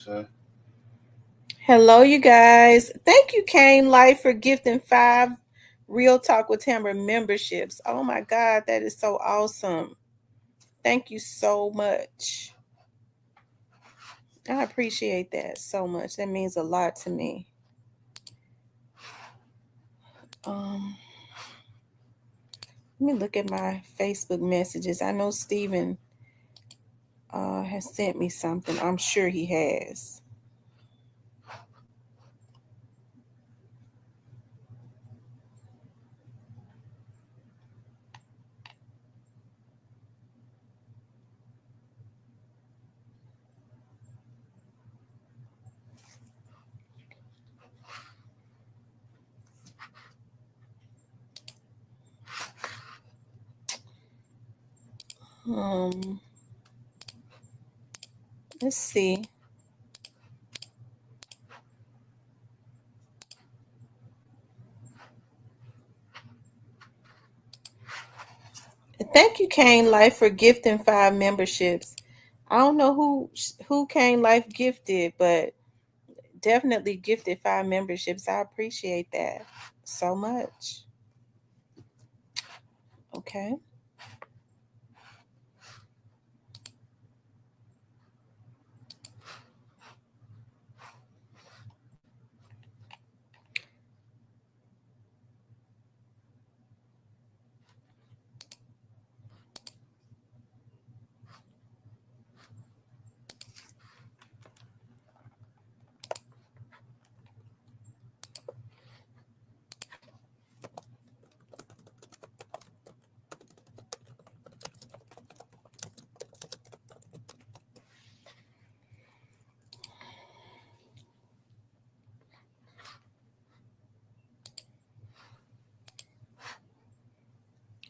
So, Hello, you guys. Thank you, Kane Life, for gifting 5 Real Talk with Tamara memberships. Oh my God, that is so awesome. Thank you so much. I appreciate that so much. That means a lot to me. Um, Let me look at my Facebook messages. I know Steven has sent me something. I'm sure he has. Um, let's see. Thank you, Kane Life, for gifting 5 memberships. I don't know who Kane Life gifted, but definitely gifted 5 memberships. I appreciate that so much. Okay.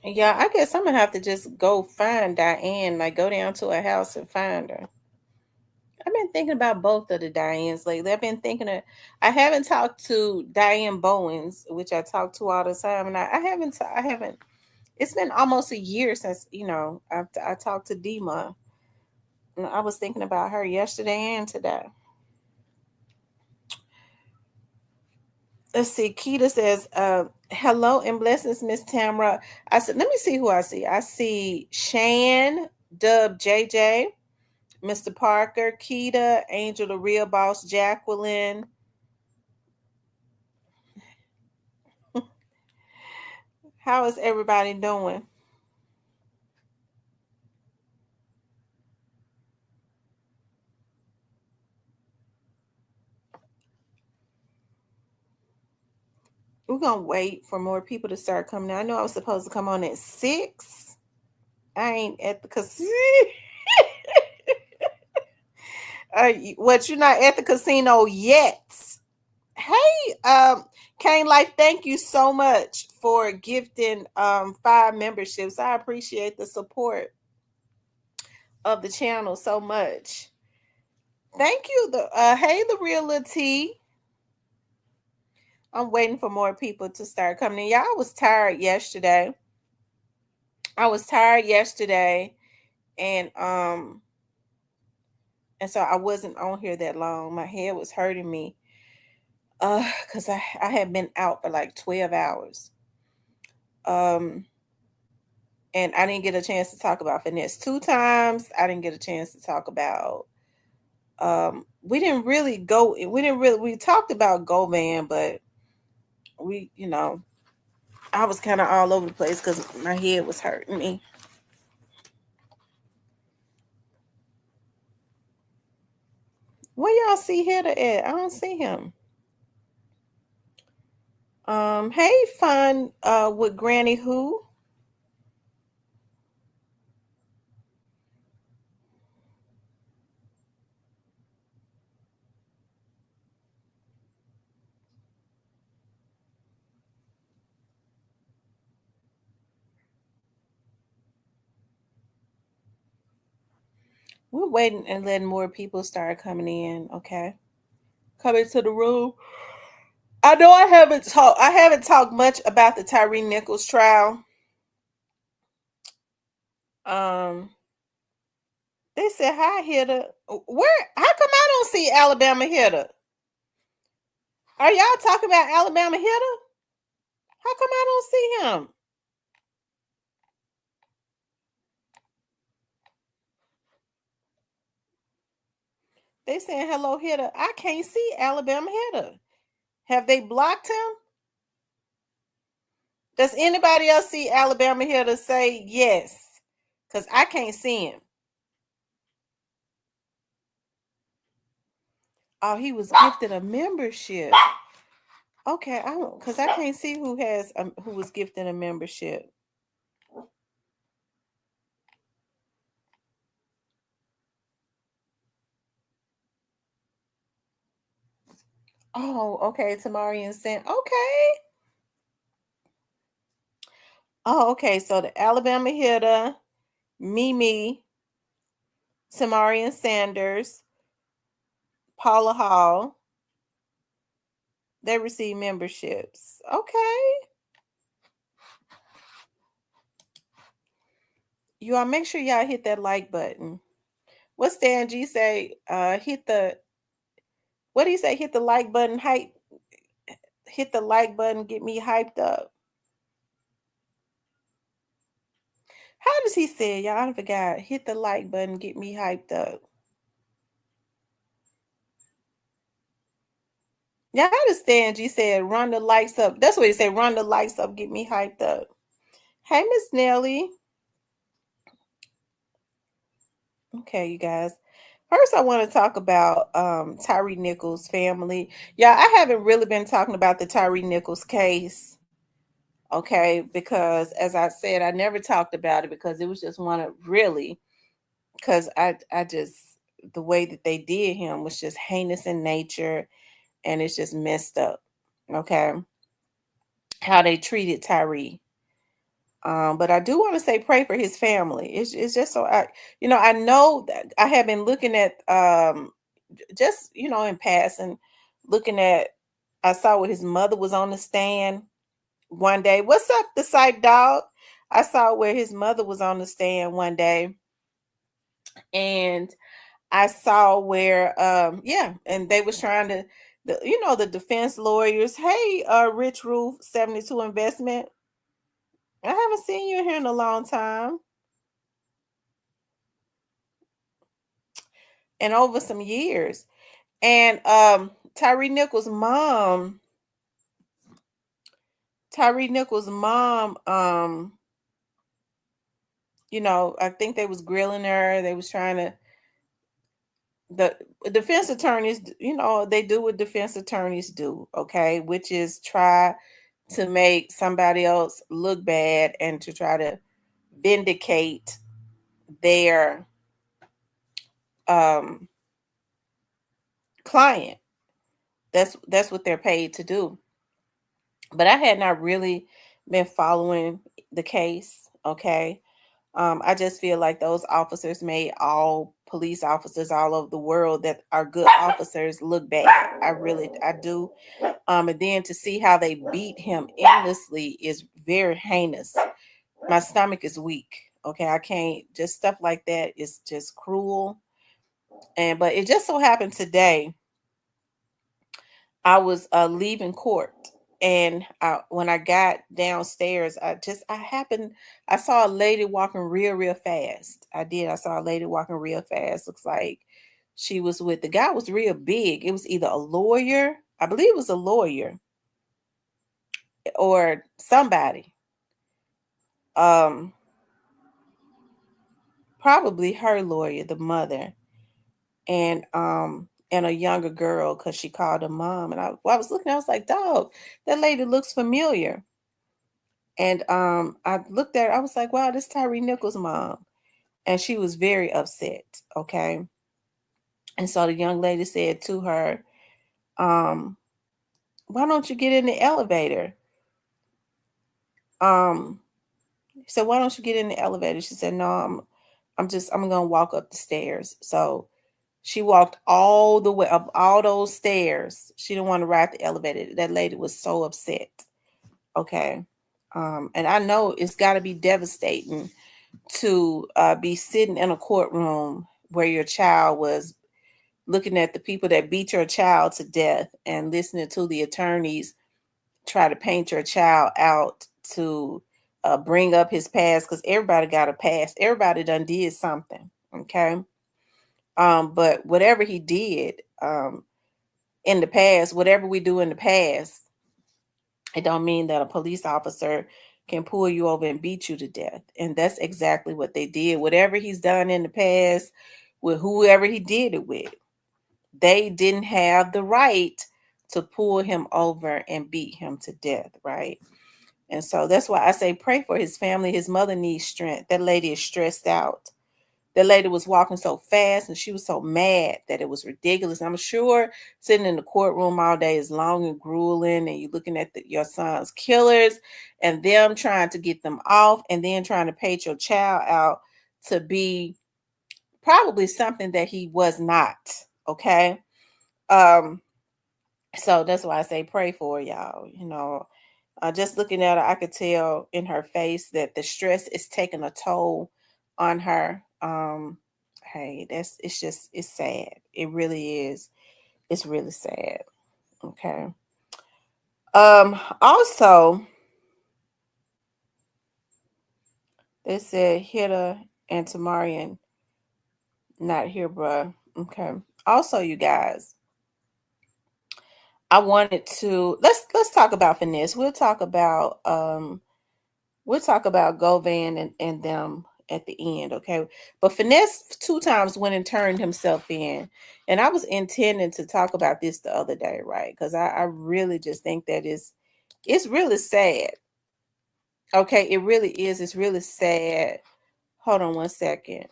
Yeah, I guess I'm gonna have to just go find Diane, like go down to her house and find her. I've been thinking about both of the Dianes lately. I haven't talked to Diane Bowens, which I talk to all the time, and I haven't. It's been almost a year since I talked to Dima. And I was thinking about her yesterday and today. Let's see. Keita says, hello and blessings, Miss Tamra. I said, let me see who I see. I see Shan, Dub JJ, Mr. Parker, Keita, Angel the Real Boss, Jacqueline. How is everybody doing? We're gonna wait for more people to start coming. I know I was supposed to come on at 6. I ain't at the casino. What, you're not at the casino yet? Hey, Kane Life, thank you so much for gifting 5 memberships. I appreciate the support of the channel so much. Thank you. The real little T. I'm waiting for more people to start coming in. Y'all, I was tired yesterday. And and so I wasn't on here that long. My head was hurting me. Because I had been out for like 12 hours. Um and I didn't get a chance to talk about FINESSE2TYMES. I didn't get a chance to talk about we talked about Go Van, but we, I was kind of all over the place because my head was hurting me. Where y'all see Hitter at? I don't see him. Hey, fun with Granny Who. We're waiting and letting more people start coming in. Okay, coming to the room. I know I haven't talked much about the Tyre Nichols trial. Um, they said hi, Hitter. Where? How come I don't see Alabama hitter? Are y'all talking about Alabama hitter? How come I don't see him? They saying hello hitter. I can't see Alabama hitter. Have they blocked him? Does anybody else see Alabama hitter? Say yes, because I can't see him. Oh, he was gifted a membership. Okay, I don't, because I can't see who has who was gifted a membership. Oh, okay, Tamari and San. Okay. Oh, okay. So the Alabama hitter, Mimi, Tamari and Sanders, Paula Hall, they receive memberships. Okay. You all make sure y'all hit that like button. What's Stan G say? Hit the, what do you say? Hit the like button, hype. Hit the like button, get me hyped up. How does he say, y'all? I forgot. Hit the like button, get me hyped up. Yeah, I understand. G said, run the likes up. That's what he said. Run the likes up, get me hyped up. Hey, Miss Nelly. Okay, you guys. First, I want to talk about Tyre Nichols' family. Yeah, I haven't really been talking about the Tyre Nichols case. Okay, because as I said, I never talked about it because it was just one of really, because I just, the way that they did him was just heinous in nature, and it's just messed up. Okay, how they treated Tyre. But I do want to say pray for his family. It's just so I know that I have been looking at just in passing, looking at, I saw where his mother was on the stand one day. What's up, the site dog? I saw where his mother was on the stand one day, and I saw where and they was trying to, the defense lawyers. Hey, Rich Roof 72 Investment. I haven't seen you here in a long time. And over some years. And Tyre Nichols' mom, I think they was grilling her. They was trying to, the defense attorneys, they do what defense attorneys do, okay, which is try to make somebody else look bad and to try to vindicate their um client. That's what they're paid to do. But I had not really been following the case, okay. I just feel like those officers made all police officers all over the world that are good officers look bad. I do. And then to see how they beat him endlessly is very heinous. My stomach is weak. Okay, I can't, just stuff like that is just cruel. But it just so happened today I was leaving court, and when I got downstairs, I saw a lady walking real fast. I did. I saw a lady walking real fast. Looks like she was with, the guy was real big. It was either a lawyer, I believe it was a lawyer, or somebody. Um, Probably her lawyer, the mother, and a younger girl, because she called her mom. And I was looking, I was like, dog, that lady looks familiar. And I looked at her, I was like, wow, this Tyre Nichols' mom. And she was very upset. Okay. And so the young lady said to her, um, why don't you get in the elevator? He said, why don't you get in the elevator? She said, no, I'm gonna walk up the stairs. So she walked all the way up all those stairs. She didn't want to ride the elevator. That lady was so upset. Okay. And I know it's got to be devastating to be sitting in a courtroom where your child was looking at the people that beat your child to death and listening to the attorneys try to paint your child out to bring up his past, because everybody got a past. Everybody done did something, okay? But whatever he did in the past, whatever we do in the past, it don't mean that a police officer can pull you over and beat you to death. And that's exactly what they did. Whatever he's done in the past with whoever he did it with, they didn't have the right to pull him over and beat him to death, right? And so that's why I say pray for his family. His mother needs strength. That lady is stressed out. That lady was walking so fast and she was so mad that it was ridiculous. I'm sure sitting in the courtroom all day is long and grueling, and you're looking at your son's killers and them trying to get them off, and then trying to paint your child out to be probably something that he was not. Okay. So that's why I say pray for y'all. Just looking at her, I could tell in her face that the stress is taking a toll on her. Hey, it's sad. It really is. It's really sad. Okay. Also, they said Hitta and Tamarian not here, bruh. Okay. Also, you guys, I wanted to let's talk about finesse. We'll talk about Govan and them at the end, okay? But Finesse 2 times went and turned himself in. And I was intending to talk about this the other day, right? Because I really just think that it's really sad. Okay, it really is. It's really sad. Hold on one second.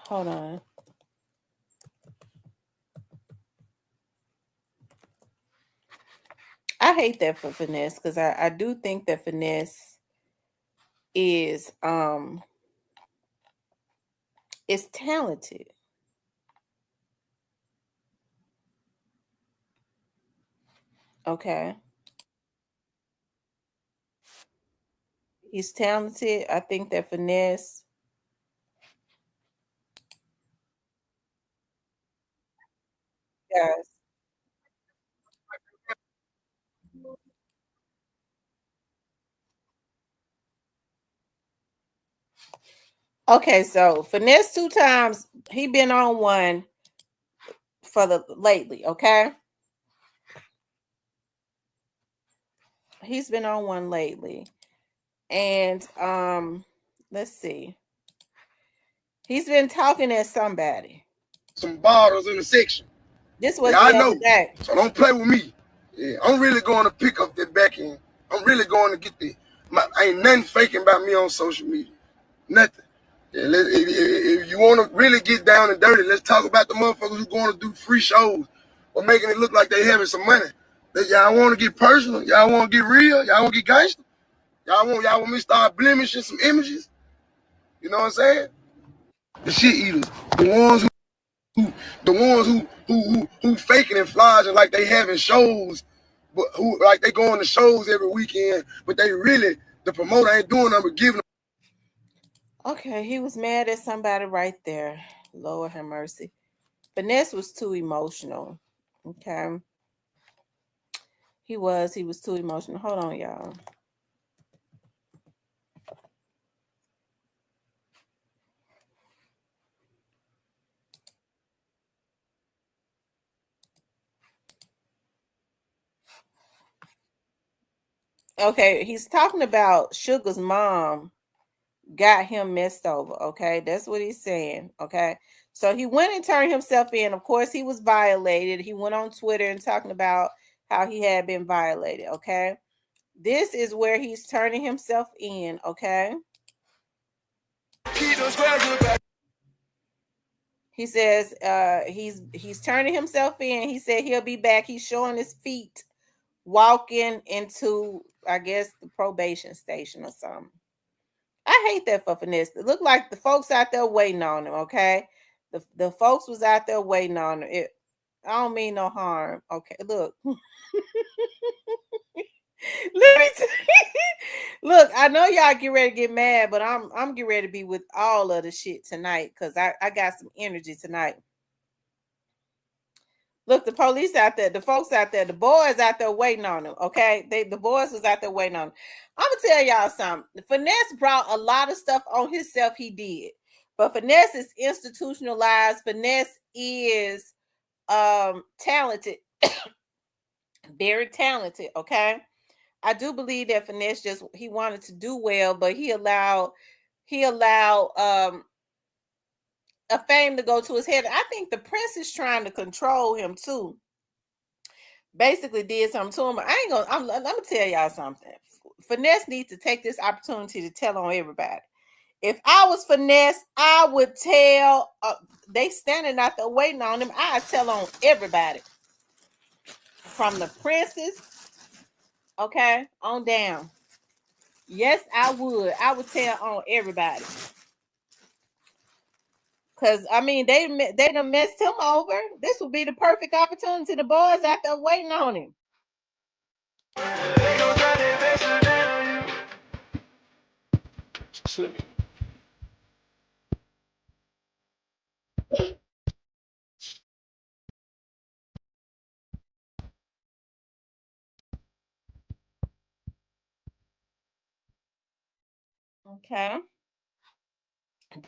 Hold on. I hate that for Finesse, because I do think that Finesse is talented. Okay. He's talented. I think that Finesse. Yes. Okay, so Finesse 2 times, he been on one for the lately, okay? He's been on one lately. And let's see. He's been talking at somebody. Some bottles in the section. This was Yeah, I the know. other day. So don't play with me. Yeah, I'm really going to pick up that back end. I'm really going to get the. Ain't nothing faking about me on social media. Nothing. Yeah, if you want to really get down and dirty, let's talk about the motherfuckers who going to do free shows or making it look like they having some money. Y'all want to get personal? Y'all want to get real? Y'all want to get gangster? Y'all want me to start blemishing some images? You know what I'm saying? The shit eaters, the ones who faking and flogging like they having shows, but who like they going to shows every weekend, but they really the promoter ain't doing nothing but giving them. Okay, he was mad at somebody right there. Lord have mercy. Finesse was too emotional. Okay. He was too emotional. Hold on, y'all. Okay, he's talking about Sugar's mom got him messed over. Okay, that's what he's saying. Okay, so he went and turned himself in. Of course, he was violated. He went on Twitter and talking about how he had been violated. Okay, this is where he's turning himself in. Okay, he says he's turning himself in. He said he'll be back. He's showing his feet walking into, I guess, the probation station or something. I hate that for Finesse. It looked like the folks out there waiting on him, okay? The folks was out there waiting on him. I don't mean no harm. Okay, look. Let me look, I know y'all get ready to get mad, but I'm getting ready to be with all of the shit tonight because I got some energy tonight. Look, the police out there, the folks out there, the boys out there waiting on them. Okay, the boys was out there waiting on them. I'm gonna tell y'all something. Finesse brought a lot of stuff on himself. He did, but Finesse is institutionalized. Finesse is talented, very talented. Okay, I do believe that Finesse just he wanted to do well, but he allowed a fame to go to his head. I think the prince is trying to control him too. Basically did something to him. Let me tell y'all something. Finesse needs to take this opportunity to tell on everybody. If I was Finesse, I would tell, they standing out there waiting on him. I'd tell on everybody. From the princess, okay, on down. Yes, I would. I would tell on everybody. Because, I mean, they done messed him over. This would be the perfect opportunity. The boys out there waiting on him. Okay.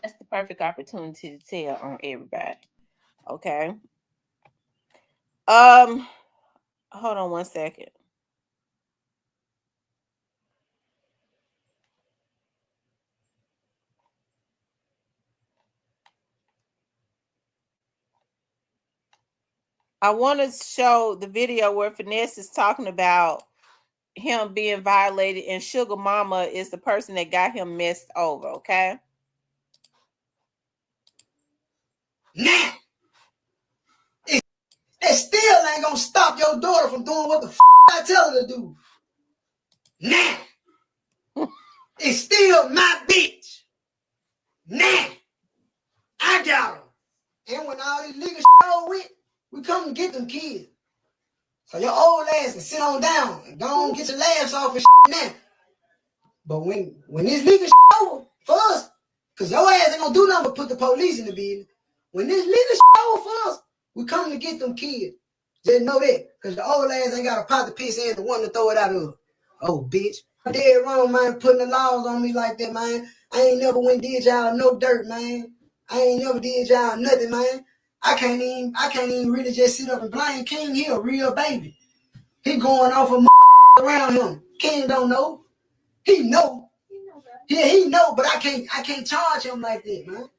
That's the perfect opportunity to tell on everybody. Okay. Hold on one second. I want to show the video where Finesse is talking about him being violated, and Sugar Mama is the person that got him messed over. Okay. Now, that still ain't gonna stop your daughter from doing what the I tell her to do. Now, it's still my bitch. Now, I got her. And when all these niggas over with, we come and get them kids. So your old ass can sit on down and go on get your laughs off and now. But when this nigga over for us, cause your ass ain't gonna do nothing but put the police in the business. When this nigga over for us, we come to get them kids. Just know that, cause the old ass ain't got a pot to piss in the one to throw it out of. Oh, bitch. I'm dead wrong, man, putting the laws on me like that, man. I ain't never went did y'all no dirt, man. I ain't never did y'all nothing, man. I can't even really just sit up and blame King. He a real baby. He going off of around him. King don't know. He know. Yeah, he know, but I can't charge him like that, man.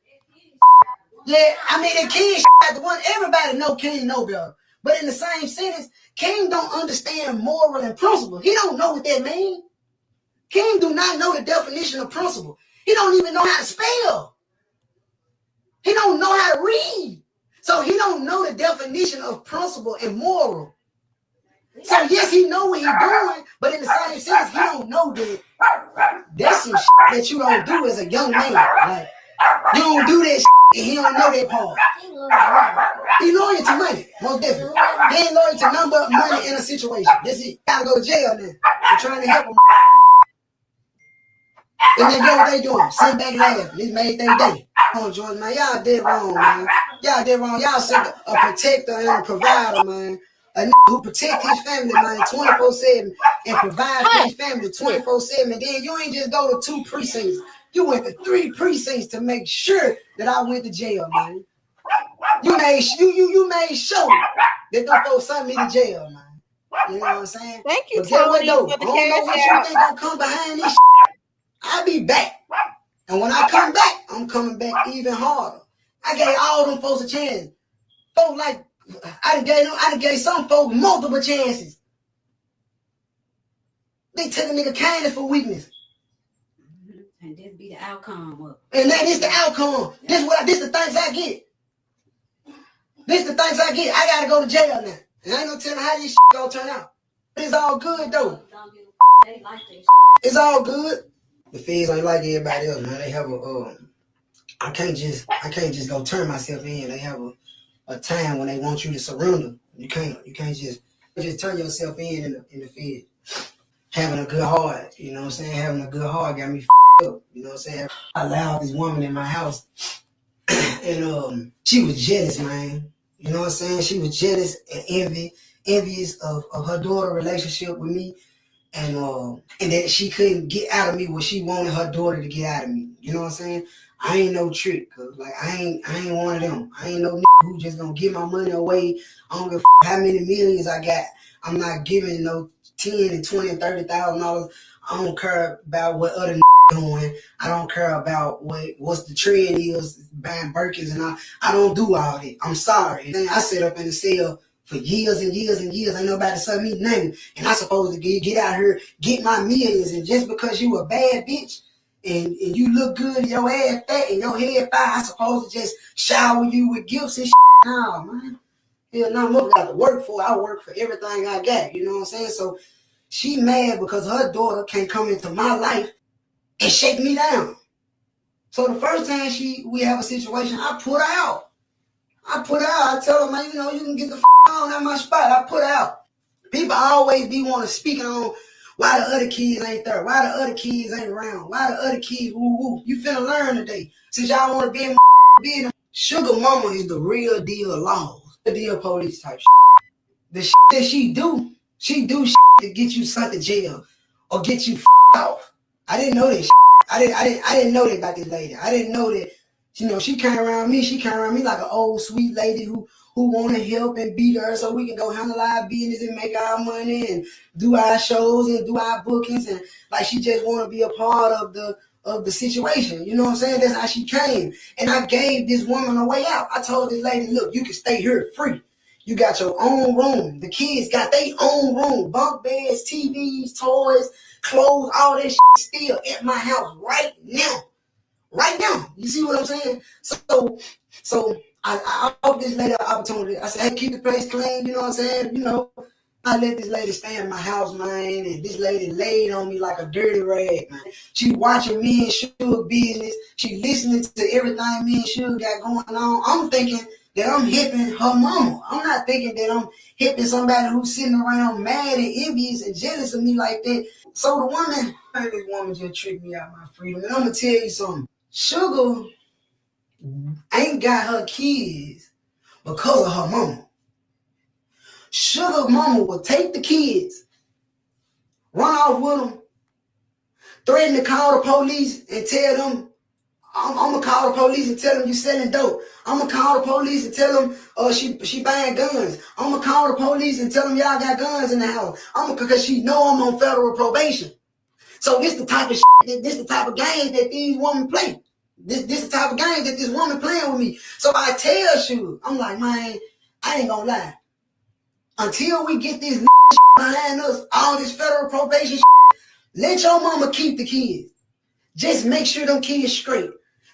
Yeah, I mean, the King the one, everybody know King know better. But in the same sentence, King don't understand moral and principle. He don't know what that means. King do not know the definition of principle. He don't even know how to spell. He don't know how to read. So he don't know the definition of principle and moral. So yes, he know what he doing, but in the same sense, he don't know that that's some that you don't do as a young man. Like, you don't do that and he don't know that part. He loyal to money, most definitely. He ain't loyal to nothing but money in a situation. That's it. Gotta go to jail now. I'm trying to help him. And then what they doing? Sit back laughing. This made their day. Come on, Jordan, man. Y'all dead wrong, man. Y'all dead wrong. Y'all sent a protector and a provider, man. A who protect his family, man, 24/7 and provide for his family 24/7. And then you ain't just go to 2 precincts. You went to 3 precincts to make sure that I went to jail, man. You made sure that them folks sent me to jail, man. You know what I'm saying? Thank you, but get what though? I don't know what you think gonna come behind this. I'll be back. And when I come back, I'm coming back even harder. I gave all them folks a chance. Folks like I done gave some folks multiple chances. They took a nigga kindness for weakness. And this be the outcome. And that is the outcome. This the things I get. This the things I get. I gotta go to jail now. And I ain't gonna tell them how this gonna turn out. It's all good though. It's all good. The feds ain't like everybody else, man. They have a I can't just go turn myself in. They have a time when they want you to surrender. You can't just turn yourself in the Fed. having a good heart, you know what I'm saying? Having a good heart got me up, you know what I'm saying? I allowed this woman in my house, and she was jealous, man. You know what I'm saying? She was jealous and envious of her daughter relationship with me, and that she couldn't get out of me what she wanted her daughter to get out of me. You know what I'm saying? I ain't no trick, cause like I ain't one of them. I ain't no nigga who just gonna give my money away. I don't give a how many millions I got. I'm not giving no $10 and $20 and $30,000. I don't care about what other doing. I don't care about what's the trend is buying Birkins and all. I don't do all that. I'm sorry. I sit up in the cell for years and years and years. Ain't nobody said me nothing. And I supposed to get out here, get my millions. And just because you a bad bitch and you look good and your ass fat and your head fat, I supposed to just shower you with gifts and shit. No, man. Hell no, I'm got to work for it. I work for everything I got. You know what I'm saying? So she mad because her daughter can't come into my life and shake me down. So the first time we have a situation, I put her out. I tell her, man, you know, you can get the on at my spot. I put her out. People always be want to speak on why the other kids ain't there, why the other kids ain't around, why the other kids woo woo. You finna learn today. Since y'all want to be in business, Sugar Mama is the real deal laws, the deal police type shit. The shit that she do shit to get you sent to jail or get you off. I didn't know that shit. I didn't know that about this lady. I didn't know that, you know, she came around me like an old sweet lady who want to help and beat her so we can go handle our business and make our money and do our shows and do our bookings, and like she just want to be a part of the situation. You know what I'm saying? That's how she came. And I gave this woman a way out. I told this lady, look, you can stay here free. You got your own room. The kids got their own room. Bunk beds, TVs, toys, clothes, all that shit still at my house right now. Right now. You see what I'm saying? So I offered this lady an opportunity. I said, hey, keep the place clean. You know what I'm saying? You know, I let this lady stay in my house, man, and this lady laid on me like a dirty rag, man. She watching me and Sugar business. She listening to everything me and Sugar got going on. I'm thinking that I'm hipping her mama. I'm not thinking that I'm hipping somebody who's sitting around mad and envious and jealous of me like that. So this woman just tricked me out of my freedom. And I'm going to tell you something. Sugar ain't got her kids because of her mama. Sugar mama will take the kids, run off with them, threaten to call the police and tell them, I'm going to call the police and tell them you selling dope. I'm going to call the police and tell them she buying guns. I'm going to call the police and tell them y'all got guns in the house. Because she know I'm on federal probation. So this the type of this the type of game that these women play. This the type of game that this woman playing with me. So I tell Sugar, I'm like, man, I ain't going to lie. Until we get this behind us, all this federal probation, let your mama keep the kids. Just make sure them kids straight.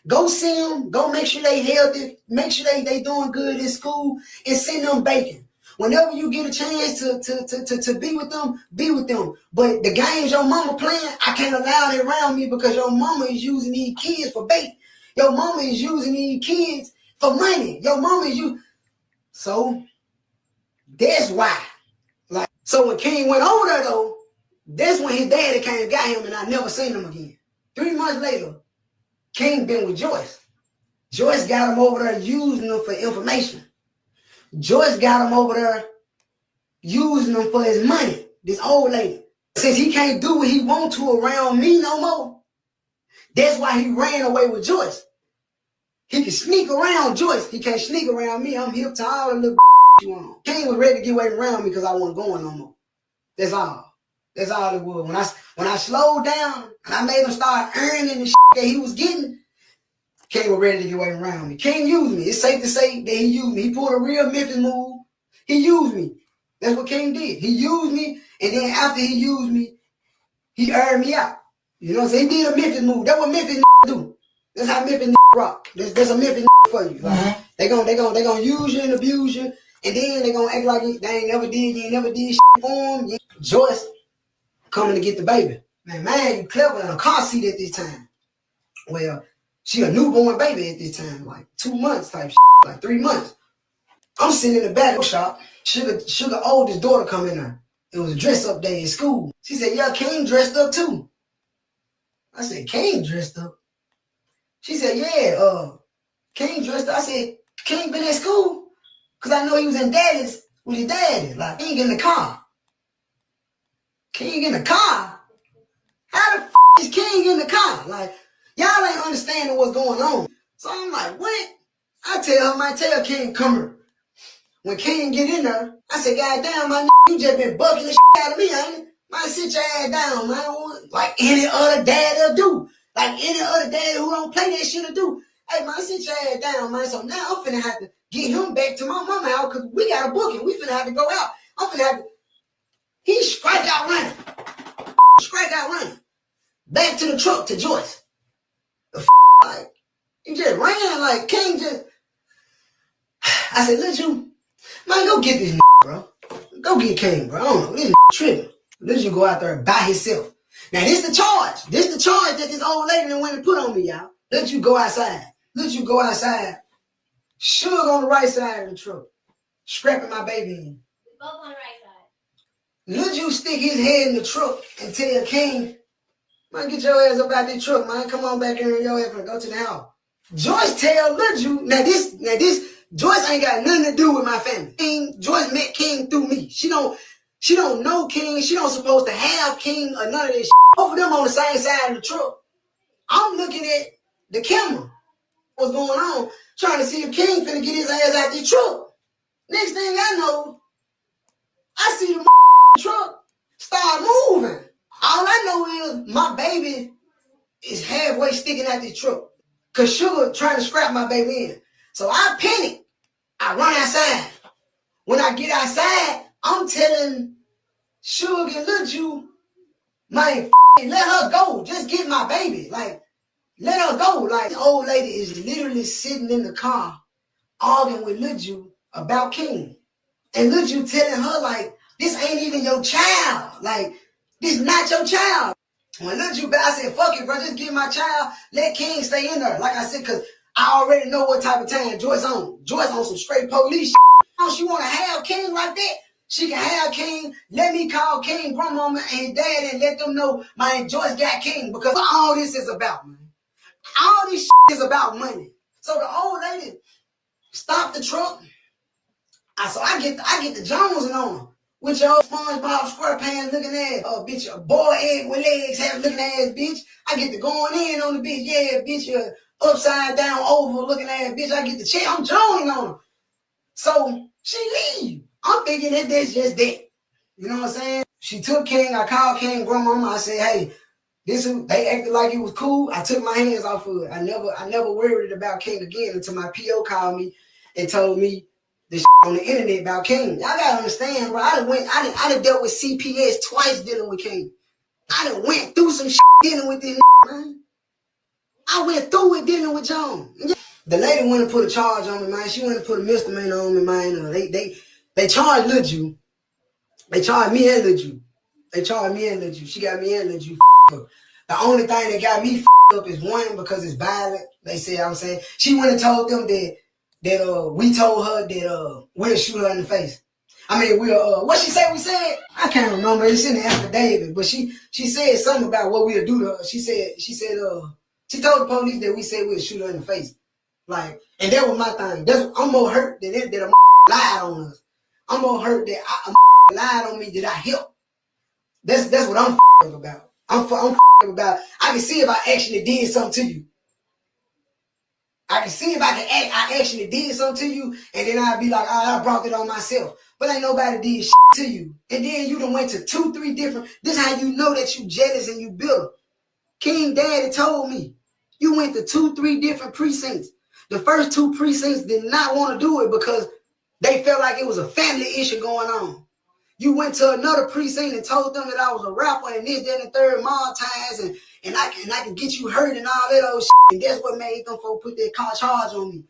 Go see them. Go make sure they healthy. Make sure they doing good in school and send them bacon. Whenever you get a chance to be with them, be with them. But the games your mama playing, I can't allow it around me because your mama is using these kids for bait. Your mama is using these kids for money. Your mama is you. So that's why. Like, so when King went over there though, that's when his daddy came and got him, and I never seen him again. 3 months later, King been with Joyce. Joyce got him over there using him for information. Joyce got him over there using him for his money, this old lady. Since he can't do what he want to around me no more, that's why he ran away with Joyce. He can sneak around Joyce. He can't sneak around me. I'm hip to all the little you want. King was ready to get away around me because I wasn't going no more. That's all. That's all it was. When I slowed down and I made him start earning the shit that he was getting, King was ready to get away around me. King used me. It's safe to say that he used me. He pulled a real Memphis move. He used me. That's what King did. He used me, and then after he used me, he earned me out. You know what I'm saying? He did a Memphis move. That's what Memphis do. That's how Memphis rock. That's a Memphis for you. Like, they gonna use you and abuse you, and then they gonna act like they ain't never did. You ain't never did shit for them. Joyce coming to get the baby. Man, you clever in a car seat at this time. Well, she a newborn baby at this time, like 2 months type shit, like 3 months. I'm sitting in the back of the shop. Sugar oldest daughter come in there. It was a dress-up day in school. She said, yeah, King dressed up too. I said, King dressed up? She said, yeah, King dressed up. I said, King been at school? Because I know he was in Daddy's with his daddy. Like, King in the car. King in the car? How the f*** is King in the car? Like, y'all ain't understanding what's going on. So I'm like, what? I tell King, come here. When King get in there, I said, God damn, my you just been bucking the shit out of me, ain't it? Man, sit your ass down, man. Like any other dad'll do. Like any other daddy who don't play that shit'll do. Hey, man, sit your ass down, man. So now I'm finna have to get him back to my mama house because we got a booking. We finna have to go out. I'm finna have to. He strike out running. Strike out running. Back to the truck to Joyce. The like, he just ran like King just. I said, let you, man, go get this bro. Go get King, bro. I don't know. This tripping. Let you go out there by himself. Now, this the charge. This the charge that this old lady done went and put on me, y'all. Let you go outside. Let you go outside. Sugar on the right side of the truck. Scrapping my baby in. Both on the right side. Let you stick his head in the truck and tell King, man, get your ass up out this truck, man. Come on back here and your ass and go to the house. Joyce tell Lil Ju, now this, Joyce ain't got nothing to do with my family. Joyce met King through me. She don't know King. She don't supposed to have King or none of this shit. Both of them on the same side of the truck. I'm looking at the camera. What's going on? Trying to see if King finna get his ass out the truck. Next thing I know, I see the truck start moving. All I know is my baby is halfway sticking out the truck. Cause Sugar trying to scrap my baby in. So I panic. I run outside. When I get outside, I'm telling Sugar and Lil Ju, man, let her go. Just get my baby. Like, let her go. Like, the old lady is literally sitting in the car arguing with Lil Ju about King. And Lil Ju telling her, like, this ain't even your child. Like, this not your child. When Lil Ju, I said, fuck it, bro. Just give my child. Let King stay in there. Like I said, because I already know what type of time Joyce on. Joyce on some straight police shit. How she want to have King like that? She can have King. Let me call King grandmama and dad and let them know my Joyce got King. Because all this is about, man. All this shit is about money. So the old lady stopped the truck. So I get the Jonesing on her. With your SpongeBob SquarePants looking ass, bitch, a boy egg with legs having looking ass, bitch. I get the going in on the bitch, yeah, bitch, upside down, oval looking ass, bitch. I get the check, I'm joning on her. So she leave. I'm thinking that that's just that. You know what I'm saying? She took King, I called King grandmama, I said, hey, they acted like it was cool. I took my hands off of it. I never worried about King again until my PO called me and told me the on the internet about King. Y'all gotta understand, bro. I done dealt with CPS twice dealing with King. I done went through some dealing with this man. I went through it dealing with John. The lady went and put a charge on me, man. She went and put a misdemeanor on me, man. They charged Lil Ju. They charged me and Lil Ju. She got me and Lil Ju up. The only thing that got me up is one, because it's violent. They said, I'm saying, she went and told them that we told her that we'll shoot her in the face. I mean, what she said we said? I can't remember. It's in the affidavit, but she said something about what we'll do to her. She told the police that we said we'll shoot her in the face. Like, and that was my thing. I'm more hurt that a lied on us. I'm more hurt that a lied on me that I helped. That's what I'm about. I'm about. I can see if I actually did something to you. I can see if I actually did something to you, and then I'd be like, I brought it on myself. But ain't nobody did shit to you. And then you done went to 2-3 different, this how you know that you jealous and you bitter. King Daddy told me, you went to 2-3 different precincts. The first 2 precincts did not want to do it because they felt like it was a family issue going on. You went to another precinct and told them that I was a rapper and this, that, and the third, mob ties, and I can get you hurt and all that old shit. And that's what made them folks put that charge on me.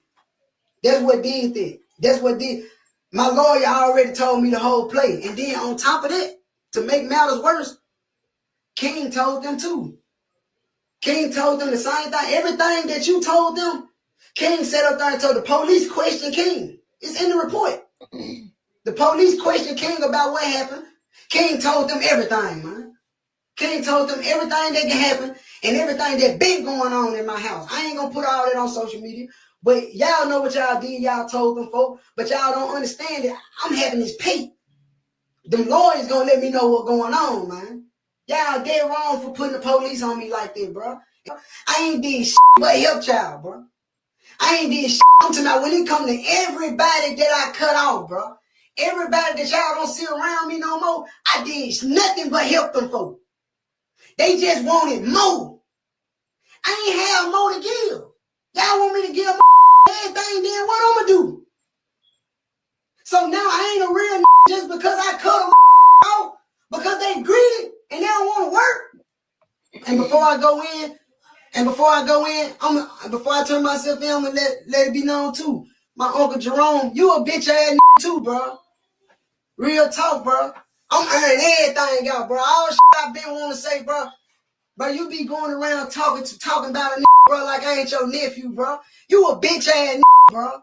That's what did that. That's what did. My lawyer already told me the whole play. And then on top of that, to make matters worse, King told them too. King told them the same thing. Everything that you told them, King sat up there and told the police question King. It's in the report. The police questioned King about what happened. King told them everything, man. King told them everything that can happen and everything that been going on in my house. I ain't gonna put all that on social media, but y'all know what y'all did. Y'all told them folk, but y'all don't understand it. I'm having this pay. Them lawyers gonna let me know what's going on, man. Y'all dead wrong for putting the police on me like that, bro. I ain't did shit but help y'all, bro. I ain't did shit. I'm talking about when it come to everybody that I cut off, bro. Everybody that y'all don't see around me no more, I did nothing but help them folks. They just wanted more. I ain't have more to give. Y'all want me to give everything, then what I'm gonna do? So now I ain't a real just because I cut them off because they greedy and they don't want to work. And before I go in, before I turn myself in, I'm gonna let it be known too. My Uncle Jerome, you a bitch ass too, bro. Real talk, bro. I'm earning everything out, bro. All shit I've been wanting to say, bro. Bro, you be going around talking about a bro, like I ain't your nephew, bro. You a bitch ass bro.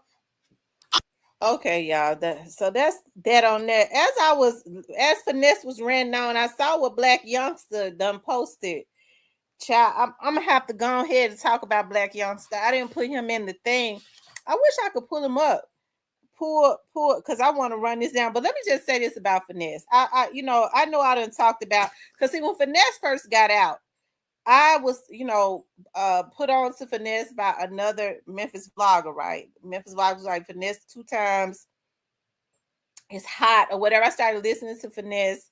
Okay, y'all. So that's that on that. As Finesse was ranting on, I saw what Black Youngsta done posted. Child, I'm gonna have to go ahead and talk about Black Youngsta. I didn't put him in the thing. I wish I could pull him up. Pull, because I want to run this down. But let me just say this about Finesse. I know I done talked about, because see, when Finesse first got out, I was, put on to Finesse by another Memphis vlogger, right? Memphis vlogger was like, Finesse 2 times is hot or whatever. I started listening to Finesse,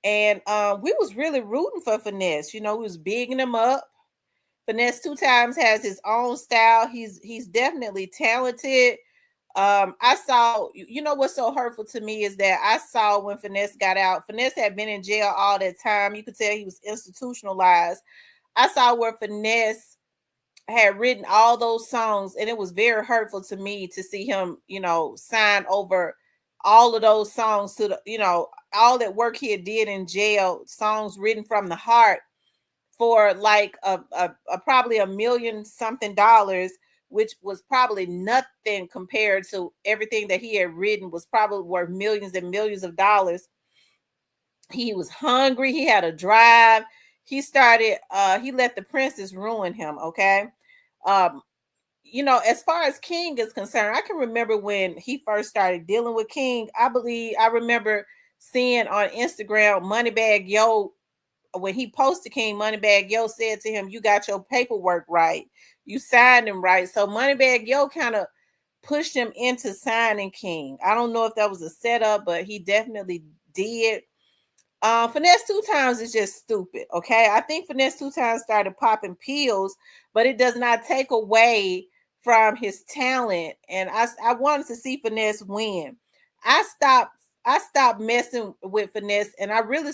and we was really rooting for Finesse. We was bigging him up. Finesse 2 times has his own style. He's definitely talented. I saw, what's so hurtful to me is that I saw when Finesse got out, Finesse had been in jail all that time. You could tell he was institutionalized. I saw where Finesse had written all those songs, and it was very hurtful to me to see him, sign over all of those songs to the, all that work he did in jail, songs written from the heart for like a probably $1 million something, which was probably nothing compared to everything that he had written, was probably worth millions and millions of dollars. He was hungry. He had a drive. He let the princess ruin him. Okay. As far as King is concerned, I can remember when he first started dealing with King. I remember seeing on Instagram, Moneybag Yo, when he posted King, Moneybag Yo said to him, "You got your paperwork right. You signed him right." So Moneybag Yo kind of pushed him into signing King. I don't know if that was a setup, but he definitely did. Finesse 2 times is just stupid. Okay. I think Finesse 2 times started popping pills, but it does not take away from his talent. And I wanted to see Finesse win. I stopped messing with Finesse, and I really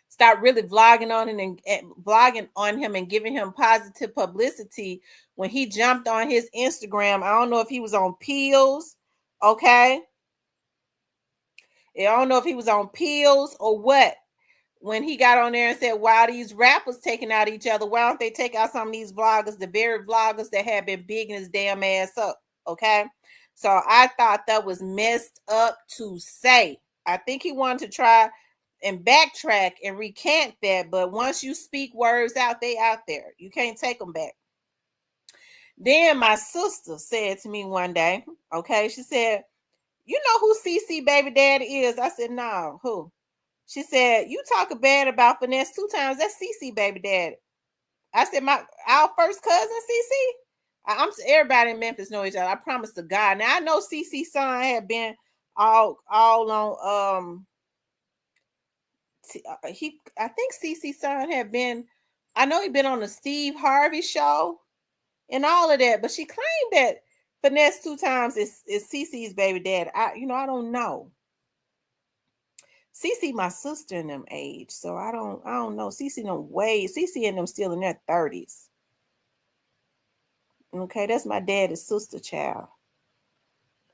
stopped really vlogging on him and vlogging on him and giving him positive publicity when he jumped on his Instagram. I don't know if he was on pills. Okay. I don't know if he was on pills or what. When he got on there and said, "Why are these rappers taking out each other? Why don't they take out some of these vloggers, the very vloggers that have been bigging his damn ass up?" Okay. So I thought that was messed up to say. I think he wanted to try and backtrack and recant that. But once you speak words out, they out there. You can't take them back. Then my sister said to me one day, okay, she said, "You know who CC baby daddy is?" I said, "No, who?" She said, "You talk bad about Finesse 2 times. That's CC baby daddy." I said, "Our first cousin, CC." Everybody in Memphis know each other. I promise to God. Now I know CC's son had been all on I think CC's son had been, I know he'd been on the Steve Harvey show and all of that, but she claimed that Finesse 2 times is CC's baby dad. I don't know. CC my sister in them age, so I don't know. CC them way. CC and them still in their 30s. Okay, that's my daddy's sister child.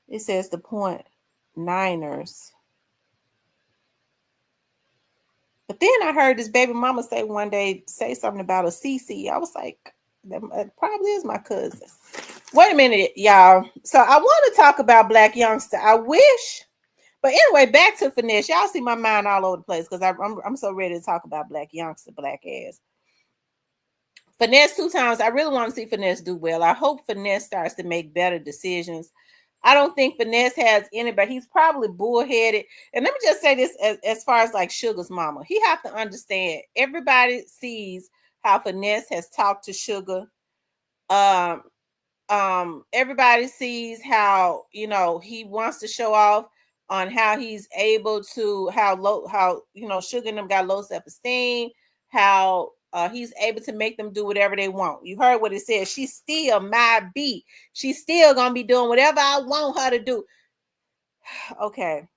It says the point Niners. But then I heard this baby mama say something about a CC. I was like, that probably is my cousin. Wait a minute, y'all. So I want to talk about Black Youngsta. I wish But anyway, back to Finesse. Y'all see my mind all over the place because I'm so ready to talk about Black Youngsta, black ass. Finesse 2 times. I really want to see Finesse do well. I hope Finesse starts to make better decisions. I don't think Finesse has anybody. He's probably bullheaded. And let me just say this as far as like Sugar's mama. He have to understand. Everybody sees how Finesse has talked to Sugar. Everybody sees how, you know, he wants to show off on how he's able to, how you know, Sugar and them got low self-esteem, how he's able to make them do whatever they want. You heard what it said. She's still my beat. She's still gonna be doing whatever I want her to do. Okay.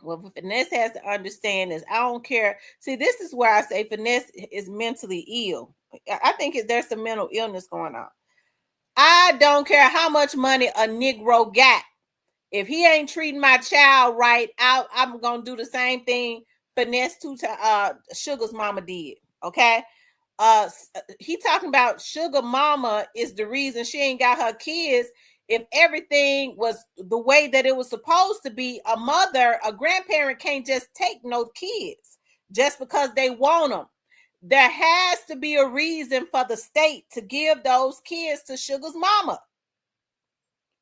Well, Finesse has to understand this. I don't care. See, this is where I say Finesse is mentally ill. I think there's some mental illness going on. I don't care how much money a Negro got. If he ain't treating my child right, I'm gonna do the same thing Finesse Sugar's mama did. Okay. He talking about Sugar mama is the reason she ain't got her kids. If everything was the way that it was supposed to be, a grandparent can't just take no kids just because they want them. There has to be a reason for the state to give those kids to Sugar's mama.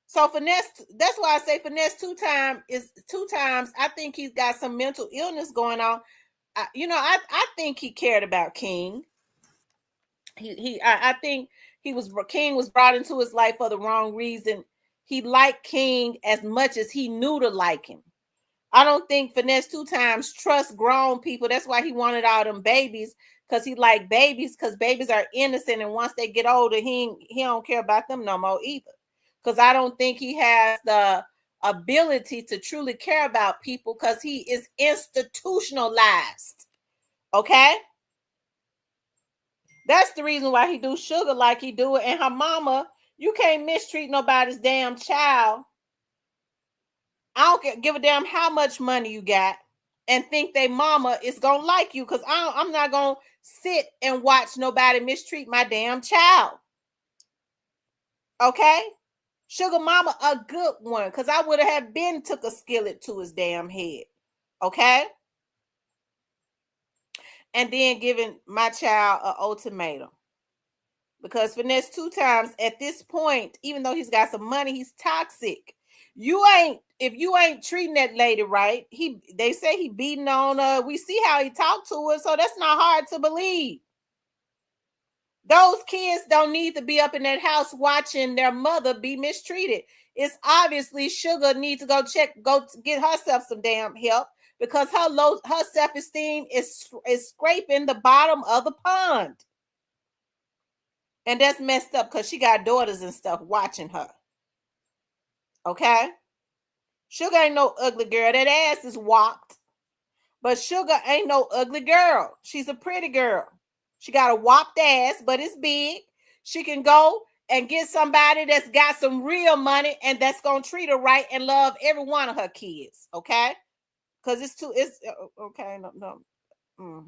So Finesse, that's why I say Finesse 2 times. I think he's got some mental illness going on. I think he cared about King. I think King was brought into his life for the wrong reason. He liked King as much as he knew to like him. I don't think Finesse 2 times trusts grown people. That's why he wanted all them babies, because he liked babies, because babies are innocent, and once they get older, he don't care about them no more either. Because I don't think he has the ability to truly care about people, because he is institutionalized. Okay? That's the reason why he do Sugar like he do it. And her mama, you can't mistreat nobody's damn child. I don't give a damn how much money you got and think they mama is going to like you, because I'm not going to sit and watch nobody mistreat my damn child. Okay? Sugar mama, a good one, because I would have been took a skillet to his damn head. Okay? And then giving my child an ultimatum. Because Finesse 2 times at this point, even though he's got some money, he's toxic. If you ain't treating that lady right, they say he beating on her. We see how he talked to her, so that's not hard to believe. Those kids don't need to be up in that house watching their mother be mistreated. It's obviously Sugar needs to go get herself some damn help, because her self-esteem is scraping the bottom of the pond. And that's messed up, because she got daughters and stuff watching her. Okay? Sugar ain't no ugly girl. That ass is whopped. But Sugar ain't no ugly girl. She's a pretty girl. She got a whopped ass, but it's big. She can go and get somebody that's got some real money and that's going to treat her right and love every one of her kids. Okay? Because okay. No.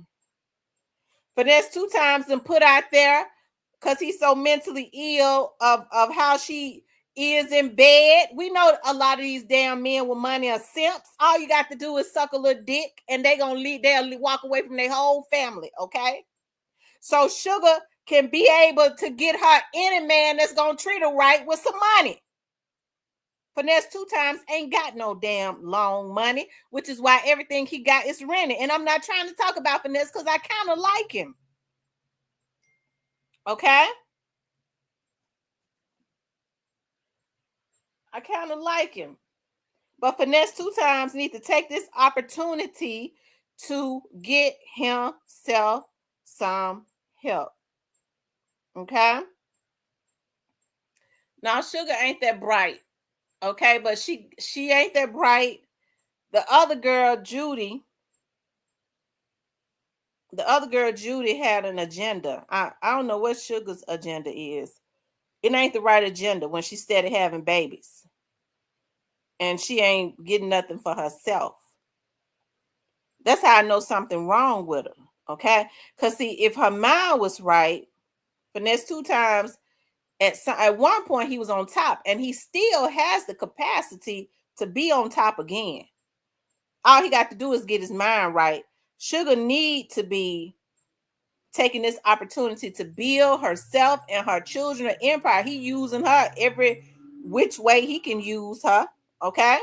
Finesse 2 times and put out there, because he's so mentally ill of how she is in bed. We know a lot of these damn men with money are simps. All you got to do is suck a little dick and they'll walk away from their whole family, okay? So Sugar can be able to get her any man that's going to treat her right with some money. Finesse 2 times ain't got no damn long money, which is why everything he got is rented. And I'm not trying to talk about Finesse, because I kind of like him. Okay? I kind of like him. But Finesse 2 times need to take this opportunity to get himself some help. Okay? Now, Sugar ain't that bright. Okay? But she ain't that bright. The other girl, Judy had an agenda. I don't know what Sugar's agenda is. It ain't the right agenda when she started having babies. And she ain't getting nothing for herself. That's how I know something wrong with her. Okay? Because see, if her mind was right, Finesse 2 times, at one point he was on top, and he still has the capacity to be on top again. All he got to do is get his mind right. Sugar need to be taking this opportunity to build herself and her children an empire. He using her every which way he can use her. Okay.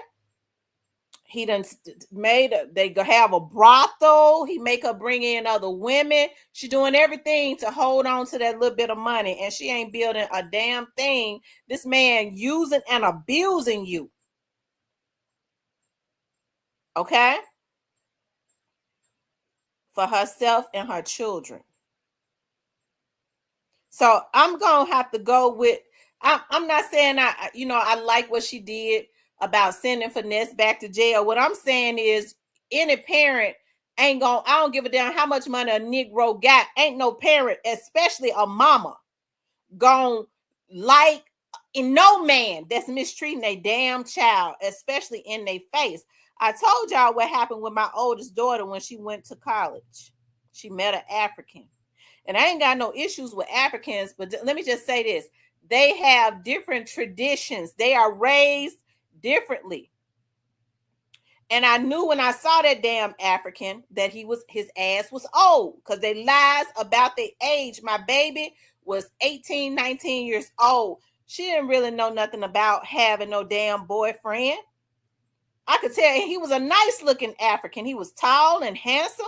He done they go have a brothel. He make her bring in other women. She doing everything to hold on to that little bit of money, and she ain't building a damn thing. This man using and abusing you. Okay. For herself and her children. So I'm gonna have to go with. I'm not saying I like what she did about sending Finesse back to jail. What I'm saying is, any parent ain't gonna. I don't give a damn how much money a Negro got. Ain't no parent, especially a mama, gonna like no man that's mistreating a damn child, especially in their face. I told y'all what happened with my oldest daughter when she went to college. She met an African. And I ain't got no issues with Africans, but let me just say this. They have different traditions. They are raised differently. And I knew when I saw that damn African that his ass was old, because they lies about their age. My baby was 18, 19 years old. She didn't really know nothing about having no damn boyfriend. I could tell he was a nice looking African. He was tall and handsome.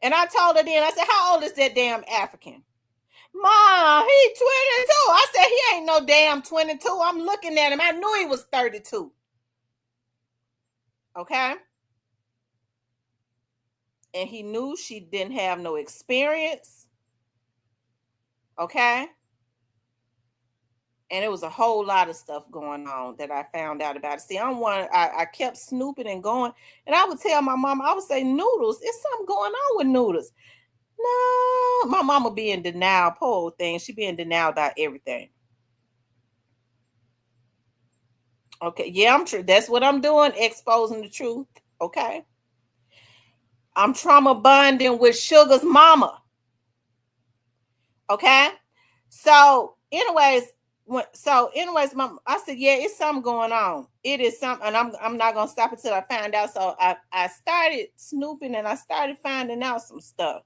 And I told her then, I said, how old is that damn African? Mom, he 22. I said, he ain't no damn 22. I'm looking at him. I knew he was 32. Okay? And he knew she didn't have no experience. Okay? And it was a whole lot of stuff going on that I found out about it. See, I kept snooping and going. And I would tell my mom, I would say, Noodles, it's something going on with Noodles. No, my mama be in denial. Poor thing. She be in denial about everything. Okay, yeah, I'm true. That's what I'm doing, exposing the truth. Okay. I'm trauma bonding with Sugar's mama. Okay. So, anyways, mom, I said, yeah, it's something going on. It is something, and I'm not gonna stop until I find out. So I started snooping and I started finding out some stuff.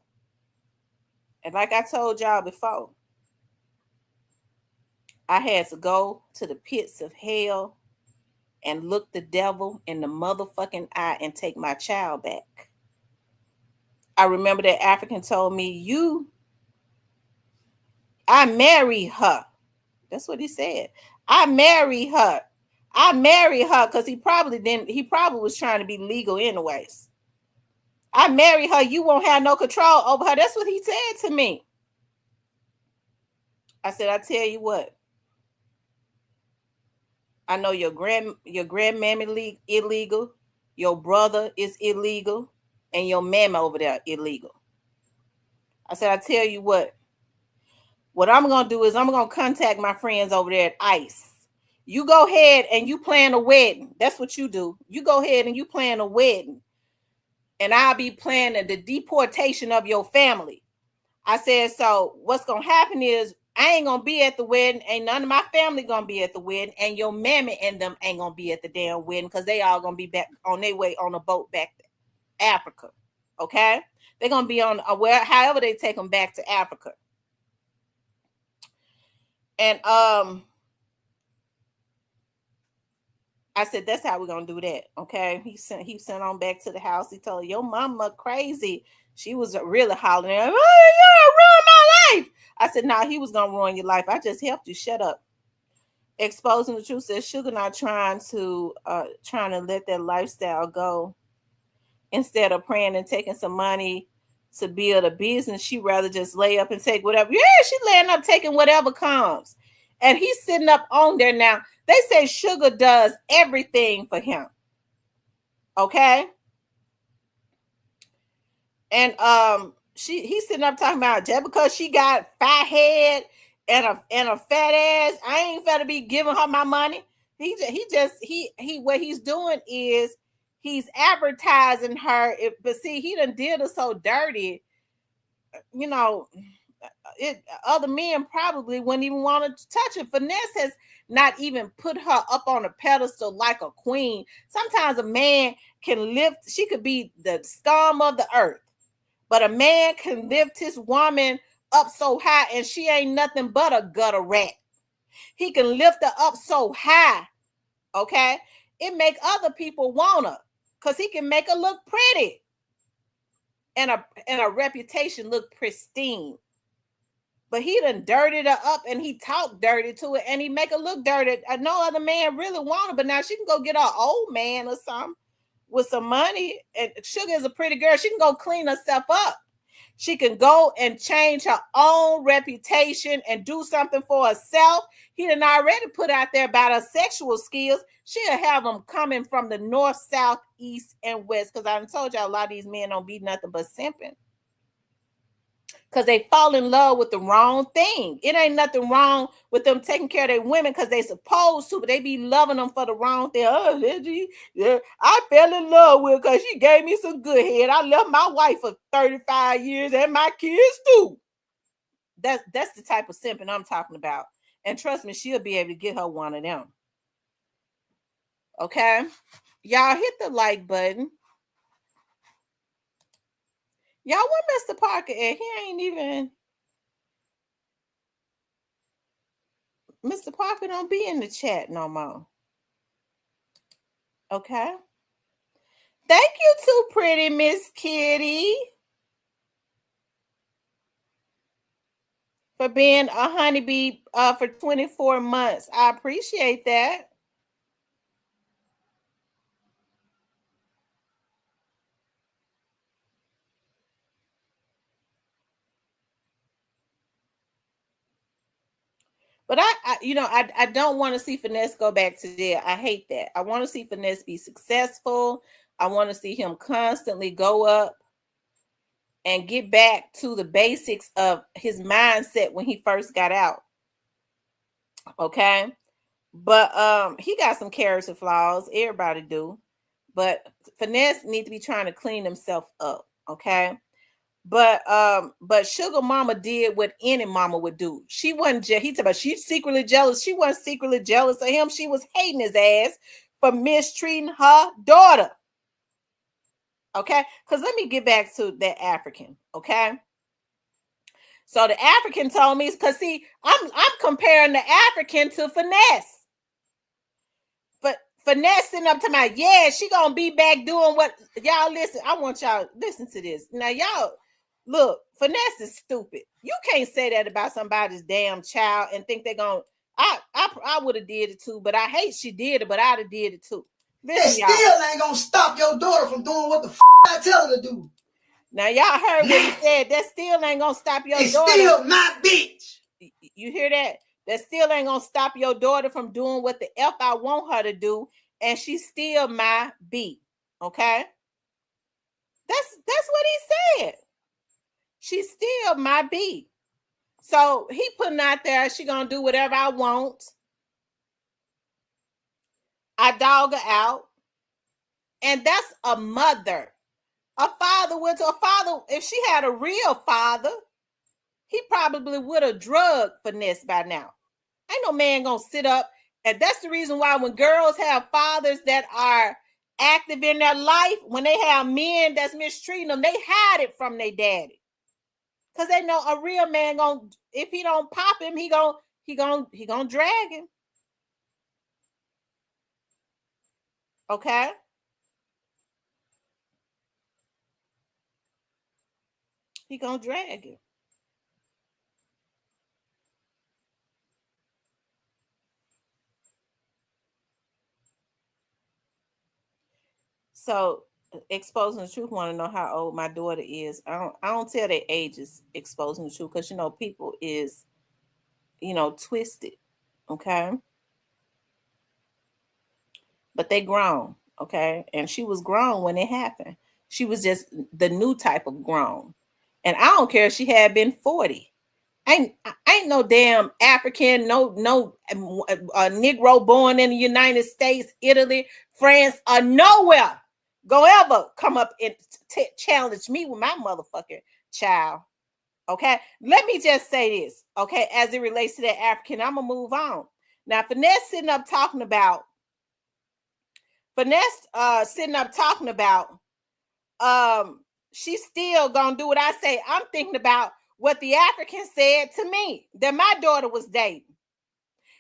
And like I told y'all before, I had to go to the pits of hell and look the devil in the motherfucking eye and take my child back. I remember that African told me, I marry her. That's what he said. I marry her. I marry her because he probably was trying to be legal anyways. I marry her. You won't have no control over her. That's what he said to me. I said, I tell you what. I know your grandmammy illegal, your brother is illegal, and your mama over there illegal. I said, I tell you what I'm going to do is I'm going to contact my friends over there at ICE. You go ahead and you plan a wedding. That's what you do. You go ahead and you plan a wedding. And I'll be planning the deportation of your family. I said, so what's going to happen is I ain't going to be at the wedding. Ain't none of my family going to be at the wedding. And your mammy and them ain't going to be at the damn wedding because they all going to be back on their way on a boat back to Africa. Okay? They're going to be on however they take them back to Africa. And I said, that's how we're going to do that. Okay? He sent on back to the house. He told her, your mama crazy. She was really hollering, oh, you're going to ruin my life. I said, nah, he was going to ruin your life. I just helped you. Shut up. Exposing the truth says Sugar not trying to let that lifestyle go. Instead of praying and taking some money to build a business, she rather just lay up and take whatever. Yeah, she laying up taking whatever comes. And he's sitting up on there now. They say Sugar does everything for him. Okay? And he's sitting up talking about just because she got fat head and a fat ass, I ain't finna be giving her my money. What he's doing is he's advertising her. But see, he done did her so dirty. You know, other men probably wouldn't even want to touch it. Finesse has not even put her up on a pedestal like a queen. Sometimes a man can lift, she could be the scum of the earth, but a man can lift his woman up so high and she ain't nothing but a gutter rat. He can lift her up so high, okay? It make other people want her because he can make her look pretty and a reputation look pristine. But he done dirtied her up and he talked dirty to it and he make her look dirty. No other man really want her, but now she can go get her old man or something with some money. And Sugar is a pretty girl. She can go clean herself up. She can go and change her own reputation and do something for herself. He done already put out there about her sexual skills. She'll have them coming from the north, south, east, and west. Because I done told y'all a lot of these men don't be nothing but simping. Because they fall in love with the wrong thing. It ain't nothing wrong with them taking care of their women because they supposed to, but they be loving them for the wrong thing. Oh, yeah, I fell in love with her because she gave me some good head. I left my wife for 35 years and my kids too. That's the type of simping I'm talking about. And trust me, she'll be able to get her one of them. Okay? Y'all hit the like button. Y'all, where Mr. Parker at? He ain't even... Mr. Parker don't be in the chat no more. Okay. Thank you too, pretty Miss Kitty, for being a honeybee for 24 months. I appreciate that. But I don't want to see Finesse go back to jail. I hate that. I want to see Finesse be successful. I want to see him constantly go up and get back to the basics of his mindset when he first got out. Okay. But he got some character flaws. Everybody do. But Finesse need to be trying to clean himself up. Okay. But Sugar Mama did what any mama would do. She wasn't he talking about she's secretly jealous. She wasn't secretly jealous of him. She was hating his ass for mistreating her daughter. Okay, because let me get back to that African. Okay, so the African told me, because see, I'm comparing the African to Finesse. But Finesse sitting up to my, yeah, she gonna be back doing what y'all listen. I want y'all listen to this. Now, y'all look, Finesse is stupid. You can't say that about somebody's damn child and think they're gonna. I would have did it too, but I hate she did it, but I'd have did it too. Listen, It still ain't gonna stop your daughter from doing what the I tell her to do. Now y'all heard what he said. That still ain't gonna stop your it's daughter. Still my bitch. You hear that? That still ain't gonna stop your daughter from doing what the F I want her to do, and she's still my B. Okay? That's what he said. She's still my B. So he putting out there, she gonna do whatever I want. I dog her out. And that's a mother. A father went to a father. If she had a real father, he probably would have drugged Finesse by now. Ain't no man gonna sit up. And that's the reason why when girls have fathers that are active in their life, when they have men that's mistreating them, they hide it from their daddy. Because they know a real man gonna, if he don't pop him, he gonna drag him. Okay? He gonna drag him. So exposing the truth, want to know how old my daughter is. I don't tell their ages, exposing the truth, because people is twisted. Okay. But they grown, okay? And she was grown when it happened. She was just the new type of grown. And I don't care if she had been 40. I ain't no damn African, no Negro born in the United States, Italy, France, or nowhere go ever come up and challenge me with my motherfucking child. Okay, let me just say this, okay, as it relates to that African, I'm gonna move on. Now, Finesse sitting up talking about she's still gonna do what I say. I'm thinking about what the African said to me that my daughter was dating.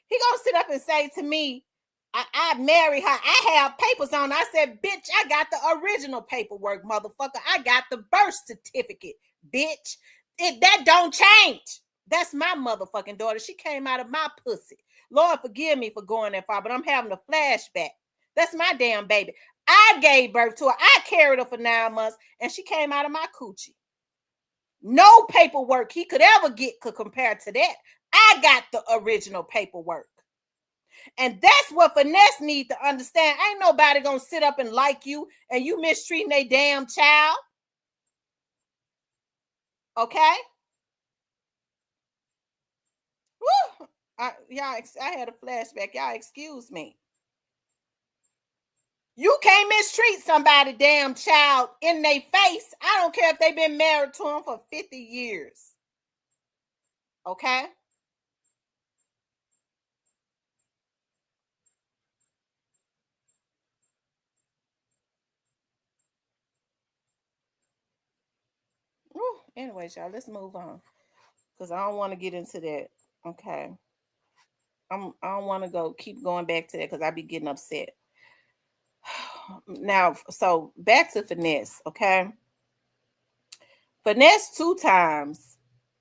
He gonna sit up and say to me, I married her. I have papers on. I said, bitch, I got the original paperwork, motherfucker. I got the birth certificate, bitch. That don't change. That's my motherfucking daughter. She came out of my pussy. Lord, forgive me for going that far, but I'm having a flashback. That's my damn baby. I gave birth to her. I carried her for 9 months, and she came out of my coochie. No paperwork he could ever get could compare to that. I got the original paperwork. And that's what Finesse need to understand. Ain't nobody gonna sit up and like you and you mistreating a damn child. Okay? Woo! I had a flashback. Y'all excuse me. You can't mistreat somebody damn child in their face. I don't care if they've been married to him for 50 years. Okay? Woo. Anyways, y'all, let's move on. Because I don't want to get into that. Okay. I don't want to keep going back to that because I be getting upset. Now, so back to Finesse, okay? Finesse 2 times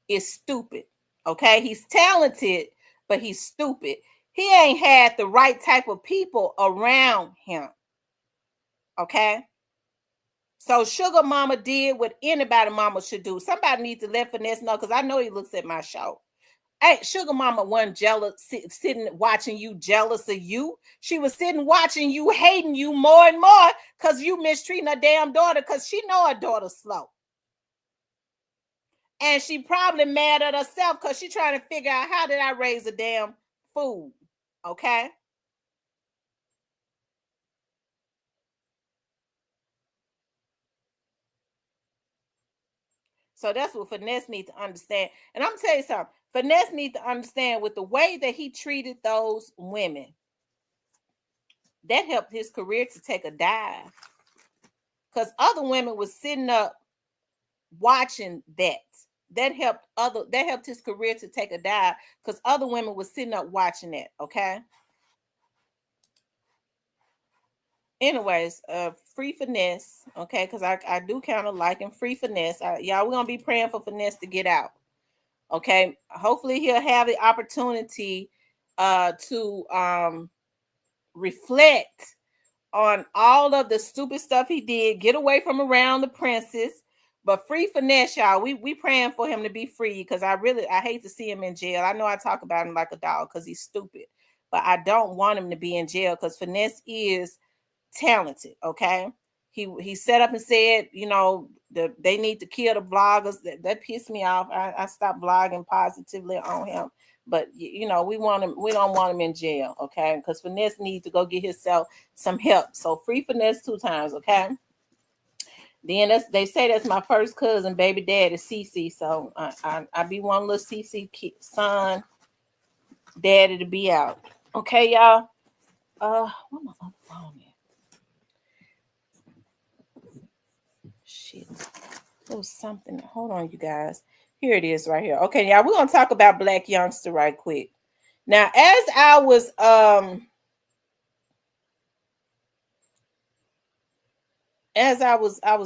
is stupid, okay? He's talented, but he's stupid. He ain't had the right type of people around him, okay? So Sugar Mama did what anybody mama should do. Somebody needs to let Finesse know because I know he looks at my show. Hey, Sugar Mama wasn't jealous, sitting watching you, jealous of you. She was sitting watching you, hating you more and more because you mistreating her damn daughter because she know her daughter's slow. And she probably mad at herself because she trying to figure out how did I raise a damn fool, okay? So that's what Finesse needs to understand. And I'm going to tell you something. Finesse needs to understand with the way that he treated those women, that helped his career to take a dive. Because other women was sitting up watching that. That helped his career to take a dive because other women was sitting up watching that, okay? Anyways, free Finesse, okay? Because I do kind of like him. Free Finesse. Y'all, we're going to be praying for Finesse to get out. Okay, hopefully he'll have the opportunity to reflect on all of the stupid stuff he did, get away from around the princess, but free Finesse, y'all. We praying for him to be free because I hate to see him in jail. I know I talk about him like a dog because he's stupid, but I don't want him to be in jail because Finesse is talented, okay? He set up and said, you know, they need to kill the vloggers. That pissed me off. I stopped vlogging positively on him. But you know, we don't want him in jail, okay? Because Finesse needs to go get himself some help. So free Finesse 2 times, okay? Then they say that's my first cousin, baby daddy, CC. So I be one little CC son, daddy to be out. Okay, y'all. Where my other phone at? Shit. There was something. Hold on, you guys. Here it is right here. Okay, y'all, we're gonna talk about Black Youngsta right quick. Now, as I was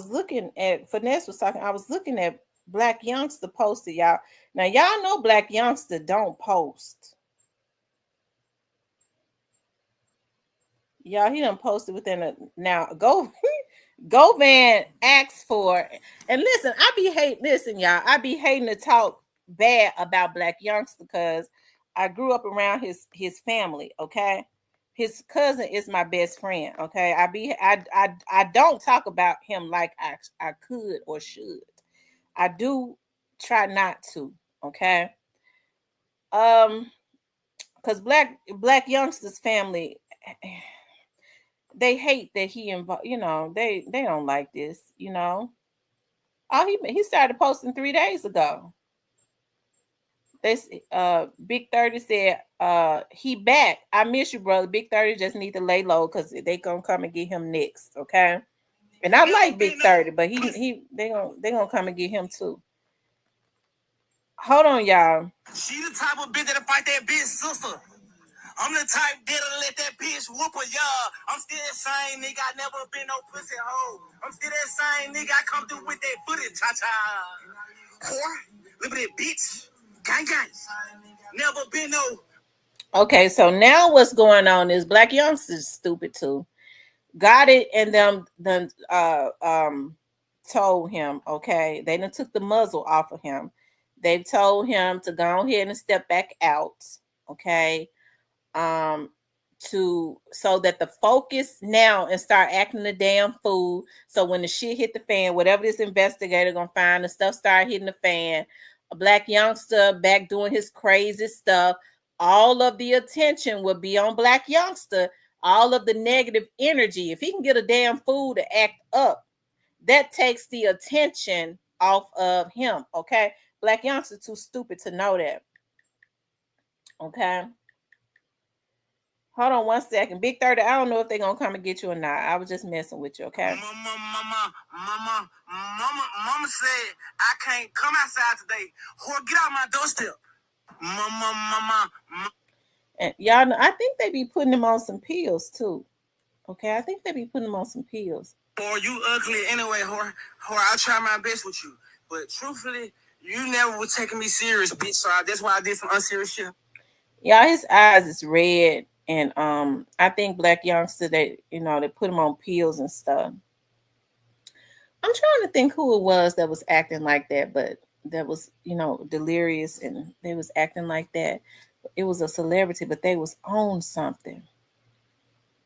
looking at Finesse was talking, I was looking at Black Youngsta posted, y'all. Now, y'all know Black Youngsta don't post. Y'all, he done posted within a now go Van asked for, and listen, I be hating to talk bad about Black Youngsta because I grew up around his family, okay? His cousin is my best friend, okay? I don't talk about him like I could or should. I do try not to, okay? Because Black Youngsta's family, they hate that he involved, you know, they don't like this, you know. Oh, he started posting 3 days ago. Big 30 said, he back. I miss you, brother. Big 30 just need to lay low because they gonna come and get him next, okay? And I like Big 30, but they gonna come and get him too. Hold on, y'all. She the type of bitch that'll fight that bitch sister. I'm the type that'll let that bitch whoop her, y'all. I'm still that same nigga. I never been no pussy hoe. I'm still that same nigga. I come through with that footage, cha-cha. Whore, look at that bitch. Gang gang. Never been no. Okay, so now what's going on is Black Youngsta's stupid too. Got it, and them told him, okay, they done took the muzzle off of him. They've told him to go ahead and step back out, okay, so that the focus now and start acting the damn fool. So when the shit hit the fan, whatever this investigator gonna find, the stuff start hitting the fan. A Black Youngsta back doing his crazy stuff. All of the attention will be on Black Youngsta. All of the negative energy. If he can get a damn fool to act up, that takes the attention off of him. Okay, Black Youngsta too stupid to know that. Okay. Hold on 1 second. Big 30, I don't know if they're going to come and get you or not. I was just messing with you, okay? Mama said, I can't come outside today. Or get out my doorstep. Mama. And y'all know, I think they be putting them on some pills, too. Okay, I think they be putting them on some pills. Or you ugly anyway, whore. I'll try my best with you. But truthfully, you never were taking me serious, bitch. So that's why I did some unserious shit. Y'all, his eyes is red. And I think Black Youngsta, they put him on pills and stuff. I'm trying to think who it was that was acting like that, but that was, delirious and they was acting like that. It was a celebrity, but they was on something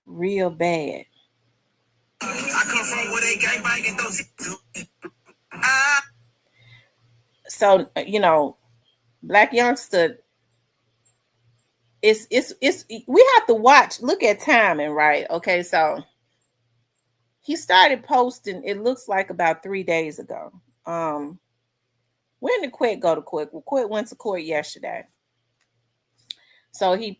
real bad. I come from where they gangbang those. So, Black Youngsta, it's we have to watch, look at timing, right? Okay, so he started posting, it looks like about 3 days ago. When did Quit go to court? Well, Quit went to court yesterday. So he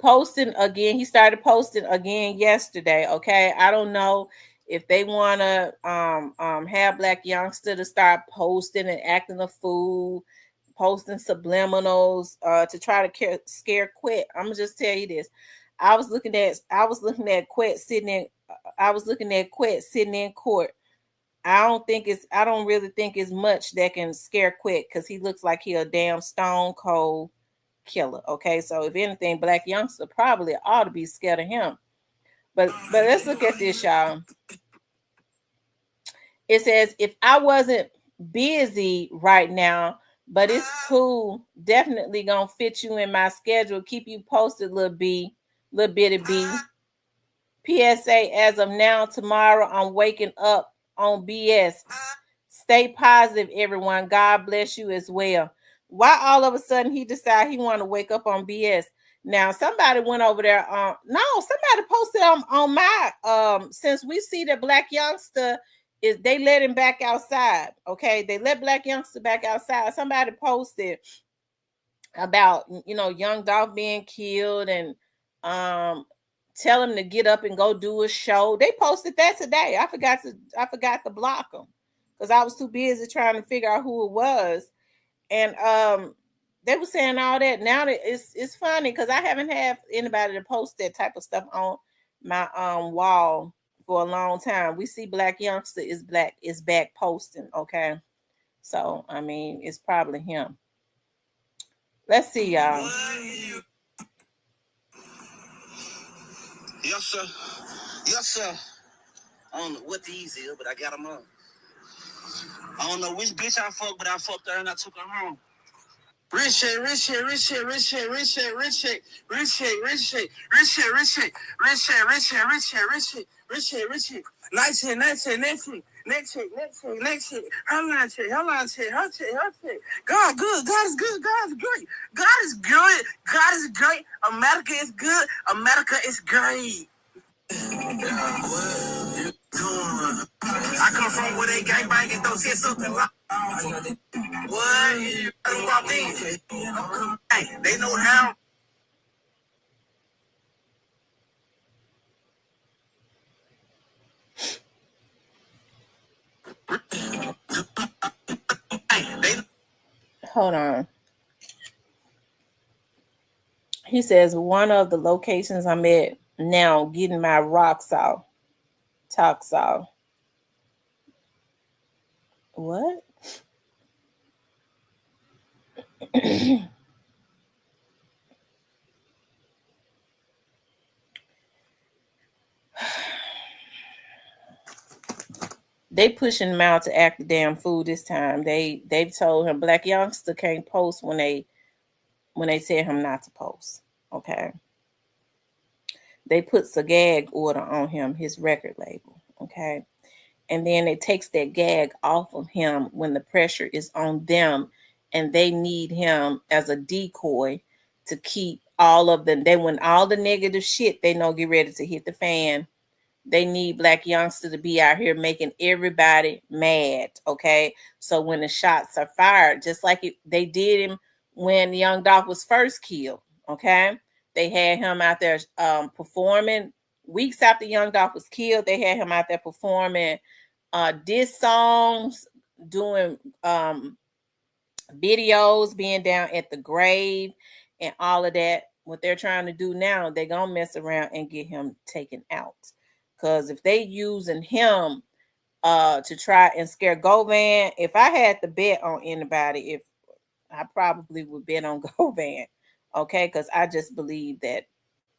started posting again yesterday. Okay. I don't know if they want to have Black Youngsta to start posting and acting a fool, posting subliminals to try to scare Quit. I'm gonna just tell you this. I was looking at Quit sitting in court. I don't really think it's much that can scare Quit because he looks like he a damn stone cold killer. Okay, so if anything, Black Youngsta probably ought to be scared of him. But let's look at this, y'all. It says, if I wasn't busy right now, but it's cool, definitely gonna fit you in my schedule. Keep you posted, little bitty B. PSA, as of now, tomorrow I'm waking up on BS. Stay positive, everyone. God bless you as well. Why all of a sudden he decided he want to wake up on BS? Now somebody went over there. Somebody posted on my since we see that Black Youngsta is, they let him back outside. Okay, they let Black Youngsta back outside. Somebody posted about Youngdolph being killed and tell him to get up and go do a show. They posted that today. I forgot to block them because I was too busy trying to figure out who it was. And they were saying all that. Now that it's funny because I haven't had anybody to post that type of stuff on my wall for a long time. We see Black Youngsta is back posting. Okay, so I mean it's probably him. Let's see, y'all. Yes, sir. I don't know what these is, but I got them on. I don't know which bitch I fucked, but I fucked her and I took her home. Rich shit. Nice shit. Next shit. Her shit. God good. God is good. God is great. God is great. America is good. America is great. I come from where they gang banging, throw shit something like what? You walk in. Hey, they know how. Hold on. He says one of the locations I'm at now getting my rocks off. Talks off. What? They pushing him out to act the damn fool this time. They've told him Black Youngster can't post when they tell him not to post. Okay. They puts a gag order on him, his record label. Okay. And then it takes that gag off of him when the pressure is on them and they need him as a decoy to keep all of them. They when all the negative shit they know get ready to hit the fan. They need Black Youngster to be out here making everybody mad, okay? So when the shots are fired, just like they did him when Youngdolph was first killed, okay? They had him out there performing. Weeks after Youngdolph was killed, they had him out there performing diss songs, doing videos, being down at the grave, and all of that. What they're trying to do now, they're going to mess around and get him taken out. Because if they using him to try and scare Govan, if I had to bet on anybody, if I probably would bet on Govan, okay? Because I just believe that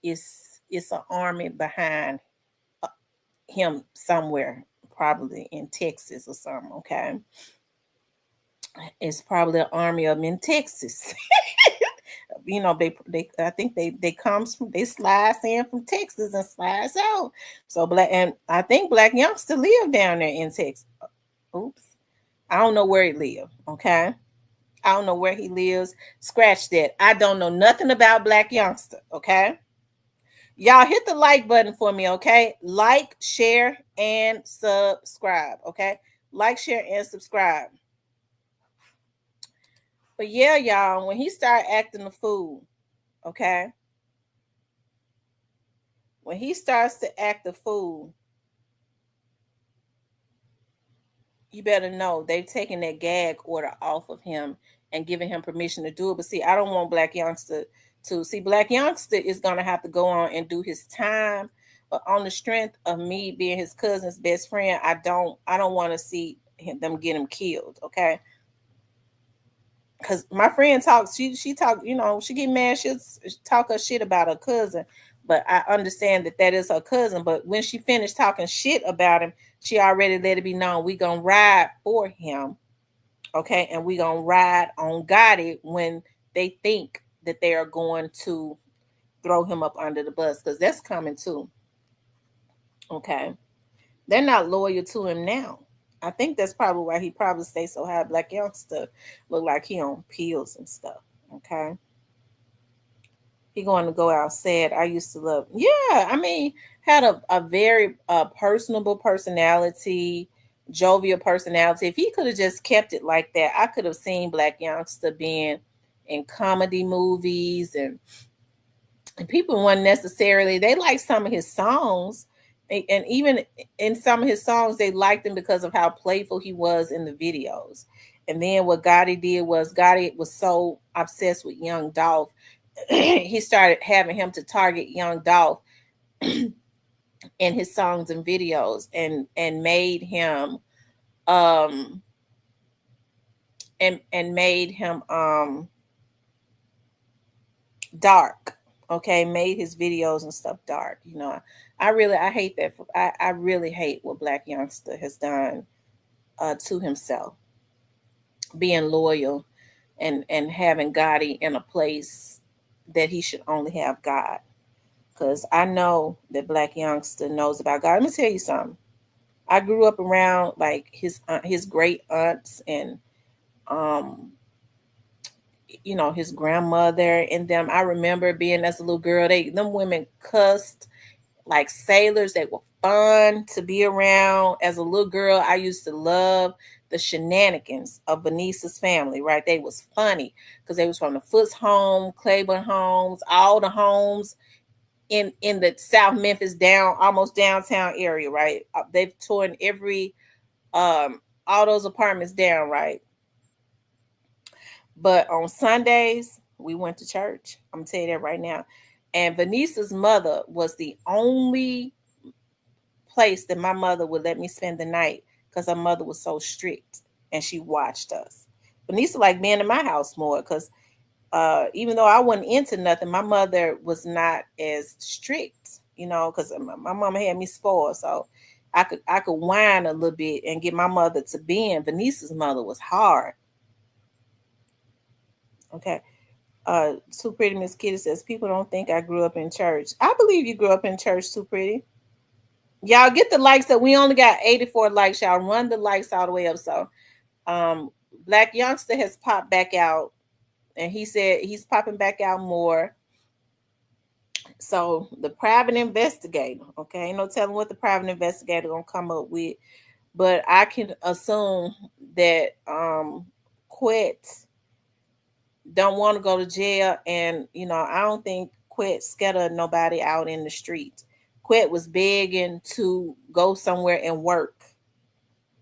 it's an army behind him somewhere, probably in Texas or something, okay? It's probably an army of them in Texas. You know, they I think they comes from, they slides in from Texas and slides out. So I think Black Youngster live down there in Texas. Oops. I don't know where he live. Okay. I don't know where he lives. Scratch that. I don't know nothing about Black Youngster. Okay. Y'all hit the like button for me. Okay. Like, share, and subscribe. Okay. Like, share, and subscribe. But yeah, y'all, when he started acting a fool, okay? When he starts to act a fool, you better know they've taken that gag order off of him and giving him permission to do it. But see, I don't want Black Youngster to see. Black Youngster is going to have to go on and do his time. But on the strength of me being his cousin's best friend, I don't want to see them get him killed, okay? Because my friend talks, she talk, you know, she get mad, she'll talk her shit about her cousin, but I understand that is her cousin. But when she finished talking shit about him, she already let it be known we gonna ride for him, okay? And we gonna ride on Gotti when they think that they are going to throw him up under the bus, because that's coming too, okay? They're not loyal to him now. I think that's probably why he probably stays so high. Black Youngster look like he on pills and stuff. Okay. He going to go out sad. I used to love. Yeah. I mean, had a very personable personality, jovial personality. If he could have just kept it like that, I could have seen Black Youngster being in comedy movies, and people weren't necessarily, they like some of his songs. And even in some of his songs, they liked him because of how playful he was in the videos. And then what Gotti did was, Gotti was so obsessed with Youngdolph, he started having him to target Youngdolph in his songs and videos, and made him dark. Okay, made his videos and stuff dark. You know, I hate that. I really hate what Black Youngster has done to himself, being loyal and having Gotti in a place that he should only have God. Because I know that Black Youngster knows about God. Let me tell you something. I grew up around like his great aunts and you know, his grandmother and them. I remember being as a little girl, them women cussed like sailors. They were fun to be around. As a little girl, I used to love the shenanigans of Venice's family, right? They was funny because they was from the Foots home, Claiborne homes, all the homes in the South Memphis down, almost downtown area, right? They've torn every all those apartments down, right? But on Sundays, we went to church. I'm gonna tell you that right now. And Venice's mother was the only place that my mother would let me spend the night because her mother was so strict and she watched us. Venice liked being in my house more because even though I wasn't into nothing, my mother was not as strict, you know, because my mama had me spoiled, so I could whine a little bit and get my mother to bend. Venice's mother was hard. Okay. Too Pretty Miss Kitty says people don't think I grew up in church. I believe you grew up in church, Too Pretty. Y'all get the likes that we only got 84 likes. Y'all run the likes all the way up. So Black Youngsta has popped back out, and he said he's popping back out more. So the private investigator, okay, ain't no telling what the private investigator gonna come up with, but I can assume that Quet don't want to go to jail, and you know I don't think Quet scared nobody out in the street. Quet was begging to go somewhere and work.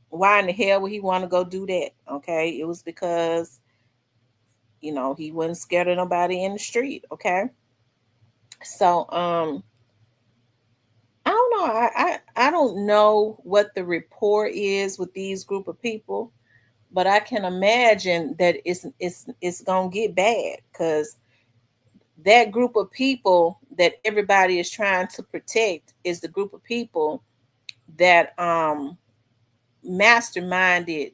Why in the hell would he want to go do that? Okay, it was because you know he wasn't scared of nobody in the street. Okay, so I don't know. I don't know what the rapport is with these group of people, but I can imagine that it's gonna get bad because that group of people that everybody is trying to protect is the group of people that masterminded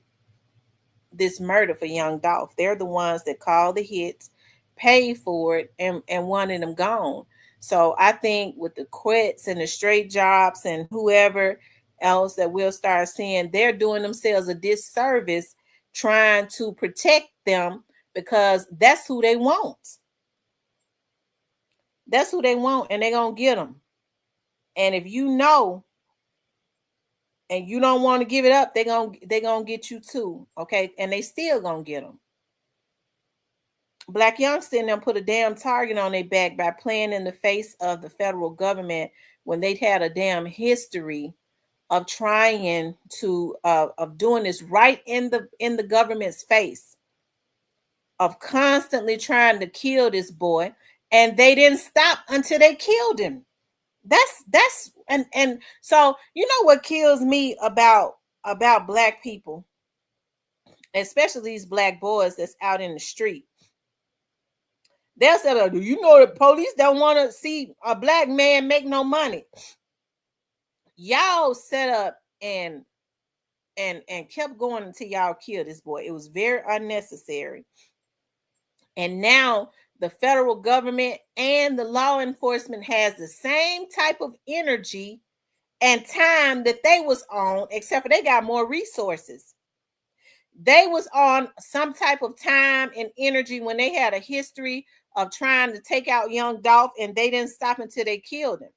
this murder for Youngdolph. They're the ones that called the hits, paid for it, and wanted them gone. So I think with the quits and the straight jobs and whoever else that we'll start seeing, they're doing themselves a disservice trying to protect them because that's who they want. That's who they want, and they're going to get them. And if you know and you don't want to give it up, they're gonna get you too, okay? And they still going to get them. Black Youngsta and them put a damn target on their back by playing in the face of the federal government when they'd had a damn history of trying to of doing this right in the government's face, of constantly trying to kill this boy, and they didn't stop until they killed him. That's and so you know what kills me about black people, especially these black boys that's out in the street. They'll say, "Do you know the police don't want to see a black man make no money?" Y'all set up and kept going until y'all killed this boy. It was very unnecessary. And now the federal government and the law enforcement has the same type of energy and time that they was on, except for they got more resources. They was on some type of time and energy when they had a history of trying to take out Youngdolph, and they didn't stop until they killed him.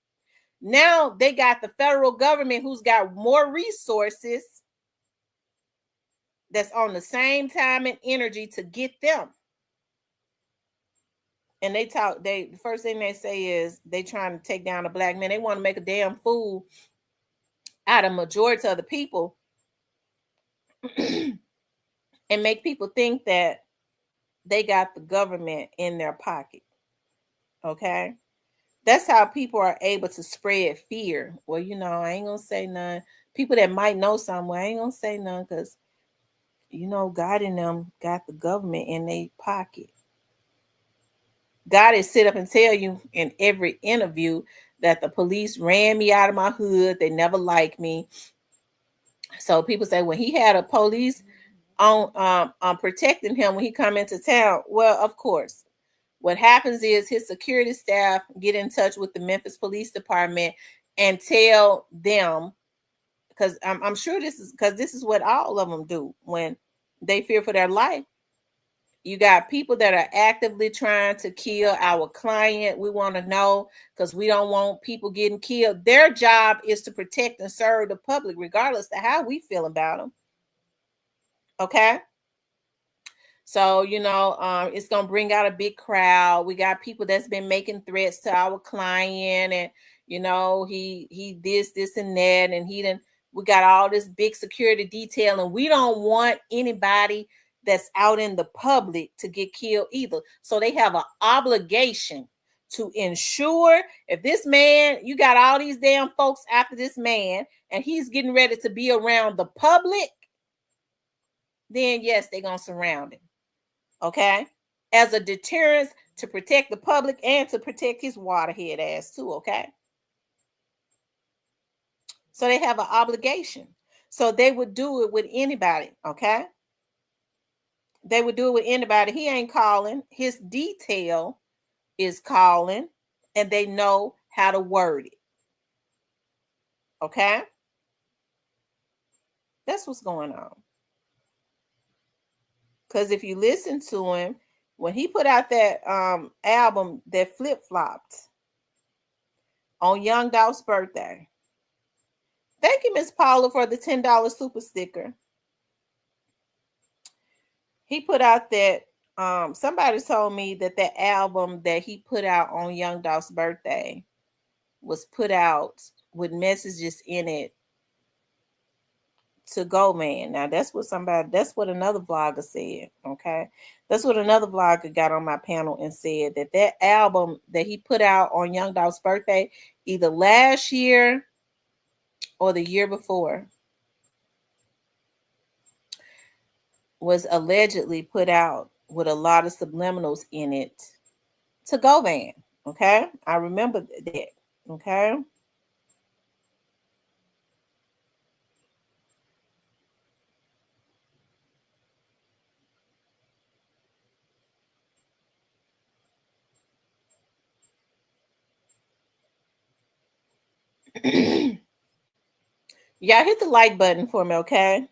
Now they got the federal government who's got more resources that's on the same time and energy to get them. And the first thing they say is they trying to take down a black man. They want to make a damn fool out of majority of the people and make people think that they got the government in their pocket. Okay? That's how people are able to spread fear. Well, you know, I ain't gonna say none. People that might know somewhere, I ain't gonna say none because, you know, God in them got the government in their pocket. God is sit up and tell you in every interview that the police ran me out of my hood. They never liked me. So people say, when he had a police on protecting him when he come into town. Well, of course. What happens is his security staff get in touch with the Memphis Police Department and tell them, because I'm sure this is what all of them do when they fear for their life. You got people that are actively trying to kill our client. We want to know because we don't want people getting killed. Their job is to protect and serve the public, regardless of how we feel about them. Okay? So, it's going to bring out a big crowd. We got people that's been making threats to our client, and, he this, and that, and we got all this big security detail, and we don't want anybody that's out in the public to get killed either. So they have an obligation to ensure if this man, you got all these damn folks after this man, and he's getting ready to be around the public, then yes, they're going to surround him. Okay? As a deterrence to protect the public and to protect his waterhead ass too, okay? So they have an obligation. So they would do it with anybody, okay? They would do it with anybody. He ain't calling. His detail is calling, and they know how to word it. Okay? That's what's going on. Because if you listen to him, when he put out that album that flip-flopped on Youngdolph's birthday. Thank you, Miss Paula, for the $10 super sticker. He put out that somebody told me that the album that he put out on Youngdolph's birthday was put out with messages in it to go, man. Now that's what another vlogger said. Okay. That's what another vlogger got on my panel and said that album that he put out on Youngdolph's birthday, either last year or the year before, was allegedly put out with a lot of subliminals in it to go van. Okay. I remember that. Okay. Y'all hit the like button for me, okay?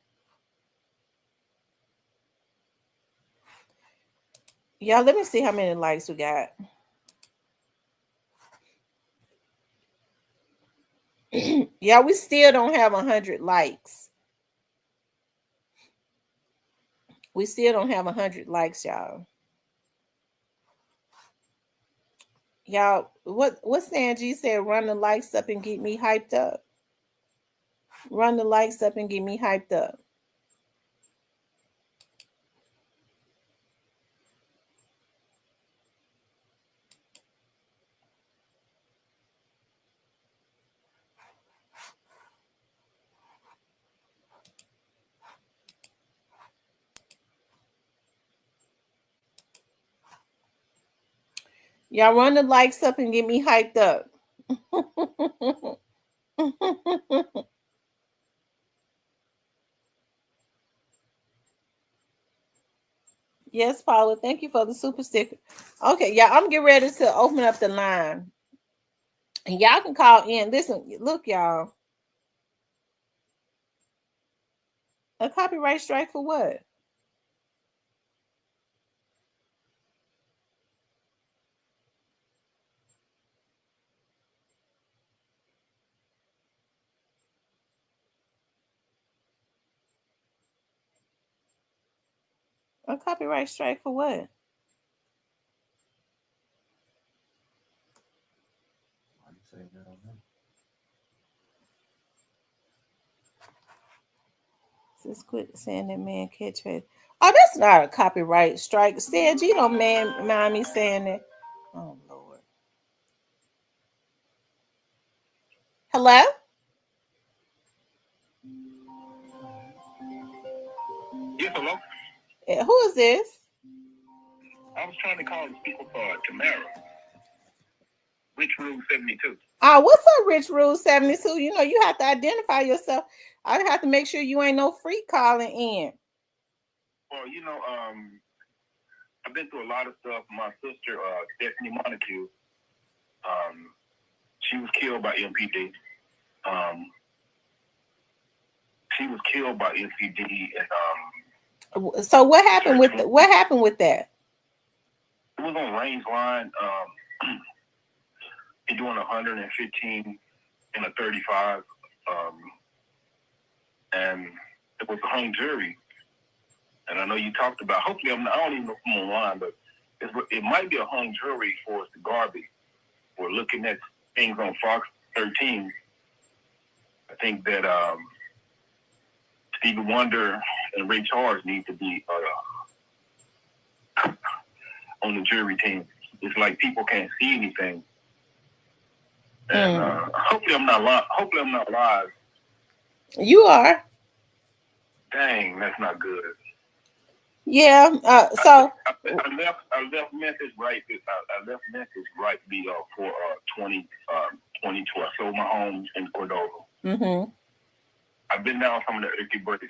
Y'all, let me see how many likes we got. Y'all, we still don't have 100 likes. We still don't have 100 likes, y'all. Y'all, what Sanji said, run the likes up and get me hyped up. Run the likes up and get me hyped up. Y'all run the likes up and get me hyped up. Yes, Paula. Thank you for the super sticker. Okay, y'all, I'm getting ready to open up the line. And y'all can call in. Listen, look, y'all. A copyright strike for what? A copyright strike for what? Just quit saying that man catchphrase. Oh, that's not a copyright strike. Stan, you don't mind me saying that. Oh Lord. Hello? Yes, hello? Who is this? I was trying to call the speaker for Tamara. Rich Rule 72. What's up, Rich Rule 72? You have to identify yourself. I have to make sure you ain't no freak calling in. Well, I've been through a lot of stuff. My sister, Stephanie Montague, she was killed by MPD. She was killed by MPD, and So what happened with that? It was on range line. He doing 115 and a 35, and it was a hung jury. And I know you talked about. Hopefully, I don't even know if I'm online, but it might be a hung jury for Garvey. We're looking at things on Fox 13. I think that Stevie Wonder and Ray Charles need to be on the jury team. It's like people can't see anything. And hopefully I'm not live. You are. Dang, that's not good. Yeah. So I left Memphis right. I left Memphis right for 2022. I sold my home in Cordova. Mm-hmm. I've been down some of the achy break.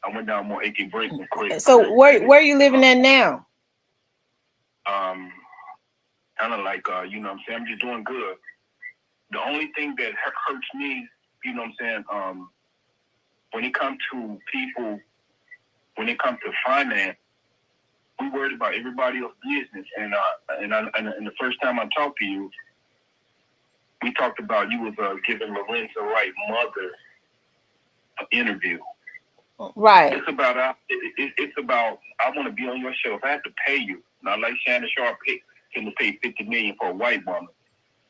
I went down more achy break and quick. So where are you living at now? Kind of like you know what I'm saying. I'm just doing good. The only thing that hurts me, you know what I'm saying, when it comes to people, when it comes to finance, we worried about everybody else's business. And the first time I talked to you, we talked about you was giving Lorenzo Wright mother an interview. Right. It's about I want to be on your show. If I have to pay you, not like Shannon Sharp can pay $50 million for a white woman,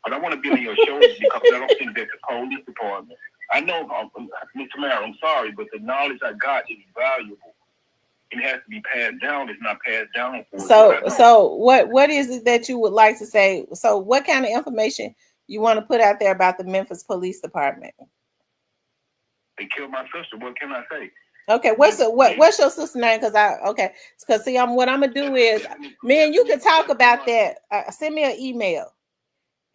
but I want to be on your show because I don't think that the police department. I know, Mr. Mayor, I'm sorry, but the knowledge I got is valuable. It has to be passed down. It's not passed down for. So what is it that you would like to say? So what kind of information you want to put out there about the Memphis Police Department? They killed my sister. What can I say? Okay, what's your sister's name? Because see, what I'm gonna do is, me and you can talk about that. Send me an email.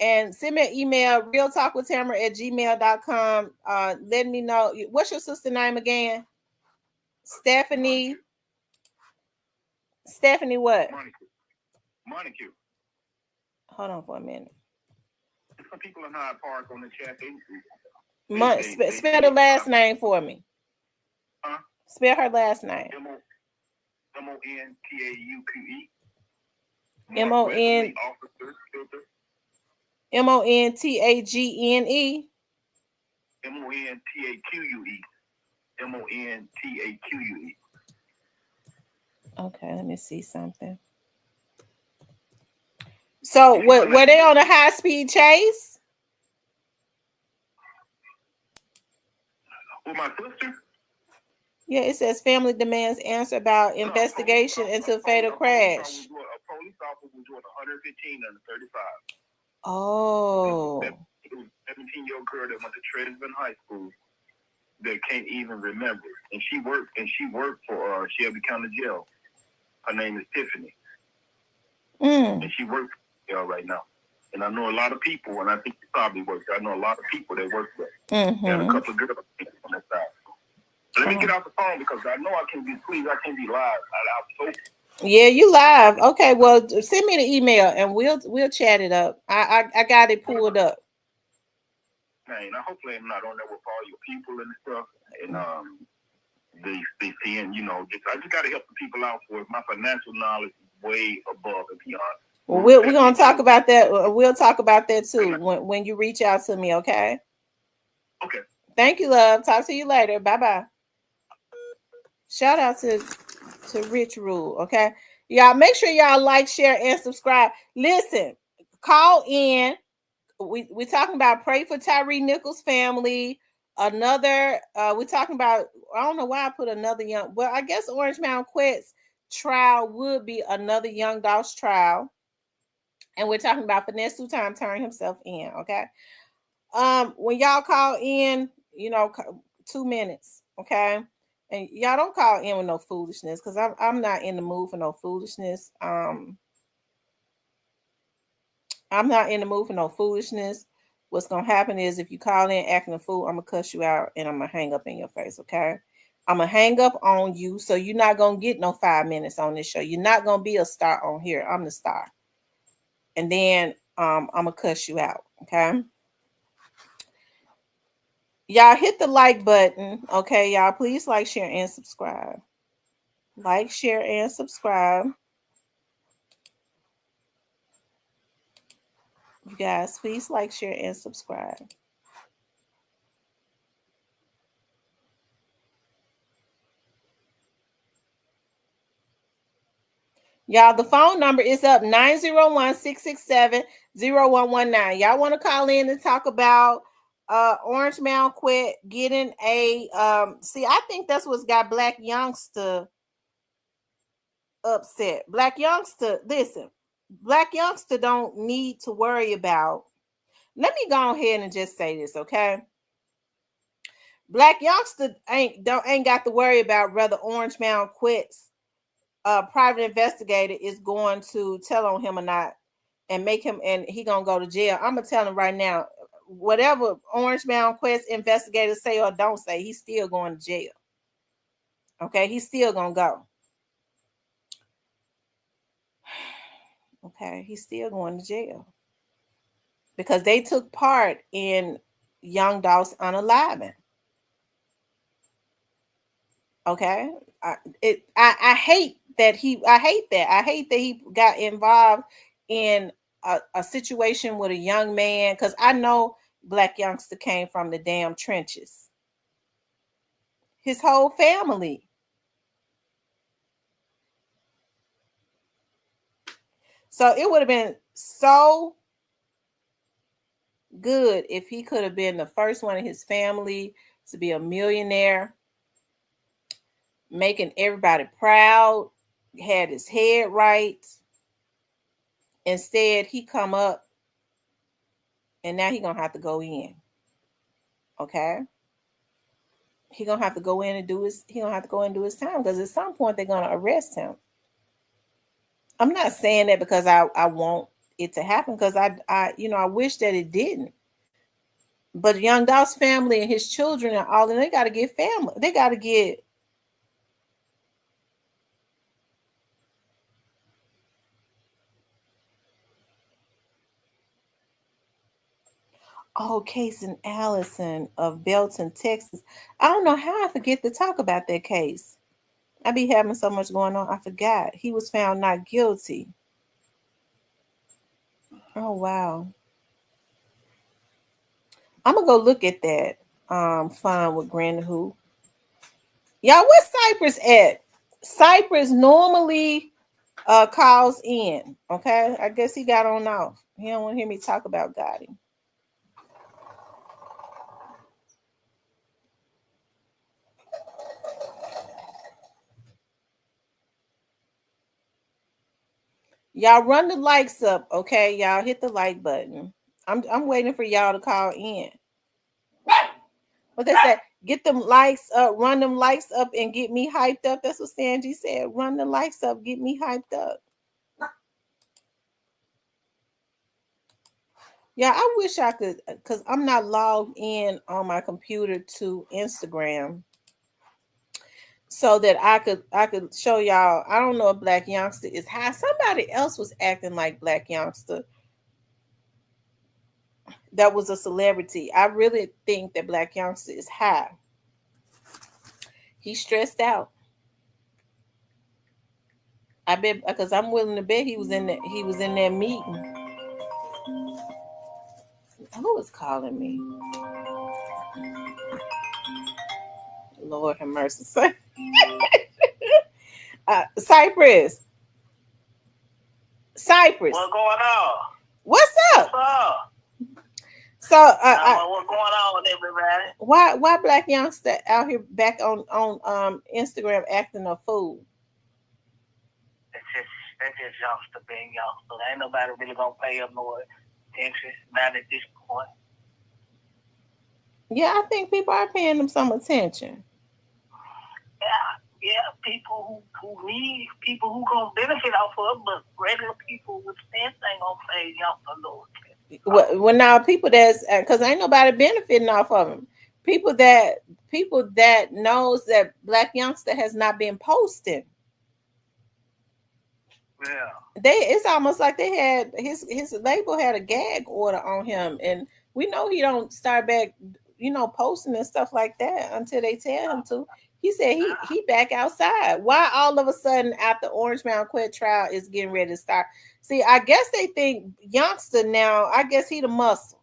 And send me an email, realtalkwithtamara@gmail.com. Let me know. What's your sister's name again? Stephanie. Stephanie what? Monica. Hold on for a minute. Some people in Hyde Park on the chat. Spell the last name for me. Huh? Spell her last name. Montauque. Montagne. Montagene. Montaque. Montaque. Okay, let me see something. So were they on a high-speed chase? With my sister? Yeah, it says family demands answer about investigation into fatal crash. A police officer was doing 115 and 35. Oh. It was a 17-year-old girl that went to Tresvant High School that can't even remember. And she worked for Shelby County Jail. Her name is Tiffany. And she works for jail right now. And I know a lot of people, and I think she probably works. I know a lot of people that work there. Mm-hmm. And a couple of girls on that side. Let me get off the phone because I know I can be live. Yeah, you live. Okay, well, send me the email and we'll chat it up. I got it pulled up. Man, hopefully I'm not on there with all your people and stuff. And they seeing, you know, I just got to help the people out for it. My financial knowledge is way above and beyond. Well, we're gonna talk about that. We'll talk about that too when you reach out to me. Okay. Okay. Thank you, love. Talk to you later. Bye bye. Shout out to Rich Rule. Okay, y'all. Make sure y'all like, share, and subscribe. Listen, call in. We talking about pray for Tyre Nichols' family. Another. We're talking about. I don't know why I put another young. Well, I guess Orange Mountain Quet's trial would be another Youngdolph's trial. And we're talking about FINESSE2TYMES turning himself in. Okay. When y'all call in, 2 minutes. Okay. And y'all don't call in with no foolishness because I'm not in the mood for no foolishness. I'm not in the mood for no foolishness. What's gonna happen is if you call in acting a fool, I'm gonna cuss you out and I'm gonna hang up in your face. Okay. I'm gonna hang up on you, so you're not gonna get no 5 minutes on this show. You're not gonna be a star on here. I'm the star. And then I'm gonna cuss you out. Okay. Y'all hit the like button. Okay, y'all. Please like, share, and subscribe. Like, share, and subscribe. You guys, please like, share, and subscribe. Y'all, the phone number is up 901-667-0119. Y'all want to call in and talk about Orange Mound quit getting a see, I think that's what's got Black Youngsta upset. Black Youngsta, listen, Black Youngsta don't need to worry about. Let me go ahead and just say this, okay? Black Youngsta ain't got to worry about whether Orange Mound quits. Private investigator is going to tell on him or not, and make him, and he gonna go to jail. I'm gonna tell him right now, whatever Orange Mound Quest investigators say or don't say, he's still going to jail. Okay, he's still gonna go. Okay, he's still going to jail because they took part in Youngdolph's unaliving. Okay, I hate that I hate that he got involved in a situation with a young man, because I know Black Youngsta came from the damn trenches. His whole family. So it would have been so good if he could have been the first one in his family to be a millionaire, making everybody proud, had his head right. Instead, he come up and now he gonna have to go in. Okay, he gonna have to go in and do his. He gonna have to go in and do his time, because at some point they're gonna arrest him. I'm not saying that because I want it to happen, because I wish that it didn't. But Youngdolph's family and his children and all, and they got to get family. They got to get. Oh, Case and Allison of Belton, Texas. I don't know how I forget to talk about that case. I be having so much going on, I forgot. He was found not guilty. Oh, wow. I'm going to go look at that fine with Granny Who. Y'all, where's Cypress at? Cypress normally calls in, okay? I guess he got on off. He don't want to hear me talk about Gotti. Y'all run the likes up, okay? Y'all hit the like button. I'm waiting for y'all to call in. What they said, get them likes up, run them likes up and get me hyped up. That's what Sanji said. Run the likes up, get me hyped up. Yeah, I wish I could, because I'm not logged in on my computer to Instagram, so that I could show y'all. I don't know if Black Youngsta is high. Somebody else was acting like Black Youngsta. That was a celebrity. I really think that Black Youngsta is high. He's stressed out. I bet, because I'm willing to bet he was in that meeting. Who is calling me? Lord have mercy. Cypress. What's going on? What's up? What's up? So what's going on, everybody? Why Black Youngsta out here back on Instagram acting a fool? That's just Youngsta being Youngsta. Ain't nobody really gonna pay him no attention, not at this point. Yeah, I think people are paying them some attention. Yeah, people who need, people who gonna benefit off of it, but regular people with sense ain't gonna pay Youngsta no attention. Well, now people that's, because ain't nobody benefiting off of them. People that knows that Black Youngsta has not been posting. Yeah. It's almost like they had his label had a gag order on him, and we know he don't start back, posting and stuff like that until they tell him to. He said he back outside. Why all of a sudden after Orange Mountain Quet trial is getting ready to start? See, I guess they think Youngsta now. I guess he the muscle.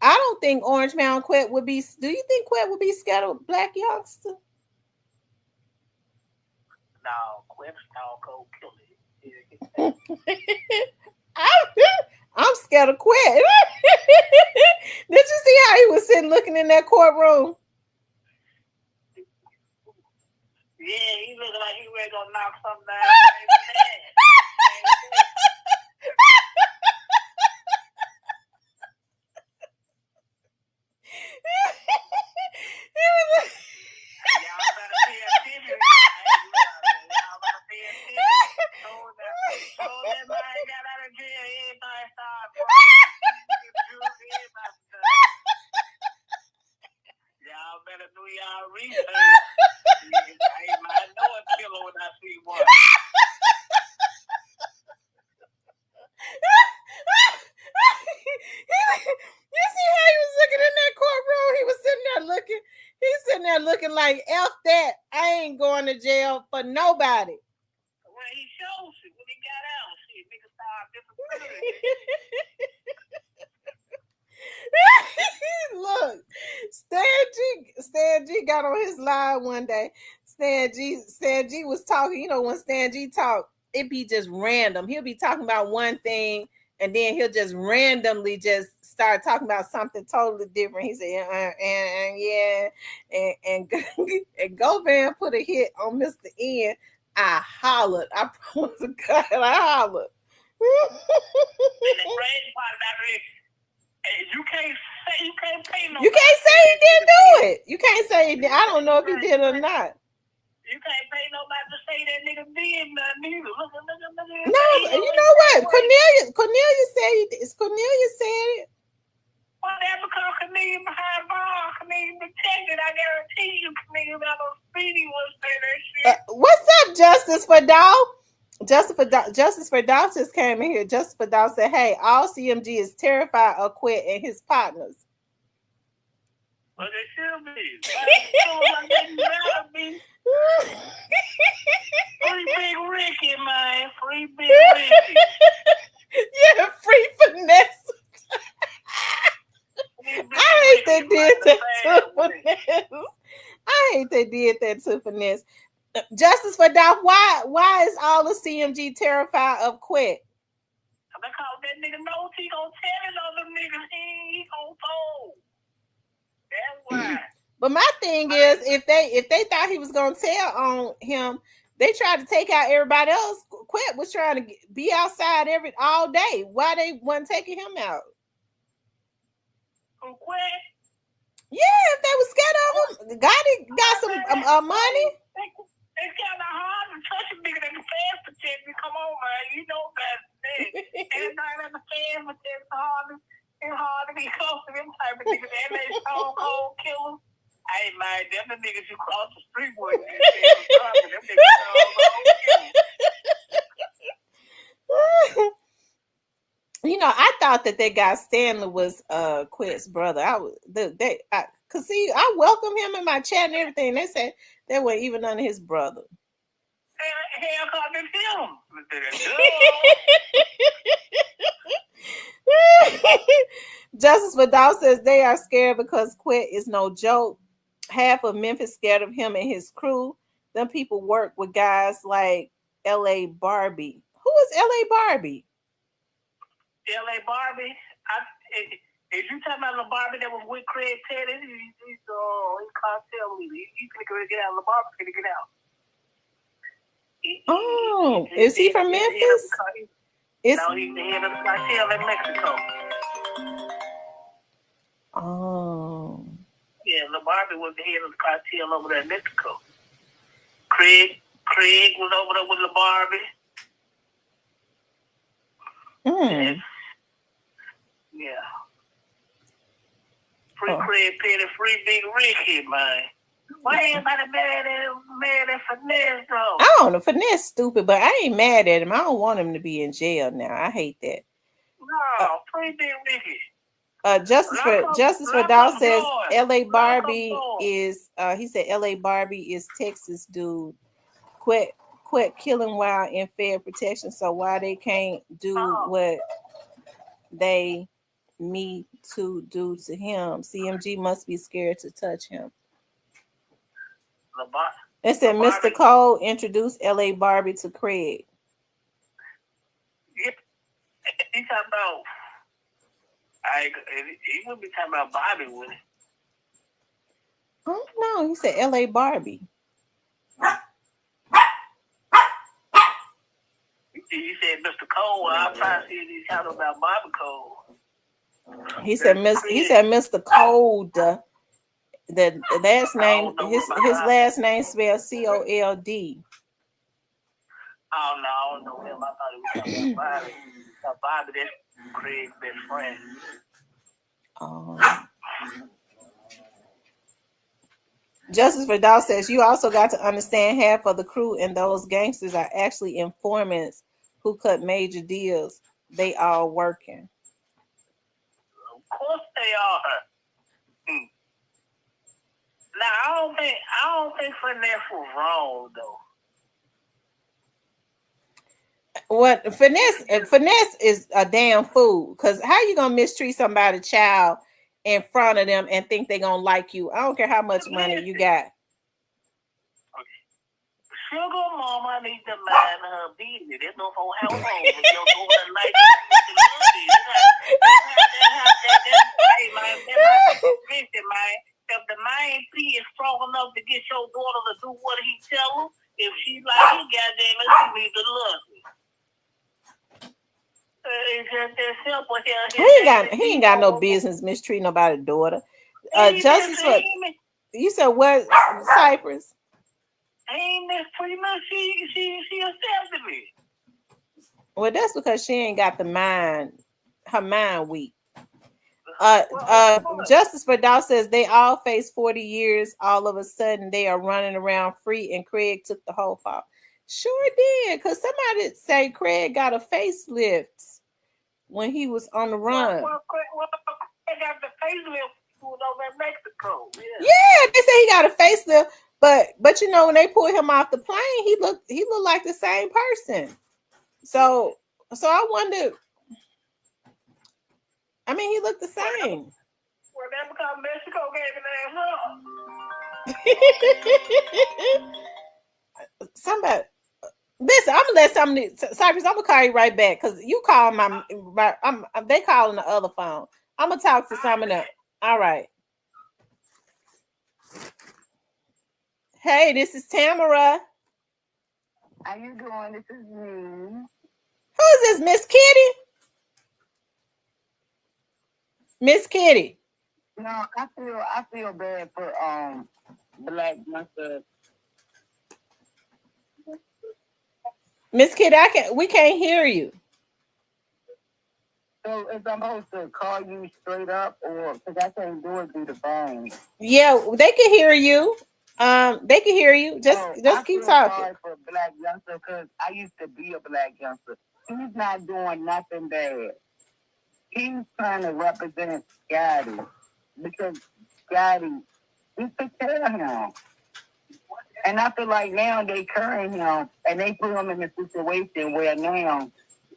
I don't think Orange Mountain Quet would be. Do you think Quet would be scared of Black Youngsta? No, Quet's not go kill it. I'm scared of Quet. Did you see how he was sitting looking in that courtroom? Yeah, he looking like he ready to knock something down. Y'all better pay attention. Y'all better pay attention. So that man got out of jail, everybody started y'all better do y'all research. I know a killer when I see one. You see how he was looking in that courtroom? He was sitting there looking. He's sitting there looking like, F that. I ain't going to jail for nobody. Well, he shows it when he got out. Shit, nigga started disappearing. Look, Stan G got on his live one day. Stan G was talking. You know, when Stan G talk, it be just random. He'll be talking about one thing, and then he'll just randomly just start talking about something totally different. He said, and Govan put a hit on Mr. N. I hollered. I promise to God, I hollered. And the crazy part about it is, you can't pay no. You can't say he didn't do it. You can't say he did. I don't know if he did or not. You can't pay nobody to say that nigga did nothing either. Look. No, you know what? Cornelia said he did. Cornelia said it. Whatever, because Cornelia behind bars, Cornelia protected. I guarantee you, Cornelia got no speedy was say that shit. What's up, Justice for Dolph? Justice for Dolph just came in here. Justice for Dolph said, hey, all CMG is terrified of Quet and his partners. Well, they should be. Free Big Ricky, man. Free Big Ricky. Yeah, free finesse. I hate they did that to finesse. I hate they did that to finesse. Justice for Dolph, why is all the CMG terrified of Quet? Because that nigga knows he gonna tell his other niggas he gonna fold. That's why. But my thing is, if they thought he was gonna tell on him, they tried to take out everybody else. Quet was trying to be outside all day. Why they wasn't taking him out? Who, Quet? Yeah, if they was scared of him, got some money. It's kind of hard to touch a nigga that the fans protect me. Come on, man. You know that. Anytime that the fans protect, it's hard to be close to them type of niggas. And they stone cold killers. Hey, man, them the niggas you cross the street with. Them niggas stone cold killers. You know, I thought that guy Stanley was Quet's brother. Cause see, I welcome him in my chat and everything. They said they weren't even under his brother. Hell, cause it's him. Justice Vidal says they are scared because Quet is no joke. Half of Memphis scared of him and his crew. Them people work with guys like L.A. Barbie. Who is L.A. Barbie? L.A. Barbie? If you talking about the Barbie that was with Craig Pettis, he can't tell me. He's going to get out. The Barbie going to get out. Is he from Memphis? No, he's the head of the cartel in Mexico. Oh. Yeah, the Barbie was the head of the cartel over there in Mexico. Craig was over there with the Barbie. Yeah. Free Craig Petty, free Big Ricky, man. Why everybody mad at Finesse, though? I don't know. Finesse stupid, but I ain't mad at him. I don't want him to be in jail now. I hate that. No, free Big Ricky. Justice for Dolph says L.A. Barbie is. He said L.A. Barbie is Texas dude. Quit killing while in Fed protection. So why they can't do what they me to do to him? CMG must be scared to touch him. It said Mr. Cole introduced L.A. Barbie to Craig. Yep. He talking about. He would be talking about Bobby, would he? I don't know. He said L.A. Barbie. He said Mr. Cole. I'm trying to see if he's talking about Bobby Cole. He said Mr. Cold. The last name, his last name spelled C-O-L-D. Oh no, I don't know him. I thought he was talking about Bobby. Bobby, that's Craig's best friend. Justice for Dolph says you also got to understand half of the crew and those gangsters are actually informants who cut major deals. They all working. Of course they are. Now I don't think Finesse was wrong though. What finesse is a damn fool, because how you gonna mistreat somebody's child in front of them and think they're gonna like you? I don't care how much money you got. Sugar mama needs to mind her business. There's no whole household with your daughter like man. If the man is strong enough to get your daughter to do what he tell her, if she like it, goddamn it, she needs to love it. It's just that simple. He ain't got no business mistreating nobody's daughter. Justice for you said what? Cypress. Ain't pretty much she accepted me. Well, that's because she ain't got the mind. Her mind weak. Justice for Dolph says they all face 40 years. All of a sudden, they are running around free, and Craig took the whole fall. Sure did, because somebody say Craig got a facelift when he was on the run. Well, Craig got the facelift over in Mexico. Yeah, they say he got a facelift, but you know when they pulled him off the plane, he looked like the same person. So I wonder. I mean, he looked the same. Well, that's because Mexico gave an ass up. Somebody, listen, I'm gonna let somebody. Cypress, I'm gonna call you right back because you call they calling the other phone. I'm gonna talk to some of them. All right. Hey, this is Tamara. How you doing? This is me. Who is this, Miss Kitty? Miss Kitty. No, I feel bad for Black Youngsta. Miss Kitty, we can't hear you. So if I'm supposed to call you straight up, or because I can't do it through the phone. Yeah, they can hear you. They can hear you. Just keep talking. Sorry for Black Youngsta because I used to be a Black Youngsta. He's not doing nothing bad. He's trying to represent Scotty because Scotty, he took care of him. And I feel like now they current him and they put him in a situation where now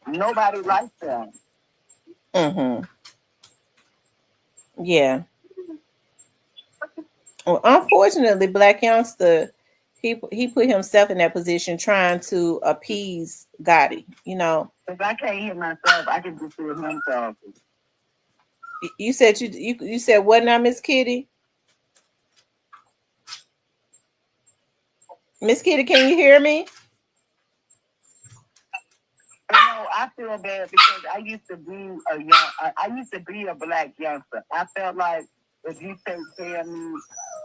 nobody likes him. Mm-hmm. Yeah. Well, unfortunately, Black Youngsta, he put himself in that position trying to appease Gotti, you know. If I can't hear myself, I can just hear him talking. You said you said what now, Miss Kitty? Miss Kitty, can you hear me? I feel bad because I used to be a Black Youngster. I felt like if you take care of me,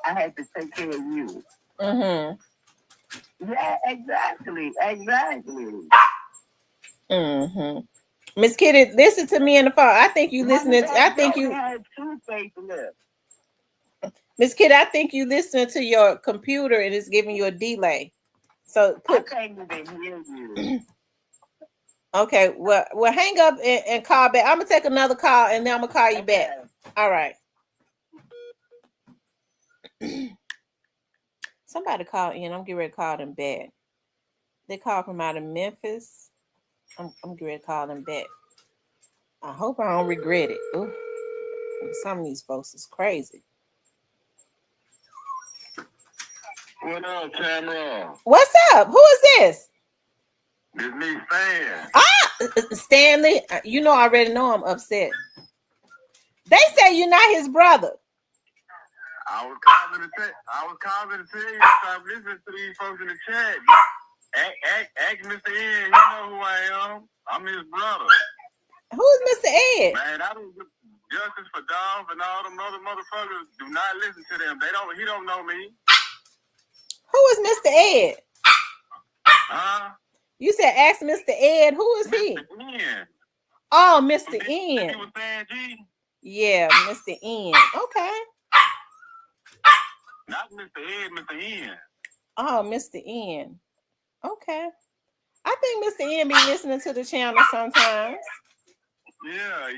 I had to take care of you. Mm-hmm. Yeah, exactly. Mm-hmm. Miss Kitty, listen to me in the phone. I think you listening. I think you had two facelifts. Miss Kitty, I think you listening to your computer and it's giving you a delay. So I can't even hear you. Okay, well, hang up and call back. I'm gonna take another call and then I'm gonna call you back. All right. Somebody called in. I'm getting ready to call them back. They called from out of Memphis. I'm getting ready to call them back. I hope I don't regret it. Ooh, some of these folks is crazy. What up, Tamara? What's up? Who is this? It's me, Stan. Stanley. You know, I already know I'm upset. They say you're not his brother. I was calling to tell you stop listening to these folks in the chat. Ask Mr. N. You know who I am. I'm his brother. Who's Mr. Ed? Man, I don't give justice for Dolph and all them other motherfuckers. Do not listen to them. He don't know me. Who is Mr. Ed? Huh? You said ask Mr. Ed. Who is he? Mr. N. Oh, Mr. He N. was saying G. Yeah, Mr. N. Okay. Not Mr. Ed, Mr. N. Oh, Mr. N. Okay. I think Mr. N be listening to the channel sometimes. Yeah.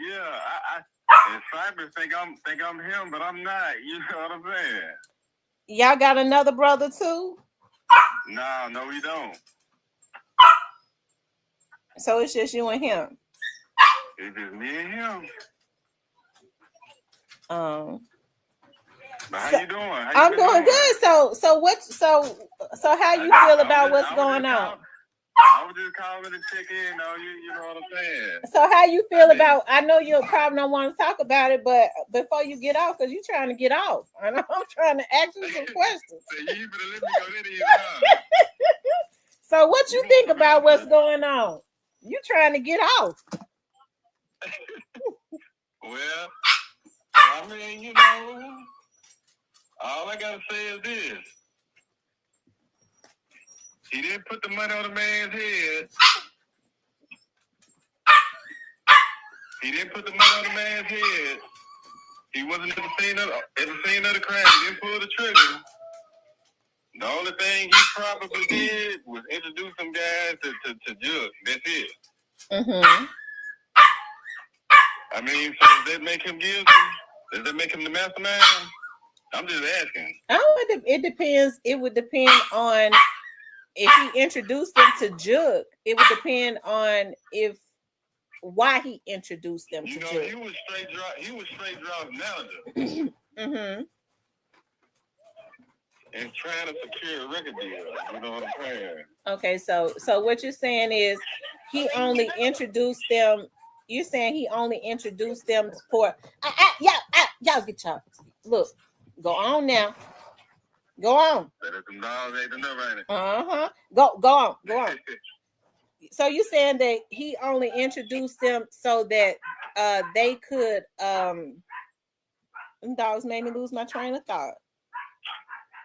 And Cyber think I'm him, but I'm not. You know what I'm saying? Y'all got another brother too? No, we don't. So it's just you and him. It's just me and him. But how you doing? I'm doing good. So how you feel about what's going on? I was just calling to check in on you. You know what I'm saying? So how you feel about? I know you probably don't want to talk about it, but before you get off, because you're trying to get off, and I'm trying to ask you some questions. So you better let me go there to you. So what you think about what's going on? You trying to get off? Well, I mean, you know, all I gotta say is this. He didn't put the money on the man's head. He wasn't at the scene of the crime. He didn't pull the trigger. The only thing he probably did was introduce some guys to judge. That's it. Mm-hmm. I mean, so does that make him guilty? Does that make him the mastermind? I'm just asking. It depends. It would depend on if he introduced them to Jug. It would depend on why he introduced them to Jug. He was straight drop manager. Mm-hmm. And trying to secure a record deal. You know what I'm saying? Okay, so what you're saying is he only introduced them. You're saying he only introduced them for y'all get y'all. Look, go on now. Go on. Uh-huh. Go on. So you're saying that he only introduced them so that they could them dogs made me lose my train of thought.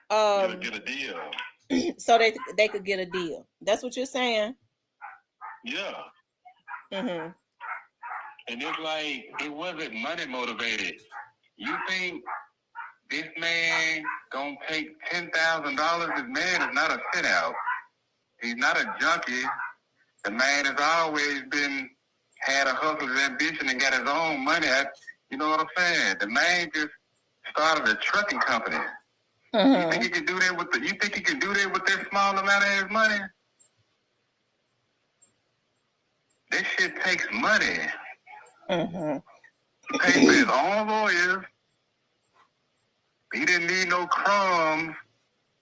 Get a deal. So they could get a deal. That's what you're saying? Yeah. Mm-hmm. And it's like it wasn't money motivated. You think this man gonna take $10,000? This man is not a sit out. He's not a junkie. The man has always had a hustler's ambition and got his own money. You know what I'm saying? The man just started a trucking company. Mm-hmm. You think he can do that with that small amount of his money? This shit takes money. Mm-hmm. He paid for his own lawyers. He didn't need no crumbs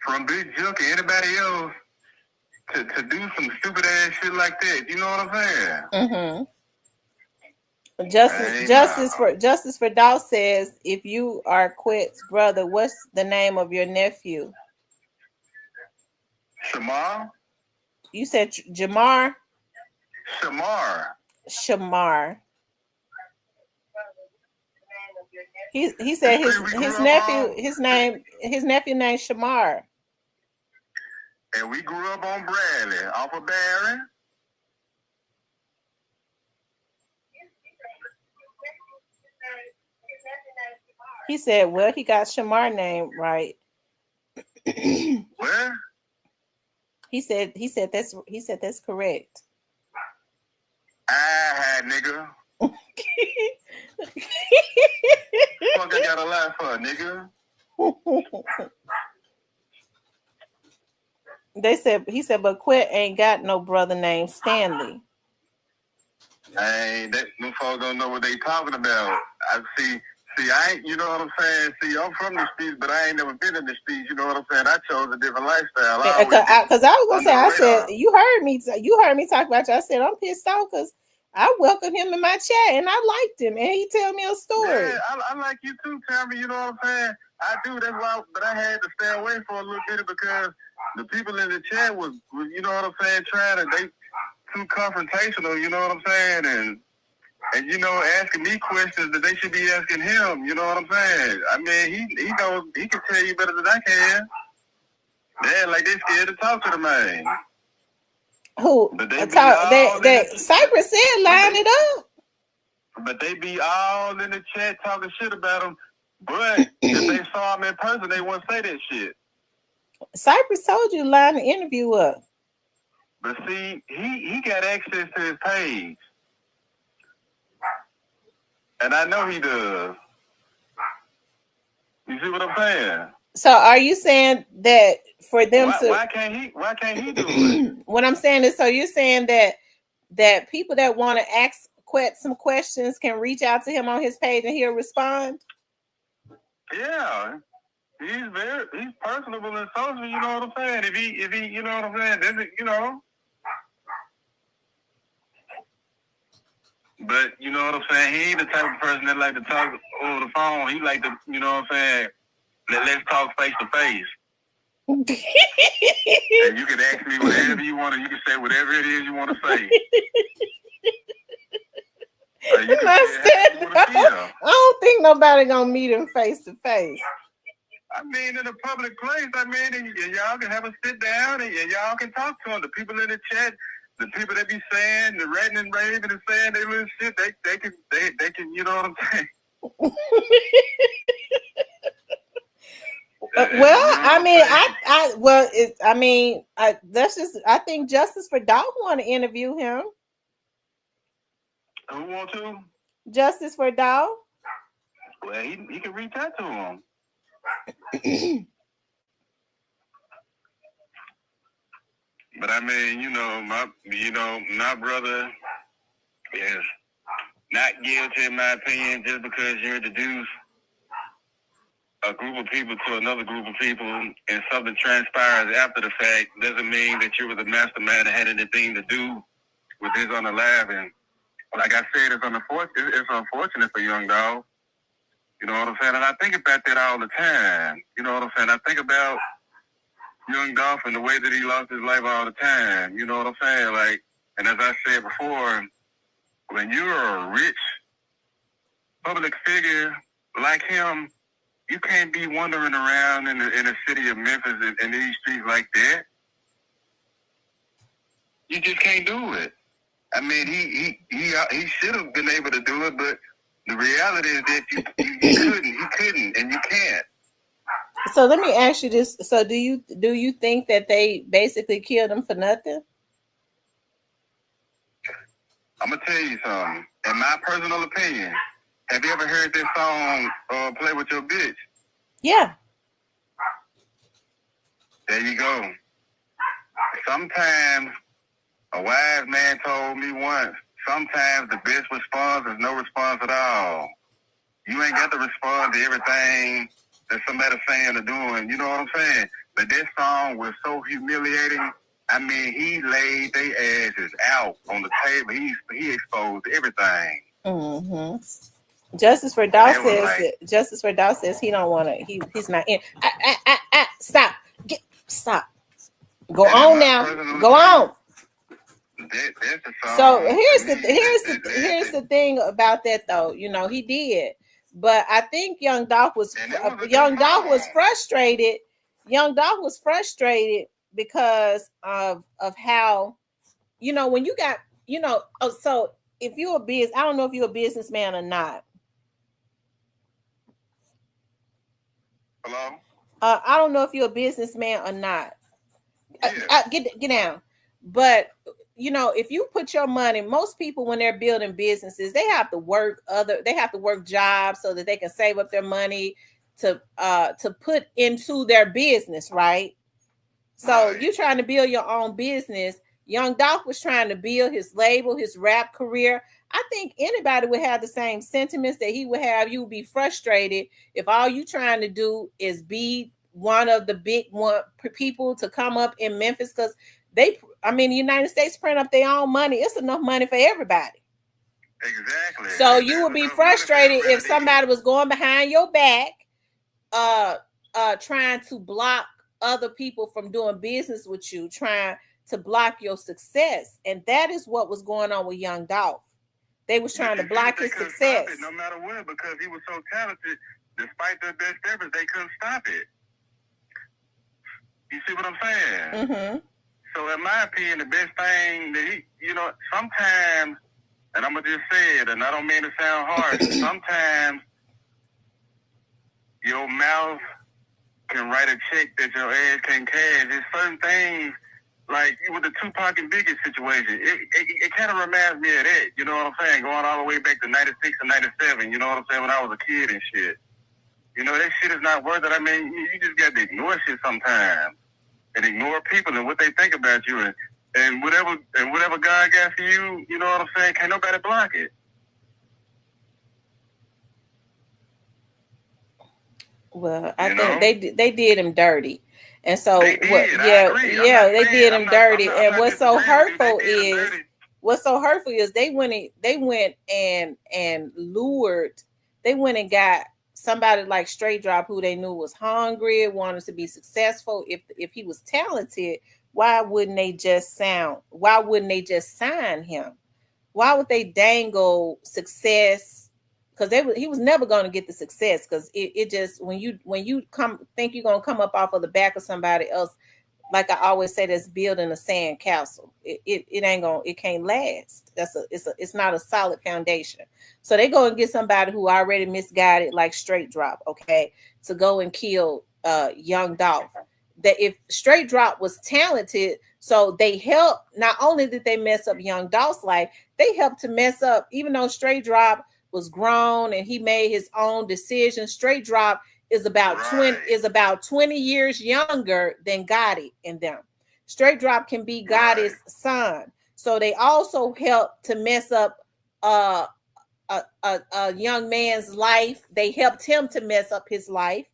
from Big Junkie or anybody else to do some stupid ass shit like that. You know what I'm saying? Mm-hmm. Justice for Dolph says, if you are Quit's brother, what's the name of your nephew? Shamar? You said Jamar? Shamar. He said his nephew named Shamar. And we grew up on Bradley, off of Barry. He said, well, he got Shamar name right. Where? He said that's correct. Nigga. lie for, nigga? He said, but Quet ain't got no brother named Stanley. Them folks don't know what they talking about. I see, I ain't, you know what I'm saying? See, I'm from the streets, but I ain't never been in the streets, you know what I'm saying? I chose a different lifestyle. Because I was gonna say, I said, you heard me talk about you. I said, I'm pissed off because I welcomed him in my chat and I liked him and he tell me a story. Yeah, I like you too, Tammy, you know what I'm saying? I do, that's why, but I had to stay away for a little bit because the people in the chat was you know what I'm saying, they too confrontational, you know what I'm saying, and you know, asking me questions that they should be asking him, you know what I'm saying? I mean, he knows, he can tell you better than I can. Yeah, like they scared to talk to the man. Who? But Cypress said line it up. But they be all in the chat talking shit about him. But if they saw him in person, they wouldn't say that shit. Cypress told you to line the interview up. But see, he got access to his page. And I know he does. You see what I'm saying? So are you saying that for them why can't he do it? What I'm saying is, so you're saying that people that want to ask some questions can reach out to him on his page and he'll respond? Yeah. He's personable and social, you know what I'm saying? If he you know what I'm saying, you know. But you know what I'm saying? He ain't the type of person that like to talk over the phone. He like to, you know what I'm saying? Let's talk face to face. And you can ask me whatever you want, and you can say whatever it is you want to say. I don't think nobody gonna meet him face to face. I mean, in a public place, I mean, and y'all can have a sit down and y'all can talk to them. The people in the chat, the people that be saying, the ranting and raving and saying they little shit, they can, you know what I'm saying? Well, I mean, I think Justice for Dolph want to interview him. Who want to? Justice for Dolph. Well, he can reach out to him. But I mean, my brother is not guilty in my opinion just because you introduce a group of people to another group of people and something transpires after the fact doesn't mean that you were the mastermind and had anything to do with his unaliving. Like I said, it's unfortunate for Youngdolph. You know what I'm saying? And I think about that all the time. You know what I'm saying? I think about Youngdolph and the way that he lost his life all the time. You know what I'm saying? Like, and as I said before, when you're a rich public figure like him, you can't be wandering around in the city of Memphis in these streets like that. You just can't do it. I mean, he should have been able to do it, but the reality is that you couldn't, and you can't. So let me ask you this: so do you think that they basically killed him for nothing? I'm gonna tell you something. In my personal opinion, have you ever heard this song "Play with Your Bitch"? Yeah. There you go. Sometimes a wise man told me once, sometimes the best response is no response at all. You ain't got to respond to everything that somebody's saying or doing. You know what I'm saying? But this song was so humiliating. I mean, he laid their asses out on the table. He exposed everything. Mm-hmm. Justice for Dolph says he don't want to. He's not in. Stop. Stop. Go on now. Go on. So here's the thing about that though. You know, he did, but I think Youngdolph was frustrated. Youngdolph was frustrated because of how, you know, when you got, you know. Oh, so if you're I don't know if you're a businessman or not. Hello? I don't know if you're a businessman or not. Yeah. Get down. But you know, if you put your money, most people when they're building businesses, they have to work jobs so that they can save up their money to put into their business, right? So you trying to build your own business. Youngdolph was trying to build his label, his rap career. I think anybody would have the same sentiments that he would have. You would be frustrated if all you trying to do is be one of the big people to come up in Memphis, because the United States print up their own money. It's enough money for everybody. Exactly. So you would be frustrated if somebody was going behind your back, trying to block other people from doing business with you, trying to block your success. And that is what was going on with Youngdolph. They was trying to block his success. No matter what, because he was so talented, despite their best efforts, they couldn't stop it. You see what I'm saying? Mm-hmm. So in my opinion, the best thing that he, sometimes, and I'm going to just say it, and I don't mean to sound harsh, sometimes your mouth can write a check that your ass can cash. There's certain things, like with the Tupac and Biggie situation, it kind of reminds me of that, you know what I'm saying? Going all the way back to 96 and 97, you know what I'm saying, when I was a kid and shit. That shit is not worth it. I mean, you just got to ignore shit sometimes. And ignore people and what they think about you. And whatever God got for you, you know what I'm saying, can't nobody block it. Well, I think they did him dirty. And so they did him dirty. And what's so hurtful is they went and lured, they went and got somebody like Straight Drop, who they knew was hungry, wanted to be successful. If he was talented, why wouldn't they just sign him? Why would they dangle success? Because he was never going to get the success, because it just, when you think you're going to come up off of the back of somebody else, like I always say, that's building a sand castle. It can't last. It's not a solid foundation. So they go and get somebody who already misguided, like Straight Drop, okay, to go and kill Youngdolph. That if Straight Drop was talented, so they helped. Not only did they mess up Youngdolph's life, they helped to mess up, even though Straight Drop was grown and he made his own decisions. Straight Drop is about 20 years younger than Gotti and them. Straight Drop can be Gotti's son. So they also helped to mess up a young man's life. They helped him to mess up his life.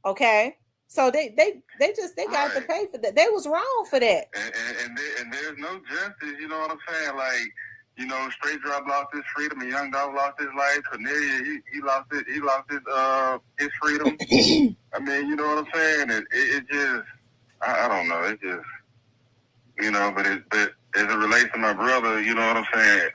Okay. So they got to pay for that. They was wrong for that. And there's no justice, you know what I'm saying? Like, Straight Drop lost his freedom, and Youngdolph lost his life. Cornelia, he lost his freedom. I mean, you know what I'm saying? It just, I don't know. It just, but as it relates to my brother, you know what I'm saying?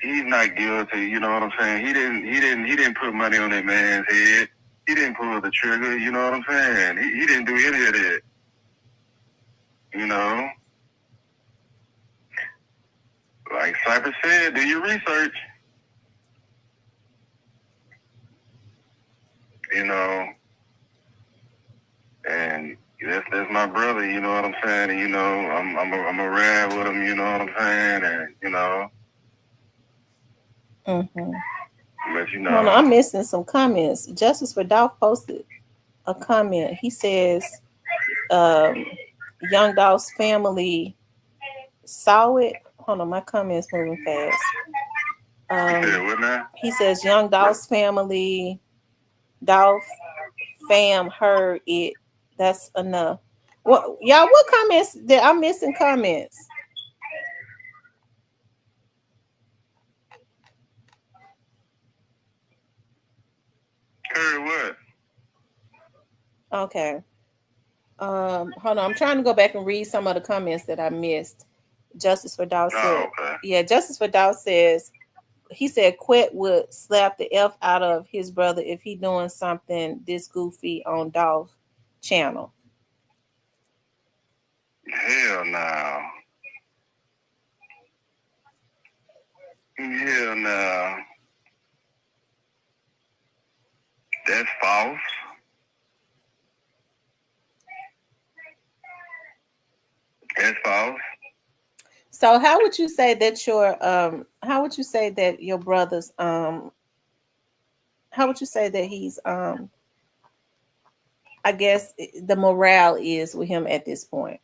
He's not guilty. You know what I'm saying? He didn't put money on that man's head. He didn't pull the trigger. You know what I'm saying? He didn't do any of that. Like Cypher said, do your research. And that's my brother, you know what I'm saying? And I'm a ride with him, you know what I'm saying? And But Hold on, I'm missing some comments. Justice for Dolph posted a comment. He says, Youngdolph's family saw it. Hold on, my comment's moving fast. He says Youngdolph's family, Dolph fam heard it. That's enough. What y'all? What comments? I'm missing comments. Heard what? Okay. Hold on. I'm trying to go back and read some of the comments that I missed. Justice for Dolph said, yeah, Justice for Dolph says, he said Quet would slap the F out of his brother if he doing something this goofy on Dolph channel. Hell no. Hell no. That's false. That's false. So how would you say that your brother's how would you say that he's I guess the morale is with him at this point?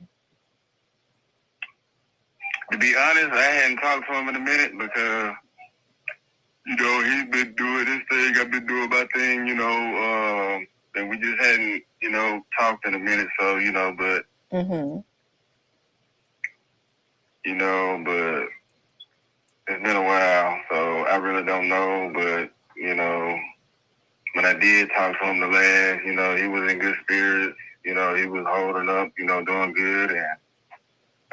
To be honest, I hadn't talked to him in a minute because, you know, he's been doing his thing, I've been doing my thing, you know, and we just hadn't, you know, talked in a minute, so, you know, but, you know, but it's been a while, so I really don't know, but, you know, when I did talk to him the last, you know, he was in good spirits, you know, he was holding up, you know, doing good, and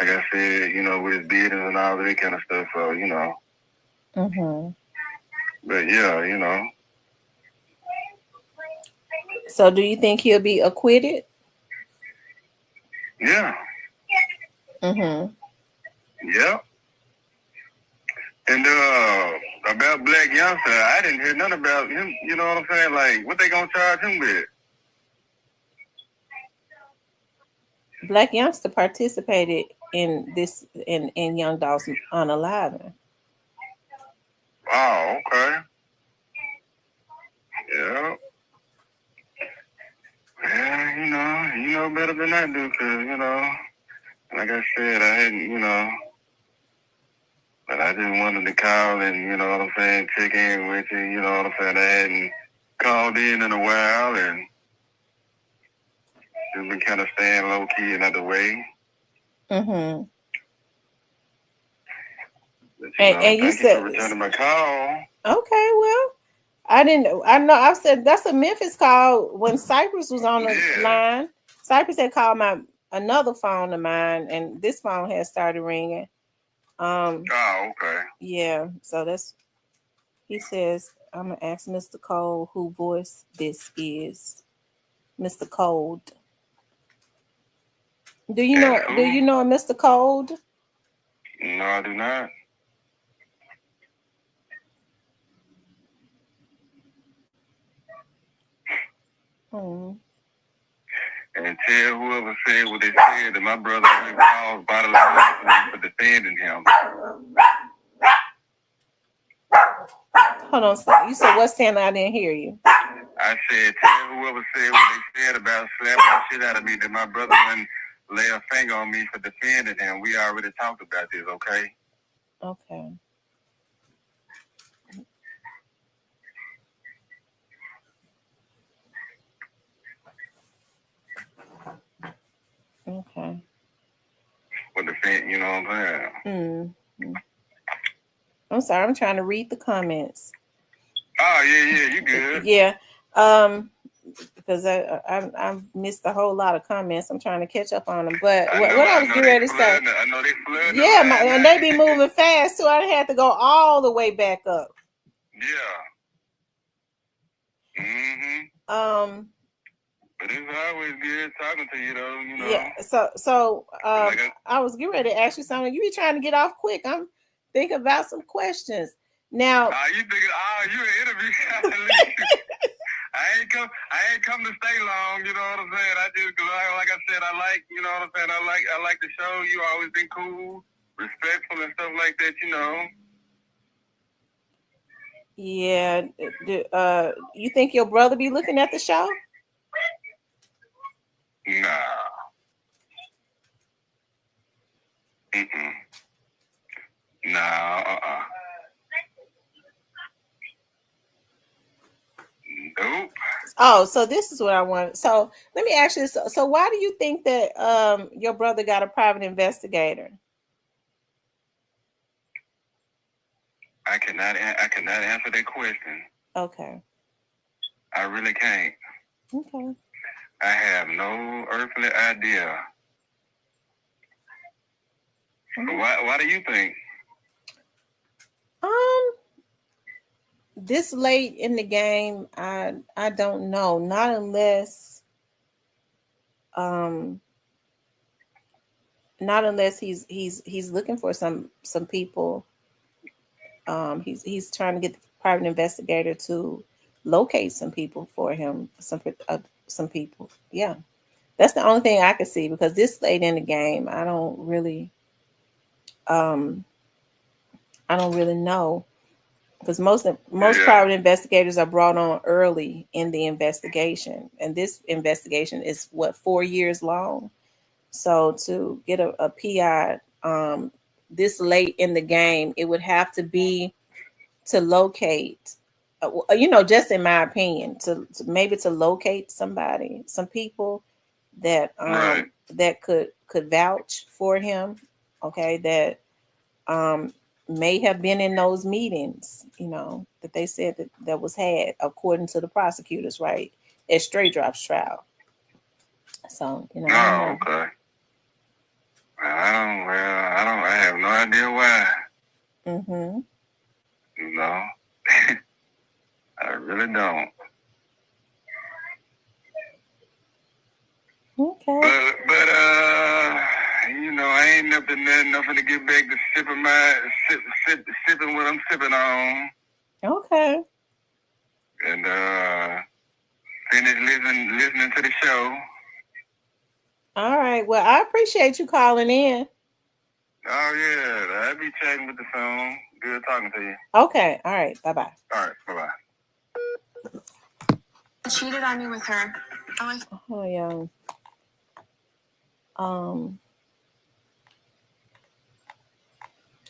like I said, you know, with his business and all that kind of stuff, so, you know. But yeah, you know. So do you think he'll be acquitted? Yeah. Yeah. And about Black Youngsta, I didn't hear nothing about him, you know what I'm saying? Like, what they gonna charge him with? Black Youngsta participated in this in Youngdolph's unaliving. Oh, okay. Yeah. Yeah, you know better than I do, cause, you know, like I said, I hadn't, you know, but I just wanted to call and, you know what I'm saying, check in with you, you know what I'm saying? I hadn't called in a while and just been kind of staying low key and out the way. And you said, for returning my call. Okay, well, I know I said that's a Memphis call when Cypress was on the line. Cypress had called another phone of mine, and this phone had started ringing. Okay. Yeah, so he says, I'm gonna ask Mr. Cole who voice this is. Mr. Cold. Do you know a Mr. Cold? No, I do not. And tell whoever said what they said that my brother only calls bodily harm for defending him. Hold on, sir. You said what, Santa? I didn't hear you. I said, tell whoever said what they said about slapping the shit out of me that my brother wouldn't lay a finger on me for defending him. We already talked about this, okay? Okay. Okay. With defend, you know what I'm saying? I'm sorry, I'm trying to read the comments. Oh, yeah, you good. Yeah. Because I missed a whole lot of comments. I'm trying to catch up on them. But what I was getting ready to say. I know they flooding. Yeah, and they be moving fast too. I had to go all the way back up. Yeah. But it's always good talking to you, though. You know. Yeah. So I was getting ready to ask you something. You be trying to get off quick. I'm thinking about some questions now. You thinking? You an interview? I ain't come to stay long. You know what I'm saying? I just, like I said, I like, you know what I'm saying. I like the show. You always been cool, respectful, and stuff like that. You know. Yeah. You think your brother be looking at the show? Nah. Nah. Nope. Oh, so this is what I want. So let me ask you. So why do you think that your brother got a private investigator? I cannot answer that question. Okay. I really can't. Okay. I have no earthly idea. Why do you think? This late in the game, I don't know. Not unless he's looking for some people. He's trying to get the private investigator to locate some people for him. Some people. Yeah. That's the only thing I could see, because this late in the game, I don't really know, because most private investigators are brought on early in the investigation, and this investigation is 4 years long. So to get a PI this late in the game, it would have to be to locate, just in my opinion, to maybe to locate somebody, some people that that could vouch for him, okay, that may have been in those meetings, that they said that was had, according to the prosecutors, right, at Straight Drop's trial. So, Oh, okay. I have no idea why. Mm-hmm. I really don't. Okay. But I ain't nothing to get back to sipping what I'm sipping on. Okay. And finish listening to the show. All right. Well, I appreciate you calling in. Oh yeah, I'll be chatting with the phone. Good talking to you. Okay. All right. Bye-bye. All right. Bye-bye. Cheated on me with her. Oh yeah.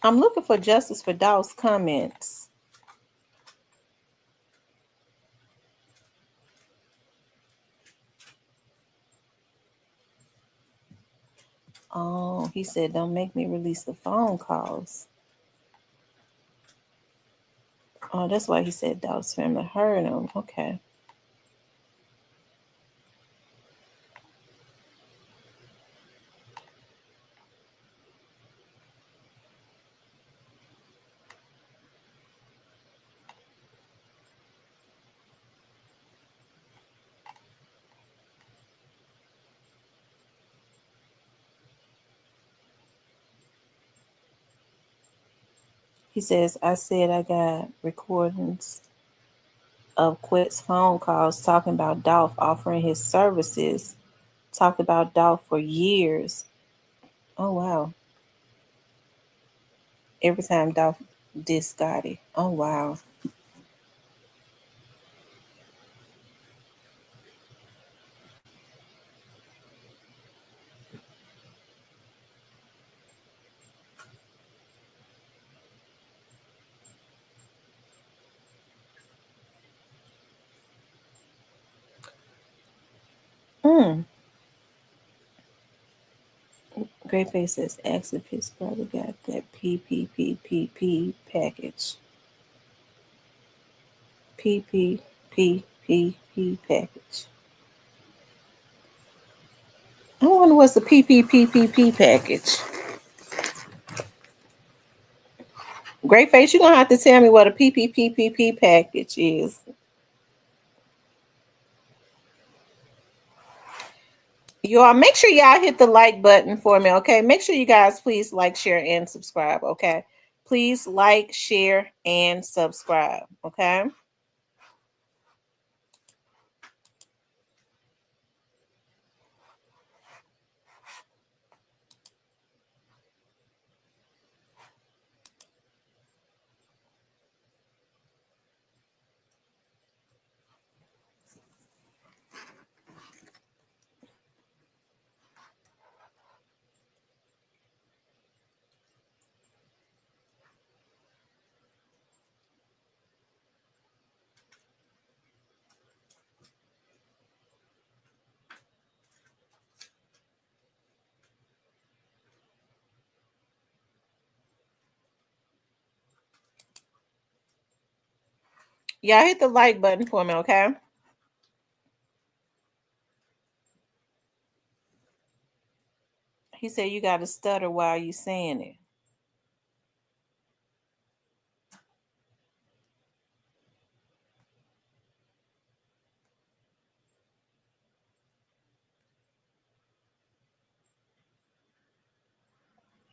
I'm looking for Justice for Dolph's comments. Oh, he said, don't make me release the phone calls. Oh, that's why he said Dolph's family heard him. Okay. He says, I said I got recordings of Quet's phone calls talking about Dolph offering his services. Talked about Dolph for years. Oh, wow. Every time Dolph did Scotty. Oh, wow. Great Face says, ask if his brother got that PPPPP package. PPPPP package. I wonder what's the PPPPP package. Great Face, you're going to have to tell me what a PPPPP package is. Y'all, make sure y'all hit the like button for me, okay? Make sure you guys please like, share, and subscribe, okay? Please like, share, and subscribe, okay? Y'all hit the like button for me, okay? He said you got to stutter while you saying it.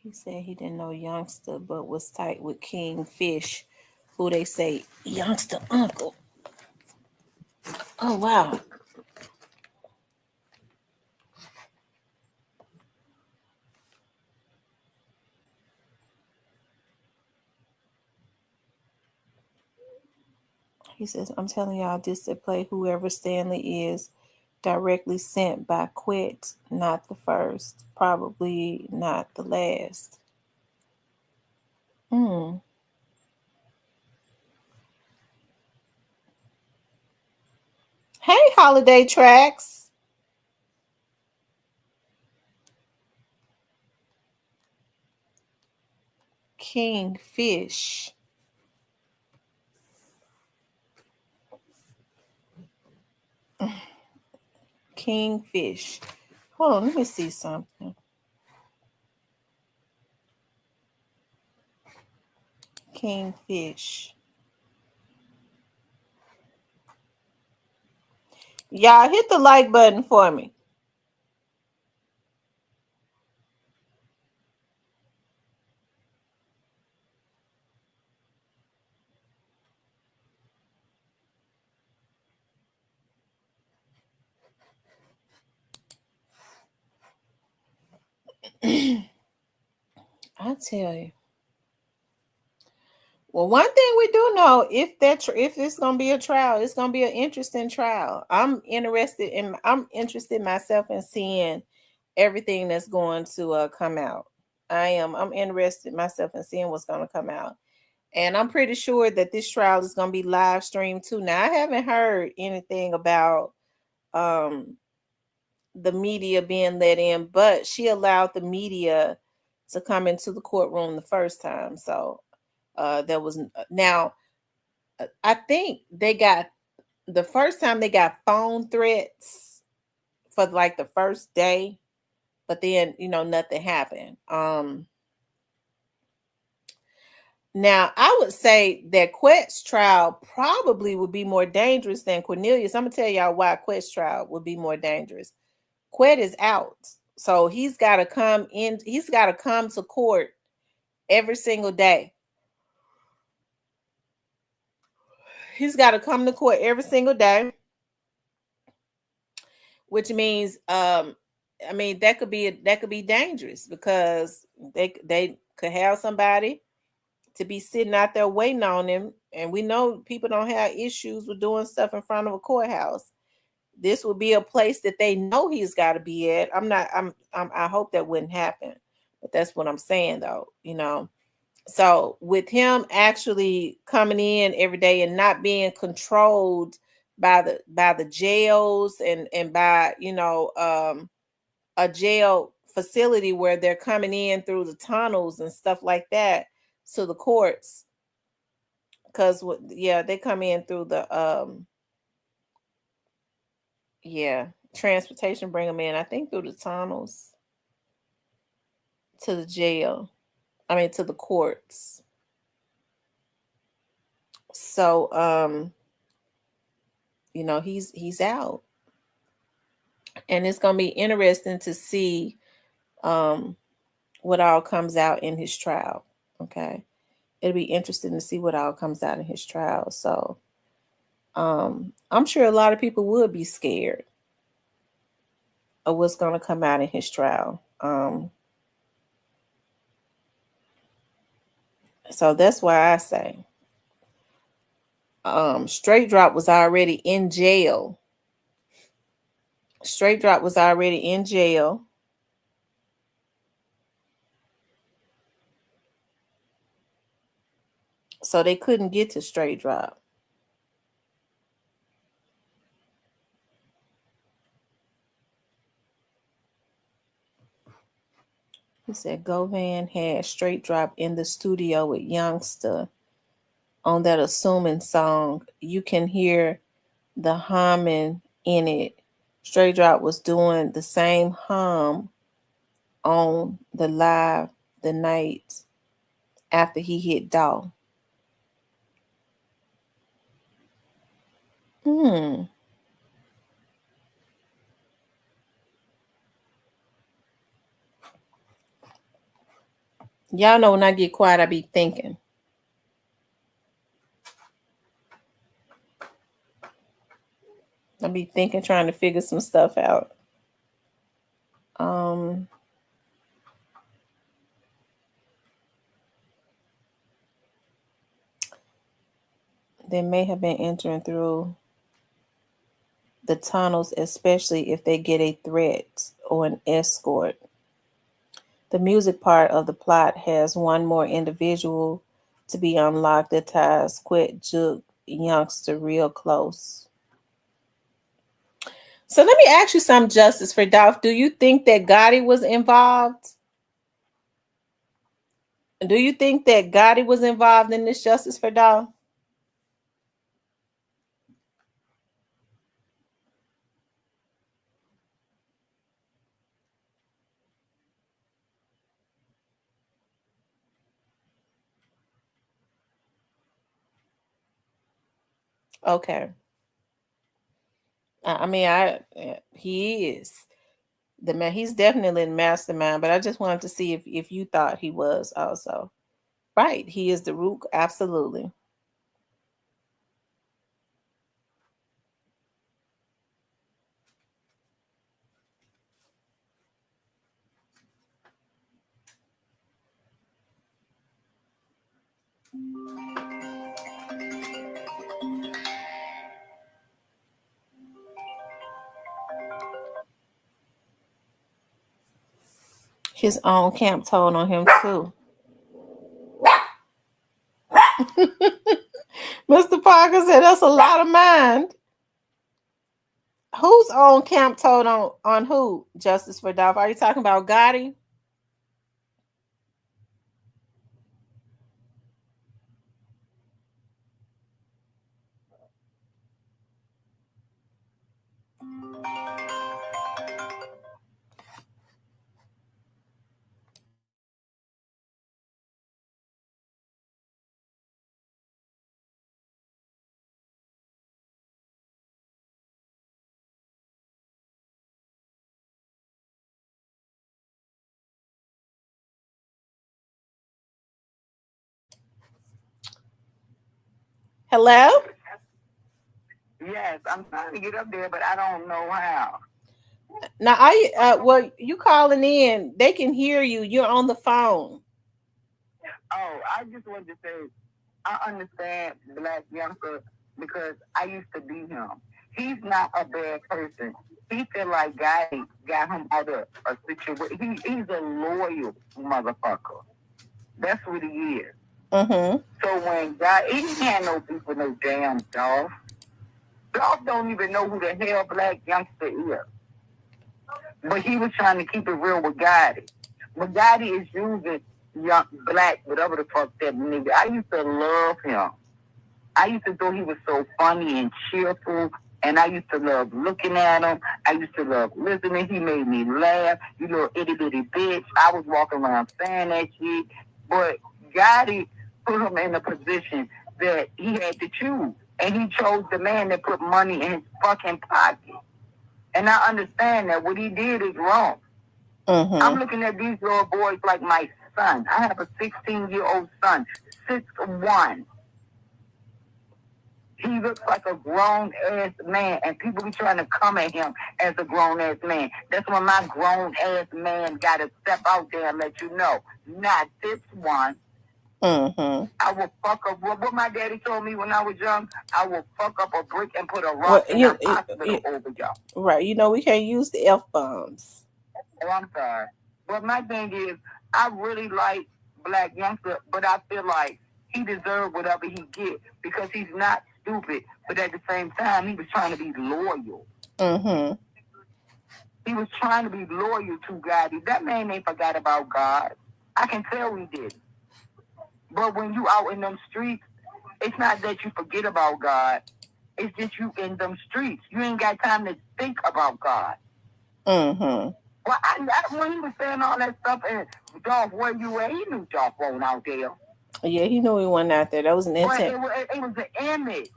He said he didn't know Youngsta, but was tight with King Fish, who they say Youngsta uncle. Oh, wow. He says, I'm telling y'all, this to play whoever Stanley is, directly sent by Quet, not the first, probably not the last. Hey, Holiday Tracks. Kingfish. Kingfish. Hold on, let me see something. Kingfish. Y'all hit the like button for me. I tell you. Well, one thing we do know, if it's gonna be a trial, it's gonna be an interesting trial. I'm interested myself in seeing everything that's going to come out. I'm interested myself in seeing what's going to come out. And I'm pretty sure that this trial is going to be live streamed too. Now, I haven't heard anything about the media being let in, but she allowed the media to come into the courtroom the first time. So there was now, I think they got the first time they got phone threats for like the first day, but then nothing happened. Now, I would say that Quet's trial probably would be more dangerous than Cornelius. I'm going to tell y'all why Quet's trial would be more dangerous. Quet is out. So he's got to come in. He's got to come to court every single day. He's got to come to court every single day, which means, that could be dangerous because they could have somebody to be sitting out there waiting on him. And we know people don't have issues with doing stuff in front of a courthouse. This would be a place that they know he's got to be at. I hope that wouldn't happen, but that's what I'm saying though, So with him actually coming in every day and not being controlled by the jails and by, a jail facility where they're coming in through the tunnels and stuff like that to the courts, because they come in through the transportation, bring them in, I think, through the tunnels to the jail, to the courts. So he's out, and it's gonna be interesting to see what all comes out in his trial. Okay, it'll be interesting to see what all comes out in his trial. So I'm sure a lot of people would be scared of what's going to come out in his trial. So that's why I say Straight Drop was already in jail. Straight Drop was already in jail. So they couldn't get to Straight Drop. He said Govan had Straight Drop in the studio with Youngsta on that Assuming song. You can hear the humming in it. Straight Drop was doing the same hum on the live the night after he hit Dolph. Y'all know when I get quiet, I be thinking. I be thinking, trying to figure some stuff out. They may have been entering through the tunnels, especially if they get a threat or an escort. The music part of the plot has one more individual to be unlocked that ties Quit Juke Youngster real close. So let me ask you some, Justice for Dolph. Do you think that Gotti was involved? Do you think that Gotti was involved in this, Justice for Dolph? Okay. I mean, he is the man. He's definitely the mastermind. But I just wanted to see if you thought he was also. Right. He is the root. Absolutely. His own camp told on him too. Mr. Parker said that's a lot of mind. Whose own camp told on who? Justice for Dolph. Are you talking about Gotti? Hello? Yes, I'm trying to get up there, but I don't know how. Now, well, you calling in? They can hear you. You're on the phone. Oh, I just wanted to say, I understand Black Youngster because I used to be him. He's not a bad person. He feel like Gotti got him out of a situation. He's a loyal motherfucker. That's what he is. Mm-hmm. So when Gotti, he can't no beef with no damn Dolph. Dolph don't even know who the hell Black Youngster is. But he was trying to keep it real with Gotti. But Gotti is using young Black, whatever the fuck that nigga. I used to love him. I used to think he was so funny and cheerful, and I used to love looking at him. I used to love listening. He made me laugh. You little itty bitty bitch. I was walking around saying that shit. But Gotti put him in a position that he had to choose. And he chose the man that put money in his fucking pocket. And I understand that what he did is wrong. Mm-hmm. I'm looking at these little boys like my son. I have a 16-year-old son, 6'1". He looks like a grown-ass man, and people be trying to come at him as a grown-ass man. That's when my grown-ass man got to step out there and let you know, not this one. Mm-hmm. I will fuck up what my daddy told me when I was young. I will fuck up a brick and put a rock in the hospital over y'all. Right. You know, we can't use the F-bombs. Oh, I'm sorry. But my thing is, I really like Black Youngster, but I feel like he deserved whatever he get because he's not stupid. But at the same time, he was trying to be loyal. Mm-hmm. He was trying to be loyal to God. That man ain't forgot about God. I can tell he did. But when you out in them streets, it's not that you forget about God. It's just you in them streets. You ain't got time to think about God. Mm-hmm. Well, when he was saying all that stuff, and Dolph, where you at? He knew Dolph wasn't out there. Yeah, he knew he wasn't out there. That was an intent. It was an image.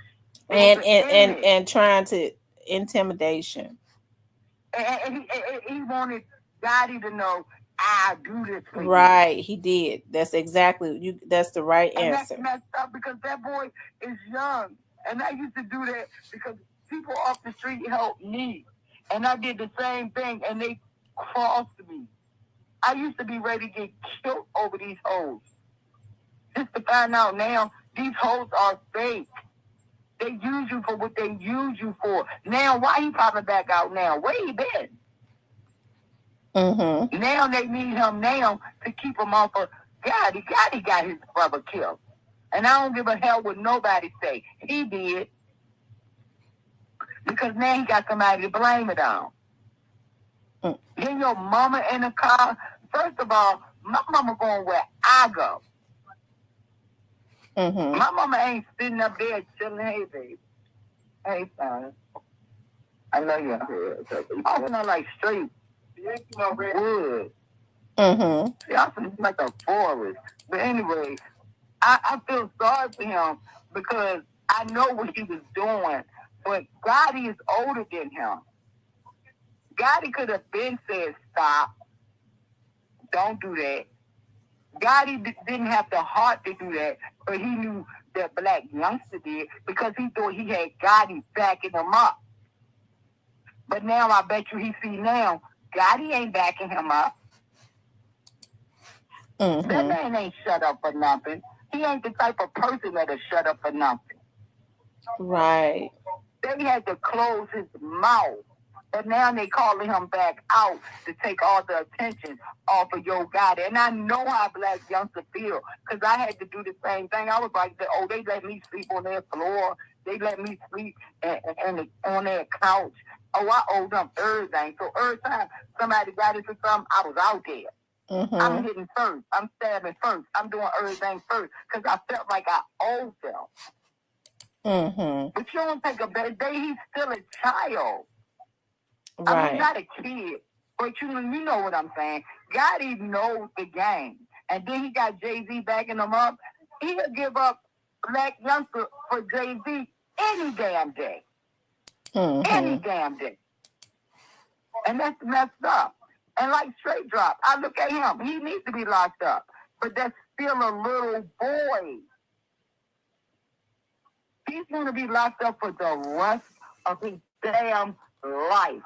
And trying to intimidation. And he wanted Gotti to know, I do this for right, you. He did. That's exactly you. That's the right answer. And that's messed up because that boy is young, and I used to do that because people off the street helped me, and I did the same thing, and they crossed me. I used to be ready to get killed over these hoes. Just to find out now, these hoes are fake. They use you for what they use you for. Now, why he popping back out now? Where he been? Mm-hmm. Now they need him now to keep him off of Gotti. Gotti got his brother killed. And I don't give a hell what nobody say. He did. Because now he got somebody to blame it on. Then your mama in the car. First of all, my mama going where I go. Mm-hmm. My mama ain't sitting up there chilling. Hey, baby. Hey, son. I know you're here. I went on like straight wood. Mm-hmm. See, I feel like a forest. But anyway, I feel sorry for him because I know what he was doing. But Gotti is older than him. Gotti could have been said, stop. Don't do that. Gotti didn't have the heart to do that, but he knew that Black Youngsta did because he thought he had Gotti backing him up. But now I bet you he see now, Gotti ain't backing him up. Mm-hmm. That man ain't shut up for nothing. He ain't the type of person that'll shut up for nothing. Right. They had to close his mouth. But now they calling him back out to take all the attention off of Yo Gotti. And I know how Black Youngsta feel because I had to do the same thing. I was like, oh, they let me sleep on their floor. They let me sleep on their couch. Oh, I owe them everything. So every time somebody got into something, I was out there. Mm-hmm. I'm hitting first. I'm stabbing first. I'm doing everything first because I felt like I owed them. Mm-hmm. But you don't take a bad day. He's still a child. Right. I mean, not a kid, but you know what I'm saying. Gotti knows the game. And then he got Jay-Z backing him up. He'll give up Black Youngsta for Jay-Z any damn day. Mm-hmm. Any damn day. And that's messed up. And like Straight Drop, I look at him. He needs to be locked up. But that's still a little boy. He's going to be locked up for the rest of his damn life.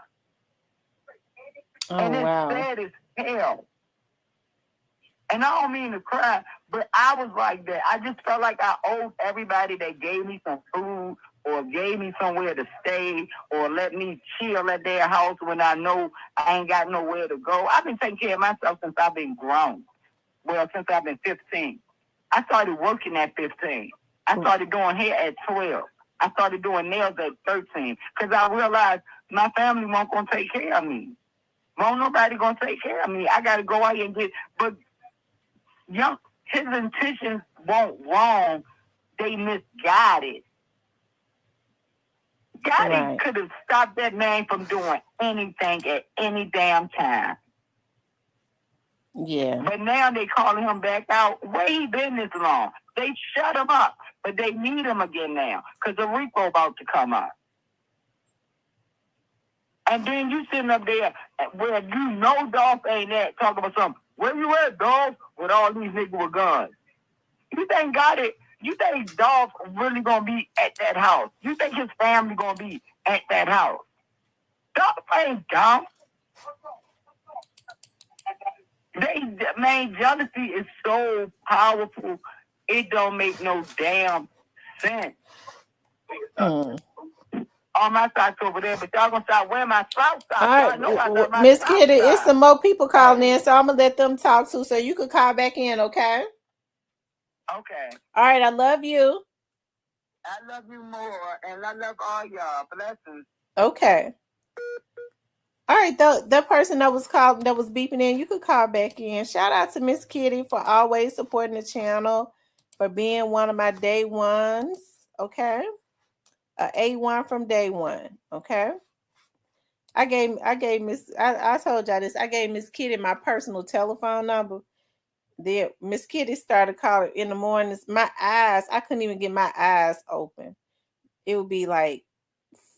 Oh, and it's wow. sad as hell. And I don't mean to cry, but I was like that. I just felt like I owed everybody that gave me some food or gave me somewhere to stay or let me chill at their house when I know I ain't got nowhere to go. I've been taking care of myself since I've been grown. Well, since I've been 15. I started working at 15. I started doing hair at 12. I started doing nails at 13 because I realized my family won't going to take care of me. Won't nobody going to take care of me. I got to go out and get, but his intentions weren't wrong. They misguided. Gotti could have stopped that man from doing anything at any damn time. Yeah. But now they calling him back out. Where he been this long? They shut him up, but they need him again now because the repo about to come up. And then you sitting up there where you know Dolph ain't at talking about something. Where you at, Dolph? With all these niggas with guns. You think you think Dolph really gonna be at that house? You think his family gonna be at that house? Dolph ain't dumb. Jealousy is so powerful, it don't make no damn sense. All my socks over there, but y'all gonna start wearing my south socks. All right, Miss Kitty, it's some more people calling in, so I'm gonna let them talk too. So you could call back in, okay? Okay. All right, I love you. I love you more, and I love all y'all. Blessings. Okay. All right, the person that was calling, that was beeping in, you could call back in. Shout out to Miss Kitty for always supporting the channel, for being one of my day ones. Okay. A1 from day one. Okay. I told y'all this. I gave Miss Kitty my personal telephone number. Then Miss Kitty started calling in the mornings. My eyes, I couldn't even get my eyes open. It would be like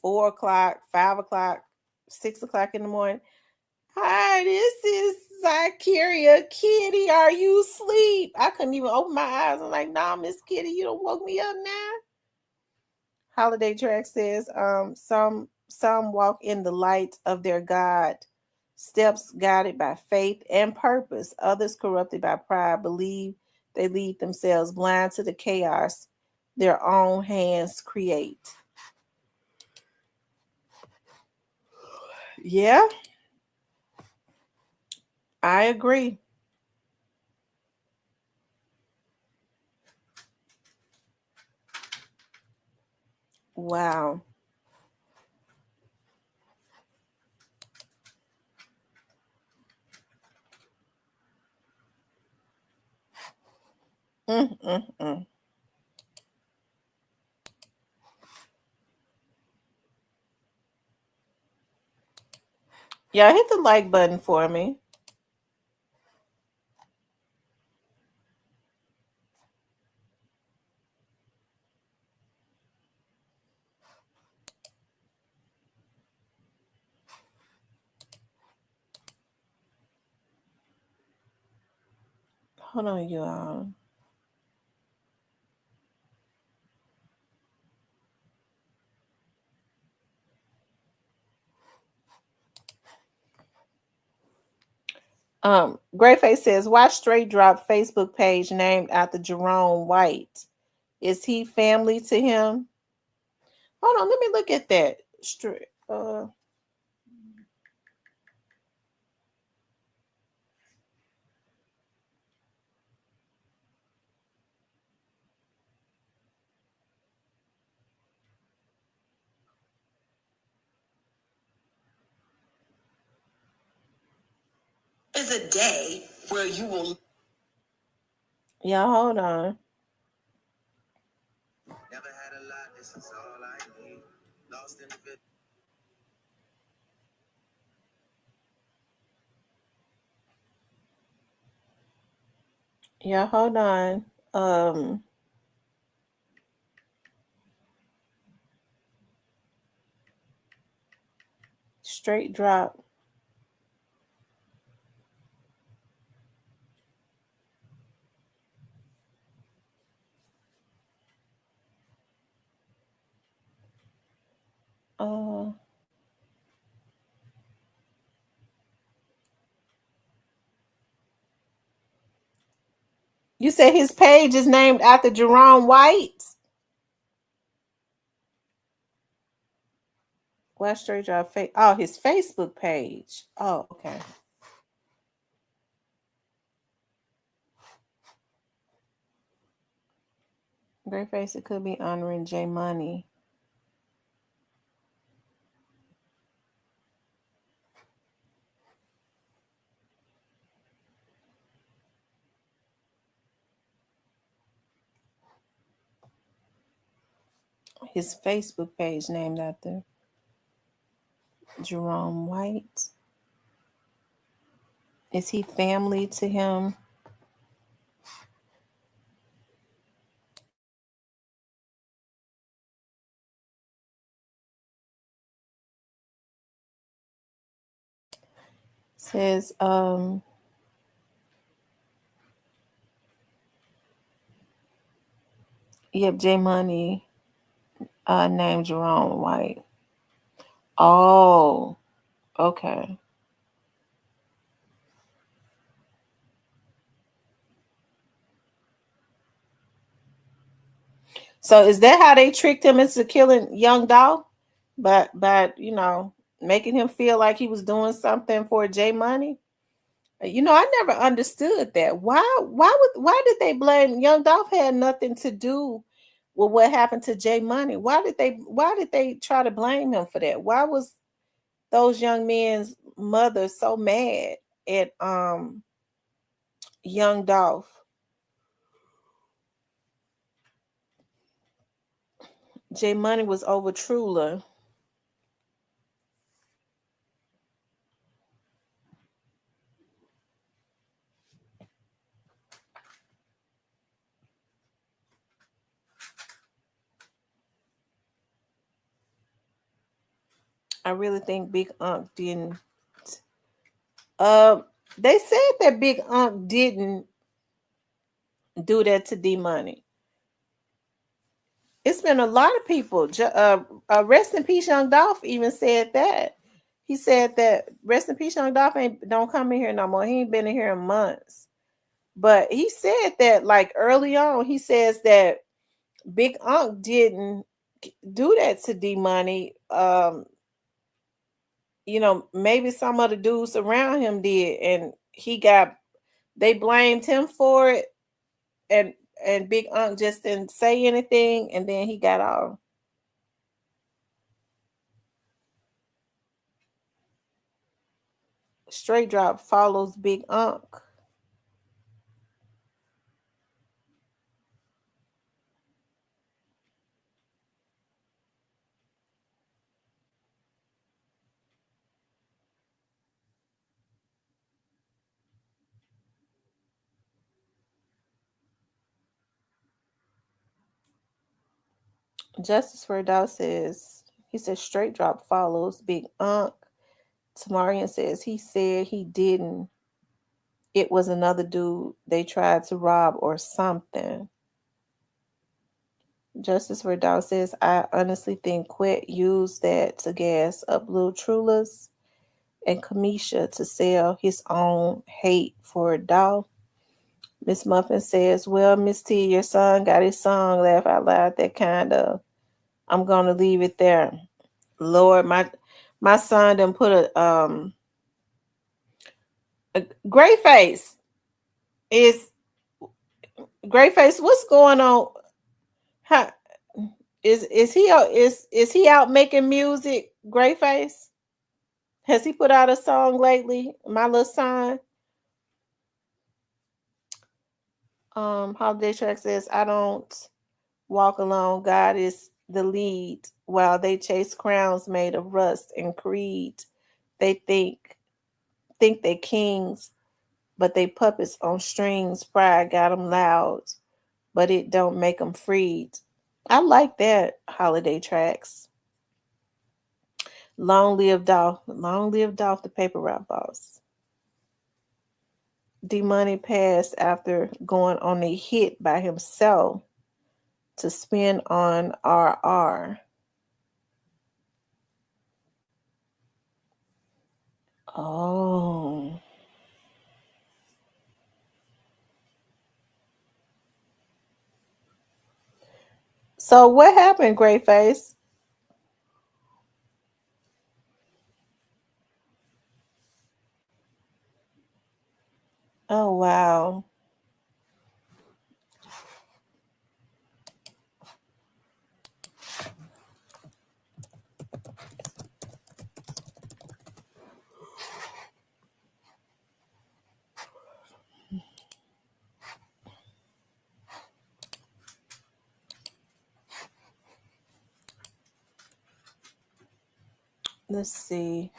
4 o'clock, 5 o'clock, 6 o'clock in the morning. Hi, this is Zykeria. Kitty, are you asleep? I couldn't even open my eyes. I'm like, nah, Miss Kitty, you don't woke me up now. Holiday Track says, some walk in the light of their God, steps guided by faith and purpose. Others corrupted by pride believe they lead themselves blind to the chaos their own hands create. Yeah, I agree. Wow. Mm. Yeah, hit the like button for me. Hold on, you all. Greyface says, "Why Straight Drop Facebook page named after Jerome White? Is he family to him?" Hold on, let me look at that. Straight. Is a day where you will Yeah, hold on. never had a lot. This is all I need. Lost in the bit. Yeah, hold on. Straight Drop. You said his page is named after Jerome White? Why Straight Drop? Oh, his Facebook page. Oh, okay. Greyface, it could be honoring J Money. His Facebook page named after Jerome White. Is he family to him? Says yep, J Money named Jerome White. Oh, okay. So is that how they tricked him into killing Youngdolph? But making him feel like he was doing something for J Money? I never understood that. Why did they blame Youngdolph? Had nothing to do with what happened to J Money. Why did they try to blame him for that? Why was those young men's mother so mad at Youngdolph? J Money was over Trula. I really think Big Unc didn't. They said that Big Unc didn't do that to D Money. It's been a lot of people. Rest in peace, Young Dolph even said that. He said that rest in peace, Young Dolph don't come in here no more. He ain't been in here in months. But he said that like early on, he says that Big Unc didn't do that to D Money. You know, maybe some of the dudes around him did, and they blamed him for it, and Big Unc just didn't say anything, and then he got off. Straight Drop follows Big Unc. Justice for Dow says, he says Straight Drop follows Big Unc. Tamarian says he said he didn't. It was another dude they tried to rob or something. Justice for Dow says, I honestly think Quet used that to gas up Lil Trulas and Kamisha to sell his own hate for Dow. Miss Muffin says, well, Miss T, your son got his song, laugh out loud, that kind of, I'm going to leave it there. Lord, my son done put a gray face. Gray face, what's going on? How, is he out making music, Gray face? Has he put out a song lately? My little son. Holiday Track says, I don't walk alone. God is the lead. While they chase crowns made of rust and creed, they think they kings, but they puppets on strings. Pride got them loud, but it don't make them freed. I like that, Holiday Tracks. Long live Dolph. Long live Dolph, the paper route boss. D Money passed after going on a hit by himself to spin on RR. Oh. So what happened, Gray Face? Oh, wow. Let's see.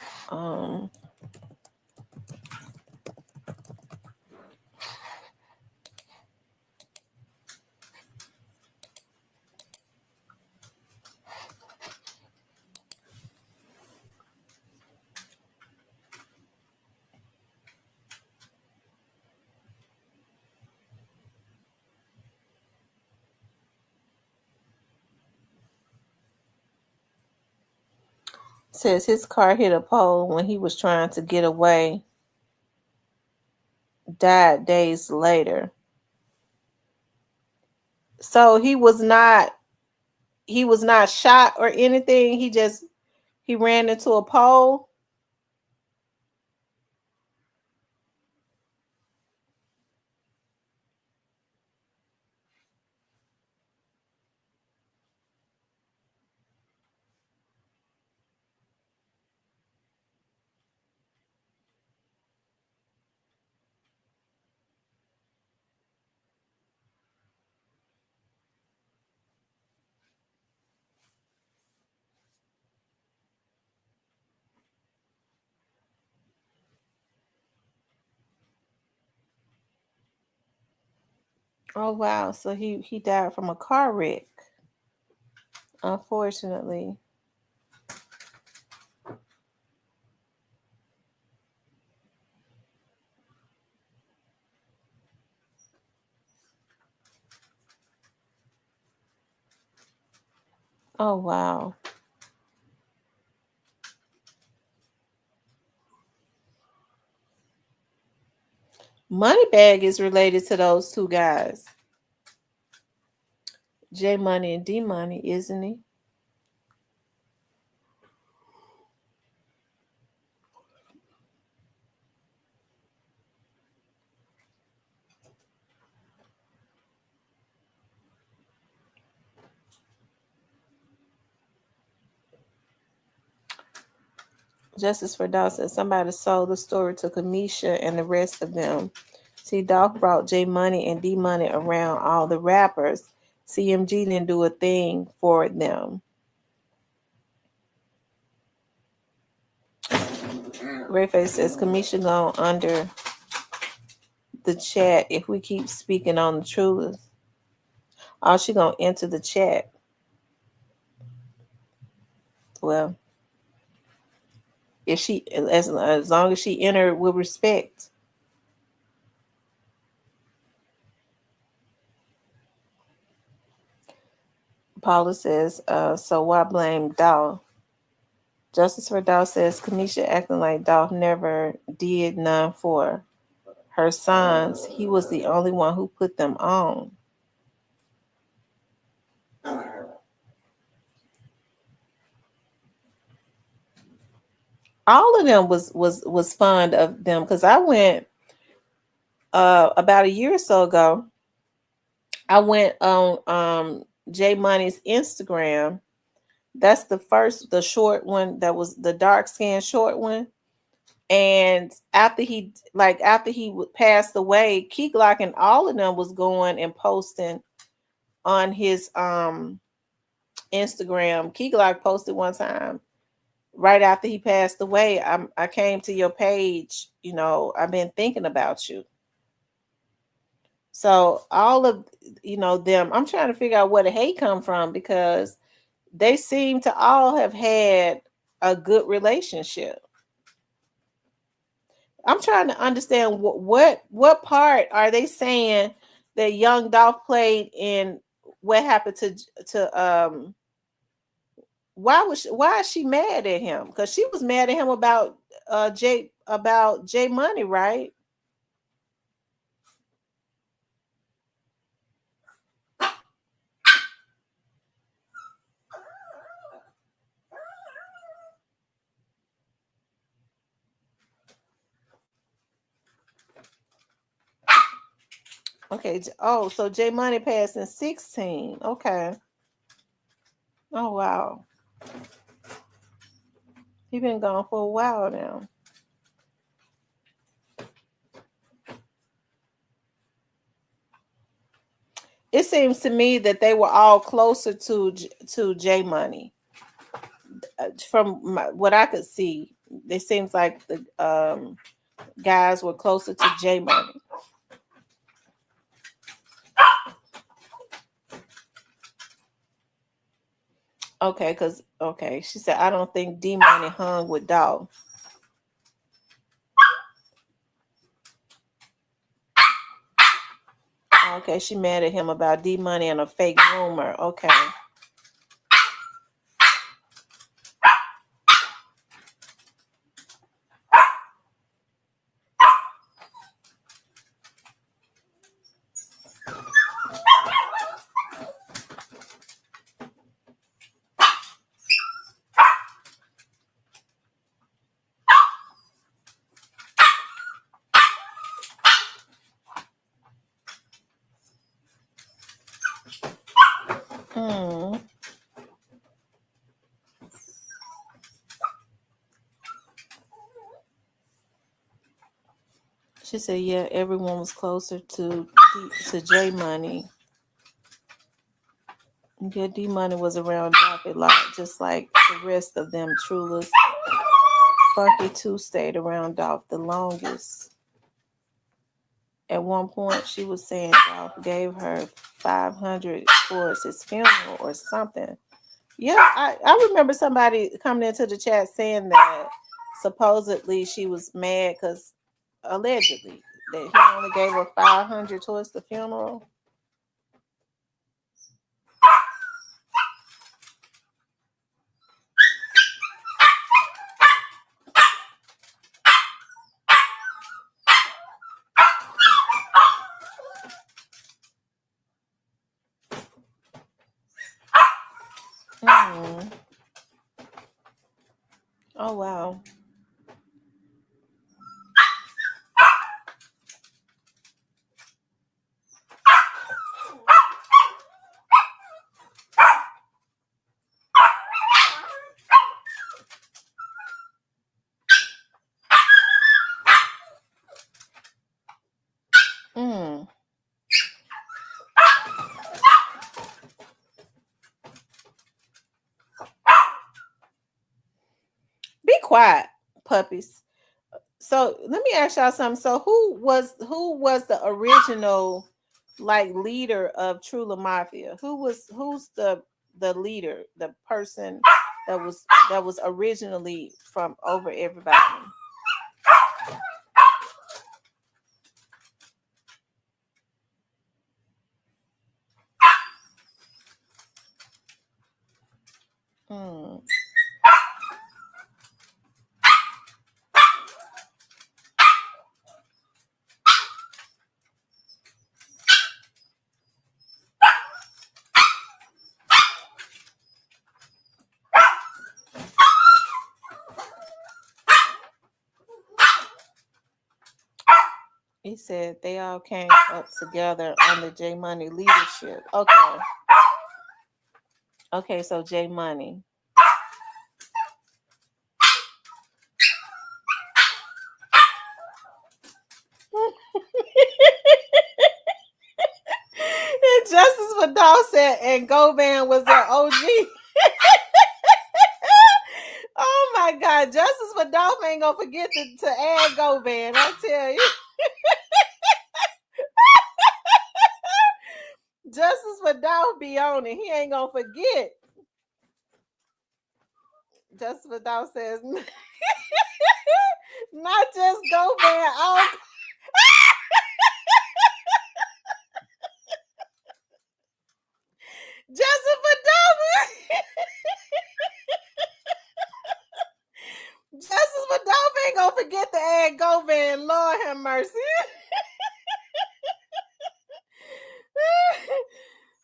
Says his car hit a pole when he was trying to get away. Died days later. So he was not shot or anything. He ran into a pole. Oh wow. So he died from a car wreck. Unfortunately. Oh wow. Moneybag is related to those two guys. J Money and D Money, isn't he? Justice for Dolph said somebody sold the story to Kamisha and the rest of them. See, Dolph brought J Money and D Money around all the rappers. CMG didn't do a thing for them. Rayface says Kamisha gone under the chat if we keep speaking on the truth. Oh, she gonna enter the chat. Well, if she as long as she entered with respect. Paula says, so why blame Dolph? Justice for Dolph says Kamisha acting like Dolph never did none for her sons. He was the only one who put them on. All of them was fond of them because I went about a year or so ago. I went on J Money's Instagram. That's the short one that was the dark skinned short one. And after he passed away, Key Glock and all of them was going and posting on his Instagram. Key Glock posted one time right after he passed away. I came to your page, I've been thinking about you. So all of them, I'm trying to figure out where the hate come from because they seem to all have had a good relationship. I'm trying to understand what part are they saying that Youngdolph played in what happened to why is she mad at him? Because she was mad at him about J Money, right? Okay. Oh, so J Money passed in 16. Okay. Oh wow. He been gone for a while now. It seems to me that they were all closer to J Money. From what I could see, it seems like the guys were closer to J Money. Okay, she said I don't think D Money hung with Dolph. Okay, she mad at him about D Money and a fake rumor. Okay. She said, yeah, everyone was closer to J Money. Yeah, D Money was around Dolph a lot, just like the rest of them. Truly, Funky 2 stayed around Dolph the longest. At one point, she was saying Dolph gave her $500 towards his funeral or something. Yeah, I remember somebody coming into the chat saying that supposedly she was mad because allegedly that he only gave her $500 towards the funeral. Oh wow. Mm. Be quiet, puppies. So let me ask y'all something. So who was the original like leader of Trula Mafia? Who's the leader, the person that was originally from over everybody? Hmm. He said they all came up together under J Money leadership. Okay. Okay, so J Money. And Justice for Dawson and Govan was their OG. Oh my God, Justice for Dolph ain't gonna forget to add Govan, I tell you. Justice for Dolph be on it. He ain't gonna forget. Justice for Dolph says not just Govan, all Justice for Dolph. Justice for Dolph ain't gonna forget to add Govan. Lord have mercy.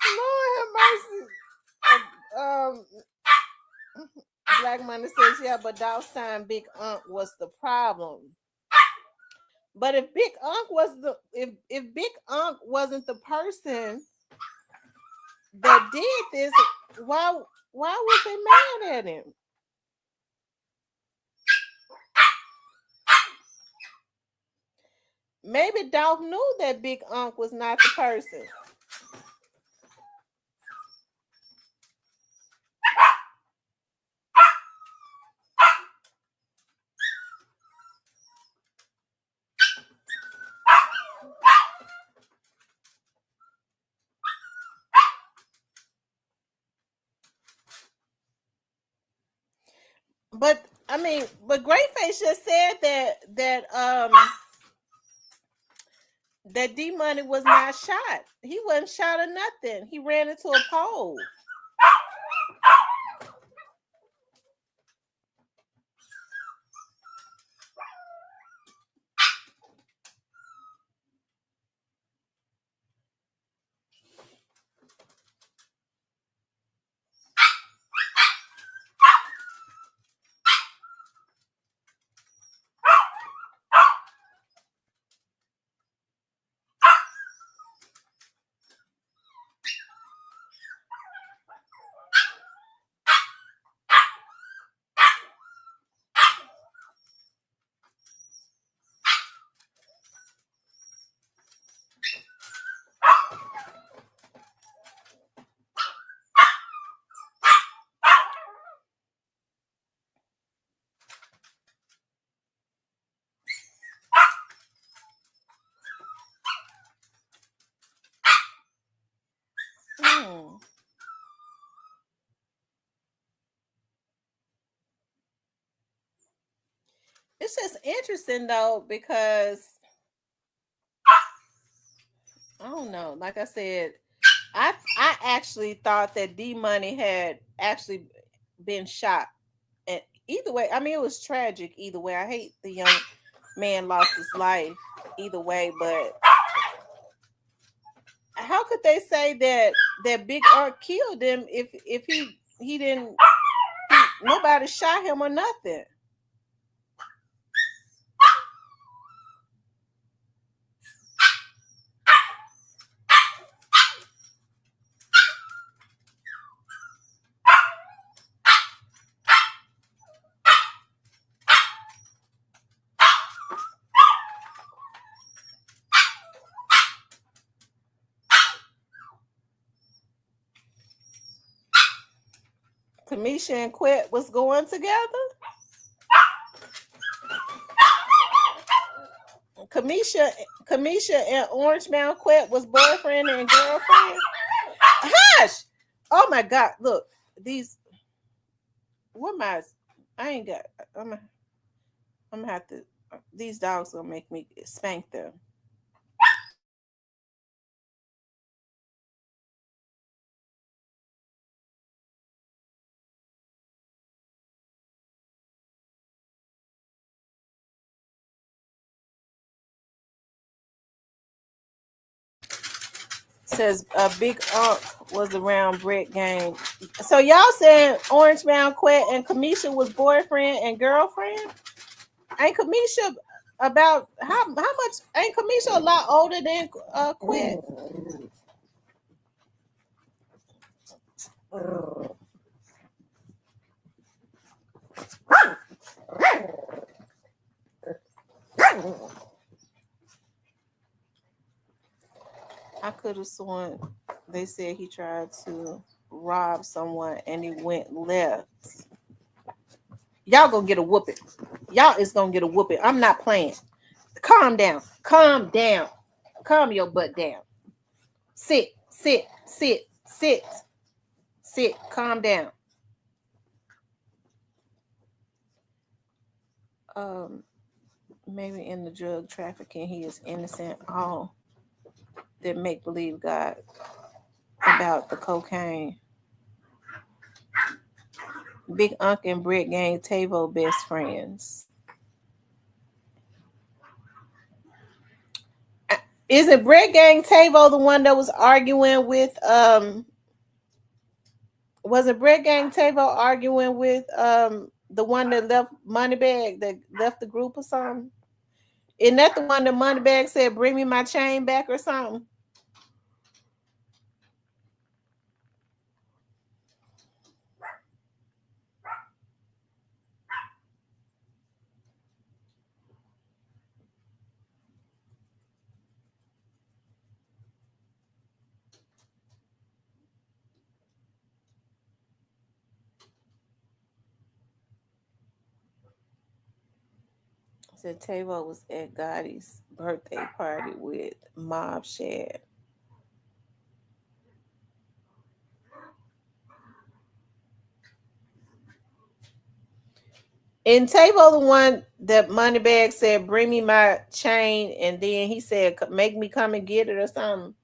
Lord have mercy. Black Money says, yeah, but Dolph's time Big Unc was the problem. But if Big Unc was if Big Unc wasn't the person that did this, why was they mad at him? Maybe Dolph knew that Big Unc was not the person. But I mean, but Greyface just said that D Money was not shot. He wasn't shot or nothing. He ran into a pole. It's just interesting though, because I don't know. Like I said, I actually thought that D Money had actually been shot. And either way, I mean, it was tragic either way. I hate the young man lost his life either way, but how could they say that Big Art killed him if he didn't, nobody shot him or nothing? Kamisha and Quet was going together. Kamisha and Orange Mound Quet was boyfriend and girlfriend. Hush! Oh my God! Look, these. What am I ain't got. I'm gonna have to. These dogs gonna make me spank them. Says a big unk was around Brett game. So y'all saying Orange Mound Quet and Kamisha was boyfriend and girlfriend? Ain't Kamisha about how much? Ain't Kamisha a lot older than Quet? I could have sworn they said he tried to rob someone and he went left. Y'all gonna get a whooping. Y'all is gonna get a whooping. I'm not playing. Calm down. Calm down. Calm your butt down. Sit. Calm down. Maybe in the drug trafficking he is innocent. All that make believe God about the cocaine. Big Unc and Brett Gang Tavo best friends. Isn't Brett Gang Tavo the one that was arguing with wasn't Brett Gang Tavo arguing with the one that left Moneybag, that left the group or something? Isn't that the one that Moneybag said, bring me my chain back or something? Said Tavo was at Gotti's birthday party with Mob Shad. And Tavo the one that Moneybag said, bring me my chain, and then he said, make me come and get it or something.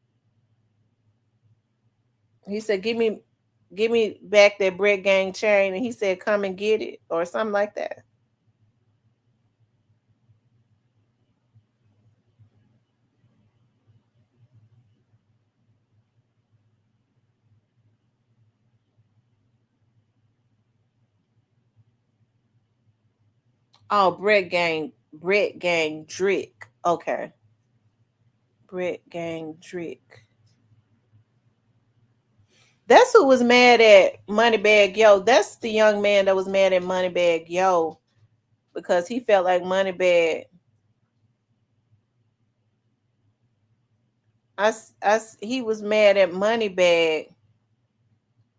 He said, give me back that Brett Gang chain, and he said, come and get it or something like that. Oh, Brett Gang Drick. Okay. Brett Gang Drick. That's who was mad at Moneybag Yo. That's the young man that was mad at Moneybag Yo because he felt like Moneybag. He was mad at Moneybag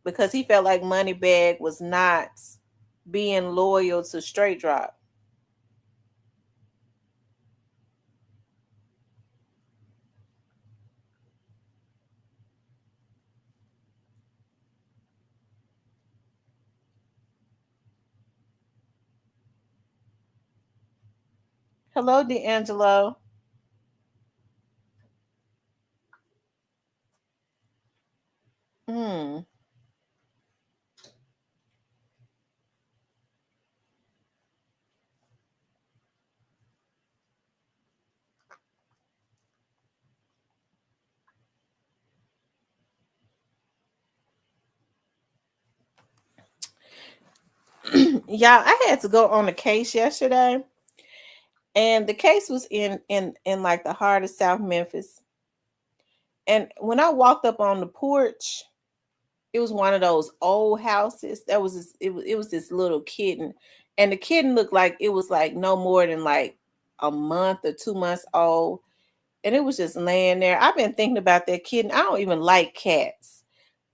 because he felt like Moneybag was not being loyal to Straight Drop. Hello, D'Angelo. Y'all, I had to go on a case yesterday, and the case was in like the heart of South Memphis. And when I walked up on the porch, it was one of those old houses. That was this, it was this little kitten, and the kitten looked like it was like no more than like a month or 2 months old, and it was just laying there. I've been thinking about that kitten. I don't even like cats,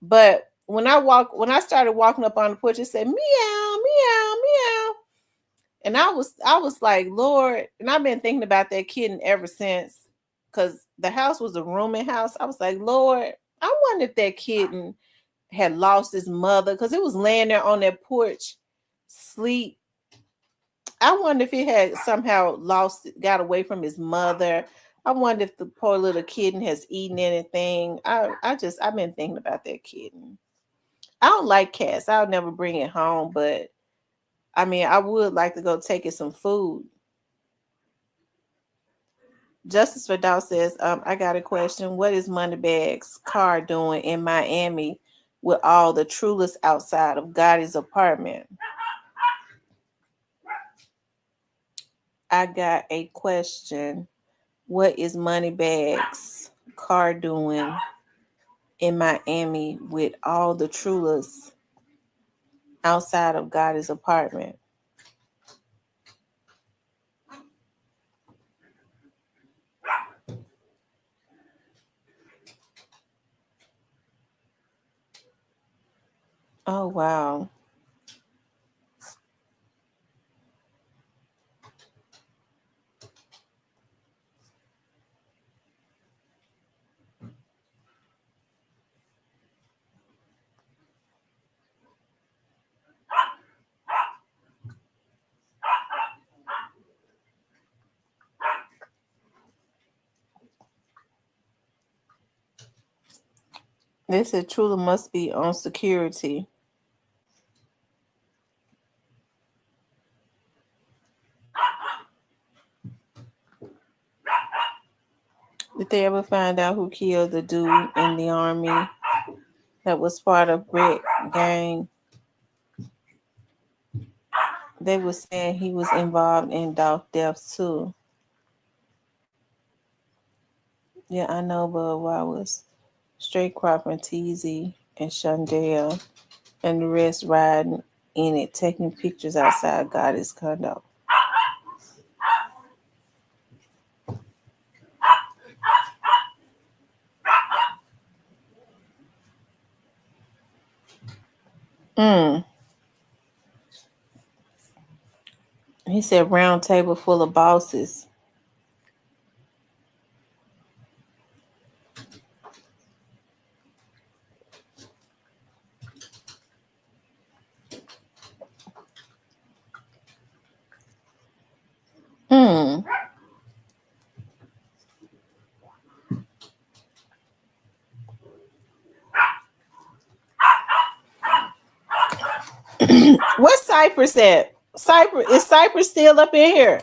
but when I started walking up on the porch, it said meow, meow, meow. And I was like, Lord, and I've been thinking about that kitten ever since, because the house was a rooming house. I was like, Lord, I wonder if that kitten had lost his mother, because it was laying there on that porch, sleep. I wonder if he had somehow got away from his mother. I wonder if the poor little kitten has eaten anything. I've been thinking about that kitten. I don't like cats. I'll never bring it home, but I mean, I would like to go take it some food. Justice for Dow says, I got a question. What is Moneybag's car doing in Miami with all the Trulis outside of Gotti's apartment? I got a question. What is Moneybag's car doing in Miami with all the Trulis outside of Gotti's apartment? Oh, wow. They said Trula must be on security. Did they ever find out who killed the dude in the army that was part of Brett gang? They were saying he was involved in Dolph deaths too. Yeah, I know, but I was Straight Cropper and TZ and Shondell and the rest riding in it, taking pictures outside Gotti's condo. He said round table full of bosses. What's Cypress at? Is Cypress still up in here?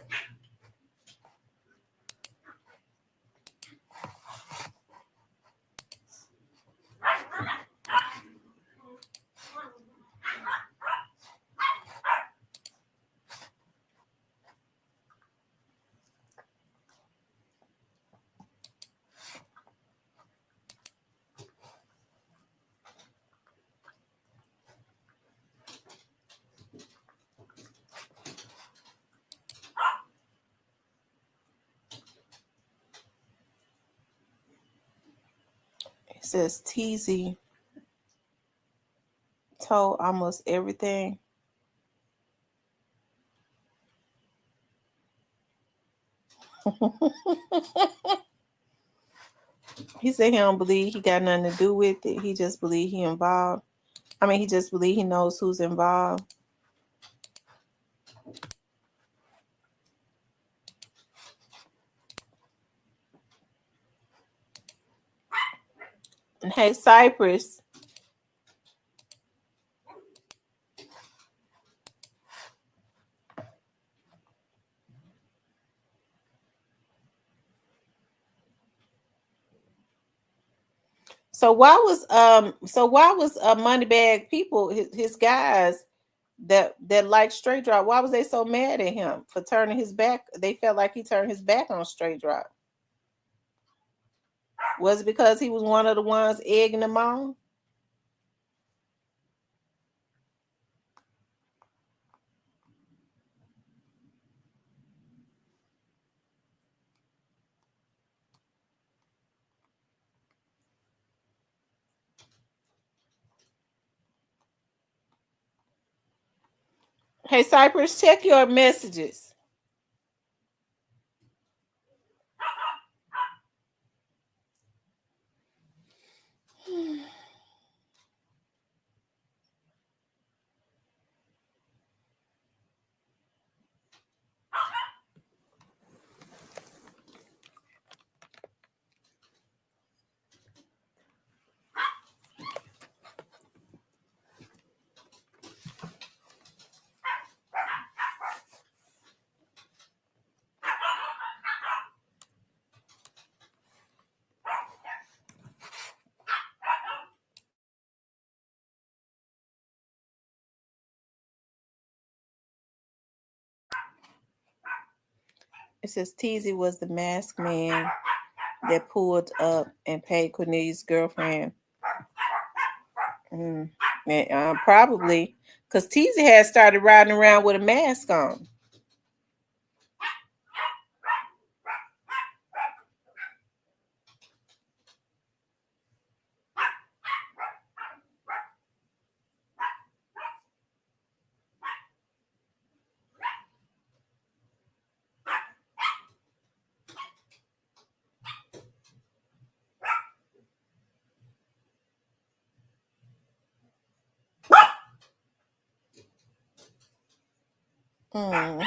It says TZ told almost everything. He said he don't believe he got nothing to do with it. He just believe he involved. He just believe he knows who's involved. And hey, Cypress. So why was Moneybag people, his guys that like Straight Drop, why was they so mad at him for turning his back? They felt like he turned his back on Straight Drop. Was it because he was one of the ones egging them on? Hey, Cypress, check your messages. It says Teasy was the masked man that pulled up and paid Cornelius' girlfriend. And, probably because Teasy had started riding around with a mask on. Mm.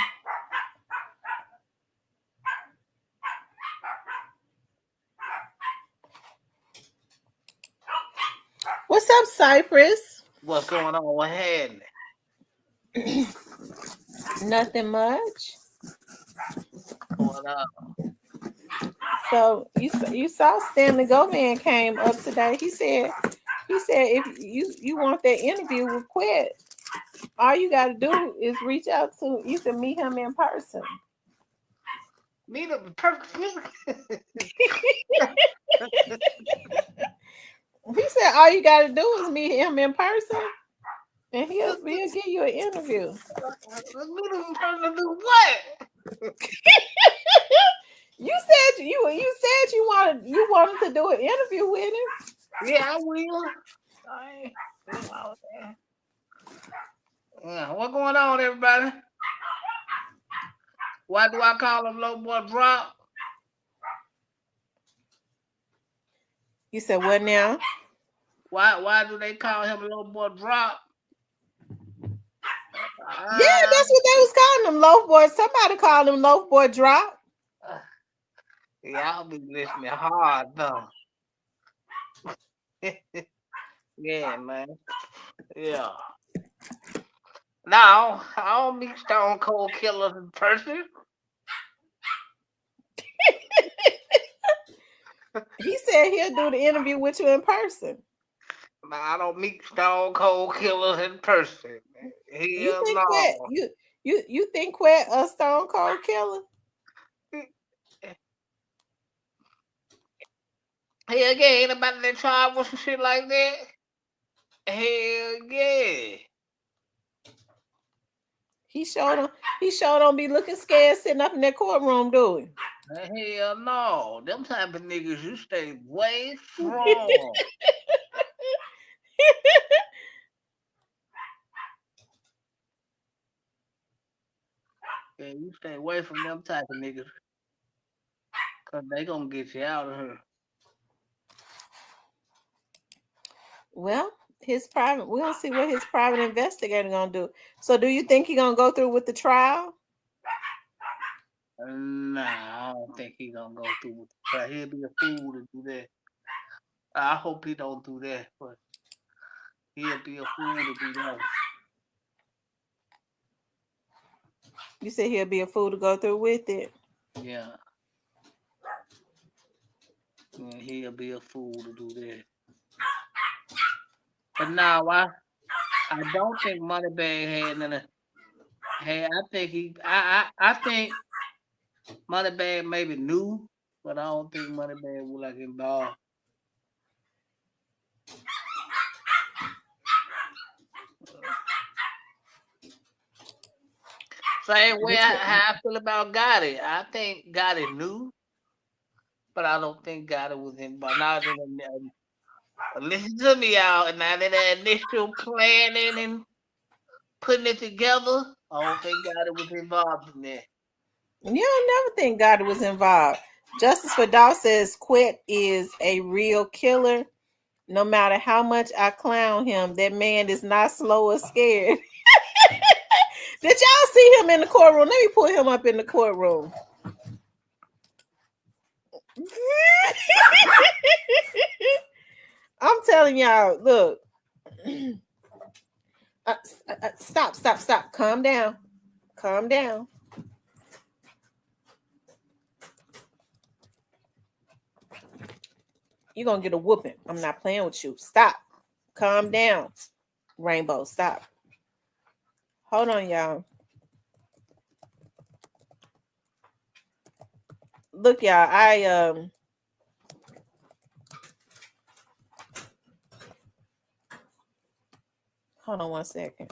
What's up, Cypress? What's going on? What happened? Nothing much. What up? So you saw Stanley Govan came up today. He said if you want that interview with Quet, all you got to do is reach out to. You can meet him in person. Meet him perfectly. He said all you got to do is meet him in person, and he'll give you an interview. Meet him in person to do what? You said you wanted to do an interview with him. Yeah, I will. Yeah, what's going on, everybody? Why do I call him Low Boy Drop? You said what now? Why do they call him Low Boy Drop? Yeah, that's what they was calling him, Loaf Boy. Somebody called him Loaf Boy Drop. Y'all be listening hard though. Yeah, man. Yeah. Now, I don't meet Stone Cold Killers in person. He said he'll do the interview with you in person. No, I don't meet Stone Cold Killers in person. You think Quet a Stone Cold Killer? Hell yeah, ain't nobody that tried with some shit like that. Hell yeah. He sure don't be looking scared sitting up in that courtroom, do he? Hell no. Them type of niggas, you stay way from. Yeah, you stay away from them type of niggas. Cause they gonna get you out of here. Well, we're gonna see what his private investigator gonna do. So do you think he gonna go through with the trial? Nah, I don't think he gonna go through with the trial. He'll be a fool to do that. I hope he don't do that, but he'll be a fool to do that. You said he'll be a fool to go through with it. Yeah. Yeah, he'll be a fool to do that. But now I don't think Moneybag had none. Hey, I think Moneybag maybe knew, but I don't think Moneybag was like involved. Same way how I feel about Gotti. I think Gotti knew, but I don't think Gotti was involved. Now listen to me, y'all. Now that initial planning and putting it together, I don't think God was involved in that. You don't never think God was involved. Justice for Dolph says Quet is a real killer. No matter how much I clown him, that man is not slow or scared. Did y'all see him in the courtroom? Let me pull him up in the courtroom. I'm telling y'all, look. Stop. Calm down. You're going to get a whooping. I'm not playing with you. Stop. Calm down. Rainbow, stop. Hold on, y'all. Look, y'all, hold on one second.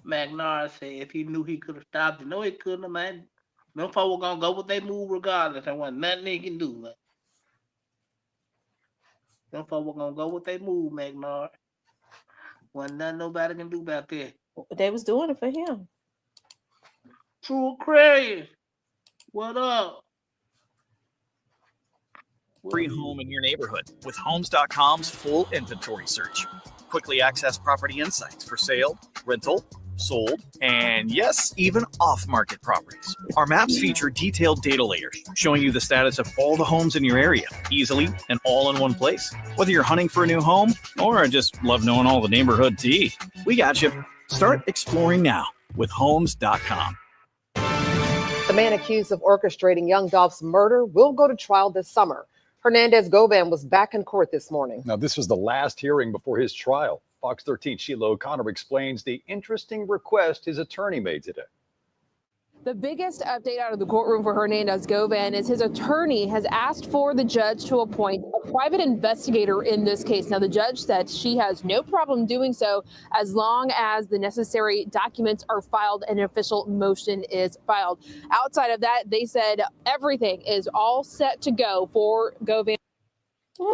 McNair said if he knew he could have stopped it, no, he couldn't have, man. Them folks were gonna go with their move regardless. There wasn't nothing they can do, man. Them folks were gonna go with their move, McNair. Wasn't nothing nobody can do about that. They was doing it for him. True Aquarius. What up? Free home in your neighborhood with Homes.com's full inventory search. Quickly access property insights for sale, rental, sold, and yes, even off-market properties. Our maps feature detailed data layers showing you the status of all the homes in your area, easily and all in one place. Whether you're hunting for a new home or just love knowing all the neighborhood tea, we got you. Start exploring now with Homes.com. The man accused of orchestrating Youngdolph's murder will go to trial this summer. Hernandez-Govan was back in court this morning. Now, this was the last hearing before his trial. Fox 13's Sheila O'Connor explains the interesting request his attorney made today. The biggest update out of the courtroom for Hernandez-Govan is his attorney has asked for the judge to appoint a private investigator in this case. Now, the judge said she has no problem doing so as long as the necessary documents are filed and an official motion is filed. Outside of that, they said everything is all set to go for Govan.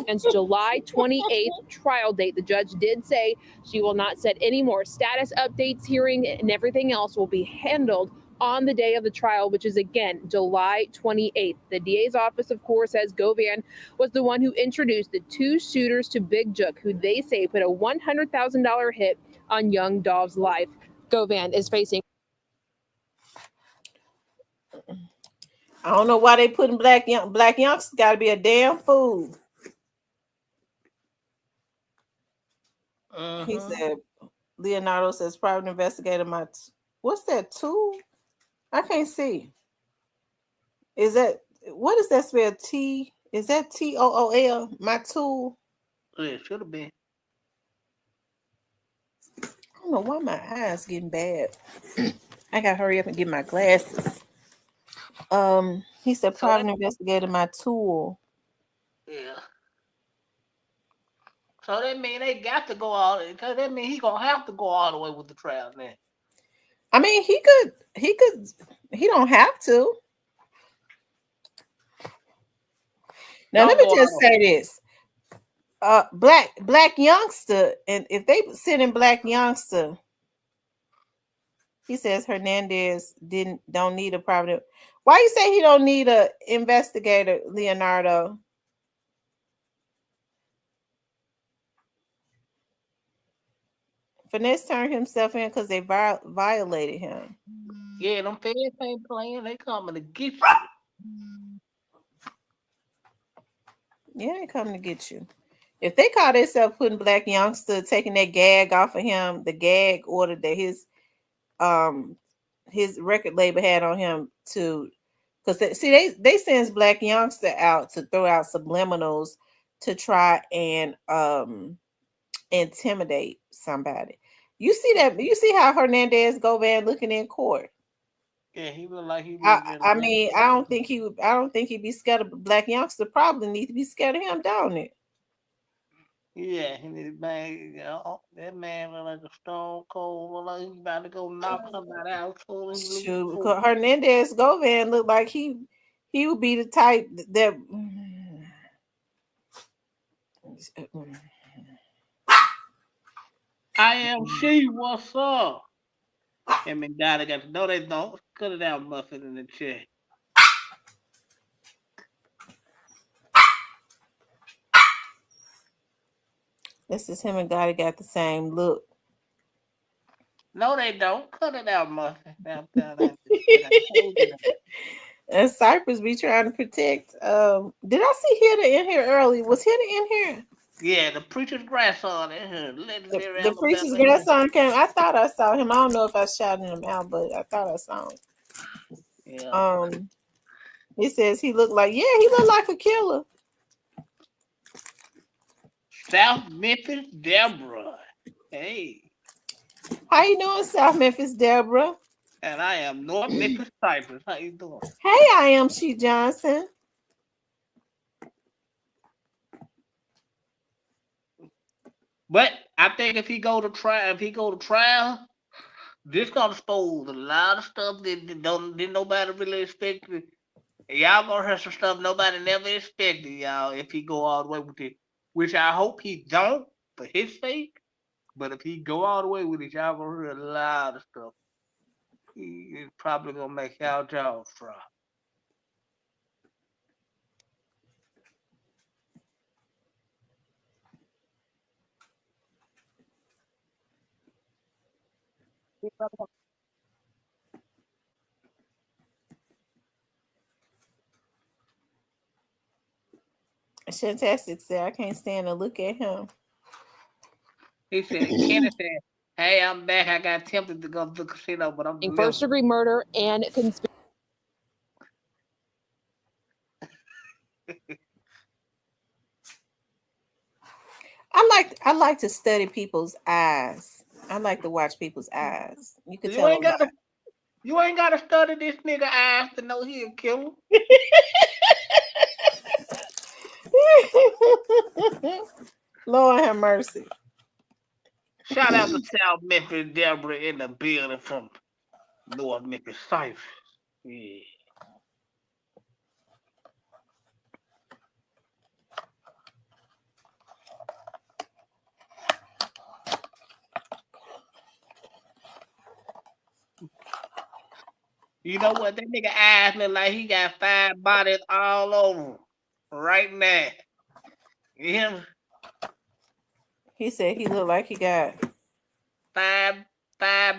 And July 28th trial date. The judge did say she will not set any more status updates, hearing, and everything else will be handled on the day of the trial, which is, again, July 28th. The DA's office, of course, says Govan was the one who introduced the two shooters to Big Jook, who they say put a $100,000 hit on Youngdolph's life. Govan is facing... I don't know why they putting black youngsters. Got to be a damn fool. He said, Leonardo says, private investigator, what's that, tool? I can't see. Is that, what is that spell? T, is that TOOL? My tool? It should have been. I don't know why my eyes getting bad. I got to hurry up and get my glasses. He said, private investigator, my tool. Yeah. So that mean they got to go all, because that mean he gonna have to go all the way with the trial now. I mean, he don't have to. Now let me just say this. Black Youngsta, and if they sit in Black Youngsta, he says Hernandez don't need a private. Why you say he don't need a investigator, Leonardo? Finesse turned himself in because they violated him. Yeah, them feds ain't playing. They coming to get you. Yeah, they coming to get you. If they call themselves putting Black Youngster, taking that gag off of him, the gag order that his record label had on him to, because they sends Black Youngster out to throw out subliminals to try and intimidate somebody. You see that? You see how Hernandez-Govan looking in court? Yeah, he look like he. I mean, I don't think he'd be scared of Black Youngster. Probably need to be scared of him, don't it? Yeah, he need to bang. You know, that man look like a stone cold. Look like he's about to go knock somebody out. Shoot, Hernandez-Govan look like he would be the type that. I am she. What's up? Him and Daddy got to know they don't. Cut it out, Muffin in the chair. This is him and Gotti got the same look. No, they don't. Cut it out, Muffin. And Cypress be trying to protect. Did I see Hitta in here early? Was Hitta in here? Yeah, the preacher's grandson in here. The preacher's grandson came. I thought I saw him. I don't know if I shouted him out, but I thought I saw him. Yeah. He says he looked like a killer. South Memphis, Deborah. Hey. How you doing, South Memphis, Deborah? And I am North Memphis, Cypress. How you doing? Hey, I am She Johnson. But I think if he go to trial, this gonna expose a lot of stuff that didn't nobody really expect. Y'all gonna hear some stuff nobody never expected, y'all, if he go all the way with it. Which I hope he don't for his sake. But if he go all the way with it, y'all gonna hear a lot of stuff. He's probably gonna make y'all jaws drop. Shantastic said, I can't stand to look at him. He said, Kenneth said, hey, I'm back. I got tempted to go to the casino, but I'm first-degree murder and conspiracy. I like to study people's eyes. I like to watch people's eyes. You can tell you ain't got to study this nigga eyes to know he a killer. Lord have mercy. Shout out to South Memphis, Deborah in the building from North Memphis, Cypress. Yeah. You know what? That nigga eyes look like he got 5 bodies all over right now. Yeah. He said he looked like he got 5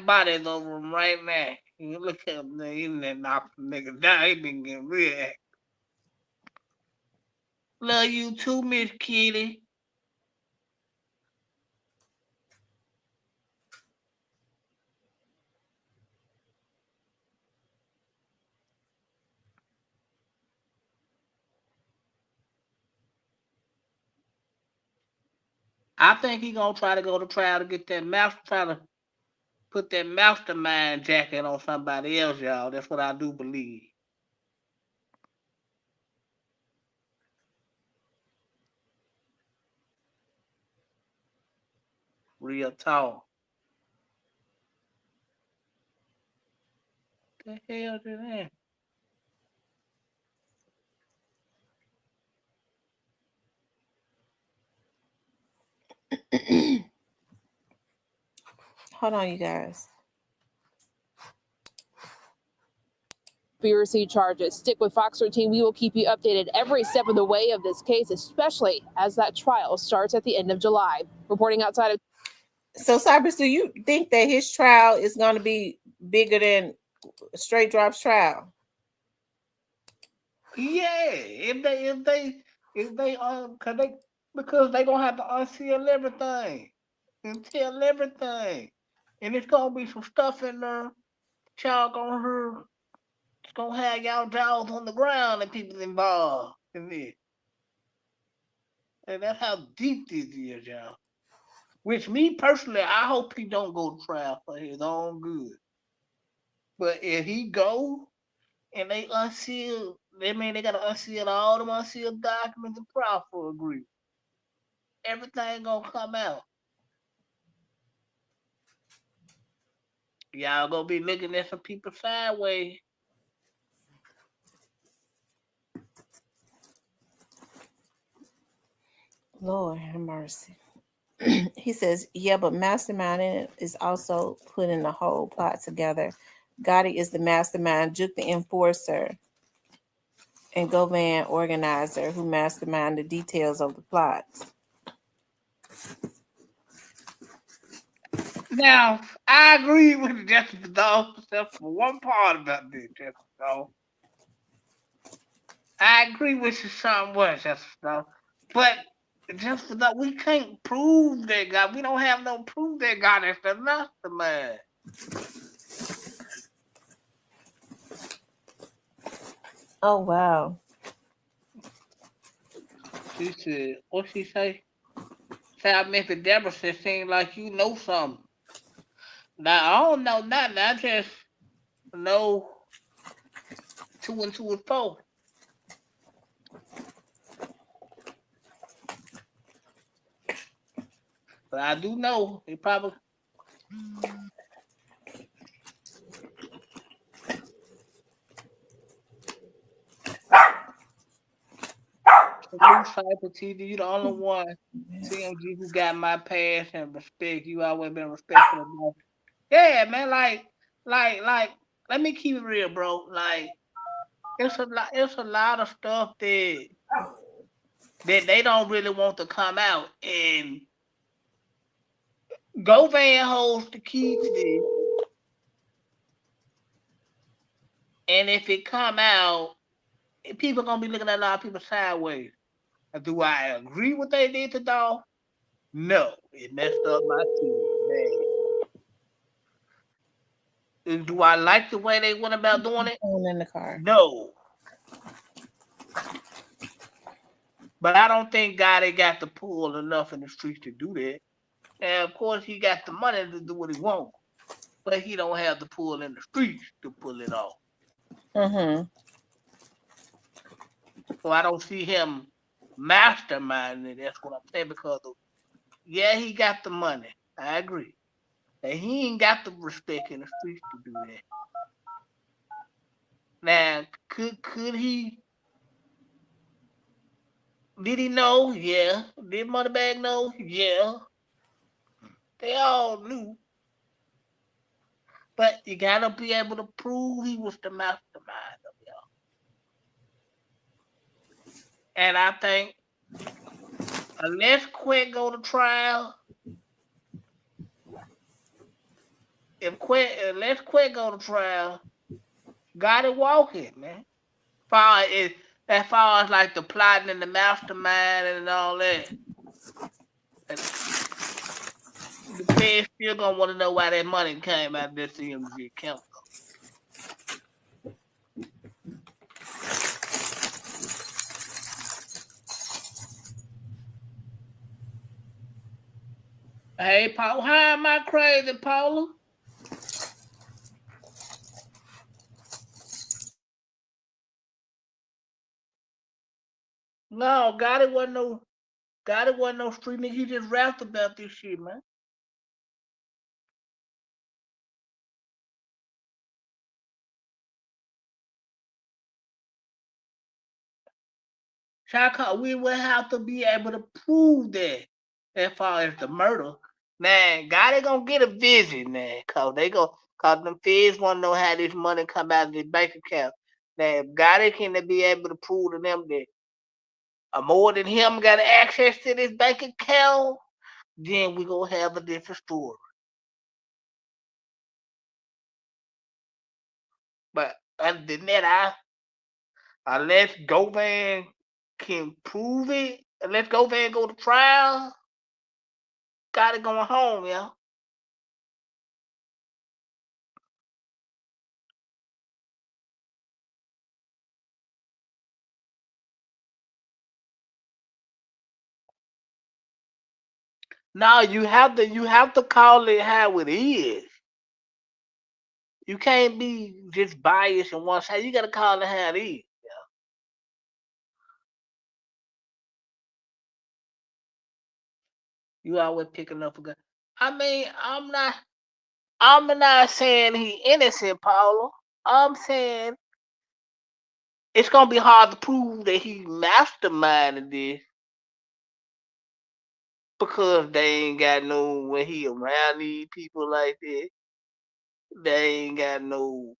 bodies over him right now. You look at him, he done knocked the nigga down. He been getting real active. Love you too, Miss Kitty. I think he gonna try to go to trial to get that try to put that mastermind jacket on somebody else, y'all. That's what I do believe. Real talk. What the hell did that? Hold on, you guys. Conspiracy charges. Stick with Fox 13. We will keep you updated every step of the way of this case, especially as that trial starts at the end of July. Reporting outside of. So, Cypress, do you think that his trial is going to be bigger than Straight Drop's trial? Yeah, because they gonna have to unseal everything and tell everything, and it's gonna be some stuff in there y'all gonna hear. It's gonna have y'all jaws on the ground and people involved in this. And that's how deep this is, y'all. Which me personally, I hope he don't go to trial for his own good. But if he go and they unseal, they gotta unseal all them unsealed documents and proffer agreement. Everything gonna come out. Y'all gonna be looking at some people sideways. Lord have mercy. He says, yeah, but masterminding is also putting the whole plot together. Gotti is the mastermind, Juke the enforcer, and Govan organizer who mastermind the details of the plot. Now, I agree with Justice Dolph except for one part about this, Justice Dolph. I agree with you somewhat, Justice Dolph. But Justice Dolph, we can't prove that God. We don't have no proof that God is the mastermind. Oh, wow. She said, what she say? South Memphis Deborah said, seems like you know something. Now, I don't know nothing. I just know 2 and 2 is 4. But I do know he probably. Blue Cypher TV, you the only one CMG who got my passion and respect. You always been respectful of that. Yeah, man, like, let me keep it real, bro. Like, it's a lot of stuff that they don't really want to come out. And Govan holds the key to this. And if it come out, people gonna be looking at a lot of people sideways. Do I agree with what they did to Dolph? No, it messed up my team, man. Do I like the way they went about doing it? In the car. No. But I don't think Gotti got the pull enough in the streets to do that. And of course, he got the money to do what he wants, but he don't have the pull in the streets to pull it off. Mm-hmm. So I don't see him masterminding it. That's what I'm saying. Because yeah, he got the money. I agree. And he ain't got the respect in the streets to do that. Now, could he? Did he know? Yeah. Did Moneybag know? Yeah. They all knew. But you gotta be able to prove he was the mastermind of y'all. And I think unless Quet go to trial, unless Quet go to trial, gotta walk it, man. As far as like the plotting and the mastermind and all that. The feds still gonna want to know why that money came out of this CMG account. Hey, Paul, how am I crazy, Paula? No, Gotti wasn't no street nigga. He just rapped about this shit, man. Shaka, we will have to be able to prove that as far as the murder. Man, Gotti gonna get a visit, man, cause them feds wanna know how this money come out of the bank account. Now, if Gotti can be able to prove to them that more than him got access to this bank account, then we gonna have a different story. But other than that, unless Govan can prove it, unless Govan go to trial, Gotti going home, yeah. No, you have to call it how it is. You can't be just biased on one side. You gotta call it how it is. Yeah. You always picking up a gun. I mean, I'm not saying he innocent, Paula. I'm saying it's gonna be hard to prove that he masterminded this. because they ain't got no, when he around these people like that, they ain't got no,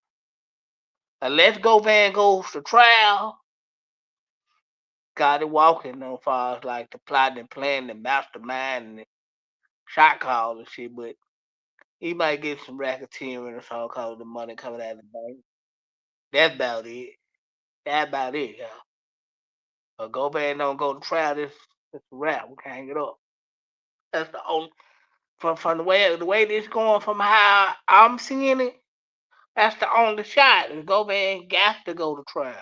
unless Govan goes to trial, got it walking as far as like the plot and plan, the mastermind, and the shot call and shit, but he might get some racketeering or something because the money coming out of the bank. That's about it. That's about it, y'all. But Govan don't go to trial, this a wrap. We can't hang it up. That's the only, from the way this going, from how I'm seeing it, that's the only shot. And Govan got to go to trial.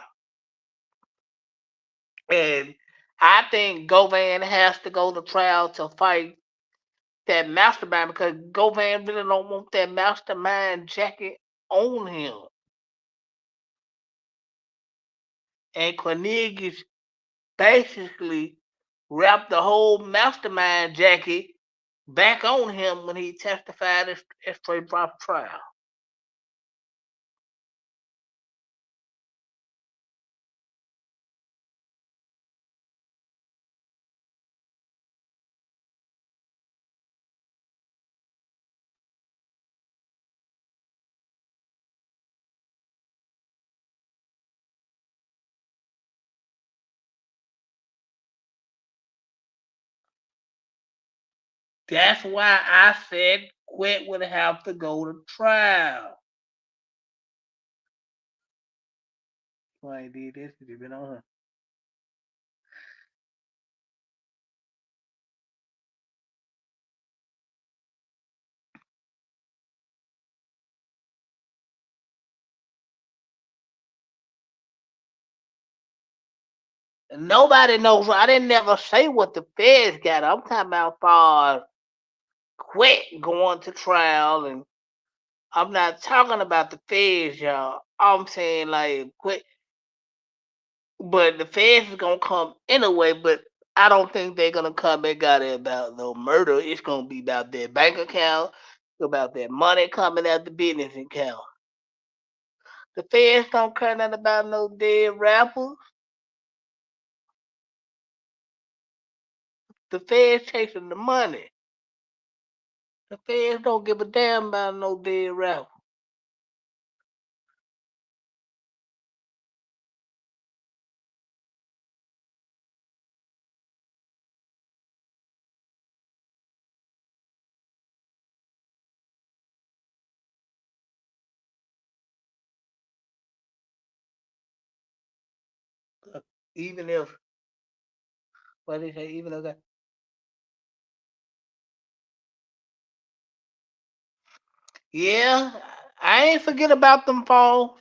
And I think Govan has to go to trial to fight that mastermind because Govan really don't want that mastermind jacket on him. And Cornelius basically wrapped the whole mastermind jacket back on him when he testified at straight drop trial. That's why I said Quet would have to go to trial. Why he did this? Because he been on her. Nobody knows. I didn't never say what the feds got. I'm talking about far as Quet going to trial, and I'm not talking about the feds, y'all. I'm saying like Quet, but the feds is gonna come anyway. But I don't think they're gonna come and got it about no murder. It's gonna be about their bank account, about their money coming out the business account. The feds don't care nothing about no dead rappers. The feds chasing the money. The feds don't give a damn about no dead rapper. Even if, what they say, even if that, yeah, I ain't forget about them falls.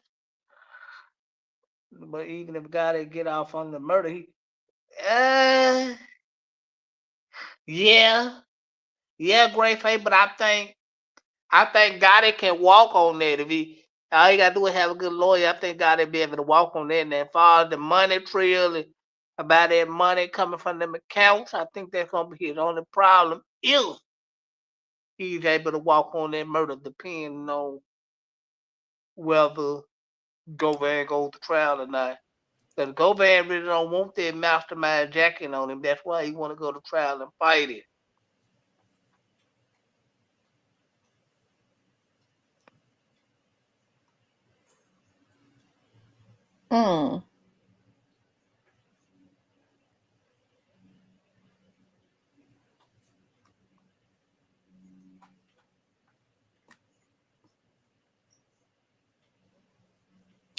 But even if a guy that get off on the murder, uh, yeah, yeah, great faith. But I think Gotti can walk on that if he. All you gotta do is have a good lawyer. I think Gotti be able to walk on that. And as far as the money trail and about that money coming from them accounts, I think that's gonna be his only problem if he's able to walk on that murder, depending on whether Govan goes to trial or not. Because Govan really don't want that mastermind jacket on him. That's why he want to go to trial and fight it. Hmm.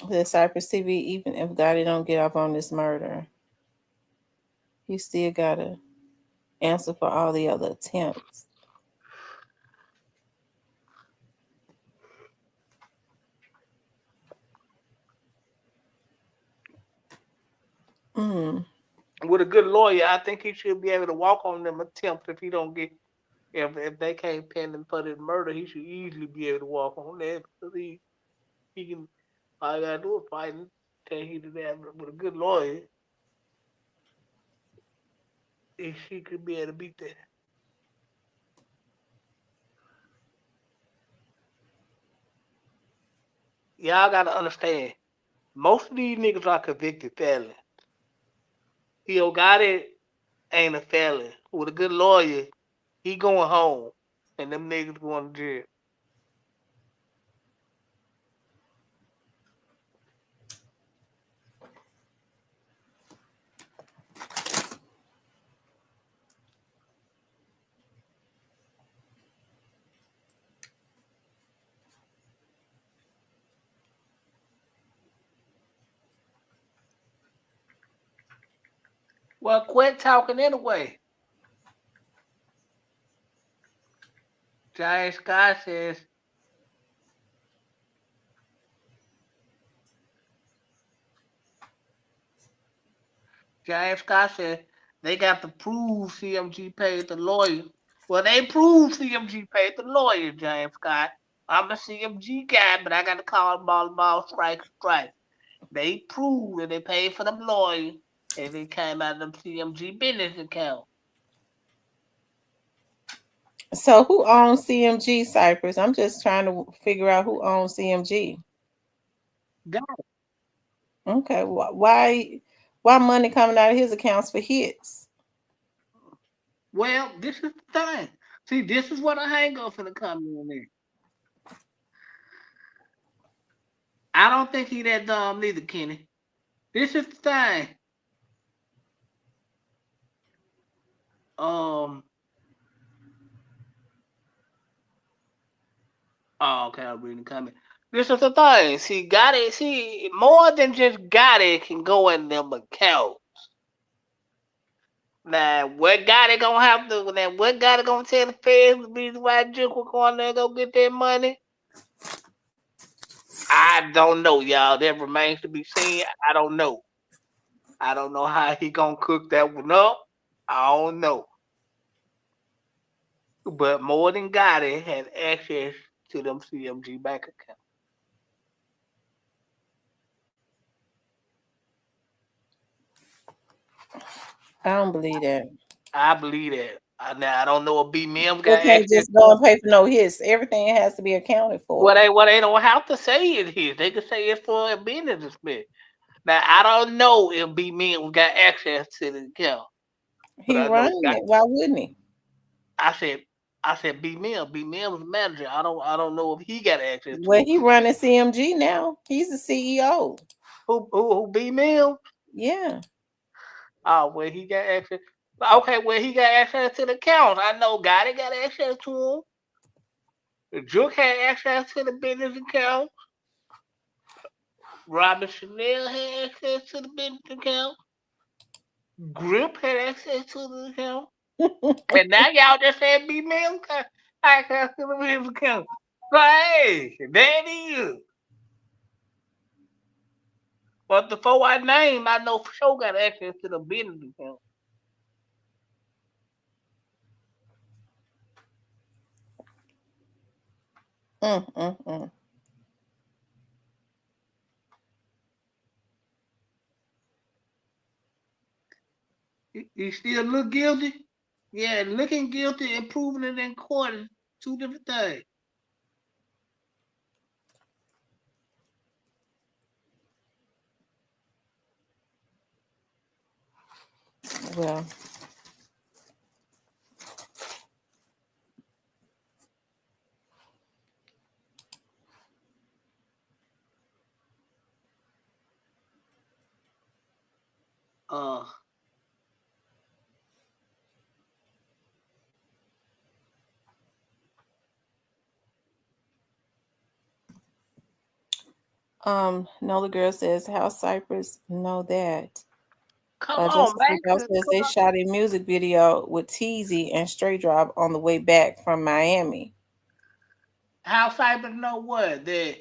The Cypress TV, even if Gotti don't get off on this murder, he still gotta answer for all the other attempts. Mm. With a good lawyer, I think he should be able to walk on them attempts if he don't get if they can't pin him for this murder, he should easily be able to walk on that because he can all you gotta do is fight and take he to that with a good lawyer. He could be able to beat that. Y'all gotta understand, most of these niggas are convicted felons. He got it ain't a felon. With a good lawyer, he going home, and them niggas going to jail. Well, quit talking anyway. Giant Scott says, they got to prove CMG paid the lawyer. Well, they proved CMG paid the lawyer, Giant Scott. I'm a CMG guy, but I got to call ball, strike. They proved that they paid for them lawyers, and it came out of them CMG business account. So who owns CMG, Cypress? I'm just trying to figure out who owns CMG. Got it. Okay, why money coming out of his accounts for hits? Well, this is the thing. See, this is what a hang up for the company in there. I don't think he that dumb neither, Kenny. This is the thing. Oh, okay, I'm reading the comment. This is the thing. See, more than just Gotti can go in them accounts. Now, what Gotti gonna have to? Now, what Gotti gonna tell the feds the reason why Juke was going there to go get that money? I don't know, y'all. That remains to be seen. I don't know. I don't know how he gonna cook that one up. I don't know. But more than Gotti has access to them CMG bank accounts. I don't believe that. I believe that. Now I don't know if B Mims They got can't access. just go and pay for no hits. Everything has to be accounted for. Well, they don't have to say it here. They can say it's for a business expense. Now I don't know if B Mims got access to the account. He running it. Why wouldn't he? I said B Mims. B Mims is manager. I don't know if he got access to Well, it. he running CMG now. He's the CEO. Who B Mims? Yeah. Oh, well, he got access. Okay, well, he got access to the accounts. I know Gotti got access to them. Juke had access to the business account. Robert Chanel had access to the business account. Grip had access to the account. And now y'all just said B Mims got access to the business account. So, hey, there it is. But before I name, I know for sure got access to the business account. He still look guilty? Yeah, looking guilty and proving it in court is two different things. Well, Nola Girl says, how Cypress know that? Come on, man. Says they shot a music video with Teasy and Straight Drop on the way back from Miami. How Cypress know what? That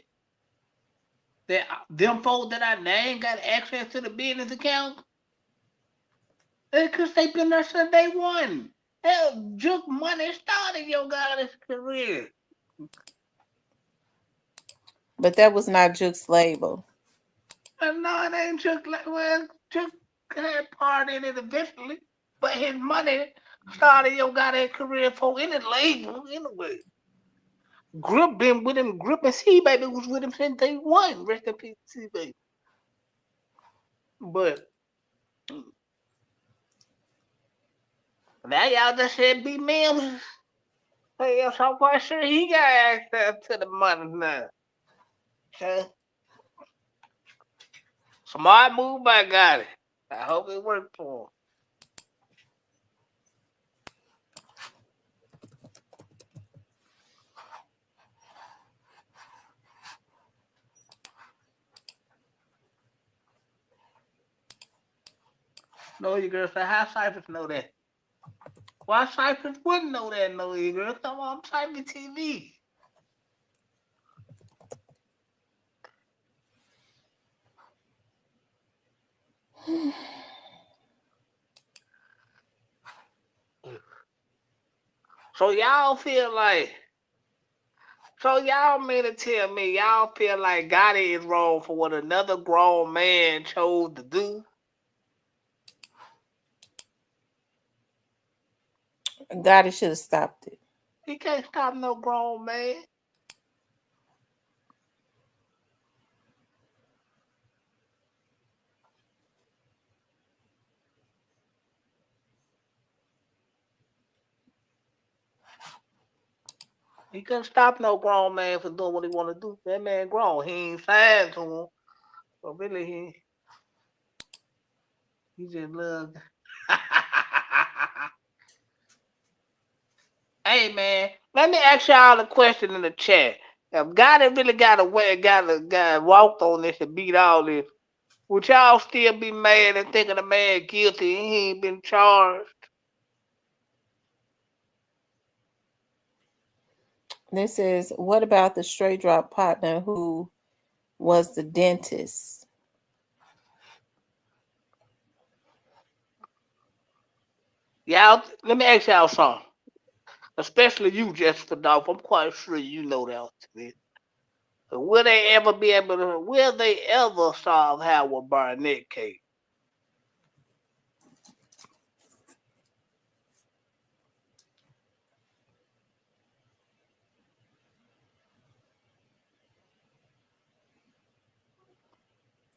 them folks that I named got access to the business account? Because they been there since day one. Hell, Juke money started your guy's career. But that was not Juke's label. No, it ain't Juke. Well, Juke had part in it eventually, but his money started your guy's career for any label anyway. Grip been with him. Grip and C Baby was with him since day one. Rest in peace, C Baby. But Now y'all just said be Memphis. Hey, so I'm quite sure he got access to the money now. Okay. Smart move by got it. I hope it worked for him. No, you girl. So how Cypress know that? Why Cypress wouldn't know that? No, you girl. Come on, Cypress TV. So y'all feel like. So y'all mean to tell me y'all feel like Gotti is wrong for what another grown man chose to do? Gotti should have stopped it. He can't stop no grown man. He couldn't stop no grown man from doing what he want to do. That man grown. He ain't signed to him. So really, he just loves. Hey man, let me ask y'all a question in the chat. If Gotti really got walked on this and beat all this, would y'all still be mad and thinking the man guilty and he ain't been charged? This is, what about the straight drop partner who was the dentist? Y'all, let me ask y'all something. Especially you, Jessica Dolph. I'm quite sure you know that. Will they ever solve Howard Barnett case?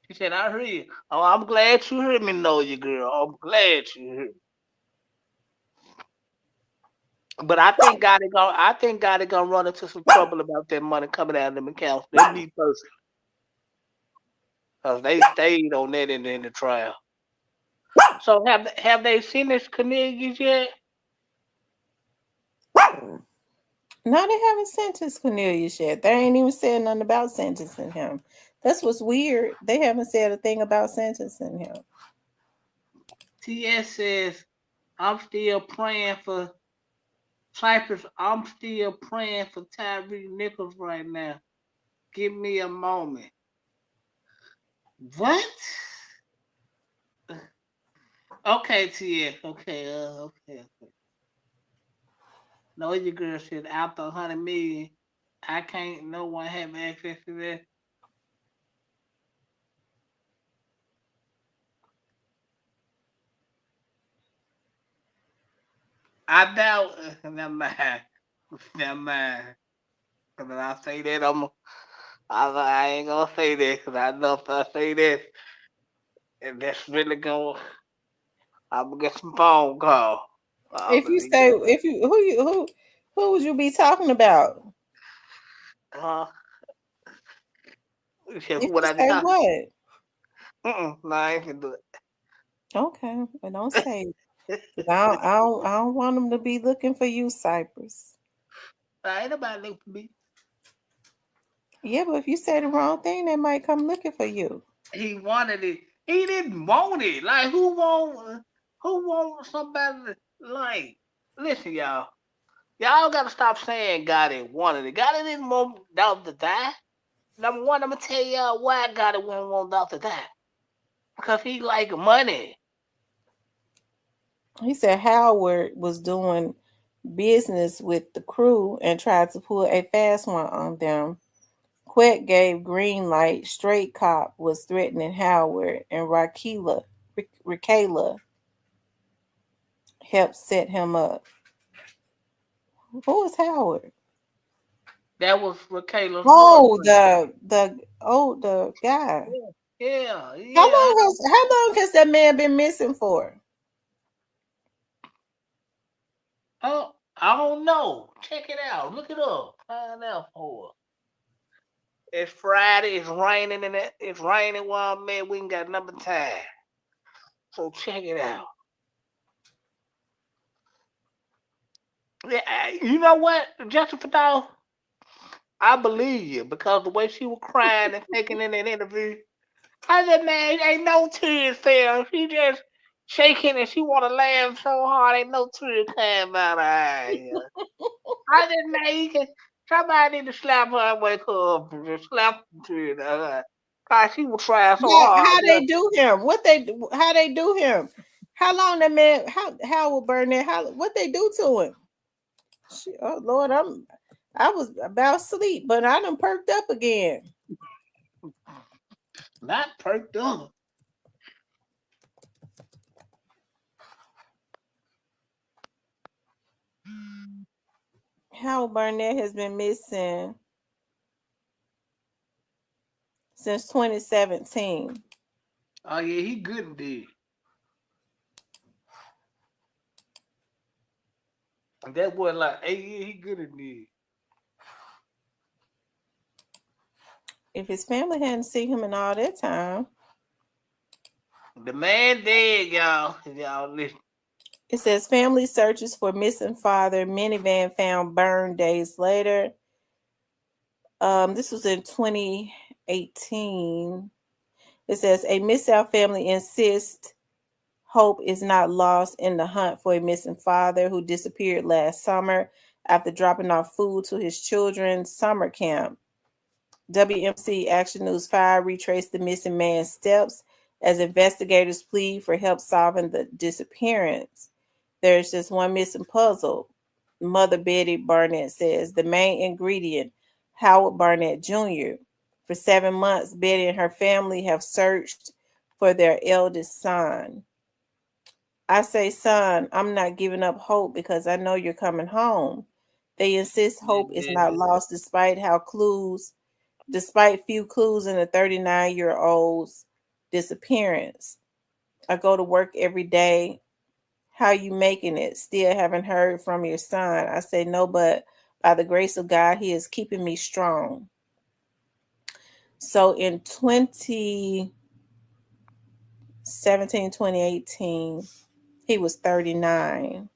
She said, I heard you. Oh, I'm glad you heard me, know you, girl. I'm glad you heard me. But I think Gotti gonna run into some trouble about that money coming out of them accounts. That's me personally. Because they stayed on that in the trial. So have they finished Cornelius yet? No, they haven't sentenced Cornelius yet. They ain't even said nothing about sentencing him. That's what's weird. They haven't said a thing about sentencing him. TS says, I'm still praying for Cypress. I'm still praying for Tyre Nichols right now. Give me a moment. What? Okay, TS. Okay. No, your girl said after 100 million, I can't. No one have access to that. I doubt. Never mind. Cause when I say that, I ain't gonna say that. Cause I know if I say that, and that's really gonna. I'm gonna get some phone call. If you say, who would you be talking about? If What you I be say talking? what? No, I ain't gonna do it. Okay, but don't say it. I don't want them to be looking for you, Cypress. Ain't nobody looking for me. Yeah, but if you say the wrong thing, they might come looking for you. He wanted it. He didn't want it. Like who want somebody like? Listen, y'all. Y'all gotta stop saying Gotti wanted it. Gotti didn't want Dolph to die. Number one, I'm gonna tell y'all why Gotti wouldn't want Dolph to die. Because he like money. He said Howard was doing business with the crew and tried to pull a fast one on them. Quet gave green light. Straight Cop was threatening Howard, and Raquela helped set him up. Who is Howard? That was Raquela's Oh, boyfriend. the guy. Yeah. How long has that man been missing for? Oh, I don't know. Check it out. Look it up. Find out for us. It's Friday. It's raining in it. It's raining while I'm at. We ain't got number time. So check it out. Yeah, you know what, Jessica Doll? I believe you because the way she was crying and taking in that interview, I said, man, ain't no tears there. She just shaking and she want to laugh so hard, ain't no tears coming out her eyes. I said, man, somebody need to slap her and wake her up and just slap the tears out of her. God, she was trying so Yeah, hard. how they do him? How they do him? How long that man? How will Burnett? What they do to him? Oh Lord, I was about sleep, but I done perked up again. Not perked up. Howard Burnett has been missing since 2017. Oh yeah, he good indeed. That boy like 8 years, he good indeed. If his family hadn't seen him in all that time. The man dead, y'all. Y'all listen. It says family searches for missing father, minivan found burned days later. This was in 2018. It says a Miss South family insists hope is not lost in the hunt for a missing father who disappeared last summer after dropping off food to his children's summer camp. WMC Action News 5 retraced the missing man's steps as investigators plead for help solving the disappearance. There's just one missing puzzle. Mother Betty Barnett says the main ingredient, Howard Barnett Jr. For 7 months, Betty and her family have searched for their eldest son. I say, son, I'm not giving up hope because I know you're coming home. They insist hope is not lost despite few clues in the 39-year-old's disappearance. I go to work every day. How you making it? Still haven't heard from your son. I say, no, but by the grace of God, he is keeping me strong. So in 2017, 2018, he was 39.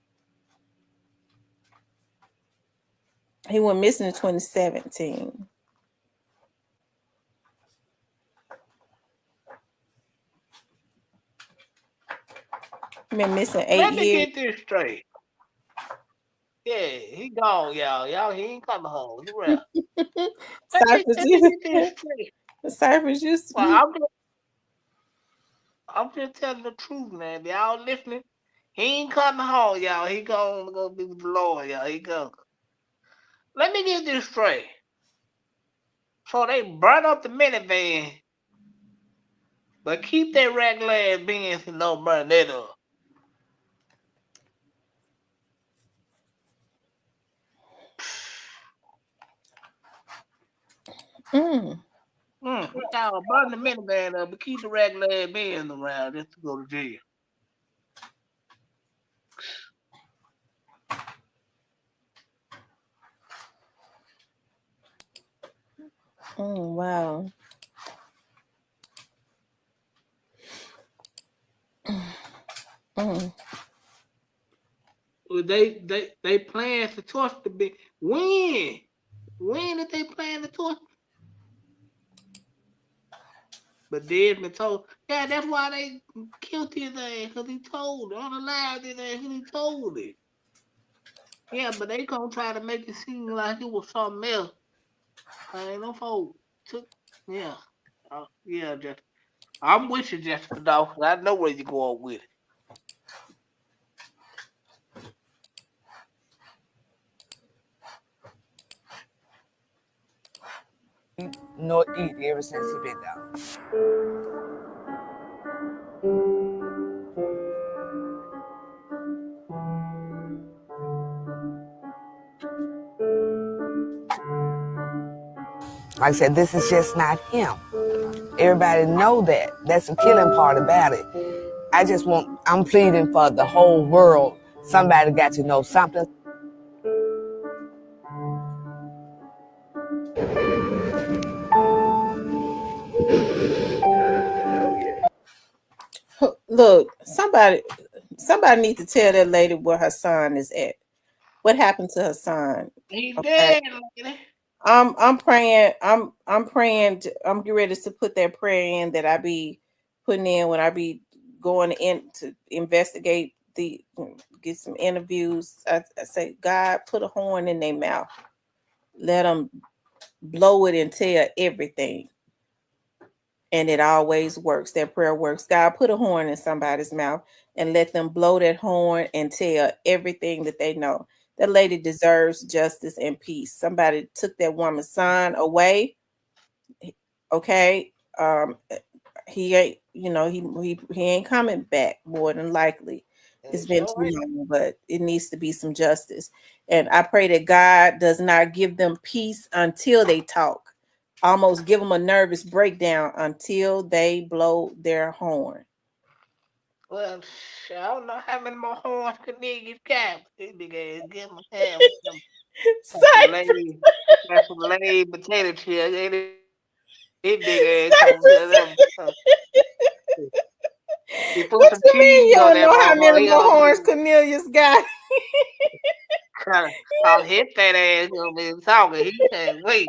He went missing in 2017. Been missing 8 years. Let me get this straight. Yeah, he gone, y'all. Y'all, he ain't coming home. He around. Cypress used to well, I'm just telling the truth, man. Y'all listening? He ain't coming home, y'all. He gonna go be with the Lord, y'all. He go. Let me get this straight. So they burn up the minivan, but keep that regular ass Benz and don't burn that up. Y'all burn the minivan up, but keep the regular ass Benz around just to go to jail. Wow. Well, they plan to torch the big. When did they plan to torch? But Desmond told, yeah, that's why they killed his ass, because he told it. On the live, his ass, he told it. Yeah, but they gonna try to make it seem like it was something else. Ain't no folk took, yeah. Yeah, just I'm with you, Jessica Dolph. I know where you're going with it. No eat ever since he been down. Like I said, this is just not him. Everybody know that. That's the killing part about it. I'm pleading for the whole world Somebody got to know something. Look, somebody need to tell that lady where her son is at. What happened to her son? He's Okay. dead, lady. I'm praying. I'm praying. I'm getting ready to put that prayer in that I be putting in when I be going in to investigate get some interviews. I say, God, put a horn in their mouth. Let them blow it and tell everything. And it always works. That prayer works. God, put a horn in somebody's mouth and let them blow that horn and tell everything that they know. That lady deserves justice and peace. Somebody took that woman's son away. Okay. He ain't, he ain't coming back more than likely. It's been too long, but it needs to be some justice. And I pray that God does not give them peace until they talk. Almost give them a nervous breakdown until they blow their horn. Well, I don't know how many more horns niggas got. This nigga ass give him half that's some lame potato chips. Ain't it? This nigga ass he put What some you mean you cheese on don't that know how many more motherfucker. horns Cornelius got? I'll hit that ass on me talking. He can't wait.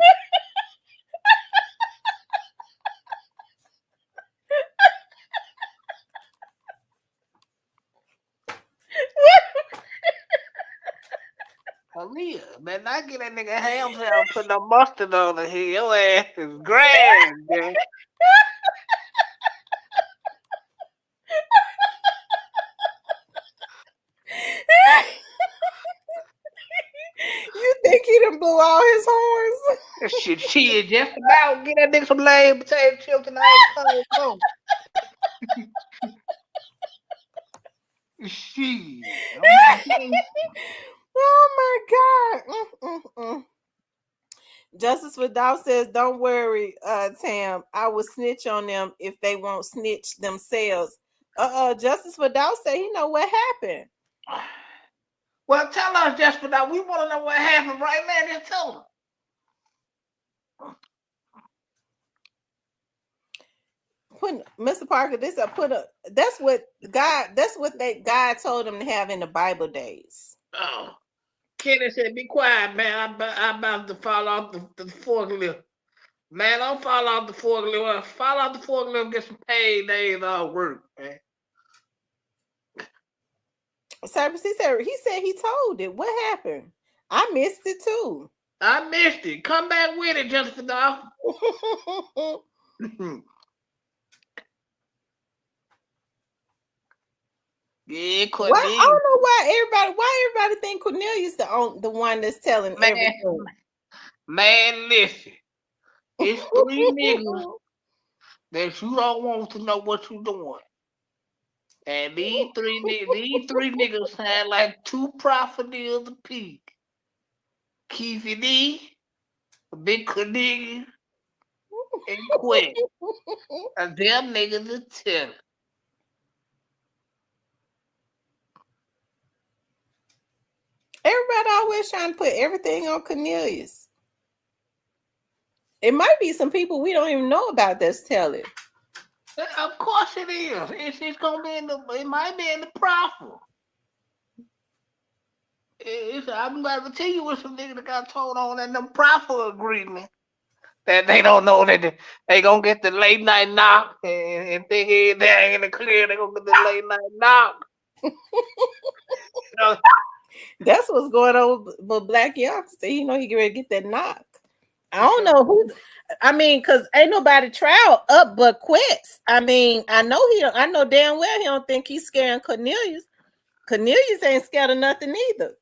Aaliyah, man, I get that nigga ham tail, put no mustard on it here. Your ass is grand, man. You think he done blew all his horns? Shit, just about get that nigga some lame potato chips and I ain't coming. Shit. Oh my God. Justice for Dolph says, don't worry, Tam. I will snitch on them if they won't snitch themselves. Justice for Dolph said he know what happened. Well, tell us, Justice for Dolph. We want to know what happened right now. Just tell us. Mr. Parker, that's what God told him to have in the Bible days. Oh. Kenny said, be quiet, man. I'm about to fall off the forklift. Man, don't fall off the forklift. Fall off the forklift and get some paid days off work, man. Cypress, he said he told it. What happened? I missed it too. I missed it. Come back with it, Justice Dolph. Yeah, Cornelius. I don't know why everybody think Cornelius the one that's telling everything. Man, listen. It's 3 niggas that you don't want to know what you're doing. And these three niggas sound like 2 profities a piece. Keefy D, Big Cornelius, and Quick. And them niggas are telling. Everybody always trying to put everything on Cornelius. It might be some people we don't even know about that's telling. Of course it is. It's gonna be it might be in the profit. I'm going to tell you what some niggas that got told on in them profit agreement that they don't know that they gonna get the late night knock and think they ain't in the clear. They gonna get the late night knock. That's what's going on with Black Youngsta. He get ready to get that knock. I don't know who. I mean, because ain't nobody trial up but Quits. I mean, I know damn well he don't think he's scaring Cornelius. Cornelius ain't scared of nothing either.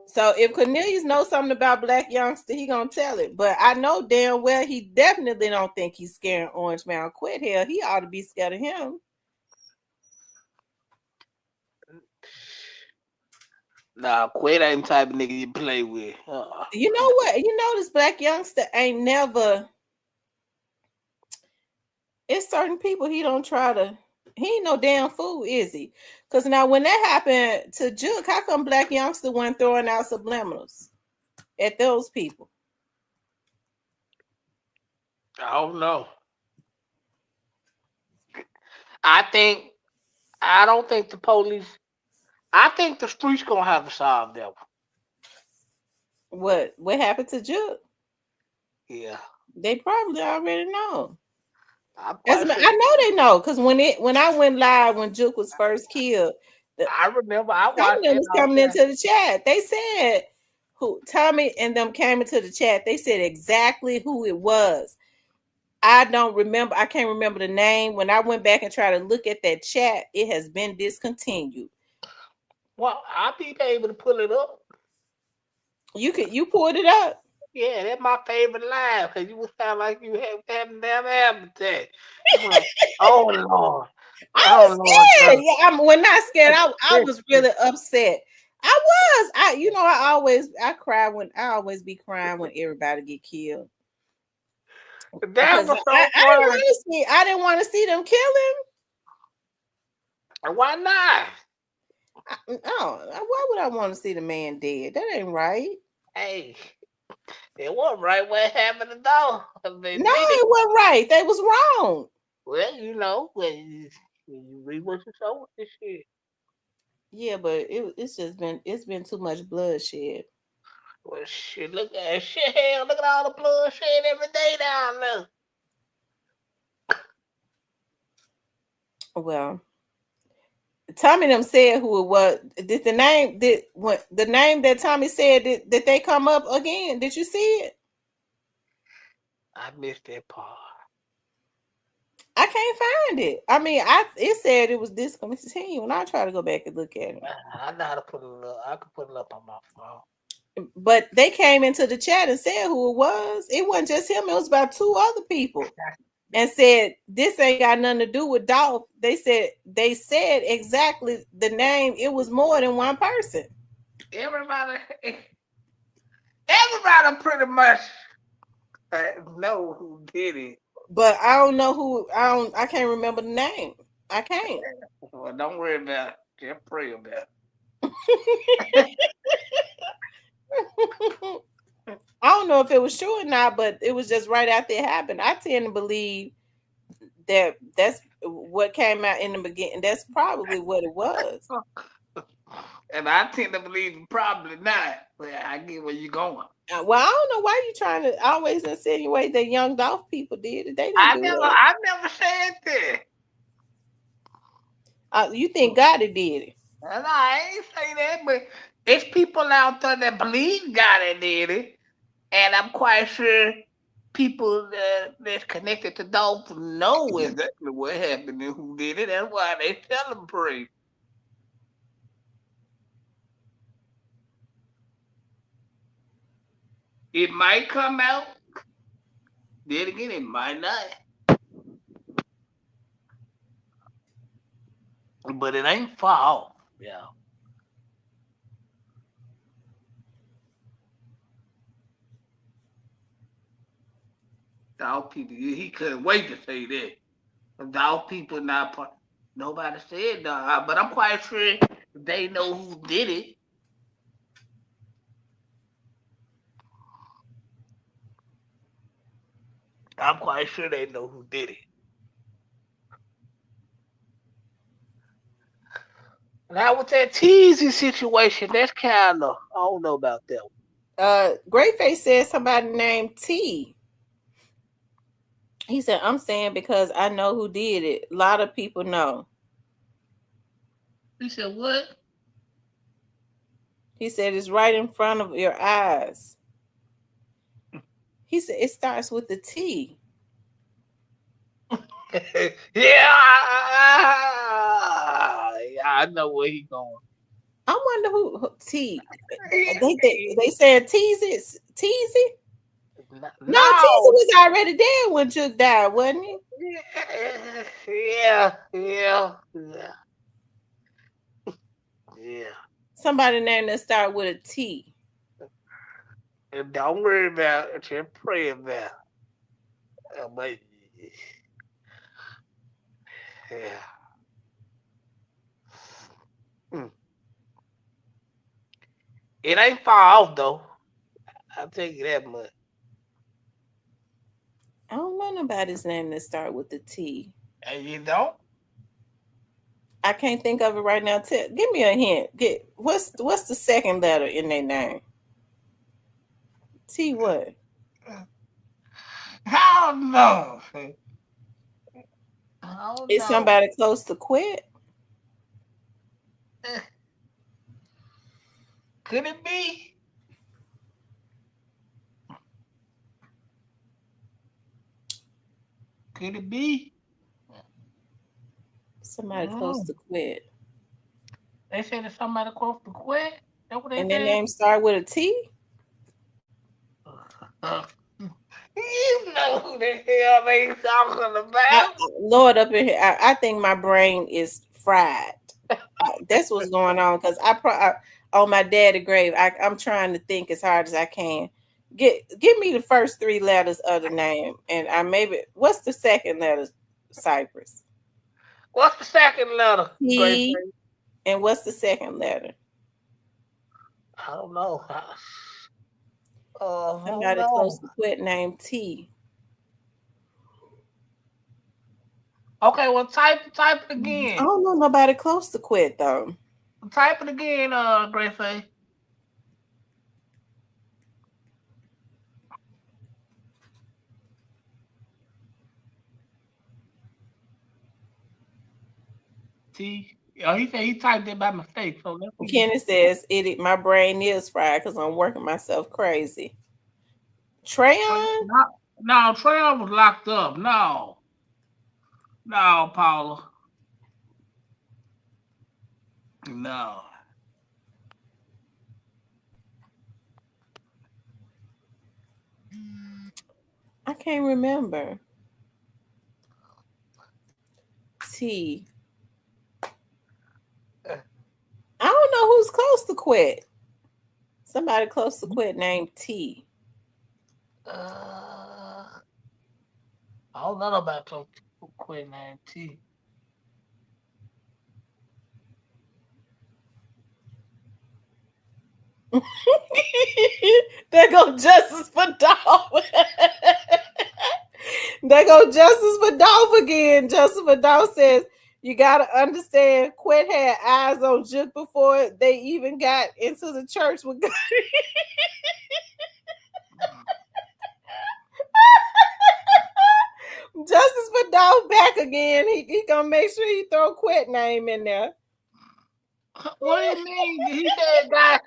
So if Cornelius knows something about Black Youngsta, he gonna tell it. But I know damn well he definitely don't think he's scaring Orange Mountain Quit. Hell, he ought to be scared of him. Nah, Quit ain't the type of nigga you play with. You know what? You know this Black Youngsta ain't never. It's certain people he don't try to He ain't no damn fool, is he? Because now when that happened to Juke, how come Black Youngsta wasn't throwing out subliminals at those people? I don't know. I don't think the police. I think the streets gonna have to solve that one. What happened to Juke? Yeah. They probably already know. I know they know, because when I went live when Juke was first killed, I remember I watched Tommy it was all coming the time. into the chat. They said who Tommy and them came into the chat. They said exactly who it was. I don't remember. I can't remember the name. When I went back and tried to look at that chat, it has been discontinued. Well, I'll be able to pull it up. You pulled it up? Yeah, that's my favorite line, because you would sound like you have damn habitat. Like, oh Lord. I was scared. Yeah, when not scared, I was really upset. I always be crying when everybody get killed. That was so I didn't want to see them kill him. Why not? Why would I want to see the man dead? That ain't right. Hey, it wasn't right what happened to Dolph. No, it wasn't right. They was wrong. Well, when you read what you saw with this shit. Yeah, but it's been too much bloodshed. Well, shit, look at shit. Hell, look at all the bloodshed every day down there. Well, Tommy them said who it was. Did the name that Tommy said did they come up again? Did you see it? I missed that part. I can't find it. I mean, it said it was discontinued, and I try to go back and look at it. I know how to put it up. I could put it up on my phone. But they came into the chat and said who it was. It wasn't just him. It was about 2 other people, and said this ain't got nothing to do with Dolph. They said exactly the name. It was more than one person. Everybody pretty much know who did it. But I don't know who. I can't remember the name. I can't. Well, don't worry about it. Just pray about it. I don't know if it was true or not, but it was just right after it happened. I tend to believe that's what came out in the beginning. That's probably what it was. And I tend to believe probably not. But I get where you're going. Well, I don't know why you trying to always insinuate that Youngdolph people did it. They didn't do it. I never said that. You think Gotti did it? And I ain't say that, but it's people out there that believe Gotti did it, and I'm quite sure people that's connected to Dolph know exactly what happened and who did it. That's why they celebrate. It might come out. Then again, it might not. But it ain't far off. Yeah. Dolph people, he couldn't wait to say that. Dolph people not part. Nobody said that, but I'm quite sure they know who did it. I'm quite sure they know who did it. Now with that teasy situation, that's kind of, I don't know about that one. Greatface said somebody named T. He said, I'm saying because I know who did it. A lot of people know. He said, what? He said, it's right in front of your eyes. He said, it starts with the T. Yeah, I know where he's going. I wonder who T. They said Teasy. Teasy? No, Teasy was already dead when Juke died, wasn't he? Yeah. Somebody named that start with a T. And don't worry about it. Just pray about it. But, yeah. It ain't far off though. I'll tell you that much. I don't know nobody's name that start with the T. And you don't? I can't think of it right now. Give me a hint. What's the second letter in their name? T what? I don't know. Is somebody close to quit? Could it be? Could it be? Somebody close to quit. They said it's somebody close to quit. That's what they And said. their name start with a T? You know who the hell they talking about. Lord up in here, I think my brain is fried. That's what's going on because I on my daddy's grave. I'm trying to think as hard as I can. Give me the first three letters of the name, and what's the second letter? Cypress. What's the second letter? T. And what's the second letter? I don't know. Somebody close to quit named T. Okay, well type it again. I don't know nobody close to quit though. Type it again, Gracie. T. Oh, he said he typed it by mistake. So Kenny says my brain is fried because I'm working myself crazy. Trayon? No, Trayon was locked up. No, Paula. No. I can't remember. T. I don't know who's close to quit. Somebody close to quit named T. I don't know about close to quit named T. There go Justice for Dolph. There go Justice for Dolph again. Justice for Dolph says, you got to understand, Quet had eyes on Juke before they even got into the church with God. Justice for Dolph back again. He gonna make sure he throw Quet name in there. What do you mean? He said, "God."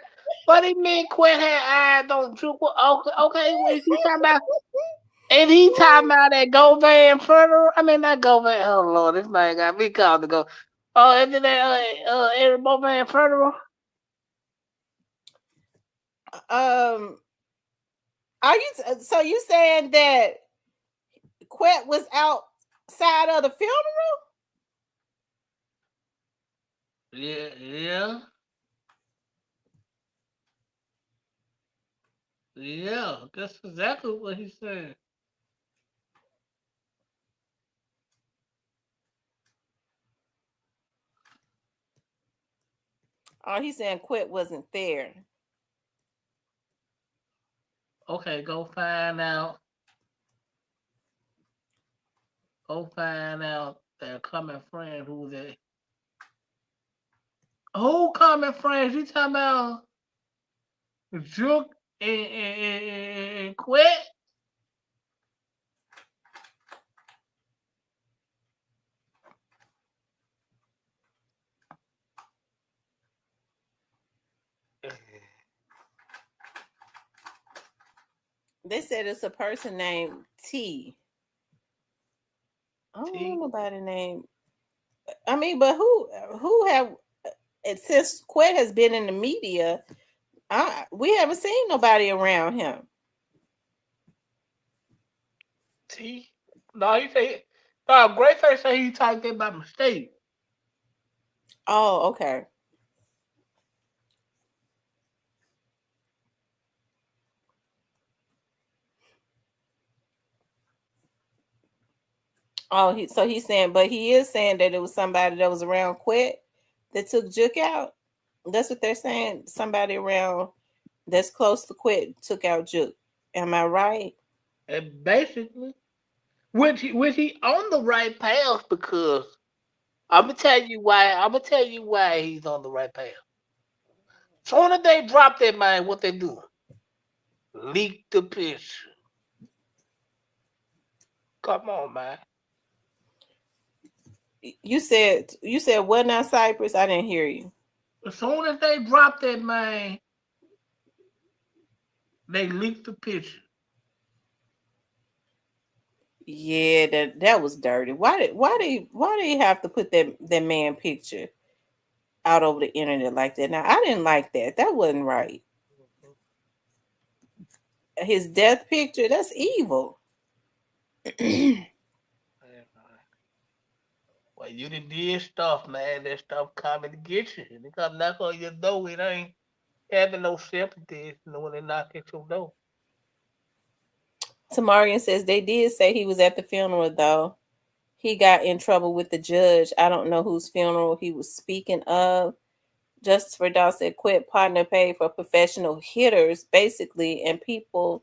What do you mean? Quit had eyes on Juke? Okay. What is he talking about? And he talking about that Govan Federal. I mean, not Govan. Oh Lord, this man got me called to go. Oh, isn't that Eric Govan Federal? Are you so you saying that Quet was outside of the funeral? Yeah, that's exactly what he said. Oh, he's saying Quet wasn't there. Okay, go find out. Go find out their common friend who they. Who common friends? You talking about Juke and Quet? They said it's a person named T. I don't know nobody named. I mean, but who have since Quet has been in the media, we haven't seen nobody around him. T? No, he said. No, Grayface said he typed it by mistake. Oh, okay. Oh, he's saying, but he is saying that it was somebody that was around Quet that took Juke out. That's what they're saying. Somebody around that's close to quit took out Juke. Am I right? And basically, which he on the right path, because I'm gonna tell you why he's on the right path. Soon as they drop that man, what they do? Leak the picture. Come on, man. You said what now, Cypress? I didn't hear you. As soon as they drop that man, they leak the picture. Yeah, that was dirty. Why they have to put that man picture out over the internet like that? Now I didn't like that. That wasn't right. His death picture, that's evil. Well, you done did stuff, man. That stuff coming to get you. They come knock on your door. It ain't having no sympathy when they knock at your door. Tamarian says they did say he was at the funeral, though. He got in trouble with the judge. I don't know whose funeral he was speaking of. Justice Verdal said quit partner paid for professional hitters, basically, and people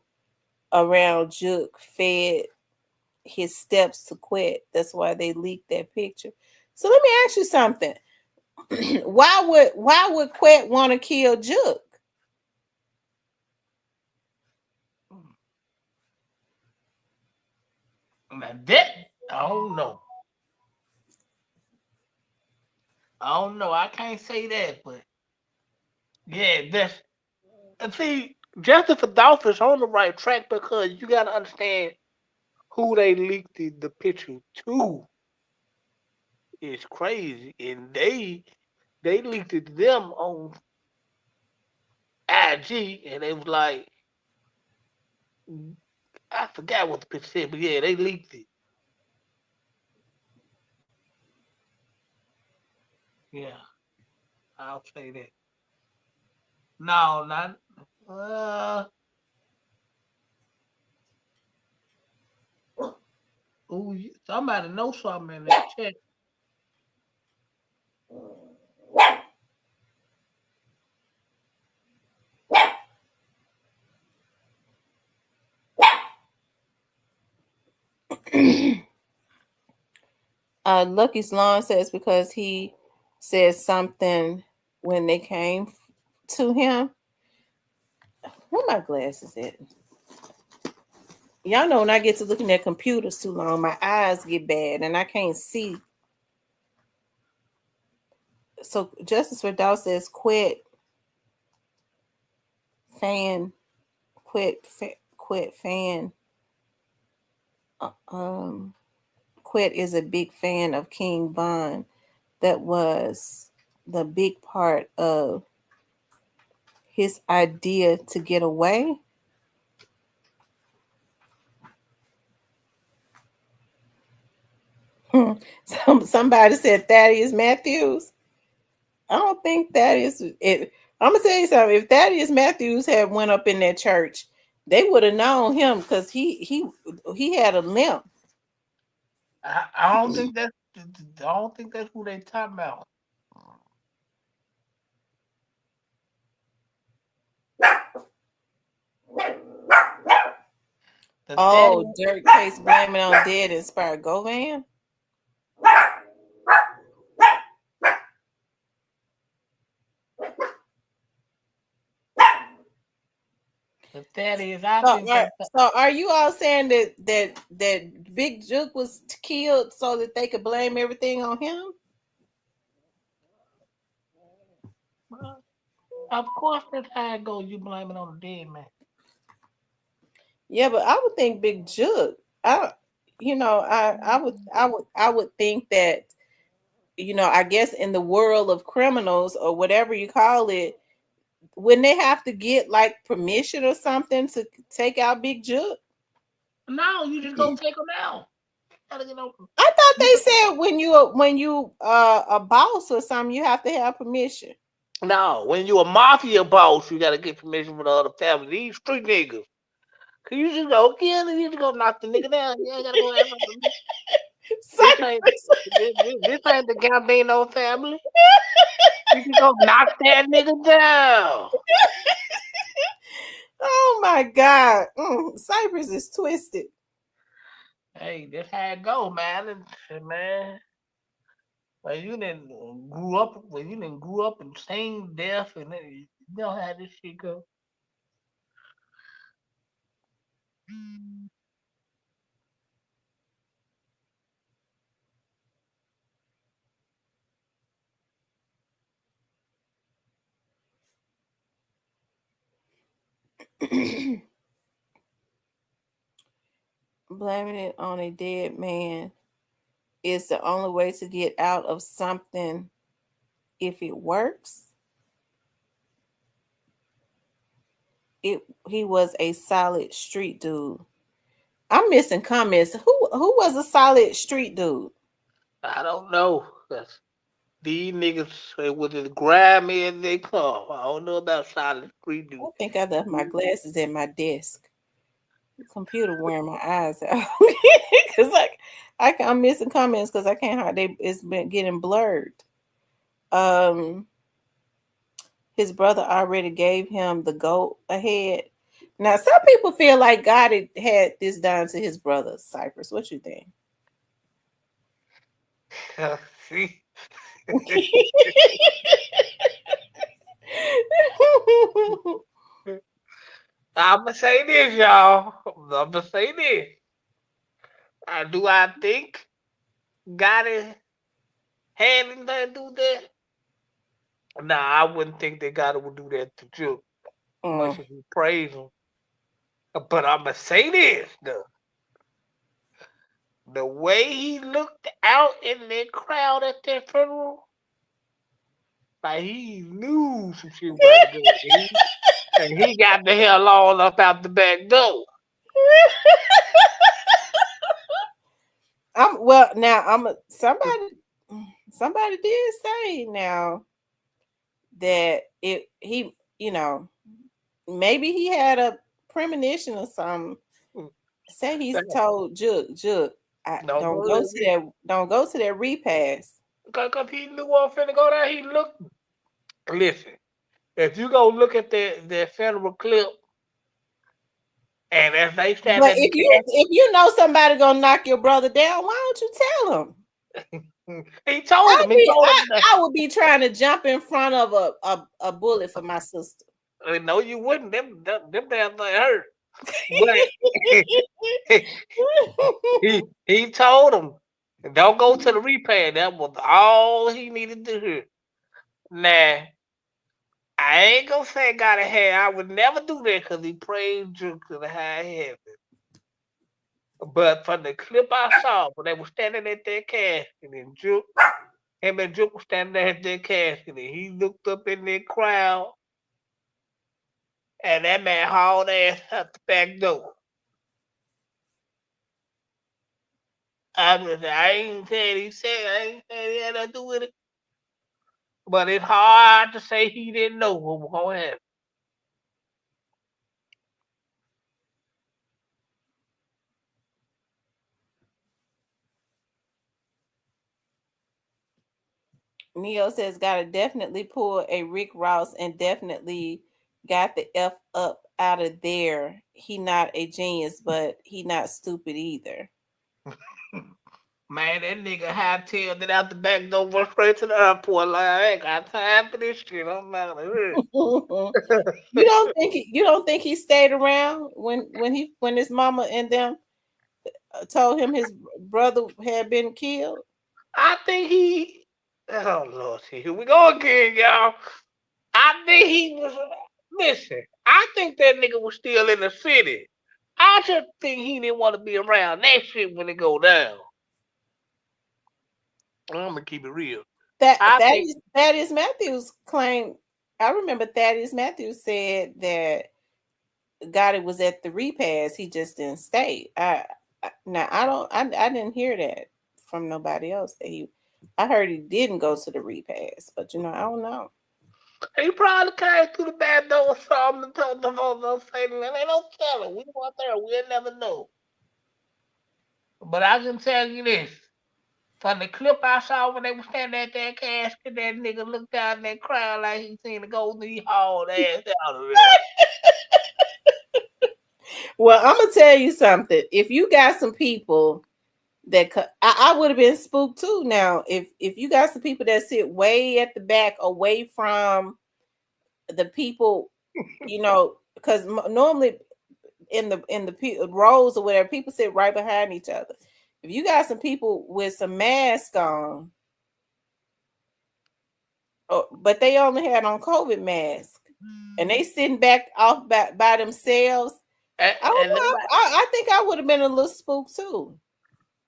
around Juke fed his steps to quit. That's why they leaked that picture. So let me ask you something. Why would Quet want to kill Juke? Now that I don't know. I can't say that, but yeah, see, Justice for Dolph is on the right track, because you got to understand who they leaked the picture to. It's crazy, and they leaked it to them on IG, and it was like, I forgot what the picture said, but yeah, they leaked it. Yeah, I'll say that. No, not. Somebody knows something in that chat. Lucky's Lawn says because he said something when they came to him. Where my glasses at? Y'all know when I get to looking at computers too long, my eyes get bad and I can't see. So Justice Verdal says quit fan. Quit is a big fan of King Von. That was the big part of his idea to get away. Somebody said Thaddeus Matthews. I don't think Thaddeus. I'm gonna tell you something. If Thaddeus Matthews had went up in that church, they would have known him because he had a limp. I don't think that's who they talking about. Dirk case blaming on dead inspired Govan. So are you all saying that Big Juke was killed so that they could blame everything on him? Of course, that's how it goes. You blame it on the dead man. Yeah, but I would think Big Juke. I would think that, I guess in the world of criminals or whatever you call it, wouldn't they have to get like permission or something to take out Big Juke? No, you just gonna take them out. I thought they said when you a boss or something, you have to have permission. No, when you a mafia boss, you gotta get permission from the other family. These street niggas. Can you just go kill and you just go knock the nigga down? You ain't gotta go have this ain't the Gambino family. You can go knock that nigga down. Oh my God. Cypress is twisted. Hey, that's how it go, man. Man, when you didn't grew up and seen death, and then you know how this shit go. Blaming it on a dead man is the only way to get out of something if it works. He was a solid street dude. I'm missing comments. Who was a solid street dude? I don't know. These niggas was as grimy as they come. I don't know about solid street dude. I think I left my glasses at my desk. The computer wearing my eyes out because I'm missing comments because I can't. It's been getting blurred. His brother already gave him the go ahead. Now, some people feel like God had this done to his brother, Cypress. What you think? See? I'ma say this, y'all. I'ma say this. Do I think God had anything to do with that? Nah, I wouldn't think that God would do that to Juke. Much as we praise him. But I'ma say this though. The way he looked out in that crowd at that funeral, like he knew some shit about to go. And he got the hell on up out the back door. Somebody did say now that maybe he had a premonition or something. Say he's told Jug, don't go to that repass. Because he knew what finna go down. He looked. Listen, if you go look at the funeral clip, and as they stand but at if you know somebody gonna knock your brother down, why don't you tell him? He told him. I would be trying to jump in front of a bullet for my sister. No, you wouldn't. Them damn things hurt. But he told him, don't go to the repair. That was all he needed to hear. Now, I ain't gonna say God in heaven. I would never do that because he prayed Juke to the high heaven. But from the clip I saw, when they were standing at their casket, and him and Juke were standing there at their casket, and he looked up in the crowd, and that man hauled ass out the back door. I ain't saying I ain't saying he had nothing to do with it. But it's hard to say he didn't know what was going to happen. Neo says gotta definitely pull a Rick Ross and definitely got the F up out of there. He not a genius, but he not stupid either. Man, that nigga hightailed it out the back door, went straight to the airport. Like, I ain't got time for this shit. I'm not here. You don't think he stayed around when his mama and them told him his brother had been killed? I think he. Oh Lord, see, here we go again, y'all. I think he was. Listen, I think that nigga was still in the city. I just think he didn't want to be around that shit when it go down. I'm gonna keep it real. Thaddeus Matthews claimed. I remember Thaddeus Matthews said that Gotti was at the repass. He just didn't stay. I didn't hear that from nobody else. I heard he didn't go to the repass, but I don't know. He probably came through the back door or something and told them all those things. And they don't tell him. We weren't there. We'll never know. But I can tell you this. From the clip I saw when they were standing at that casket, that nigga looked out in that crowd like he seen the golden he hauled ass out of there. Well, I'm gonna tell you something. If you got some people that I would have been spooked too. Now, if you got some people that sit way at the back, away from the people, you know, because normally in the rows or whatever, people sit right behind each other. If you got some people with some mask on, but they only had on COVID mask, and they sitting back off by themselves, I think I would have been a little spooked too.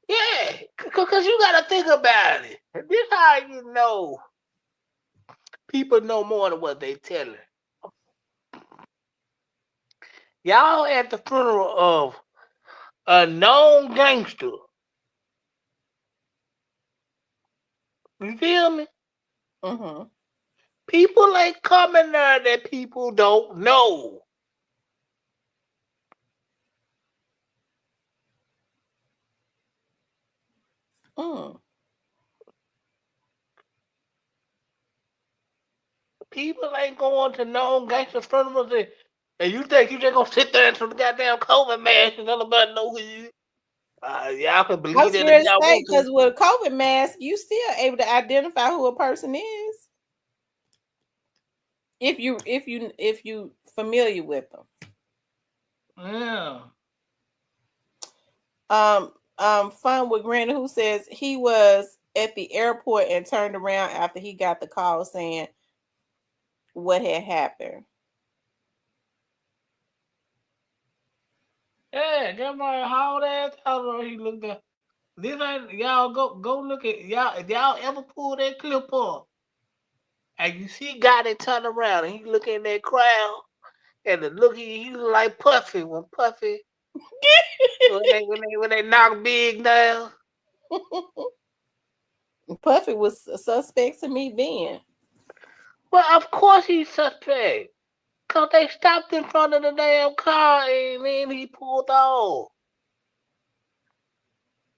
Yeah, because you got to think about it. This how you know people know more than what they telling. Y'all at the funeral of a known gangster. You feel me? Mm-hmm. People ain't coming there that people don't know. People ain't going to known gangster funerals, and you think you just gonna sit there until the goddamn COVID mask and nobody know who you? Y'all can I believe was that going if to y'all say, want to. because with a COVID mask, you still able to identify who a person is if you familiar with them. Yeah. Fun with Granny, who says he was at the airport and turned around after he got the call saying what had happened. Yeah, get my hard ass out. He looked at this. Ain't y'all go look at y'all. If y'all ever pull that clip up and you see guy that turn around and he look in that crowd and the look he look like Puffy when Puffy when they knock Big down. Puffy was a suspect to me then. Well, of course he's suspect. Cause they stopped in front of the damn car and then he pulled off.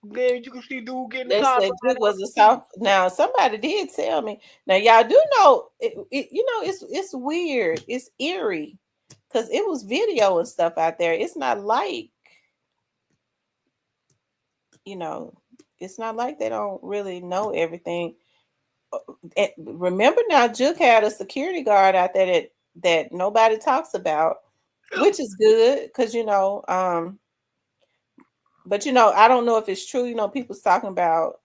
Then you can see dude getting the They car. said Duke was a soft. Now somebody did tell me. Now y'all do know you know it's weird. It's eerie because it was video and stuff out there. It's not like, you know, it's not like they don't really know everything. Remember now, Juke had a security guard out there that nobody talks about, which is good because but I don't know if it's true. People's talking about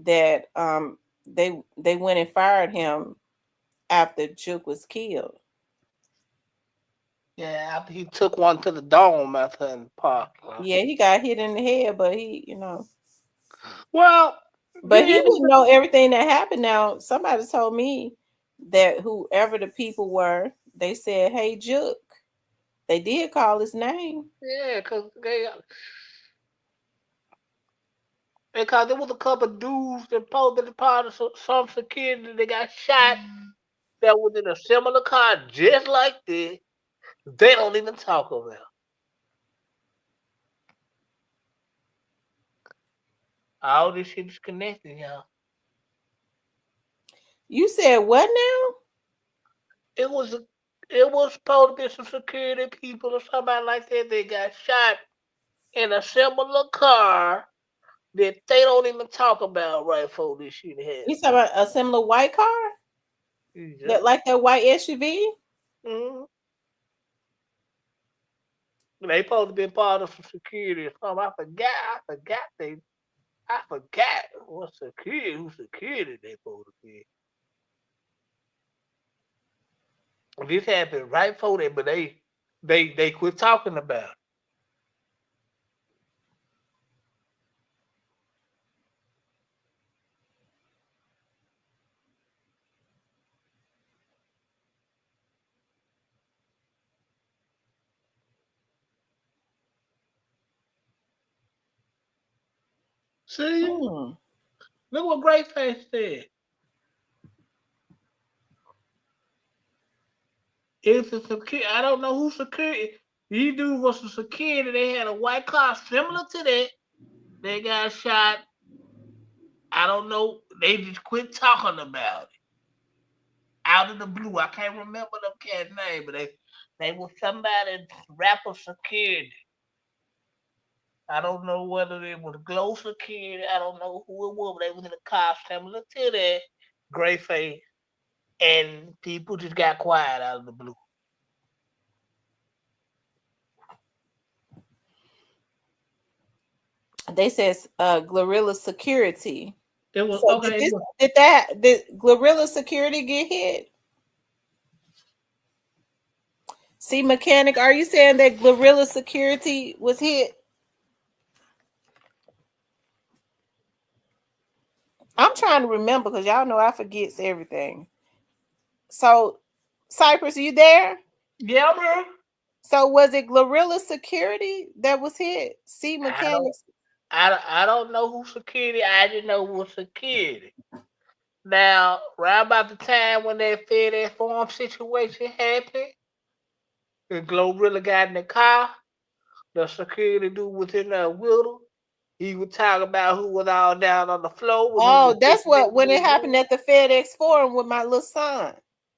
that they went and fired him after Juke was killed. Yeah, after he took one to the dome after in the park. Yeah, he got hit in the head, but Well, but he wouldn't know everything that happened. Now, somebody told me that whoever the people were, they said, "Hey, Juke." They did call his name. Yeah, because there was a couple dudes that posed as part of some security that got shot that was in a similar car just like this. They don't even talk about. All this shit is connected, y'all. You said what now? It was supposed to be some security people or somebody like that. They got shot in a similar car that they don't even talk about right before this shit happened. You talking about a similar white car? Yeah. Like that white SUV? Mm-hmm. They supposed to be part of some security or something. I forgot what security, who security they supposed to be. This happened right before that, but they quit talking about it. See? Look what Greyface said. It's a security. I don't know who security. These dudes was some security. They had a white car similar to that. They got shot. I don't know. They just quit talking about it. Out of the blue. I can't remember them cat's name, but they were somebody rapper security. I don't know whether it was Glow Security. I don't know who it was, but they was in the car similar to that gray face. And people just got quiet out of the blue. They says Glorilla Security. It was So okay. Did Glorilla Security get hit? See, mechanic, are you saying that Glorilla Security was hit? I'm trying to remember because y'all know I forgets everything. So, Cypress, are you there? Yeah, I'm here. So was it Glorilla Security that was hit? See, mechanics. I don't know who security. I just know who was security. Now, right about the time when that FedEx farm situation happened, the Glorilla got in the car. The security dude was in there with him. He was talking about who was all down on the floor. When he Oh, was that's fixing when it happened room. at the FedEx Forum with my little son.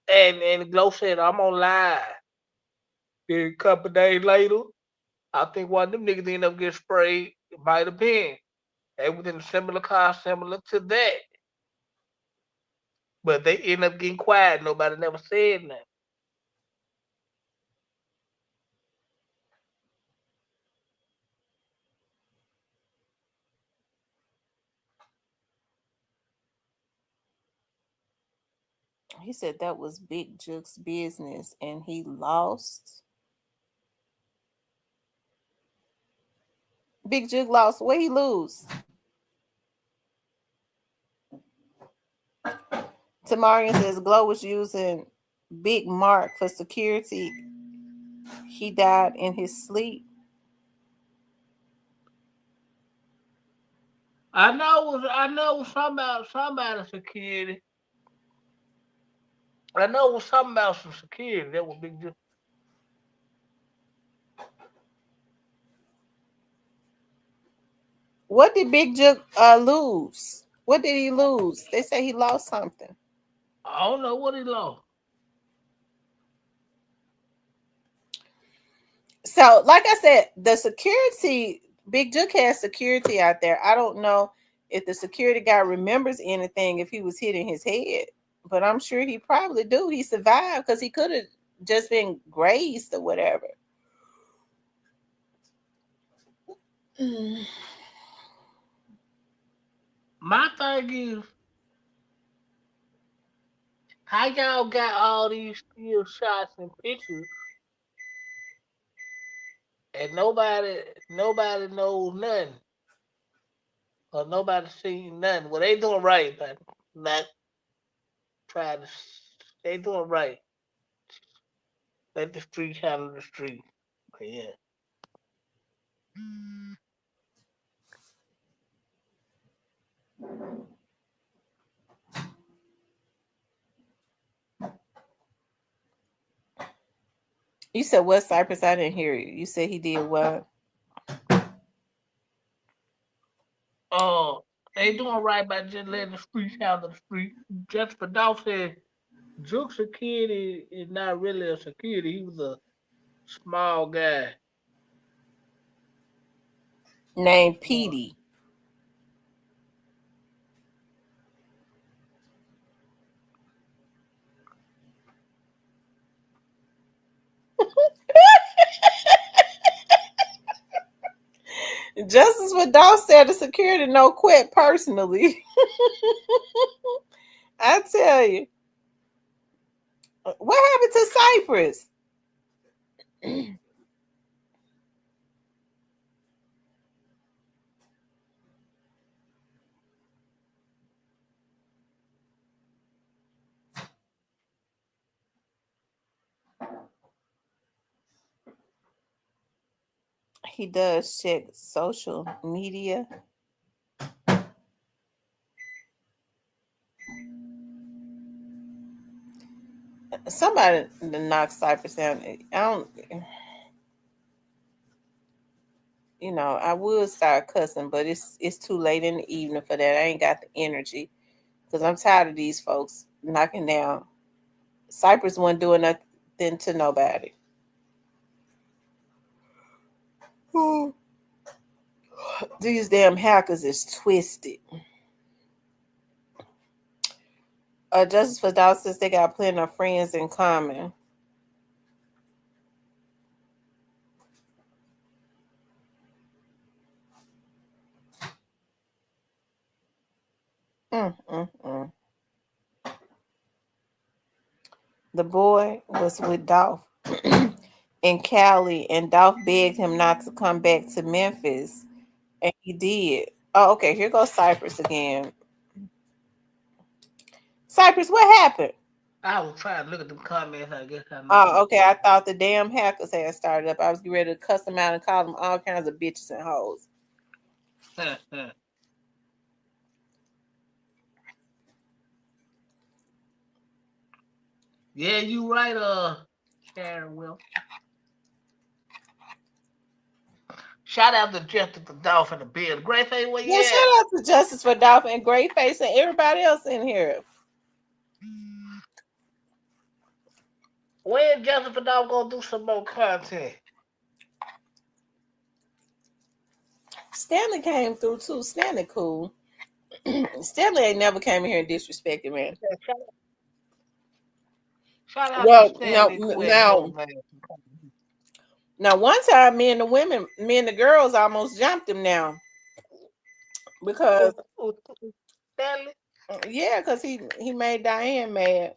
And Glow said, I'm on live. Then a couple days later, I think one of them niggas ended up getting sprayed. It might have been. They was in a similar car, similar to that. But they ended up getting quiet. Nobody never said nothing. He said that was Big Juke's business and he lost. Big Juke lost. What he lose? Tamarian says Glow was using Big Mark for security. He died in his sleep. I know it was somebody security. I know it was something about some security. That was Big Juke. What did Big Juke lose? What did he lose? They say he lost something. I don't know what he lost. So, like I said, the security, Big Juke has security out there. I don't know if the security guy remembers anything if he was hitting his head, but I'm sure he probably do. He survived because he could have just been grazed or whatever. My thing is, how y'all got all these still shots and pictures and nobody knows nothing or nobody seen nothing? Well, they doing right, but not trying to. They doing right. Let the streets handle the street. But yeah. You said what, Cypress? I didn't hear you. You said he did what? They doing right by just letting the streets handle the street. Just for Dolph said, Juke security is not really a security. He was a small guy. Named Petey. Justice what Dolph said, the security no quit personally. I tell you. What happened to Cypress? He does check social media. Somebody knock Cypress down. I don't. You know, I would start cussing, but it's too late in the evening for that. I ain't got the energy because I'm tired of these folks knocking down. Cypress wasn't doing nothing to nobody. These damn hackers is twisted. Justice for Dolph says they got plenty of friends in common. The boy was with Dolph in Cali, and Dolph begged him not to come back to Memphis, and he did. Oh, okay. Here goes Cypress again. Cypress, what happened? I was trying to look at the comments. I guess I Oh, okay. I thought the damn hackers had started up. I was getting ready to cuss them out and call them all kinds of bitches and hoes. Yeah, you right, Sharon Will. Shout out to Justice for Dolph and the Bill. Great face, where you Yeah, at? shout out to Justice for Dolph and Great Face and everybody else in here. When Justice for Dolph gonna do some more content? Stanley came through too. Stanley cool. Stanley ain't never came in here and disrespected, man. Shout out Well, to Stanley. Now one time me and the girls almost jumped him now. Because Stanley? Yeah, because he made Diane mad.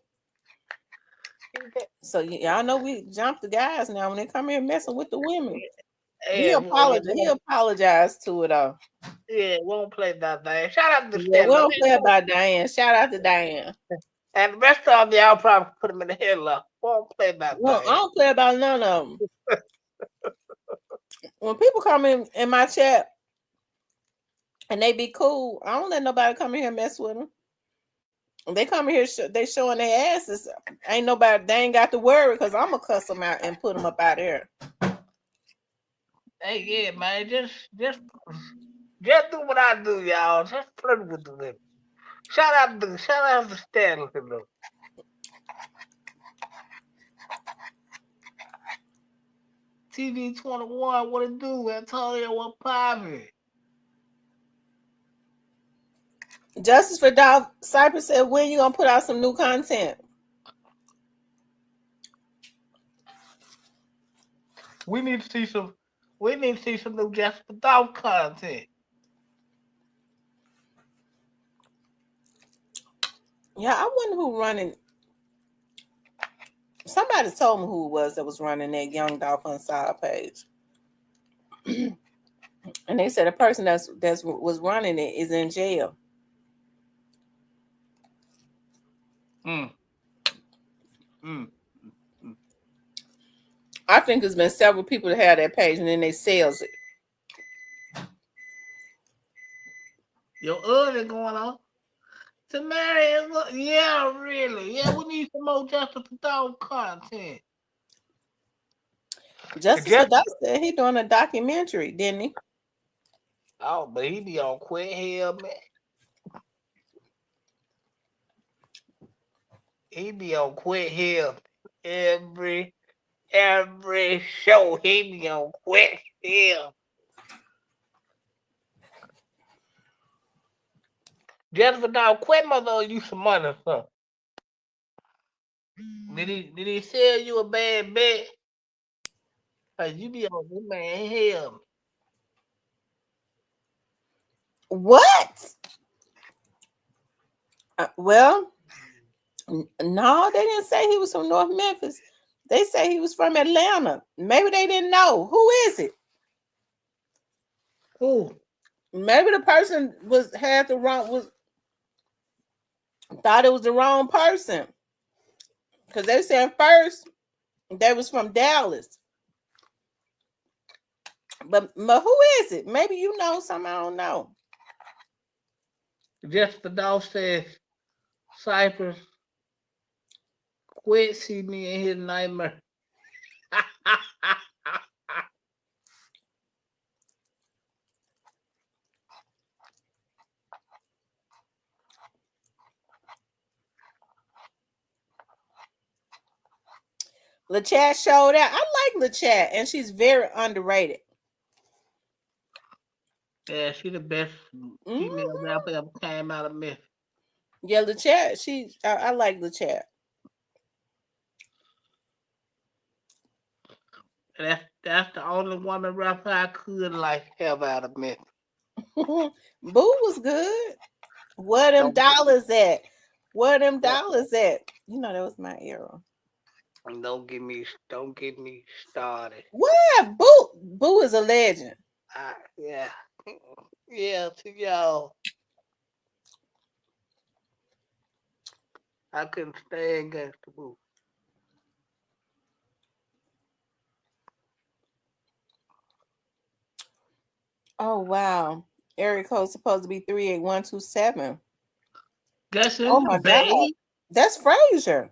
So y'all know we jump the guys now when they come here messing with the women. He apologized to it all. Yeah, won't play about Diane. Shout out to Yeah, Stanley. we don't play about Diane. Shout out to Diane. And the rest of y'all probably put them in the headlock. Won't play about Well, Diane. I don't play about none of them. When people come in my chat and they be cool, I don't let nobody come in here and mess with them. They come here, they showing their asses. Ain't nobody, they ain't got to worry because I'm going to cuss them out and put them up out here. Hey, yeah, man, just do what I do, y'all. Just flirt with the women. Shout out to Stanley, though. TV 21, what it do? Antonio, what poppin'? Justice for Dolph, Cypress said, when you gonna put out some new content? We need to see some new Justice for Dolph content. Yeah, I wonder who running. Somebody told me who it was that was running that Youngdolph Unsolved page. And they said the person that was running it is in jail. I think there's been several people that have that page and then they sells it. Your other going on. To marry, yeah, really. Yeah, we need some more Justice for Dolph content. Justice for Dolph said he doing a documentary, didn't he? Oh, but he be on Quit Hell, man. He be on Quit Hell every show. He be on Quit Hell. Justice for Dolph, quit mother owe you some money or something. Did he sell you a bad bet? Cause you be on this man hell. What? Well, no, they didn't say he was from North Memphis. They say he was from Atlanta. Maybe they didn't know. Who is it? Who? Maybe the person thought it was the wrong person. Because they said first they was from Dallas. But who is it? Maybe you know some, I don't know. Justice for Dolph says, Cypress, quit see me in his nightmare. LaChat showed out. I like LaChat, and she's very underrated. Yeah, she the best female rapper ever came out of Memphis. Yeah, the chat. I like the chat. That's the only woman rapper I could like have out of Memphis. Boo was good. Where them dollars at? Where them dollars at? You know that was my era. And don't get me started. What? Boo is a legend. Yeah. Yeah, to y'all. I couldn't stand Gangsta Boo. Oh wow. Area code supposed to be 38127. That's in Oh the my Bay. God. That's Frazier.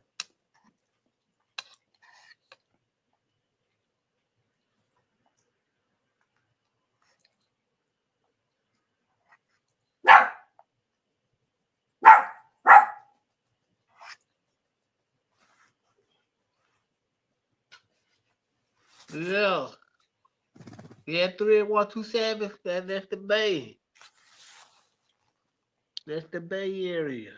Yeah. Yeah, 38127. That's the Bay. That's the Bay Area.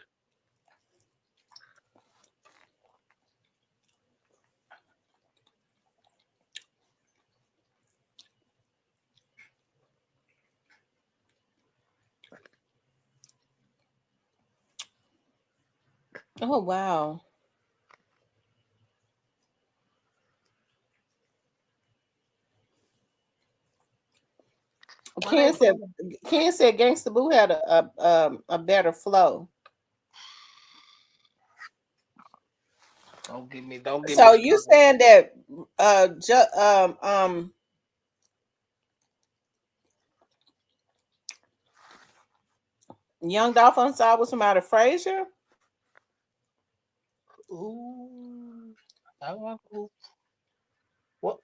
Oh wow. Ken said Gangsta Boo had a better flow. Don't give me. Don't give So me. you saying that Youngdolph on side was from out of Frazier? Ooh, I want to. What?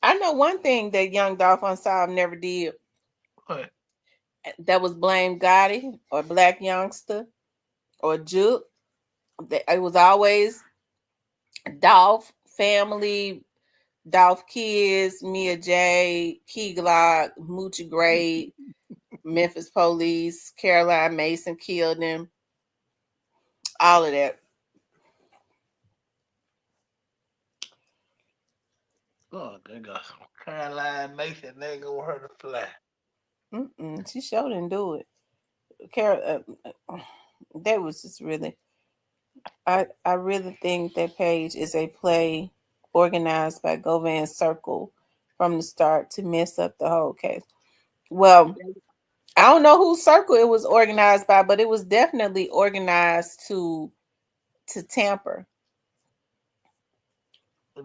I know one thing that Youngdolph on side never did. What? That was blame Gotti or Black Youngster or Juke. It was always Dolph family, Dolph kids, Mia J, Key Glock, Moochie Gray, Memphis police, Caroline Mason killed him. All of that. Oh, they got some Caroline Mason. They ain't gonna hurt a fly. She sure didn't do it. That was just really. I really think that page is a play organized by Govan Circle from the start to mess up the whole case. Well, I don't know whose circle it was organized by, but it was definitely organized to tamper.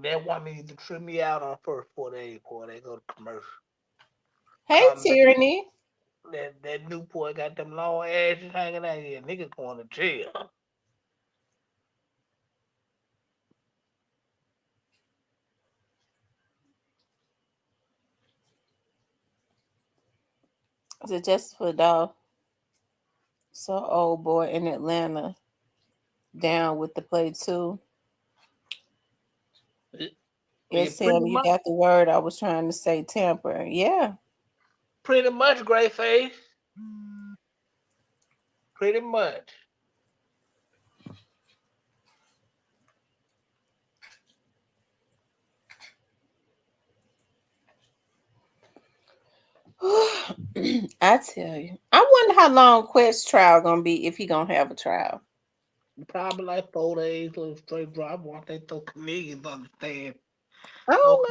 They want me to trim me out on first before they go to commercial. Hey, Tyranny. That Newport got them long asses hanging out here. Niggas going to jail. Is it just for Dolph? So old boy in Atlanta down with the play too. Yes, Sam, you got the word I was trying to say, tamper. Yeah. Pretty much, Gray Face. Pretty much. I tell you. I wonder how long Quest's trial gonna be if he gonna have a trial. Probably like 4 days, little straight drop. Want they throw comedians on the stand. I don't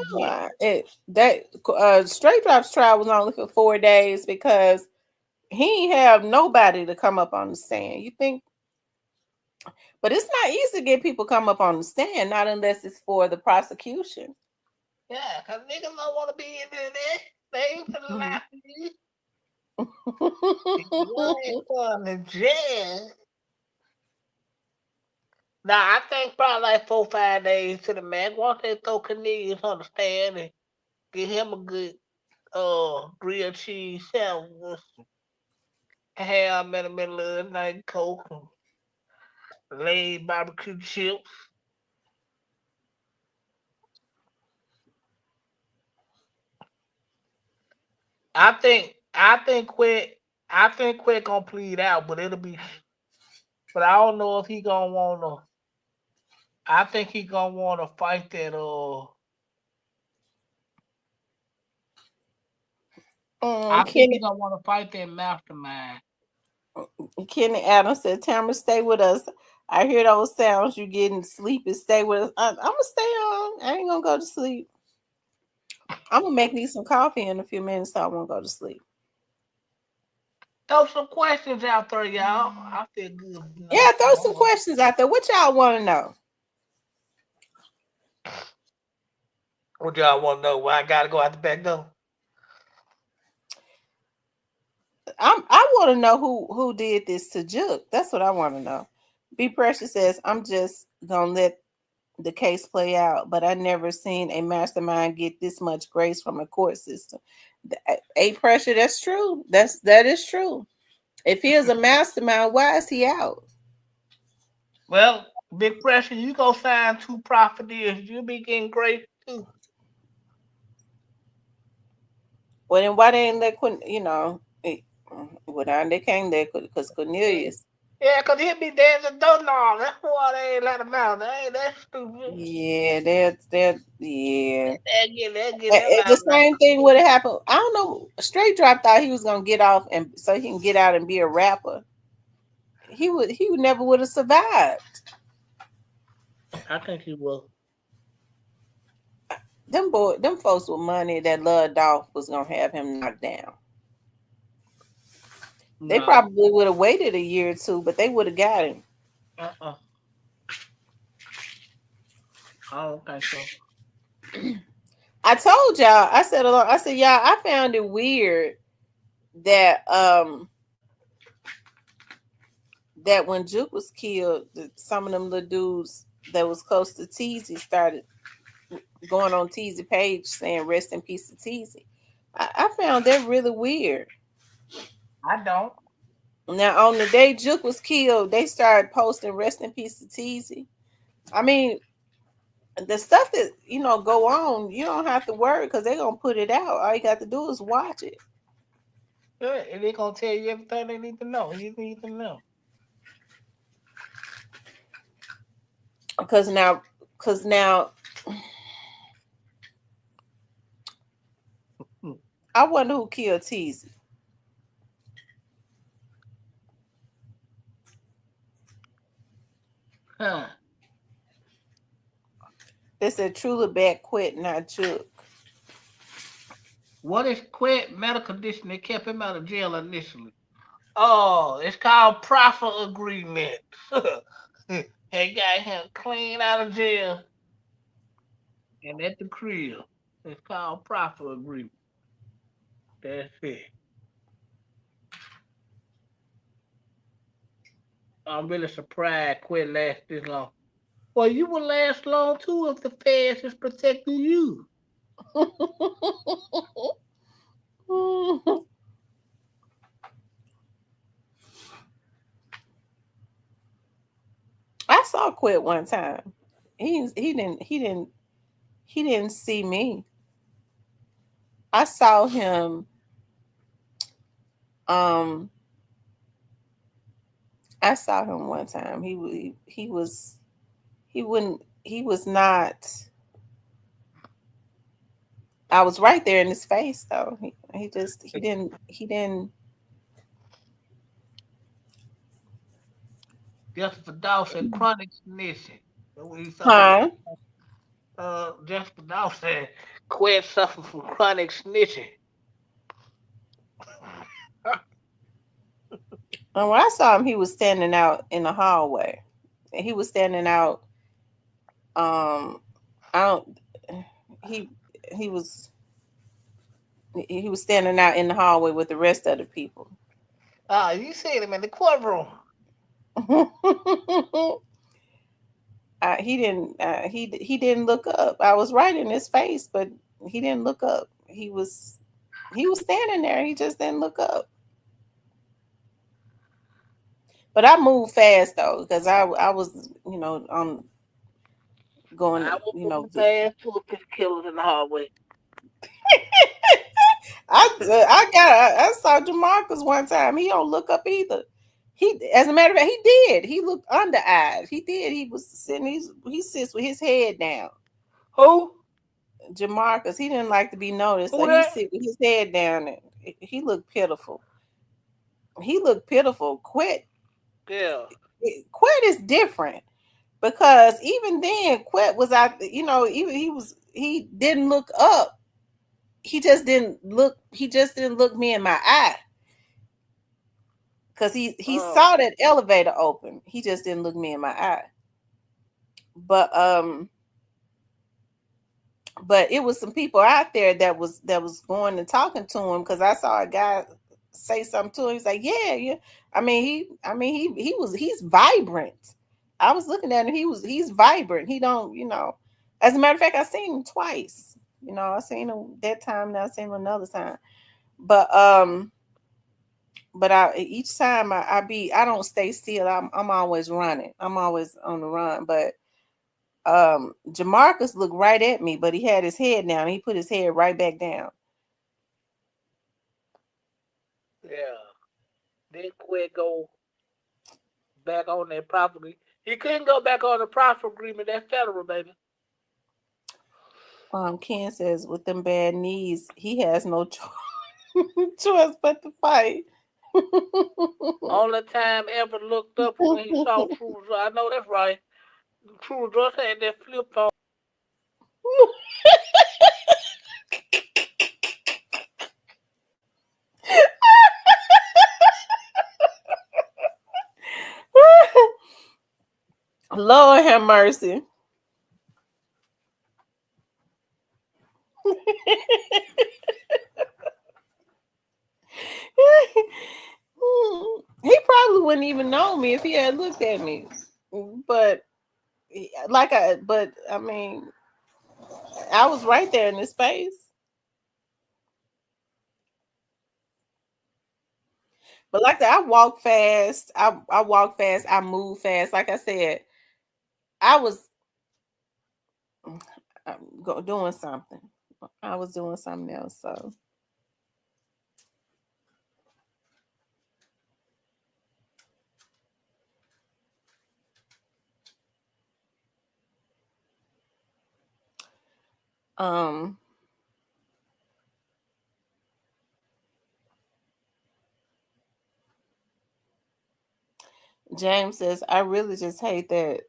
know. Straight Drop's trial was only for 4 days because he ain't have nobody to come up on the stand. You think? But it's not easy to get people come up on the stand, not unless it's for the prosecution. Yeah, because niggas don't want to be in there. They ain't for the life of you. You ain't going to jail. Nah, I think probably like 4 or 5 days to the max. Once they throw Cornelius on the stand and give him a good grilled cheese sandwich with some ham in the middle of the night, Coke, and laid barbecue chips. I think Quit gonna plead out, but it'll be. But I don't know if he gonna wanna. I think he gonna wanna fight that. I think he gonna wanna fight that mastermind. Kenny Adams said, "Tamara, stay with us. I hear those sounds. You getting sleepy? Stay with us. I'm gonna stay on. I ain't gonna go to sleep. I'm gonna make me some coffee in a few minutes, so I won't go to sleep." Throw some questions out there, y'all. I feel good. Yeah, throw some questions out there. What y'all want to know? What y'all want to know? Why I gotta go out the back door? I want to know who did this to Juke. That's what I want to know. Be Precious says, "I'm just gonna let the case play out, but I never seen a mastermind get this much grace from a court system." A Pressure, that's true. That is true. If he is a mastermind, why is he out? Well, Big Pressure, you go sign 2 profiteers. You'll be getting grace too. Well, then why they ain't let well, they can't let because Cornelius. Yeah, because he'll be there as a donor. That's why they ain't let him out. That's stupid. Yeah, they're yeah. They'll get him out. The same thing would have happened. I don't know. Straight Drop thought he was gonna get off and so he can get out and be a rapper. He would never would have survived. I think he will. Them folks with money that love Dolph was gonna have him knocked down. They probably would have waited a year or two, but they would have got him. I don't think so. I told y'all. I said, y'all, I found it weird that that when Juke was killed, some of them little dudes that was close to Teasy started going on Teasy page saying "Rest in peace" to Teasy. I found that really weird. I don't. Now, on the day Juke was killed, they started posting "Rest in peace" to Teasy. I mean, the stuff that go on, you don't have to worry because they're gonna put it out. All you got to do is watch it. Good, and they're gonna tell you everything they need to know. You need to know. Because now, I wonder who killed Teasy. Huh. They said Truly Bad Quit, not Juke. What is Quit medical condition that kept him out of jail initially? Oh, it's called proffer agreement. They got him clean out of jail and at the crib. It's called proffer agreement. That's it. I'm really surprised Quit last this long. Well, you will last long too if the feds is protecting you. I saw Quit one time. He didn't see me. I saw him. I saw him one time. He was not. I was right there in his face though. He didn't. Just for Dolph said chronic snitching. Huh? Just for Dolph said Quit suffer from chronic snitching. And when I saw him, he was standing out in the hallway. He was standing out. He was standing out in the hallway with the rest of the people. You seen him in the courtroom. He didn't look up. I was right in his face, but he didn't look up. He was standing there. He just didn't look up. But I moved fast though, because I was going fast to a killers in the hallway. I saw Jamarcus one time. He don't look up either. As a matter of fact, he did. He looked under-eyed. He did. He was sitting. He sits with his head down. Who? Jamarcus. He didn't like to be noticed, Who so he that? sit with his head down. And he looked pitiful. Quit. Yeah. Quit is different because even then, Quit was out. He didn't look up. He just didn't look me in my eye. Because he saw that elevator open. He just didn't look me in my eye. But it was some people out there that was going and talking to him, because I saw a guy say something to him. He's like, yeah. He's vibrant. I was looking at him. He's vibrant. He don't, as a matter of fact, I seen him twice. I seen him that time and I seen him another time. But each time I don't stay still. I'm always running. I'm always on the run. But Jamarcus looked right at me, but he had his head down. He put his head right back down. Yeah. Then Quit go back on that property. He couldn't go back on the profit agreement. That's federal, baby. Ken says with them bad knees, he has no choice but to fight. Only time ever looked up when he saw True. I know that's right. True just had that flip phone. Lord have mercy. He probably wouldn't even know me if he had looked at me. But I mean, I was right there in his face. But like that, I walk fast. I walk fast. I move fast. Like I said, I was doing something. I was doing something else. So. James says, I really just hate that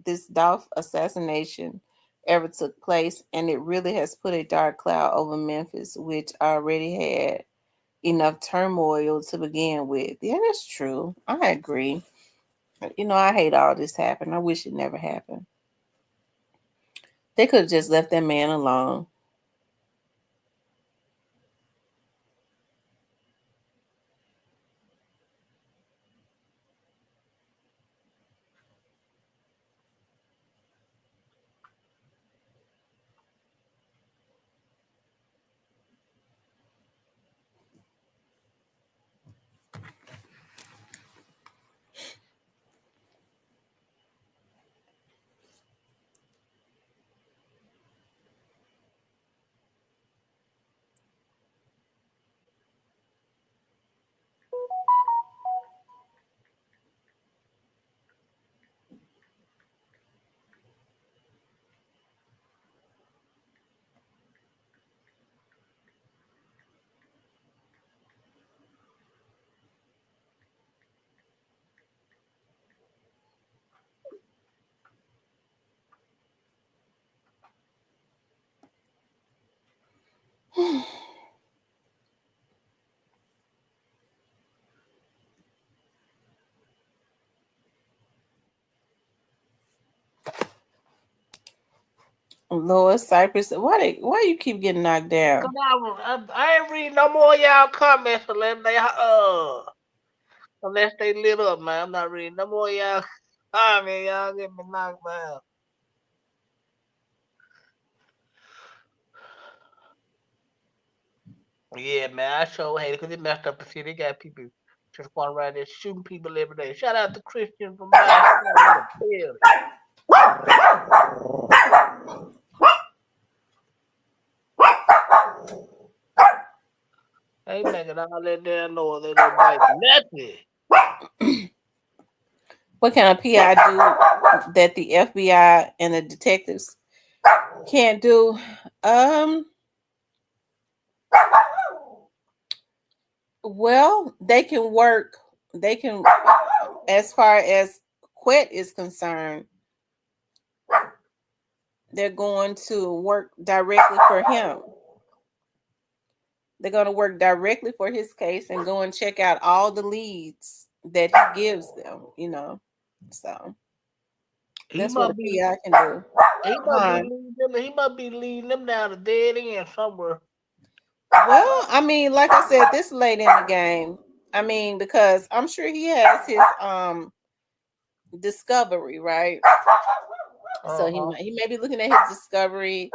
this Dolph assassination ever took place, and it really has put a dark cloud over Memphis, which already had enough turmoil to begin with. Yeah, that's true. I agree. I hate all this happened. I wish it never happened. They could have just left that man alone. Lord Cypress, why you keep getting knocked down? I ain't reading no more of y'all comments unless they lit up, man. I'm not reading no more of y'all comments. Y'all get me knocked down. Yeah, man, I sure hate it because it messed up the city. They got people just going around there shooting people every day. Shout out to Christian from my field. They making all that damn noise. They don't make nothing. What can a PI do that the FBI and the detectives can't do? Well, they can work. They can, as far as Quet is concerned, they're going to work directly for him. They're going to work directly for his case and go and check out all the leads that he gives them, you know. So that's what a PI can do. He must be leading them down a dead end somewhere. Well, I mean, like I said, this late in the game. I mean, because I'm sure he has his discovery, right? So he may be looking at his discovery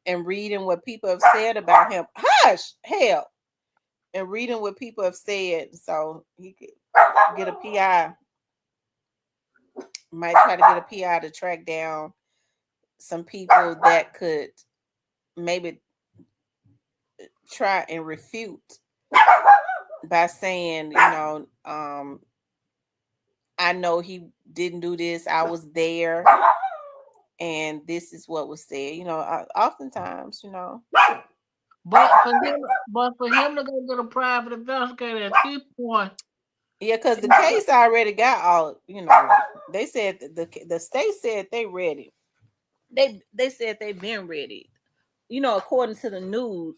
and reading what people have said about him. Hush, hell. And reading what people have said. So he could get a PI. Might try to get a PI to track down some people that could maybe try and refute by saying, you know, I know he didn't do this. I was there. And this is what was said. You know, oftentimes, you know. But for him to go to the private investigator at this point. Yeah, because the case already got all, you know, they said the state said they ready. They said they've been ready. You know, according to the news.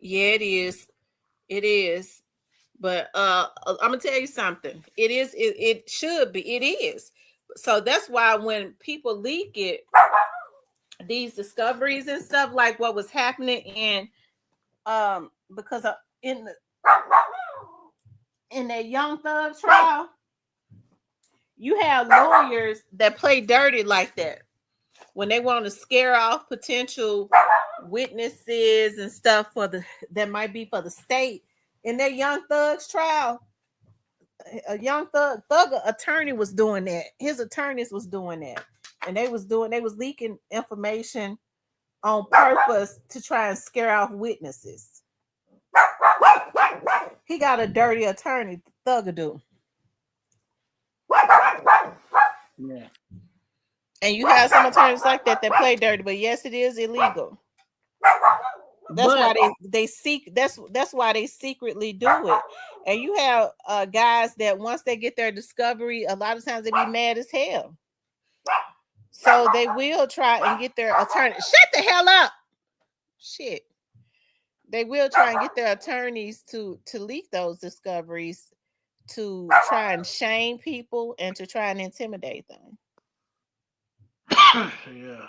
Yeah, it is. It is. But I'm gonna tell you something. It should be. It is. So that's why when people leak it, these discoveries and stuff, like what was happening in because in that Youngdolph trial, you have lawyers that play dirty like that when they want to scare off potential witnesses and stuff that might be for the state. In that Young Thug's trial, a Young Thug attorney was doing that. His attorneys was doing that, and they was leaking information on purpose to try and scare off witnesses. He got a dirty attorney, Thuggadoo. Yeah. And you have some attorneys like that play dirty, but yes, it is illegal. That's why they seek. That's why they secretly do it. And you have guys that once they get their discovery, a lot of times they be mad as hell. So they will try and get their attorney. Shut the hell up! Shit. They will try and get their attorneys to leak those discoveries to try and shame people and to try and intimidate them. Yeah.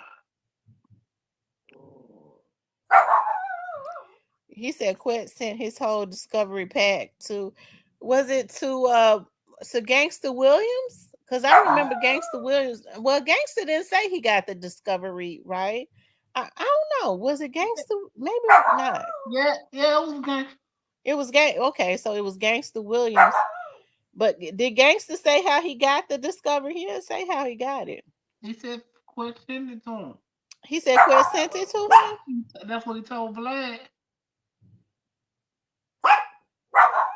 He said Quet sent his whole discovery pack to Gangsta Williams? Because I remember Gangsta Williams. Well, Gangsta didn't say he got the discovery, right? I don't know. Was it Gangsta? Maybe not. Yeah, it was Gangsta. It was okay, so it was Gangsta Williams. But did Gangsta say how he got the discovery? He didn't say how he got it. He said Quet sent it to him. He said Quet sent it to him? That's what he told Vlad.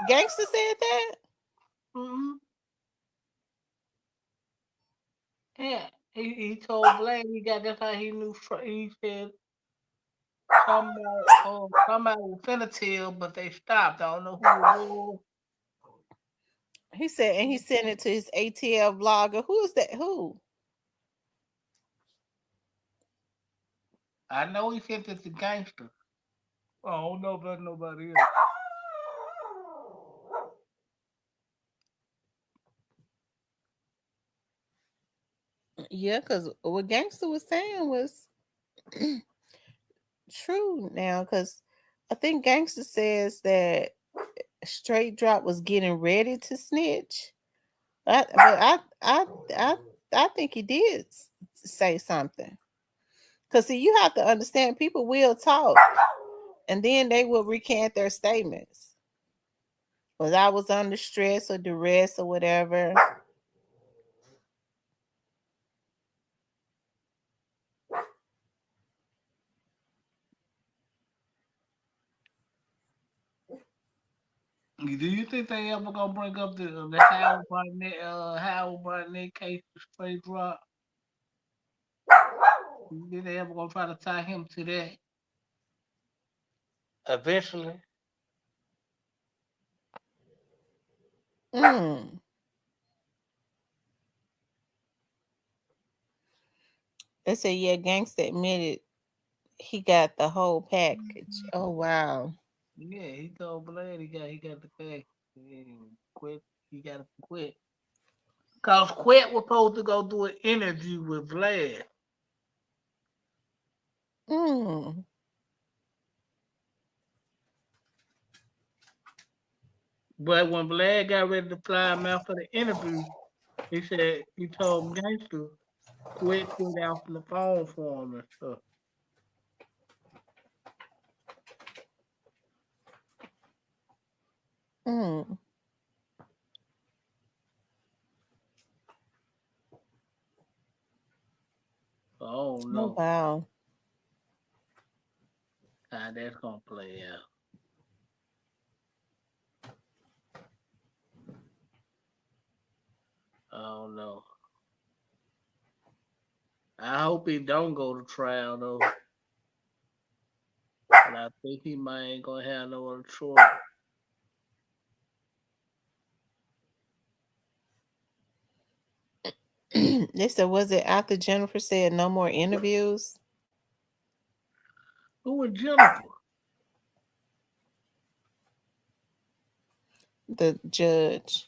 Gangsta said that? Mm-hmm. Yeah, he told Vlad he got, that's how he knew. He said somebody was finna tell, but they stopped. I don't know who it was. He said, and he sent it to his ATL blogger. Who is that? Who? I know he sent it to Gangsta. I don't know about nobody else. Yeah, because what Gangsta was saying was true now. Because I think Gangsta says that Straight Drop was getting ready to snitch. But I think he did say something. Because see, you have to understand, people will talk, and then they will recant their statements. Was I was under stress or duress or whatever. Do you think they ever gonna bring up the Howard Barnett case straight drop? You think they ever gonna try to tie him to that? Eventually. Mm. They said, yeah, Gangsta admitted he got the whole package. Oh wow. Yeah, he told Blade he got the package. Quit. He gotta quit. Cause Quit was supposed to go do an interview with Vlad. Mm. But when Vlad got ready to fly him out for the interview, he said he told Gangster Quit out the phone for him and stuff. Mm. Oh Oh no. wow. How that's gonna play out. Oh no. I hope he don't go to trial though. But I think he might ain't gonna have no other choice. They said, was it after Jennifer said no more interviews? Who was Jennifer? The judge.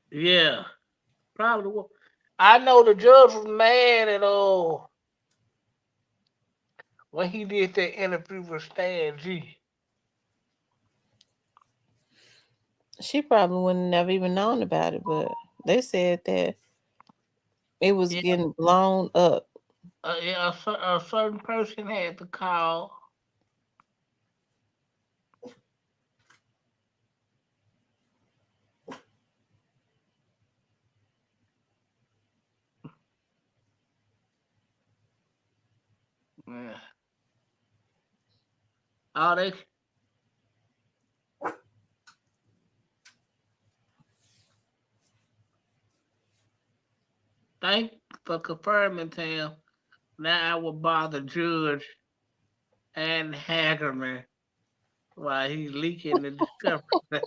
Yeah. Probably was. I know the judge was mad at when he did that interview with Stan G. She probably wouldn't never even known about it, but they said that it was Yeah, getting blown up. yeah, a certain person had to call. Yeah. Oh, they thank for confirming, Tam. Now I will bother Judge and Hagerman while he's leaking the discovery.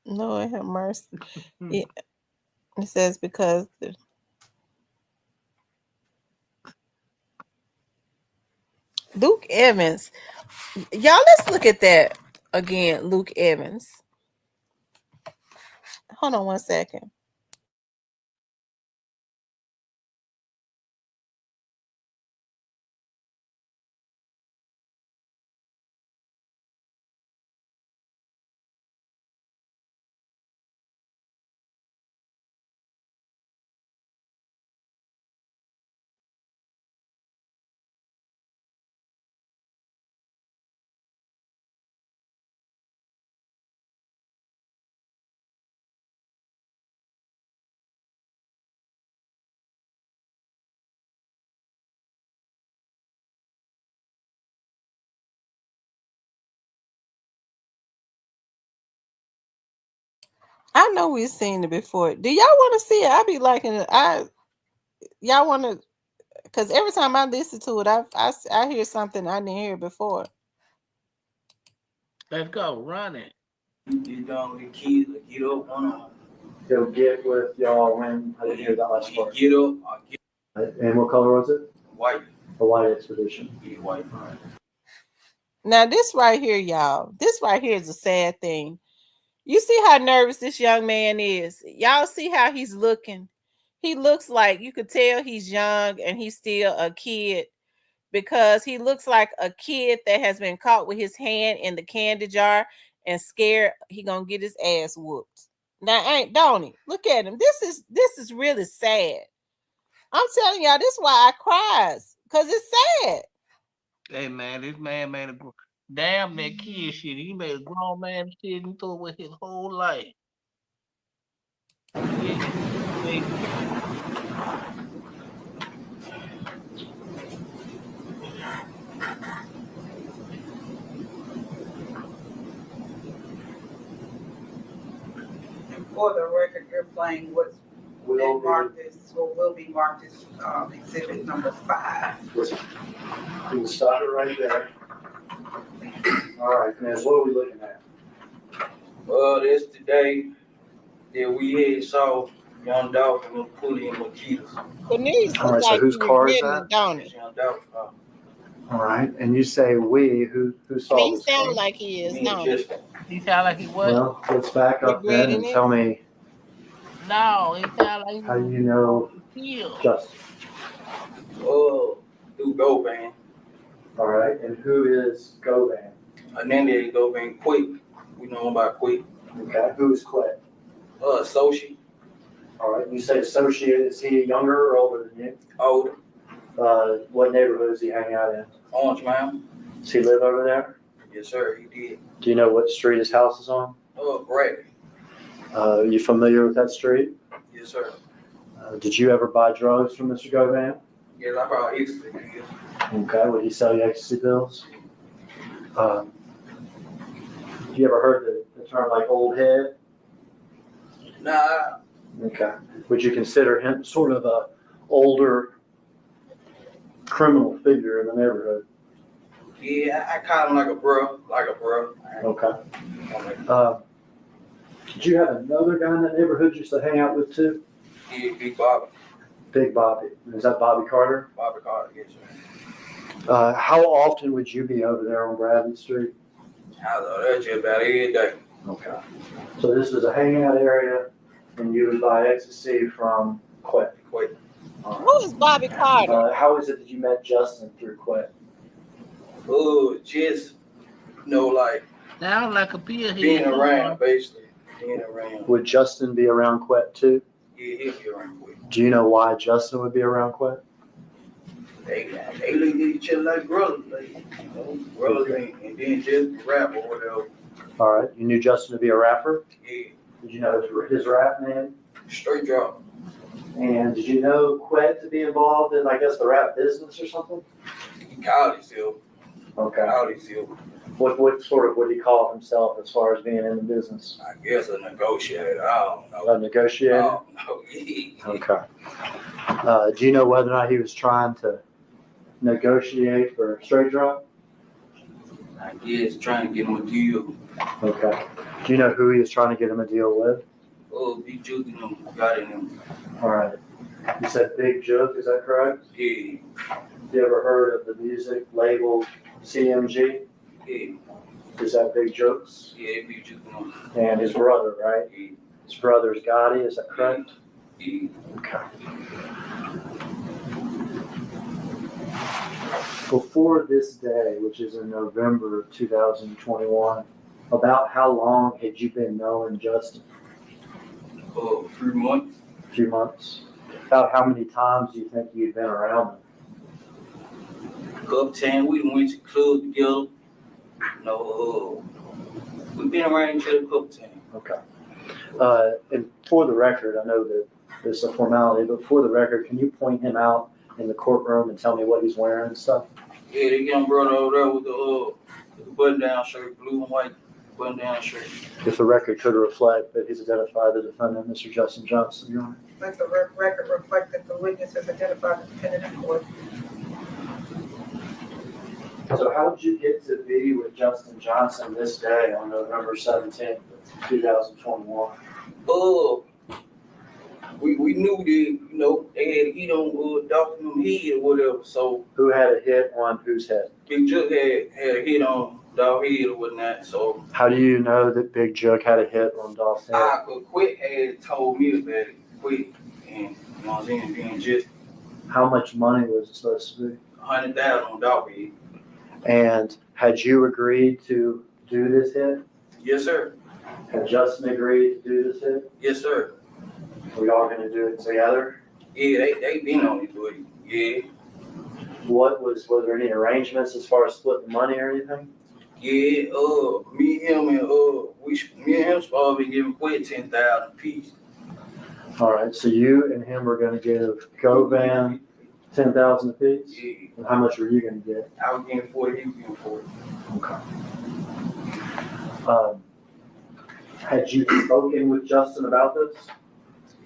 Lord have mercy. Yeah, it says because Luke Evans. Y'all, let's look at that again. Luke Evans. Hold on one second. I know we've seen it before. Do y'all want to see it? I be liking it. Y'all want to, because every time I listen to it, I hear something I didn't hear before. Let's go, run it. You don't get up on He'll get with y'all when I didn't hear that last part. Get up, And what color was it? White. The white expedition. Yeah, white. All right. Now this right here, y'all. This right here is a sad thing. You see how nervous this young man is. Y'all see how he's looking. He looks like you could tell he's young and he's still a kid, because he looks like a kid that has been caught with his hand in the candy jar and scared he gonna get his ass whooped. Now don't he? Look at him. This is really sad. I'm telling y'all, this is why I cries, because it's sad. Hey man, this man made a damn that kid shit. He made a grown man shit and threw away his whole life. For the record, you're playing what's been marked as, or will be marked as exhibit number 5. You can stop it right there. All right, Finesse, what are we looking at? That's the day that we had saw Youngdolph and Pully and Makitas. Cornelius All right, looks so like whose he car is regretting that? it, don't he? Youngdolph car. All right, and you say we, who I saw mean, he this car? sounds like he is, don't he? He sound like he was. Well, let's back up then Regretting and it? tell me, No, he sound like he how do you know killed. Justin? Through Govan. All right, and who is Govan? Hernandez Govan Quick. We know him by Quick. Okay, who is Quick? Associate. All right, you say associate, is he younger or older than you? Older. What neighborhood does he hang out in? Orange Mountain. Does he live over there? Yes, sir, he did. Do you know what street his house is on? Brad. Are you familiar with that street? Yes, sir. Did you ever buy drugs from Mr. Govan? Yes, I brought ecstasy. Okay, would he sell you ecstasy pills? You ever heard the term like old head? Nah. Okay. Would you consider him sort of a older criminal figure in the neighborhood? Yeah, I call him like a bro. Okay. Did you have another guy in that neighborhood you used to hang out with too? Yeah, Big Bobby. Big Bobby. Is that Bobby Carter? Bobby Carter, yes, sir. How often would you be over there on Bradley Street? I know that's just about every day. Okay. So this is a hangout area, and you would buy ecstasy from Quick. Quick. Who is Bobby Carter? How is it that you met Justin through Quick? Just, like sound like a pill being around, basically. Being around. Would Justin be around Quick too? Yeah, he'll be around Quick. Do you know why Justin would be around Quick? They look at each other like brothers, brothers, and then just rap or whatever. All right. You knew Justin to be a rapper? Yeah. Did you know his rap name? Straight drop. And did you know Quick to be involved in, I guess, the rap business or something? He called himself. Okay. What sort of would he call himself as far as being in the business? I guess a negotiator. I don't know. A negotiator? I don't know. Okay. Do you know whether or not he was trying to negotiate for straight drop? I guess trying to get him a deal. Okay. Do you know who he was trying to get him a deal with? Big Juke and him got in him. All right. You said Big Juke, is that correct? Yeah. You ever heard of the music label CMG? Yeah. Is that Big Juke's? Yeah, Big Juke and him. And his brother, right? Yeah. His brother's Gotti, is that correct? Yeah. Okay. Before this day, which is in November of 2021, about how long had you been knowing Justin? A few months. A few months. About how many times do you think you'd been around him? Up 10, we went to club together. We've been around each other a couple times. Okay. And for the record, I know that it's a formality, but for the record, can you point him out in the courtroom and tell me what he's wearing and stuff? Yeah, the young brother over there with the button-down shirt, blue and white button-down shirt. If the record could reflect that he's identified the defendant, Mr. Justin Johnson, Your Honor. Let the record reflect that the witness has identified the defendant in court. So how did you get to be with Justin Johnson this day on November 17th, 2021? We knew that, they had a hit on Dolph and head or whatever, so. Who had a hit on whose head? Big Juke had a hit on Dolph head or whatnot, so. How do you know that Big Juke had a hit on Dolph's head? Quick had told me about it, Quick, and you know what I'm saying, being just. How much money was it supposed to be? $100,000 on Dolph head. And had you agreed to do this hit? Yes, sir. Had Justin agreed to do this hit? Yes, sir. Are we all going to do it together? Yeah, they been on it, buddy. Yeah. Was there any arrangements as far as splitting the money or anything? Yeah, me and him supposed to be giving Quick $10,000 apiece. All right, so you and him are gonna give Govan 10,000 apiece? Yeah. And how much were you gonna get? I was getting 40, he was getting 40. Okay. Had you spoken with Justin about this?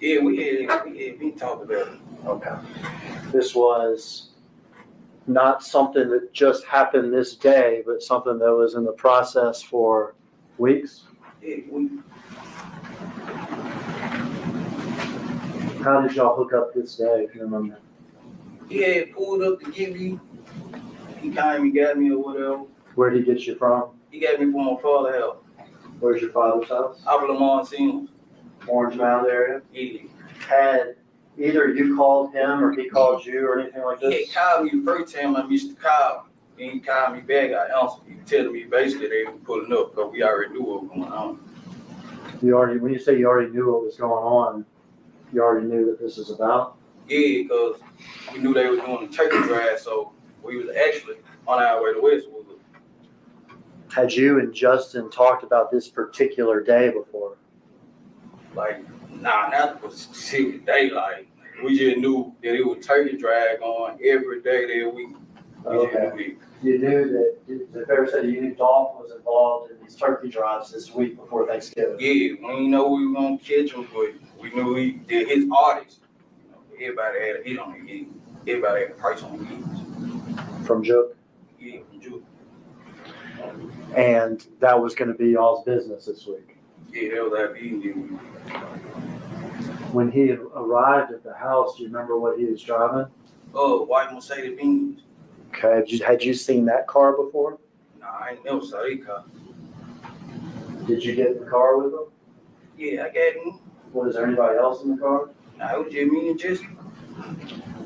Yeah, we talked about it. Okay. This was not something that just happened this day, but something that was in the process for weeks? Yeah, How did y'all hook up this day, if you remember? He had pulled up to get me. He came and got me or whatever. Where did he get you from? He got me from my father's house. Where's your father's house? Out of Lamont Sims. Orange Mound area? Yeah. Had either you called him or he called you or anything like this? He had called me the first time I missed the call. Then he called me back. I answered. He telling me basically they were pulling up because we already knew what was going on. When you say you already knew what was going on, you already knew that this was about? Yeah, because we knew they were doing the turkey drive, so we was actually on our way to Westwood. Had you and Justin talked about this particular day before? Like, nah, not the specific day. Like, we just knew that it was turkey drive on every day that week. Okay. You knew that, the fair said you knew Dolph was involved in these turkey drives this week before Thanksgiving. Yeah, we didn't know we were going to catch him, but we knew he did his artists. Everybody had a hit on the game. Everybody had a price on the games. From Jook? Yeah, from Jook. And that was going to be y'all's business this week. Yeah, that was our meeting. When he arrived at the house, do you remember what he was driving? Oh, white Mercedes-Benz. Okay, had you seen that car before? Nah, I ain't never saw that car. Did you get in the car with him? Yeah, I got him. Was there anybody else in the car? Nah, it was just me and Jesse.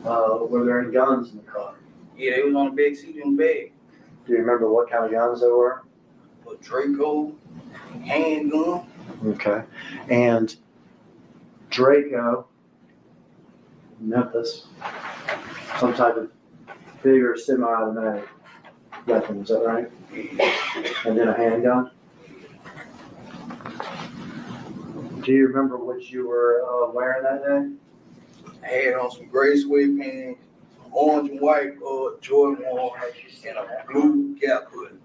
Were there any guns in the car? Yeah, they was on the back seat in the bag. Do you remember what kind of guns they were? A Draco, handgun. Okay. And Draco, Memphis, some type of bigger semi-automatic weapon, is that right? And then a handgun? Do you remember what you were wearing that day? I had on some gray sweatpants, orange and white Jordan 1, and a blue Gap hoodie.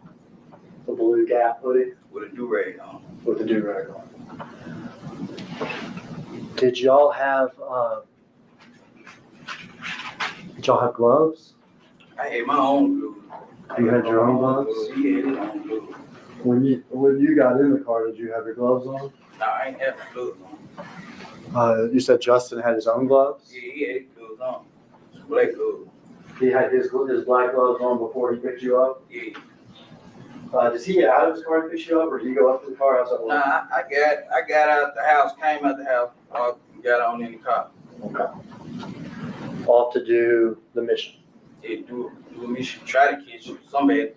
The blue Gap hoodie? With a do-rag on. With a do-rag on. Did y'all have gloves? I had my own gloves. You had your own gloves? He had his own gloves. When you got in the car, did you have your gloves on? Nah, I ain't have the gloves on. You said Justin had his own gloves? Yeah, he had his gloves on. Some black gloves. He had his black gloves on before he picked you up? Yeah. Does he get out of his car and pick you up, or do you go up to the car? How's that work? Nah, I got out the house, came out the house, got on in the car. Okay. Off to do the mission. Yeah, do a mission, try to catch somebody.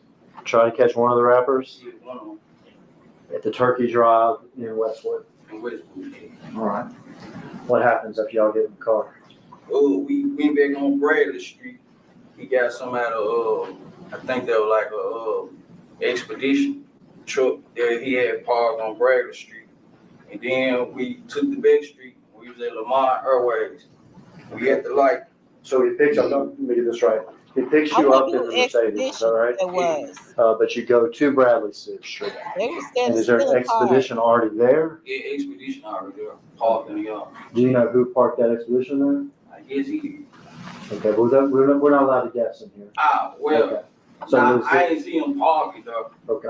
Try to catch one of the rappers? Yeah, one of them. At the Turkey Drive in Westwood. In Westwood, yeah. All right. What happens after y'all get in the car? Oh, we went back on Bradley Street. He got some out of, I think that was like a expedition truck that he had parked on Bradley Street. And then we took the back street. We was at Lamont Airways. We had the light. So he picks up, let me get this right. He picks you up in the Mercedes, is that right? It was. But you go to Bradley Street. And is there an expedition already there? Yeah, expedition already there. Parked in the yard. Do you know who parked that expedition there? I guess he did. Okay, well, we're not allowed to guess in here. Well, okay. So I ain't see him parking though. Okay.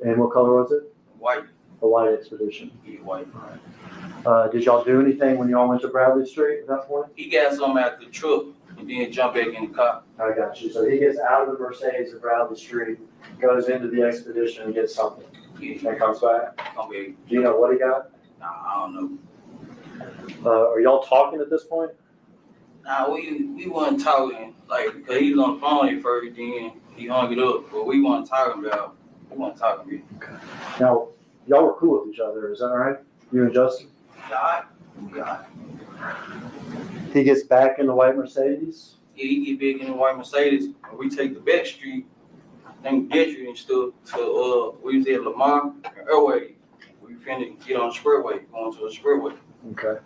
And what color was it? White. A white expedition. Yeah, white. Did y'all do anything when y'all went to Bradley Street at that point? He got some out the truck and then jumped back in the car. I got you. So he gets out of the Mercedes at Bradley Street, goes into the expedition and gets something. Yeah. And comes back. Come back. Do you know what he got? Nah, I don't know. Are y'all talking at this point? Nah, we wasn't talking, like, because he was on the phone at first, then he hung it up, but we wasn't talking about, Okay. Now, y'all were cool with each other, is that right? You and Justin? Yeah. He gets back in the white Mercedes? Yeah, he get back in the white Mercedes, and we take the back street, then get you and stuff to, we was at Lamont Airway. We finna get on the expressway, going to the expressway. Okay.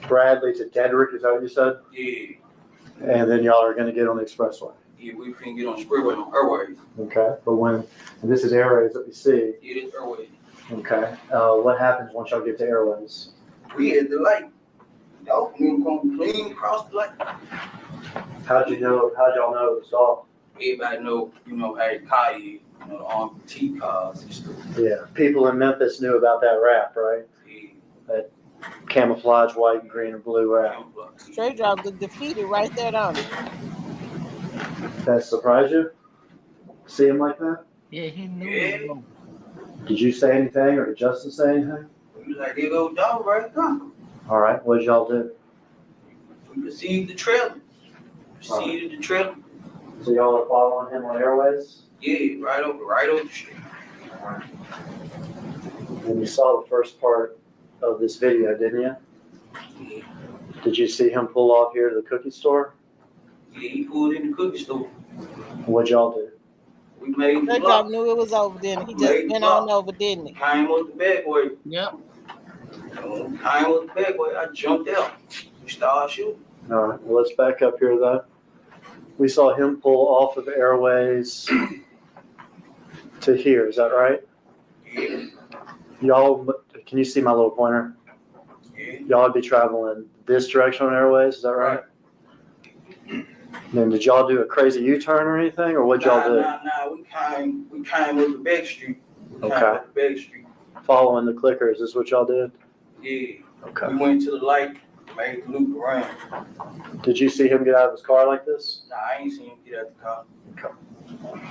Bradley to Dedrick, is that what you said? Yeah. And then y'all are going to get on the expressway. Yeah, we finna get on the expressway on Airways. Okay. But and this is Airways that we see. Yeah, this Airways. Okay. What happens once y'all get to Airways? We at the light. Dolph gonna come clean across the light. How'd y'all know it was Dolph? Everybody know, hey, Kyle, the armed T cars and stuff. Yeah. People in Memphis knew about that rap, right? Yeah. That camouflage white and green and blue rap. Straight drop the defeated right there, don't it? That surprised you? See him like that? Yeah, he knew. Yeah. Did you say anything or did Justin say anything? We was like, there go Dolph right now. All right. What did y'all do? We received the trailer. Received the trailer. So y'all are following him on Airways? Yeah, right over the street. All right. And you saw the first part of this video, didn't you? Yeah. Did you see him pull off here to the cookie store? Yeah, he pulled in the cookie store. What'd y'all do? We made the Straight block. drop knew it was over, didn't he? He just went on over, didn't he? Came with the bad boy. Yep. Came with the bad boy. I jumped out. We started shooting. All right. Well, let's back up here, though. We saw him pull off of Airways to here. Is that right? Yeah. Y'all, can you see my little pointer? Yeah. Y'all would be traveling this direction on Airways. Is that right? Then did y'all do a crazy U-turn or anything, or what'd y'all do? Nah. We came with the back street. Okay. Back street. Following the clickers is what y'all did? Yeah. Okay. We went to the light, made the loop around. Did you see him get out of his car like this? Nah, I ain't seen him get out the car. Okay.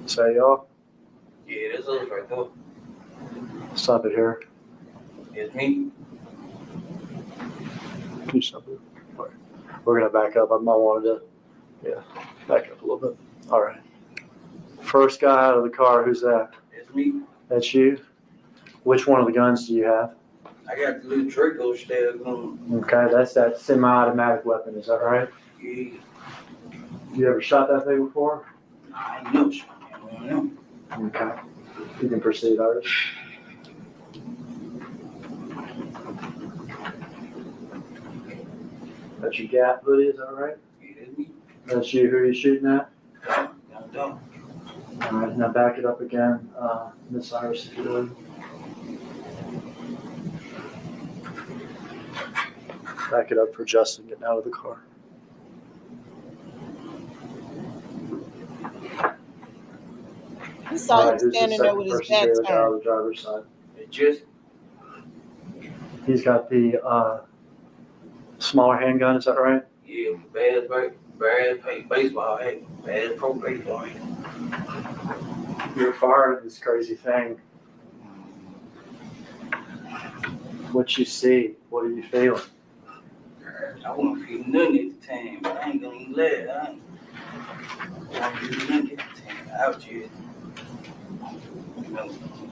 Say y'all. Yeah, that's us right there. Stop it here. It's me. You stop it. All right. We're gonna back up. I might wanted to, back up a little bit. All right. First guy out of the car. Who's that? It's me. That's you. Which one of the guns do you have? I got the little Draco style gun. Okay, that's that semi-automatic weapon. Is that right? Yeah. You ever shot that thing before? I ain't never shot that one. Okay. You can proceed, Artis. That's your Gap hoodie, is that right? Yeah, that's me. That's you. Who are you shooting at? Youngdolph. All right, now back it up again. Miss Iris, if you would. Back it up for Justin getting out of the car. He saw him who's the standing there second with his person back here that's out turned. of the driver's side? It just He's got the smaller handgun, is that right? yeah, bad baseball hat, bad pro baseball hat. You're firing this crazy thing. What you see? What are you feeling? I won't feel nothing at the time, but I ain't gonna even let it. I won't feel nothing at the time. I was just,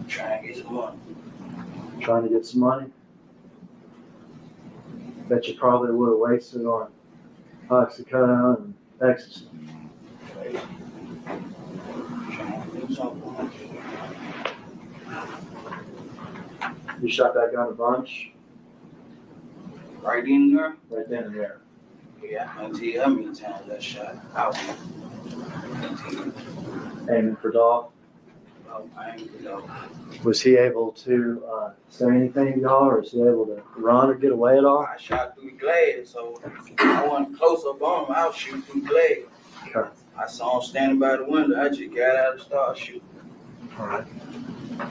trying to get some money. Trying to get some money? Bet you probably would have wasted on oxycodone and ecstasy. Trying to do something. You shot that gun a bunch? Right in there? Right then and there. Yeah, I can't tell you how many times I shot. I went. Aiming for Dolph? I ain't know. Was he able to say anything to y'all, or was he able to run or get away at all? I shot through the glass, so I wasn't close up on him. I was shooting through the glass. Okay. I saw him standing by the window. I just got out and started shooting. All right.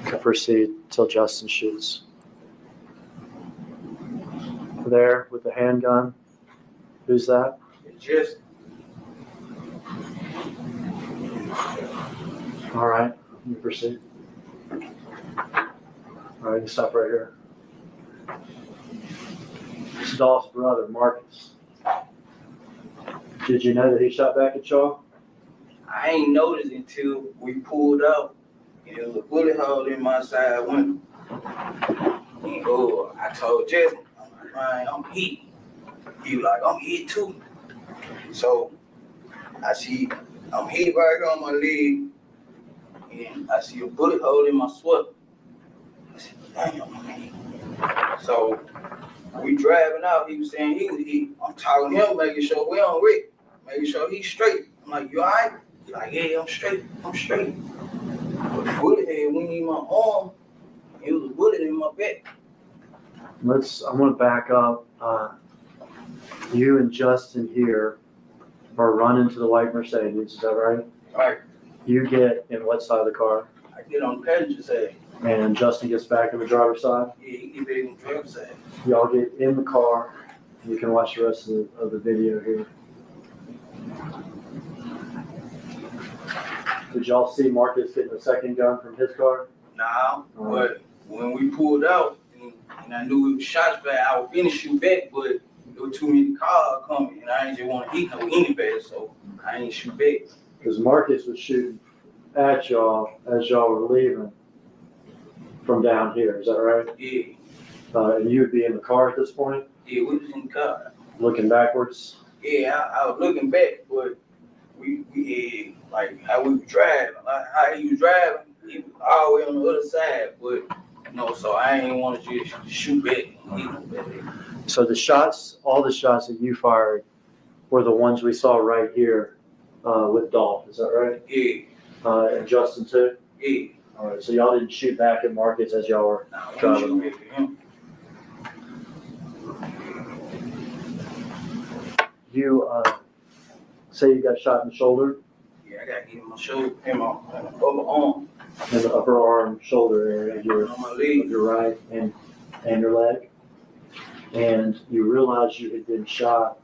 Okay, proceed till Justin shoots. There with the handgun. Who's that? It's just All right, you proceed. All right, you stop right here. This is Dolph's brother, Marcus. Did you know that he shot back at y'all? I ain't noticed until we pulled out. There was a bullet hole in my side window. And I told Justin, I'm like, man, I'm hit. He was like, I'm hit too. So I see I'm hit right here on my leg, and I see a bullet hole in my sweater. I said, damn, man. So we driving out, he was saying he was hit. I'm talking to him, making sure we on Rick, making sure he's straight. I'm like, you all right? He's like, yeah, I'm straight. But the bullet head went in my arm. It was a bullet in my back. I'm gonna back up. You and Justin here are running to the white Mercedes, is that right? Right. You get in what side of the car? I get on the passenger side. And Justin gets back in the driver's side? Yeah, he get back on the driver's side. Y'all get in the car. You can watch the rest of the video here. Did y'all see Marcus getting a second gun from his car? Nah, but when we pulled out and I knew it was shots back, I was finna shoot back, but there were too many cars coming and I ain't just want to hit no anybody, so I ain't shoot back. Because Marcus was shooting at y'all as y'all were leaving from down here, is that right? Yeah. And you would be in the car at this point? Yeah, we was in the car. Looking backwards? Yeah, I was looking back, but we had, like, how we were driving, like how he was driving, he was all the way on the other side, but, so I ain't want to just shoot back. So all the shots that you fired were the ones we saw right here with Dolph, is that right? Yeah. And Justin too? Yeah. All right, so y'all didn't shoot back at Marcus as y'all were driving. You say you got shot in the shoulder? Yeah, I got hit in my shoulder, in my upper arm. In the upper arm, shoulder area, on my leg. Your right and your leg. And you realized you had been shot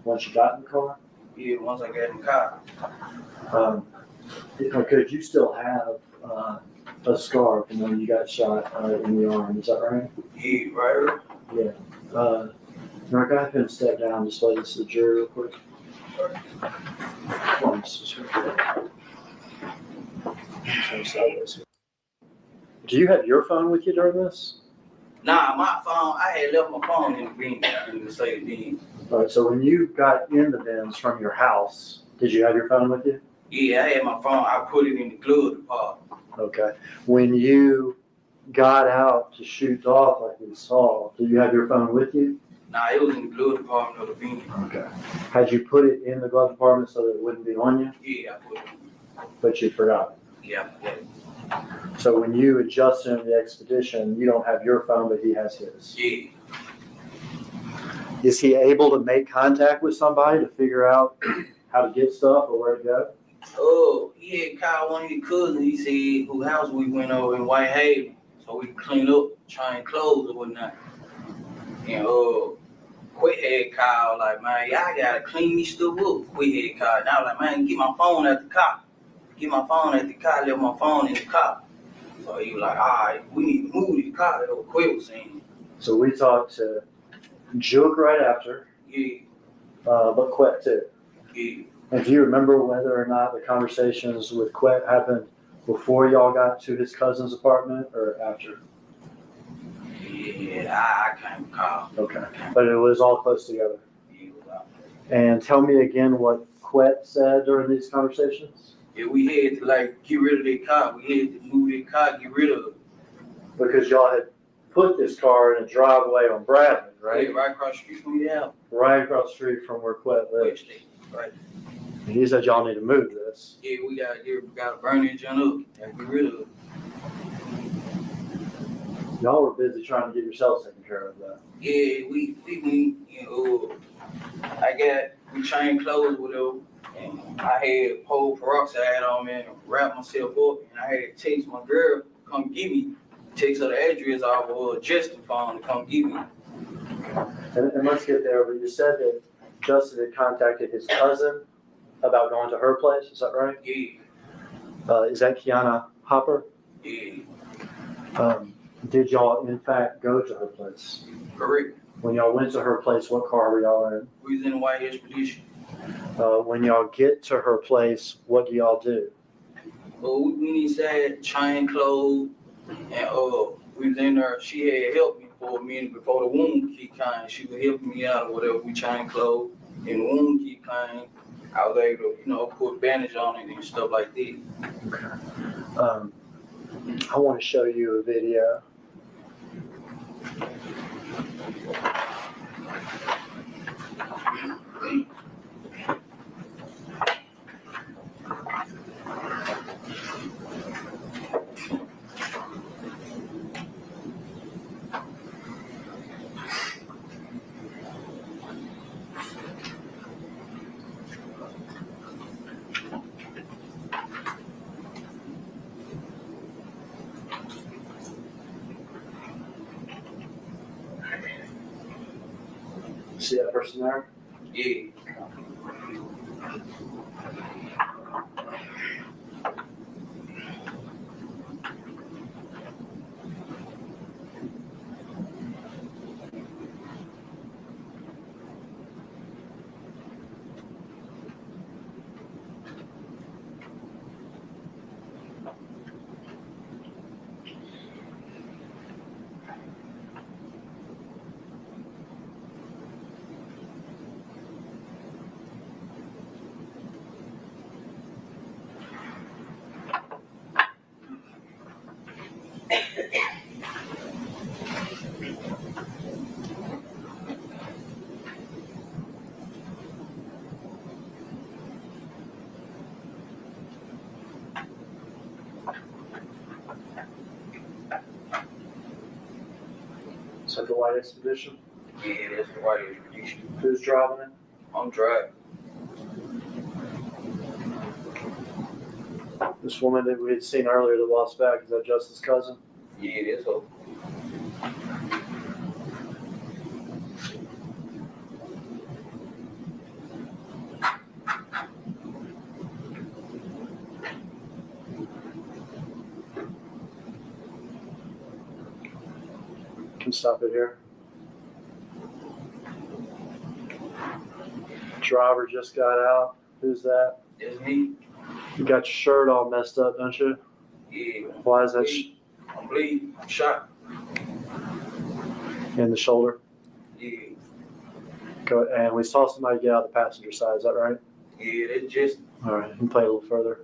once you got in the car? Yeah, once I got in the car. Could you still have a scar from when you got shot in the arm? Is that right? Yeah, right. Yeah. Mark, I have him step down and display this to the jury real quick. Do you have your phone with you during this? Nah, my phone, I had left my phone in the bin. I didn't say the bin. All right, so when you got in the bins from your house, did you have your phone with you? Yeah, I had my phone. I put it in the glove department. Okay. When you got out to shoot Dolph like we saw, did you have your phone with you? Nah, it was in the glove department of the bin. Okay. Had you put it in the glove department so that it wouldn't be on you? Yeah, I put it in. But you forgot? Yeah. So when you and Justin in the expedition, you don't have your phone, but he has his? Yeah. Is he able to make contact with somebody to figure out how to get stuff or where to go? Oh, he had called one of his cousins. He said whose house we went over in Whitehaven, so we clean up, trying clothes or whatnot. And Quit had called like, man, y'all gotta clean this stuff up. Quit had called. And I was like, man, get my phone at the car. Get my phone at the car. Left my phone in the car. So he was like, all right, we need to move the car. That's what Quit was saying. So we talked to Juke right after. Yeah. But Quet too. Yeah. And do you remember whether or not the conversations with Quet happened before y'all got to his cousin's apartment or after? Yeah, I can't recall. Okay. But it was all close together. And tell me again what Quet said during these conversations? Yeah, we had to get rid of that car. We had to move that car, get rid of it. Because y'all had put this car in a driveway on Bradley, right? Yeah, right across the street from your house. Right across the street from where Quet lives. Right. And he said y'all need to move this. Yeah, we gotta burn it up. Gotta get rid of it. Y'all were busy trying to get yourselves taken care of that. Yeah, we we changed clothes with him, and I had whole peroxide on me and wrapped myself up, and I had to text my girl to come get me, text her the address off of Justin's phone to come get me. And let's get there, but you said that Justin had contacted his cousin about going to her place, is that right? Yeah. Is that Kiana Hopper? Yeah. Did y'all in fact go to her place? Correct. When y'all went to her place, what car were y'all in? We was in the white expedition. When y'all get to her place, what do y'all do? We went inside, changed clothes, and we was in there. She had helped me for a minute before the wound kit came. She was helping me out or whatever. We changed clothes, and the wound kit came. I was able to, put a bandage on it and stuff like that. Okay. I want to show you a video. See that person there? Yeah. Is that the white expedition? Yeah, that's the white expedition. Who's driving it? I'm driving. This woman that we had seen earlier that lost back, is that Justin's cousin? Yeah, that's her. Can stop it here. Driver just got out. Who's that? That's me. You got your shirt all messed up, don't you? Yeah. Why is that? I'm bleeding. I'm shot. In the shoulder? Yeah. Go, and we saw somebody get out the passenger side, is that right? Yeah, that's just. All right, you can play a little further.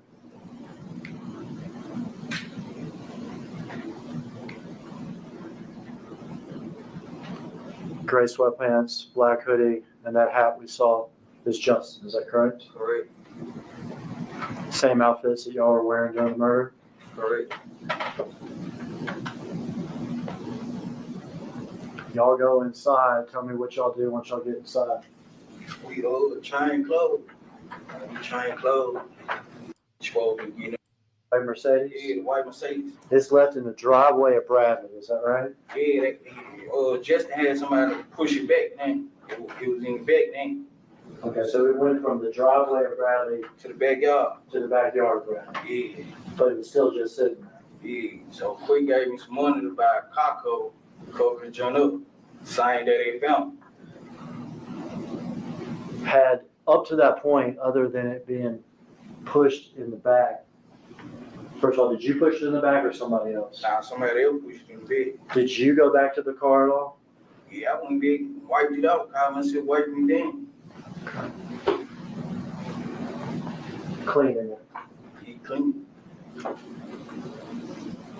Gray sweatpants, black hoodie, and that hat we saw is Justin, is that correct? Correct. Same outfits that y'all were wearing during the murder? Correct. Y'all go inside. Tell me what y'all do once y'all get inside. We change clothes. We change clothes. White Mercedes? Yeah, the white Mercedes. It's left in the driveway of Bradley, is that right? Yeah, Justin had somebody to push it back then. It was in the back then. Okay, so it went from the driveway of Bradley to the backyard. To the backyard of Bradley. Yeah. But it was still just sitting there. Yeah. So Quick gave me some money to buy a car cover. Cover John up. Saying that they found. Had up to that point, other than it being pushed in the back. First of all, did you push it in the back or somebody else? Nah, somebody else pushed it in the back. Did you go back to the car at all? Yeah, I went back, wiped it out, called myself wiping me down. Cleaning it. He cleaned.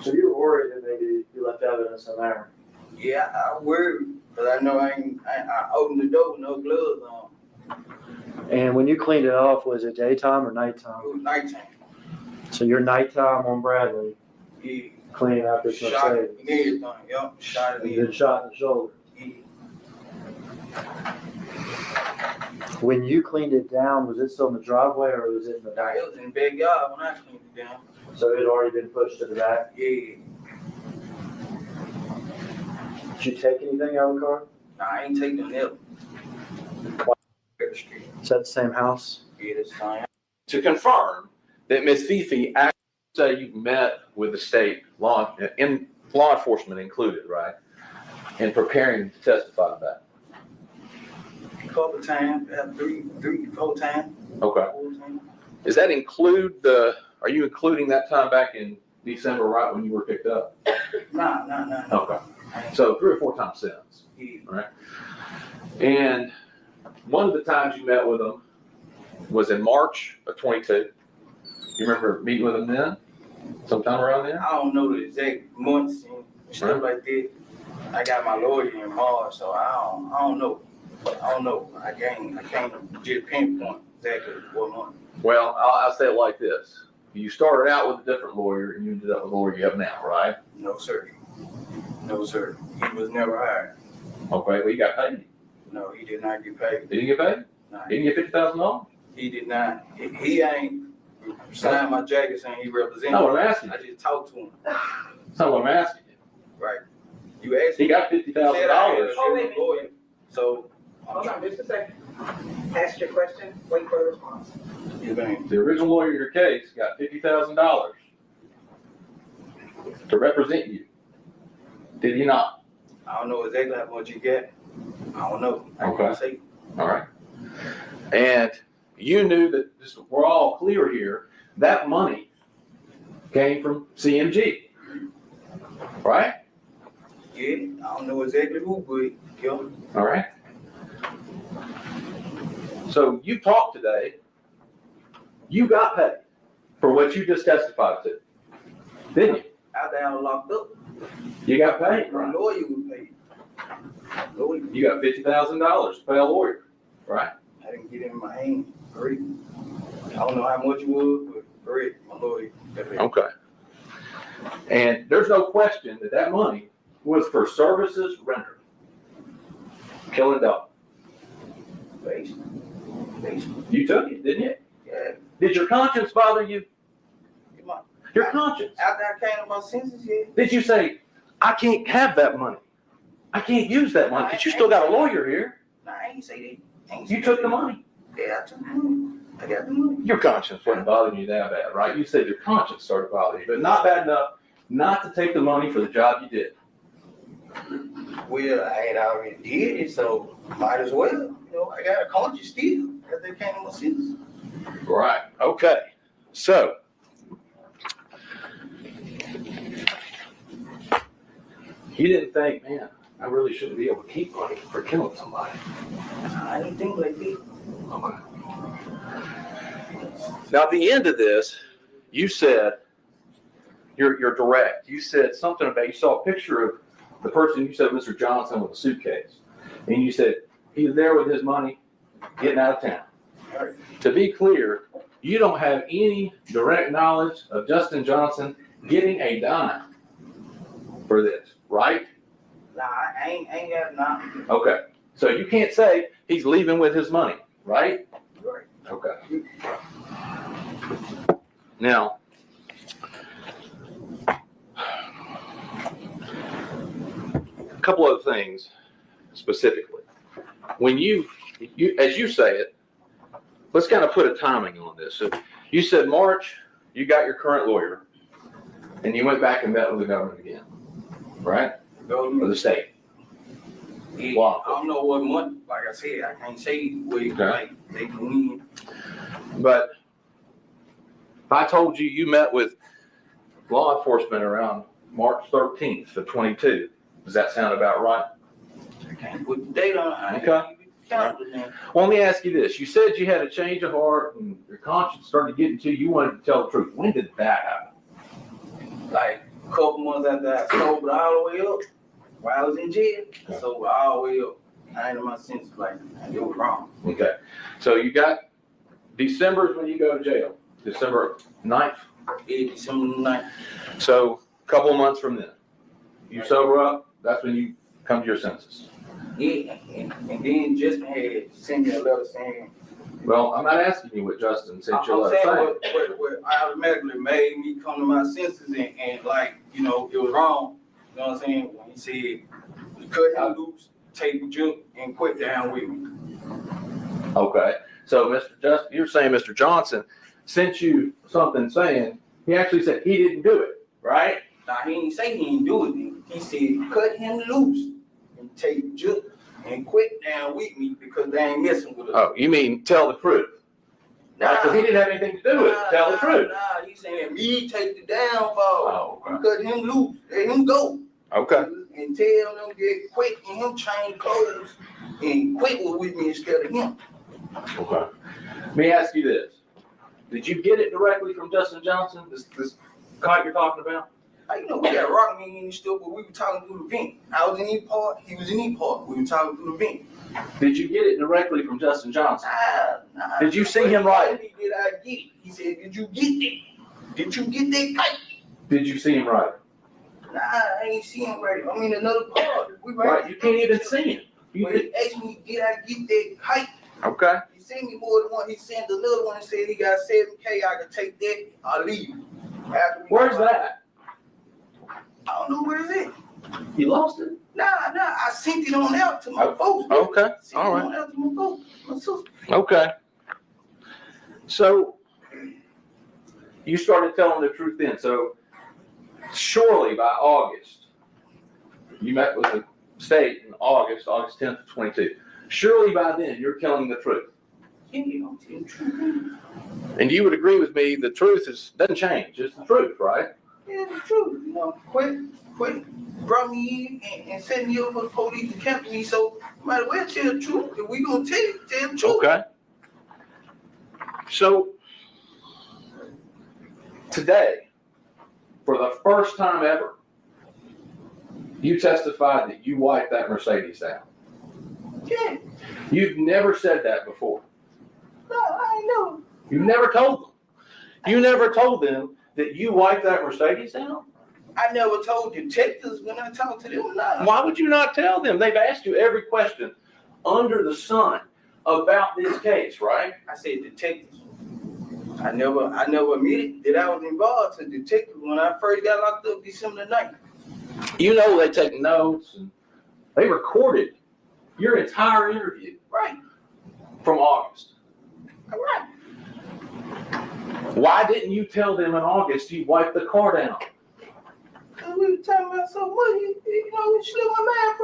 So you were worried that maybe you left evidence in there? Yeah, I worried, but I know I opened the door with no gloves on. And when you cleaned it off, was it daytime or nighttime? It was nighttime. So your nighttime on Bradley, Yeah. cleaning out this Shot Mercedes. and everything, yup. Shot it You been shot in the shoulder. Yeah. When you cleaned it down, was it still in the driveway or was it in the Nah, back? it was in the backyard when I cleaned it down. So it had already been pushed to the back? Yeah. Did you take anything out of the car? Nah, I ain't taking them up. Is that the same house? Yeah, that's fine. To confirm that Miss Fifi say you've met with the state law enforcement included, right? In preparing to testify to that. A couple times, three, 4 times. Okay. 4 times. Does that include are you including that time back in December, right when you were picked up? Nah. Okay. So 3 or 4 times since. Yeah. Right. And one of the times you met with them was in March of 22. You remember meeting with them then? Sometime around then? I don't know the exact months and stuff like that. I got my lawyer in March, so I don't know. I can't just pinpoint exactly what month. Well, I'll say it like this. You started out with a different lawyer and you ended up with the lawyer you have now, right? No, sir. He was never hired. Okay, well, you got paid. No, he did not get paid. Did he get paid? No. Did he get $50,000? He did not. He ain't signed my jacket saying he represented. That's what I'm asking. I just talked to him. That's not what I'm asking you. Right. You asked He got $50,000. So. Hold on just a second. Ask your question, wait for the response. The original lawyer in your case got $50,000 to represent you. Did he not? I don't know exactly how much you get. I don't know. I can't say. All right. And you knew that we're all clear here. That money came from CMG, right? Yeah, I don't know exactly who, but yeah. All right. So you talked today. You got paid for what you just testified to, didn't you? After I was locked up. You got paid, My right? lawyer was paid. You got $50,000 to pay a lawyer, right? I didn't get it in my hand. Great. I don't know how much it was, but great. My lawyer got paid. Okay. And there's no question that money was for services rendered. Killing Dolph. Basically. You took it, didn't you? Yeah. Did your conscience bother you? Your conscience. After I came to my senses, yeah. Did you say, I can't have that money? I can't use that money because you still got a lawyer here. Nah, I ain't say that. You took the money. Yeah, I took the money. I got the money. Your conscience wasn't bothering you that bad, right? You said your conscience started bothering you, but not bad enough not to take the money for the job you did. Well, I had already did it, so might as well. You know, I got a conscience still after they came to my senses. Right. Okay. So, you didn't think, man, I really shouldn't be able to keep money for killing somebody. I didn't think like that. Okay. Now, at the end of this, you said, you're direct. You said something about, you saw a picture of the person, you said Mr. Johnson with a suitcase. And you said he was there with his money getting out of town. Right. To be clear, you don't have any direct knowledge of Justin Johnson getting a dime for this, right? Nah, I ain't got nothing. Okay. So you can't say he's leaving with his money, right? Right. Okay. Now, a couple other things specifically. When you as you say it, let's kind of put a timing on this. So you said March, you got your current lawyer, and you went back and met with the government again, right? Or the state. Yeah, I don't know what month. Like I said, I can't say where like they can win. But if I told you you met with law enforcement around March 13th of 22, does that sound about right? I can't put the date on it. Okay. Well, let me ask you this. You said you had a change of heart and your conscience started getting to you. You wanted to tell the truth. When did that happen? Like a couple months after I sobered all the way up, while I was in jail. So all the way up, I ain't in my senses like it was wrong. Okay. So you got December is when you go to jail. December 9th? Yeah, December 9th. So a couple of months from then, you sober up, that's when you come to your senses. Yeah, and then Justin had sent me a letter saying. Well, I'm not asking you what Justin sent you a I'm letter saying saying. what automatically made me come to my senses and like, you know, it was wrong. You know what I'm saying? When he said, cut him loose, take the junk, and quit down with me. Okay. So you're saying Mr. Johnson sent you something saying He actually said he didn't do it, right? Nah, he ain't say he didn't do it. He said cut him loose and take Juke and quit down with me because they ain't messing with us. Oh, you mean tell the truth? Right? Because he didn't have anything to do with it. Tell the truth. Nah, he saying me take the downfall. Oh, okay. Cut him loose, let him go. Okay. And tell them get quit and him change clothes and quit with me instead of him. Okay. Let me ask you this. Did you get it directly from Justin Johnson, this kite you're talking about? You know, we got rock me and stuff, but we were talking through the vent. I was in each part, he was in each part. We were talking through the vent. Did you get it directly from Justin Johnson? Nah. Did you see him write it? Did I get it? He said, did you get it? Did you get that kite? Did you see him write it? Nah, I ain't see him write it. I mean, another part. Right, you can't even see him. He asked me, did I get that kite? Okay. He sent me more than one. He sent another one and said he got 7K. I could take that. I'll leave. Where's that? I don't know where it's at. You lost it? Nah. I sent it on out to my folks. Okay. All right. On out to my folks. My sister. Okay. So you started telling the truth then. So surely by August, you met with the state in August 10th of 22. Surely by then you're telling the truth. Yeah, I'm telling the truth. And you would agree with me, the truth doesn't change. It's the truth, right? Yeah, the truth. You know, quit brought me in and set me up for the police to capture me. So might as well tell the truth. If we gonna tell the truth. Okay. So today, for the first time ever, you testified that you wiped that Mercedes down. Yeah. You've never said that before. No, I ain't know. You never told them. You never told them that you wiped that Mercedes down? I never told detectives when I talked to them. No. Why would you not tell them? They've asked you every question under the sun about this case, right? I said detectives. I never admitted that I was involved to detectives when I first got locked up December 9th. You know they take notes and they recorded your entire interview. Right. From August. All right. Why didn't you tell them in August you wiped the car down? Because we were talking about so much, you know, we slipped my mind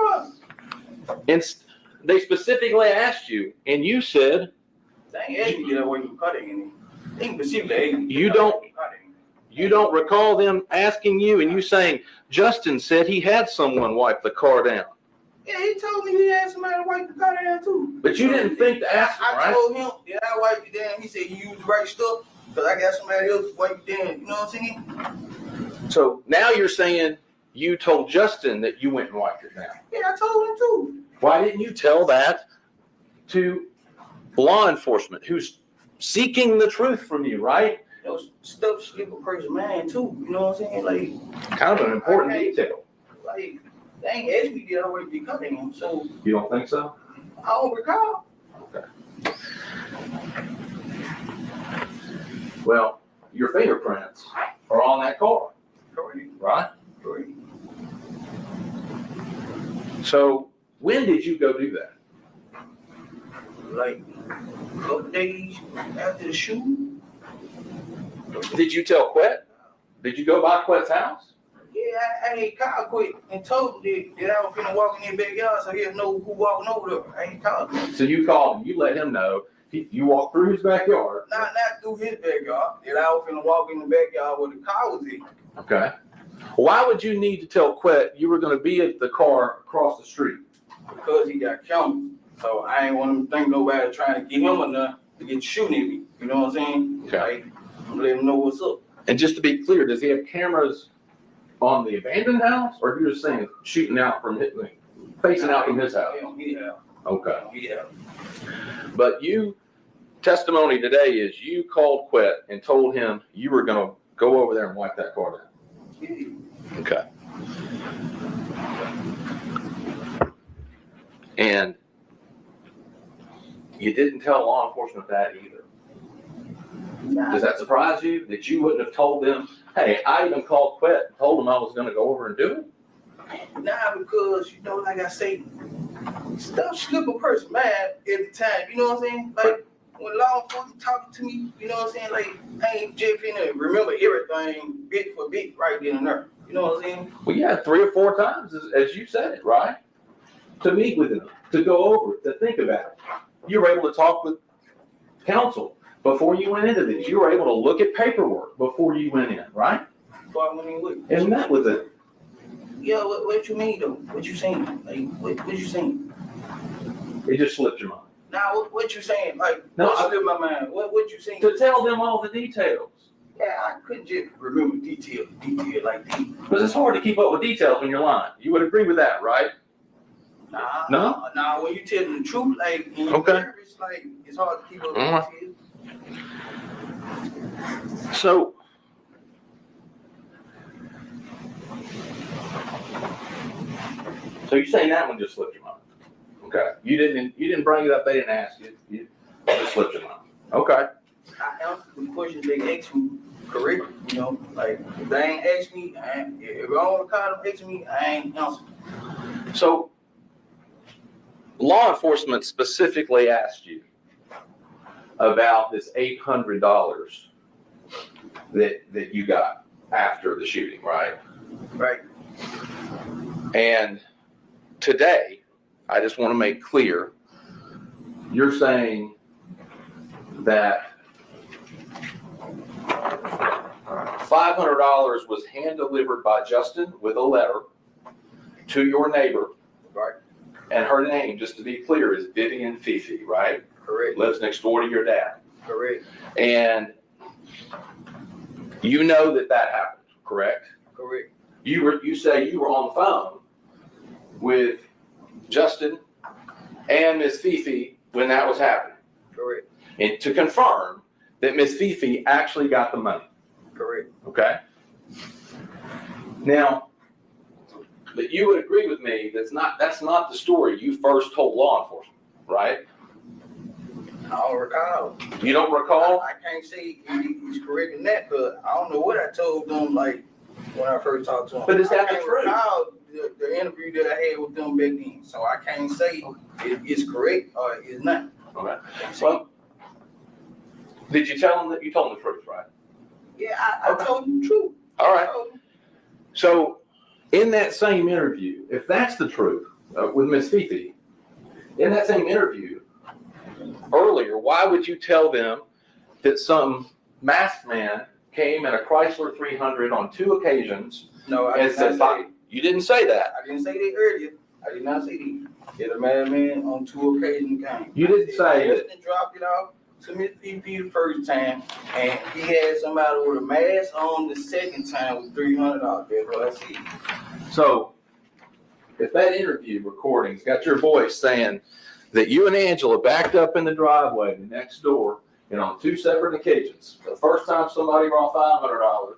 from. And they specifically asked you, and you said, They ain't asked me to get away with cutting. They specifically asked me you don't recall them asking you and you saying, Justin said he had someone wipe the car down. Yeah, he told me he had somebody to wipe the car down too. But you didn't think to ask him, right? I told him that I wiped it down. He said you used the right stuff because I got somebody else to wipe it down. You know what I'm saying? So now you're saying you told Justin that you went and wiped it down. Yeah, I told him too. Why didn't you tell that to law enforcement who's seeking the truth from you, right? You know, stuff slip a person's mind too. You know what I'm saying? Like kind of an important detail. Like they ain't asked me to get away with cutting him. So you don't think so? I don't recall. Okay. Well, your fingerprints are on that car. Correct. Right? Correct. So when did you go do that? Like a couple days after the shooting. Did you tell Quet? Did you go by Quet's house? Yeah, I ain't called Quet and told him that I was finna walk in their backyard so he'll know who walking over there. I ain't called him. So you called him, you let him know. You walked through his backyard. Not through his backyard. That I was finna walk in the backyard where the car was in. Okay. Why would you need to tell Quet you were going to be at the car across the street? Because he got cameras. So I ain't want him to think nobody trying to get him enough to get shooting at me. You know what I'm saying? Okay. Like, I'm letting him know what's up. And just to be clear, does he have cameras on the abandoned house, or you're just saying shooting out from his, facing out from his house? Yeah. Okay. Yeah. But testimony today is you called Quet and told him you were going to go over there and wipe that car down. Yeah. Okay. And you didn't tell law enforcement that either. Does that surprise you that you wouldn't have told them, hey, I even called Quet and told them I was going to go over and do it? Nah, because, you know, like I say, stuff slip a person mind at the time. You know what I'm saying? Like, when law enforcement talking to me, you know what I'm saying? Like, I ain't just finna remember everything bit for bit right then and there. You know what I'm saying? Well, yeah, 3 or 4 times, as you said it, right? To meet with them, to go over it, to think about it. You were able to talk with counsel before you went into these. You were able to look at paperwork before you went in, right? Before I went in with. And met with them. Yeah, what you mean though? What you saying? Like, what you saying? It just slipped your mind. Now, what you saying? Like, No, what slipped my mind? What you saying? To tell them all the details. Yeah, I couldn't just remember detail like that. Because it's hard to keep up with details when you're lying. You would agree with that, right? Nah. No? Nah, when you tell them the truth, like, and you're Okay. nervous, like, it's hard to keep up with details. So, you're saying that one just slipped your mind? Okay. You didn't bring it up. They didn't ask you. You just slipped your mind. Okay. I answered the questions they asked me correctly. You know, like if they ain't asked me, if I don't recall them asking me, I ain't answered. So, law enforcement specifically asked you about this $800 that you got after the shooting, right? Right. And today, I just want to make clear, you're saying that $500 was hand delivered by Justin with a letter to your neighbor. Right. And her name, just to be clear, is Vivian Fifi, right? Correct. Lives next door to your dad. Correct. And you know that happened, correct? Correct. You say you were on the phone with Justin and Miss Fifi when that was happening. Correct. And to confirm that Miss Fifi actually got the money. Correct. Okay? Now, but you would agree with me that's not the story you first told law enforcement, right? I don't recall. You don't recall? I can't say he's correct in that, but I don't know what I told them like when I first talked to him. But is that the I can't truth? recall the interview that I had with them back then, so I can't say it's correct or it's not. Okay. Well, did you tell them that you told them the truth, right? Yeah, I told them the truth. All right. So, in that same interview, if that's the truth with Miss Fifi, in that same interview earlier, why would you tell them that some masked man came in a Chrysler 300 on 2 occasions? No, I and did said, not say that. You didn't say that. I didn't say that earlier. I did not say that. That a madman on 2 occasions came. You didn't say that. Justin dropped it off to Miss Fifi the first time, and he had somebody with a mask on the second time with $300. That's what I said. So, if that interview recording's got your voice saying that you and Angela backed up in the driveway next door and on 2 separate occasions, the first time somebody brought $500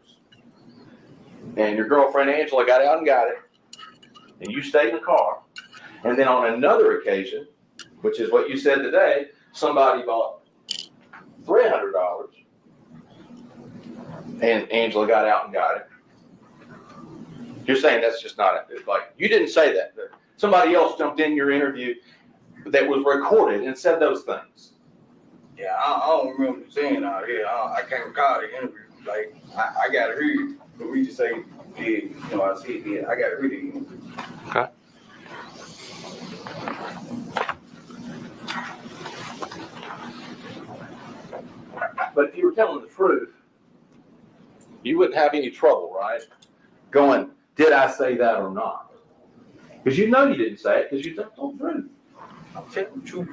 and your girlfriend Angela got out and got it, and you stayed in the car, and then on another occasion, which is what you said today, somebody bought $300 and Angela got out and got it. You're saying that's just not like you didn't say that. Somebody else jumped in your interview that was recorded and said those things. Yeah, I don't remember saying out here. I can't recall the interview. Like I got to hear it for me to say, yeah, you know, I said, yeah, I got to hear the interview. Okay. But if you were telling the truth, you wouldn't have any trouble, right? Going, did I say that or not? Because you know you didn't say it because you told the truth. I'm telling the truth.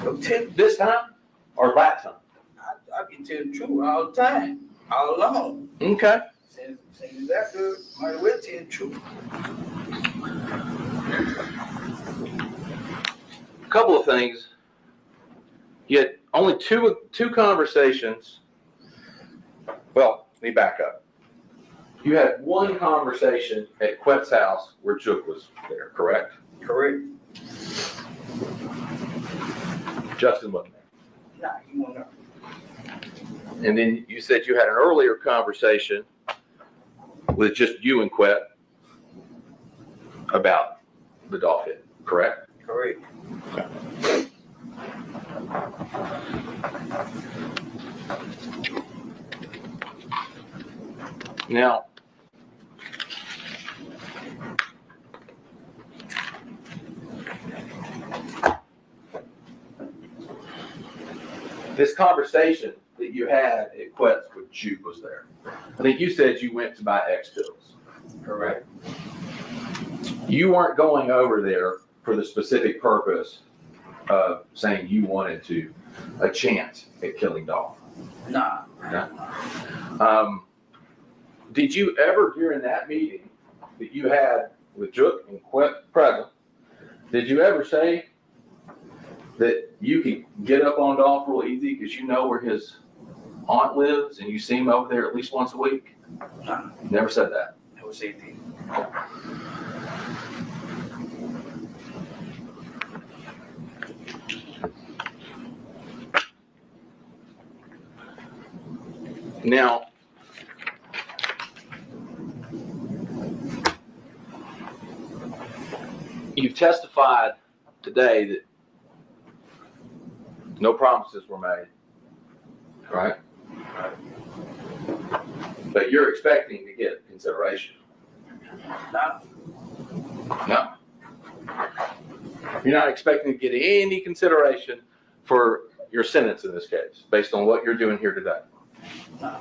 I'm telling this time or that time? I can tell the truth all the time, all along. Okay. Since that good, might as well tell the truth. A couple of things. You had only two conversations. Well, let me back up. You had one conversation at Quet's house where Chook was there, correct? Correct. Justin wasn't there. Nah, he wasn't there. And then you said you had an earlier conversation with just you and Quet about the Dolph hit, correct? Correct. Okay. Now, this conversation that you had at Quest with Juke was there. I think you said you went to buy X pills. Correct. You weren't going over there for the specific purpose of saying you wanted to a chance at killing Dolph. Nah. Okay. Did you ever, during that meeting that you had with Juke and Quest present, did you ever say that you can get up on Dolph real easy because you know where his aunt lives and you see him over there at least once a week? Nah. Never said that. Never said that. Now, you've testified today that no promises were made, right? But you're expecting to get consideration. No. You're not expecting to get any consideration for your sentence in this case, based on what you're doing here today. Nah.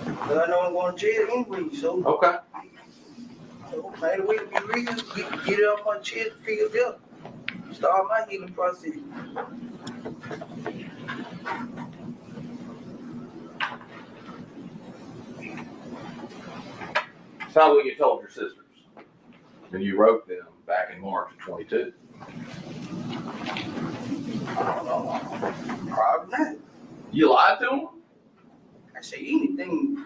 Because I know I'm going to jail anyway, so. Okay. So maybe we can be real, get it up on the chest, feel better. Start my healing process. Sounds like you told your sisters and you wrote them back in March of 22. I don't know. Probably not. You lied to them? I say anything.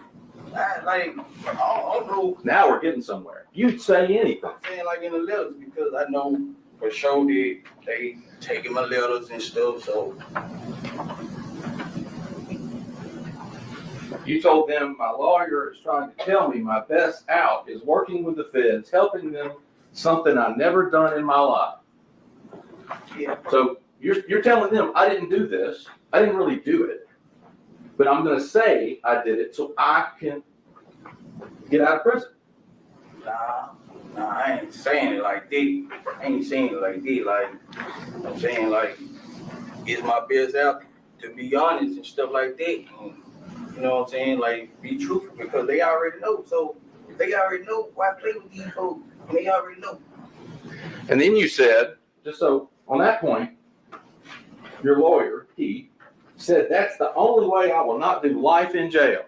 I don't know. Now we're getting somewhere. You'd say anything. I'm saying like in the letters because I know for sure that they taking my letters and stuff, so. You told them my lawyer is trying to tell me my best out is working with the feds, helping them, something I've never done in my life. Yeah. So you're telling them I didn't do this. I didn't really do it. But I'm going to say I did it so I can get out of prison. Nah, I ain't saying it like that. I ain't saying it like that. Like, I'm saying like, it's my best out to be honest and stuff like that. And, you know what I'm saying? Like, be truthful because they already know. So, if they already know, why play with these folks? And they already know. And then you said, just so on that point, your lawyer, he said that's the only way I will not do life in jail.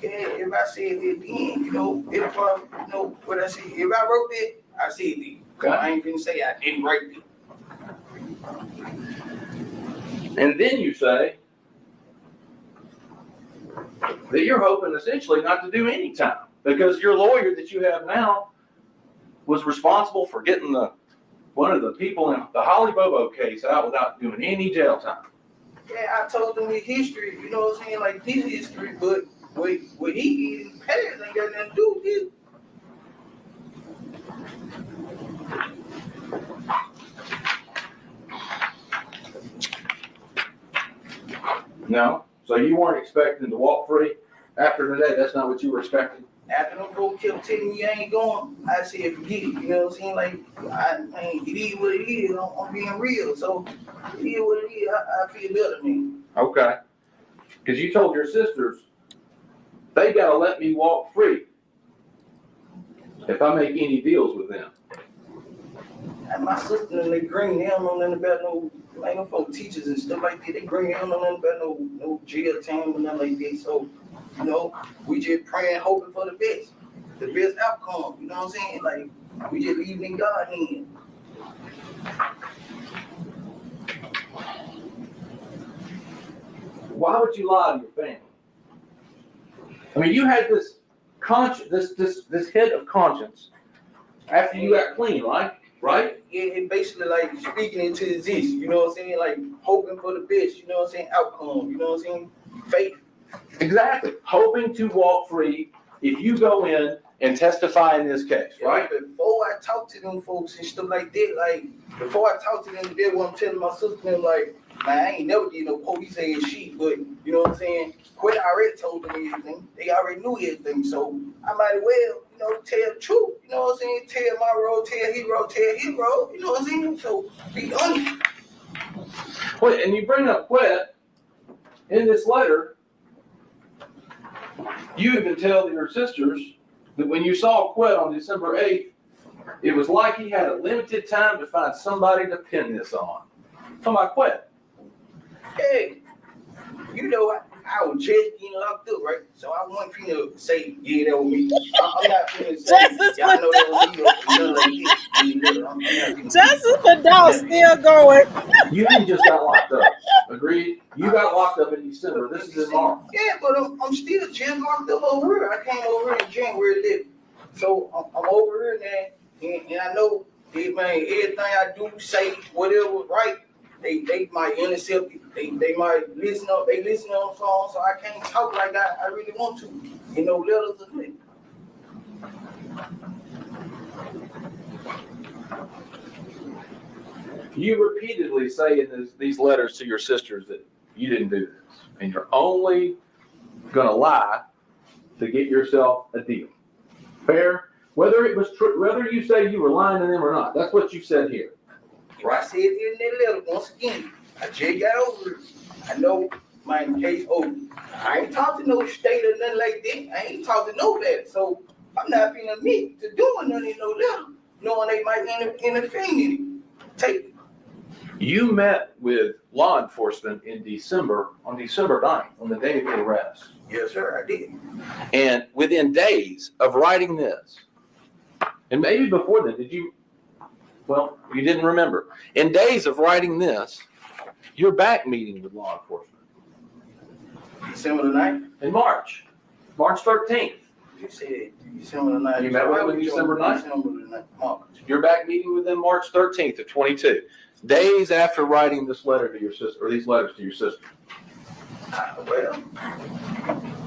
Yeah, if I said it then, you know, if I, you know what I said, if I wrote it, I said it. Okay. I ain't finna say I didn't write it. And then you say that you're hoping essentially not to do any time because your lawyer that you have now was responsible for getting one of the people in the Holly Bobo case out without doing any jail time. Yeah, I told them his history, you know what I'm saying, like this history, but what he did in Pettis ain't got nothing to do with it. No? So you weren't expecting to walk free after today? That's not what you were expecting? After them folks kept telling me I ain't going, I said forget it, you know what I'm saying? Like, it is what it is, I'm being real, so it is what it is, I feel better than Okay. Because you told your sisters, they got to let me walk free if I make any deals with them. And my sister and they green, they don't know nothing about no folk teachers and stuff like that. They green, they don't know nothing about no jail time or nothing like that. So, you know, we just praying, hoping for the best outcome. You know what I'm saying? Like, we just leaving in God's hands. Why would you lie to your family? I mean, you had this this head of conscience after you got clean, right? Yeah, it basically like speaking into existence, you know what I'm saying? Like hoping for the best, you know what I'm saying? Outcome, you know what I'm saying? Faith. Exactly. Hoping to walk free if you go in and testify in this case, right? Yeah, before I talk to them folks and stuff like that, like before I talk to them, that's what I'm telling my sister, them, like, Man, I ain't never did no police ass shit, but you know what I'm saying? Quit already told them everything. They already knew everything, so I might as well, you know, tell the truth. You know what I'm saying? Tell my road, tell his road, you know what I'm saying? So be honest. Well, and you bring up Quet in this letter. You even tell your sisters that when you saw Quet on December 8th, it was like he had a limited time to find somebody to pin this on. Talking about Quet. Hey, you know, I was just getting locked up, right? So I wasn't finna say, yeah, that was me. I'm not finna say, y'all know that was me or nothing like this. Justice for Dolph still going. You ain't just got locked up. Agreed? You got locked up in December. This is in March. Yeah, but I'm still just locked up over here. I came over here in January 11th. So I'm over here now, and I know, man, everything I do, say, whatever, right? They might intercept it. They might listen up. They listen on the phone, so I can't talk like I really want to. You know, letters or nothing. You repeatedly say in these letters to your sisters that you didn't do this, and you're only gonna lie to get yourself a deal. Fair? Whether it was true, whether you say you were lying to them or not, that's what you said here. Right. I said it in that letter once again. I just got over it. I know my case over. I ain't talking to no state or nothing like that. I ain't talking to nobody. So I'm not finna admit to doing nothing in no letter, knowing they might interfere in it. Take it. You met with law enforcement in December, on December 9th, on the day of your arrest. Yes, sir, I did. And within days of writing this, and maybe before then, well, you didn't remember. In days of writing this, you're back meeting with law enforcement. December the 9th? In March 13th. You said December the 9th. You met with them December 9th? December the 9th, March. You're back meeting with them March 13th of 22. Days after writing this letter to your sister, or these letters to your sister. Well,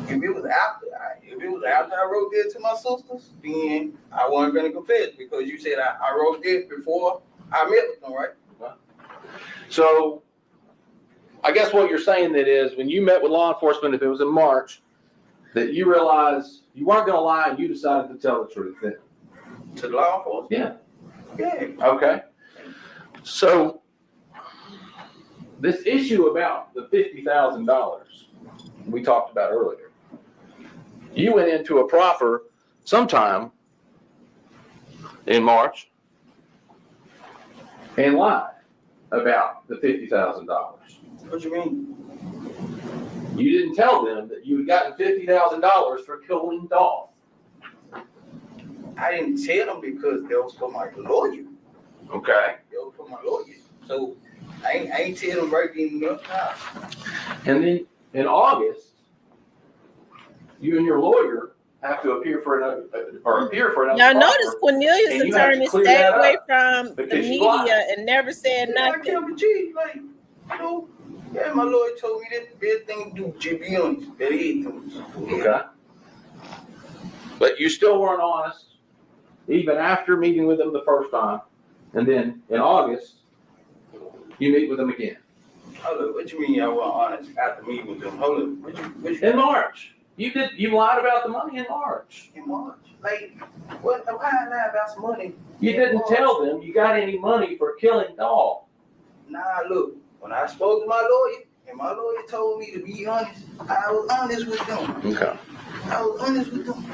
if it was after I wrote that to my sisters, then I wasn't gonna confess because you said I wrote this before I met with them, right? So, I guess what you're saying that is when you met with law enforcement, if it was in March, that you realized you weren't gonna lie and you decided to tell the truth then. To the law enforcement? Yeah. Yeah. Okay. So, this issue about the $50,000 we talked about earlier, you went into a proffer sometime in March and lied about the $50,000. What you mean? You didn't tell them that you had gotten $50,000 for killing Dolph. I didn't tell them because that was for my lawyer. Okay. That was for my lawyer. So I ain't tell them right then and there. And then in August, you and your lawyer have to appear for another Y'all notice Cornelius' attorney stayed away from the media and never said nothing. I kept a G, like, you know, yeah, my lawyer told me that the best thing to do, just be honest. That is okay. But you still weren't honest, even after meeting with them the first time. And then in August, you meet with them again. Hold up, what you mean y'all weren't honest after meeting with them? Hold up, what you in March. You lied about the money in March. In March? Like, what? Why I lie about some money? You didn't tell them you got any money for killing Dolph. Nah, look, when I spoke to my lawyer, and my lawyer told me to be honest, I was honest with them. Okay. I was honest with them.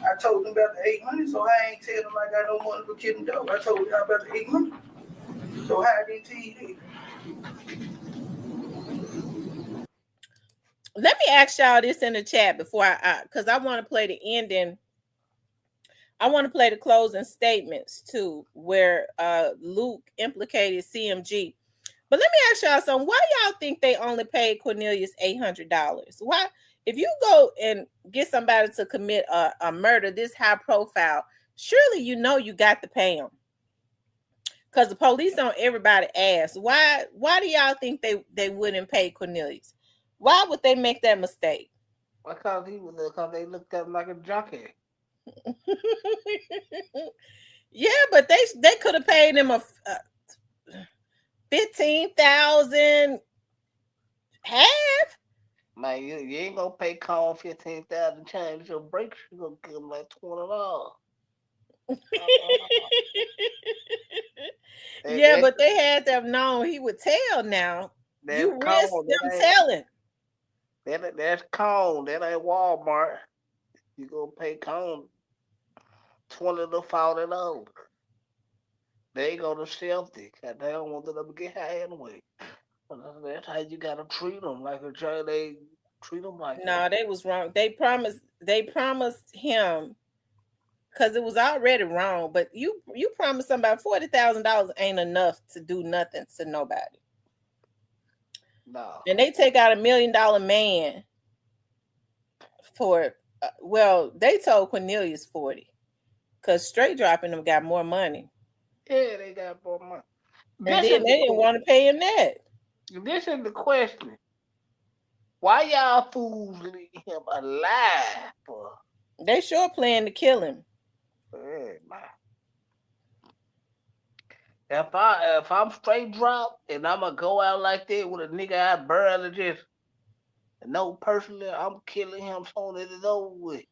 I told them about the 800, so I ain't tell them I got no money for killing Dolph. I told y'all about the 800. So how I didn't tell you that? Let me ask y'all this in the chat before because I want to play the ending. I want to play the closing statements too, where Luke implicated CMG. But let me ask y'all something. Why y'all think they only paid Cornelius $800? Why? If you go and get somebody to commit a murder this high profile, surely you know you got to pay them. Because the police on everybody ass. Why do y'all think they wouldn't pay Cornelius? Why would they make that mistake? Because they looked at him like a junkie. Yeah, but they could have paid him a $15,000 half. Man, you ain't gonna pay Cone $15,000 change your brakes. You gonna give him like $20. Yeah, but they had to have known he would tell. Now you risk them telling. That's Cone. That ain't Walmart. You gonna pay Cone $20 to $40. They ain't gonna safety. Cause they don't want them to get high anyway. That's how you gotta treat them like a child. They treat them like No, they was wrong. They promised him because it was already wrong. But you promised somebody $40,000 ain't enough to do nothing to nobody. No. And they take out $1 million man for they told Cornelius 40 because straight dropping them got more money. Yeah, they got more money. And then they didn't want to pay him that. This is the question. Why y'all fools leave him alive for? They sure plan to kill him. Hey, man. If I'm straight drop and I'm gonna go out like that with a nigga I barely just know personally, I'm killing him soon as it's over with.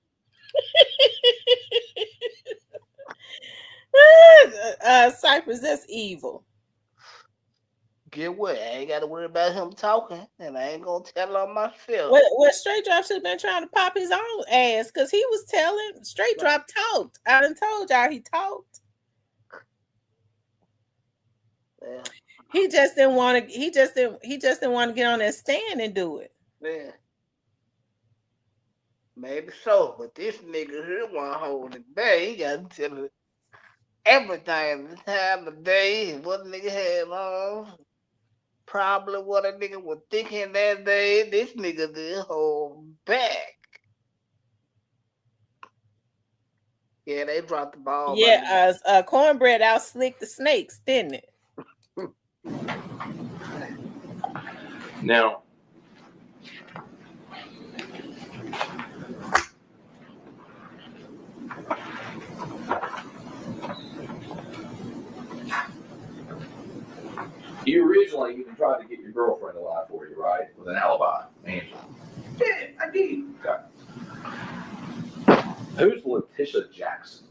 Cypress, that's evil. Get what? I ain't got to worry about him talking, and I ain't gonna tell on myself. Well, Straight Drop should have been trying to pop his own ass because he was telling. Straight Drop talked. I done told y'all he talked. Yeah. He just didn't want to. He just didn't want to get on that stand and do it. Yeah. Maybe so, but this nigga here want to hold it back. He got to tell it everything, the time of day, what a nigga had on. Probably what a nigga was thinking that day. This nigga did hold back. Yeah, they dropped the ball. Yeah, Cornbread out slicked the snakes, didn't it? Now, you originally even tried to get your girlfriend alive for you, right? With an alibi, Angela. Yeah, I did. Okay. Who's Letitia Jackson?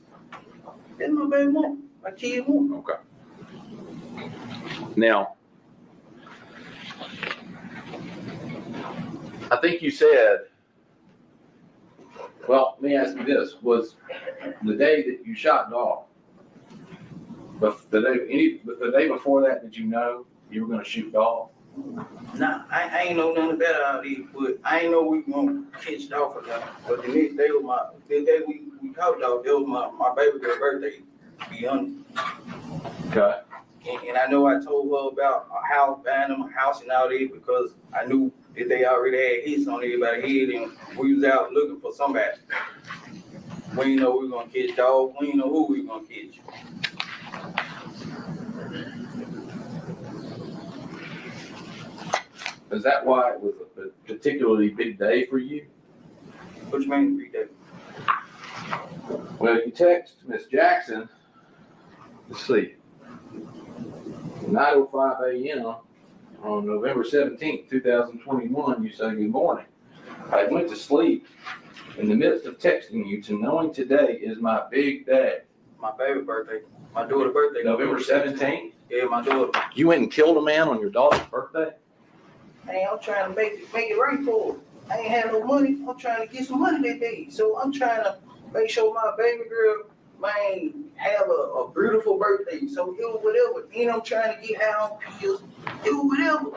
That's my baby mom. My kid mom. Okay. Now, I think you said, well, let me ask you this. Was the day that you shot Dolph, but the day before that, did you know you were going to shoot Dolph? Nah, I ain't know nothing about all this, but I ain't know we were going to catch Dolph or nothing. But the next day was the day we caught Dolph, that was my baby girl's birthday, to be honest. Okay. And I know I told her about a house, buying them a house and all that because I knew that they already had hits on everybody's head and we was out looking for somebody. We didn't know we were going to catch Dolph. We didn't know who we were going to catch. Is that why it was a particularly big day for you? What you mean big day? Well, you text Miss Jackson, let's see, 9:05 a.m. on November 17th, 2021, you say, good morning. I went to sleep in the midst of texting you to knowing today is my big day. My baby birthday. My daughter's birthday. November 17th? Yeah, my daughter. You went and killed a man on your daughter's birthday? Hey, I'm trying to make it right for her. I ain't have no money. I'm trying to get some money that day. So I'm trying to make sure my baby girl, man, have a beautiful birthday. So it was whatever. Then I'm trying to get high on pills. It was whatever.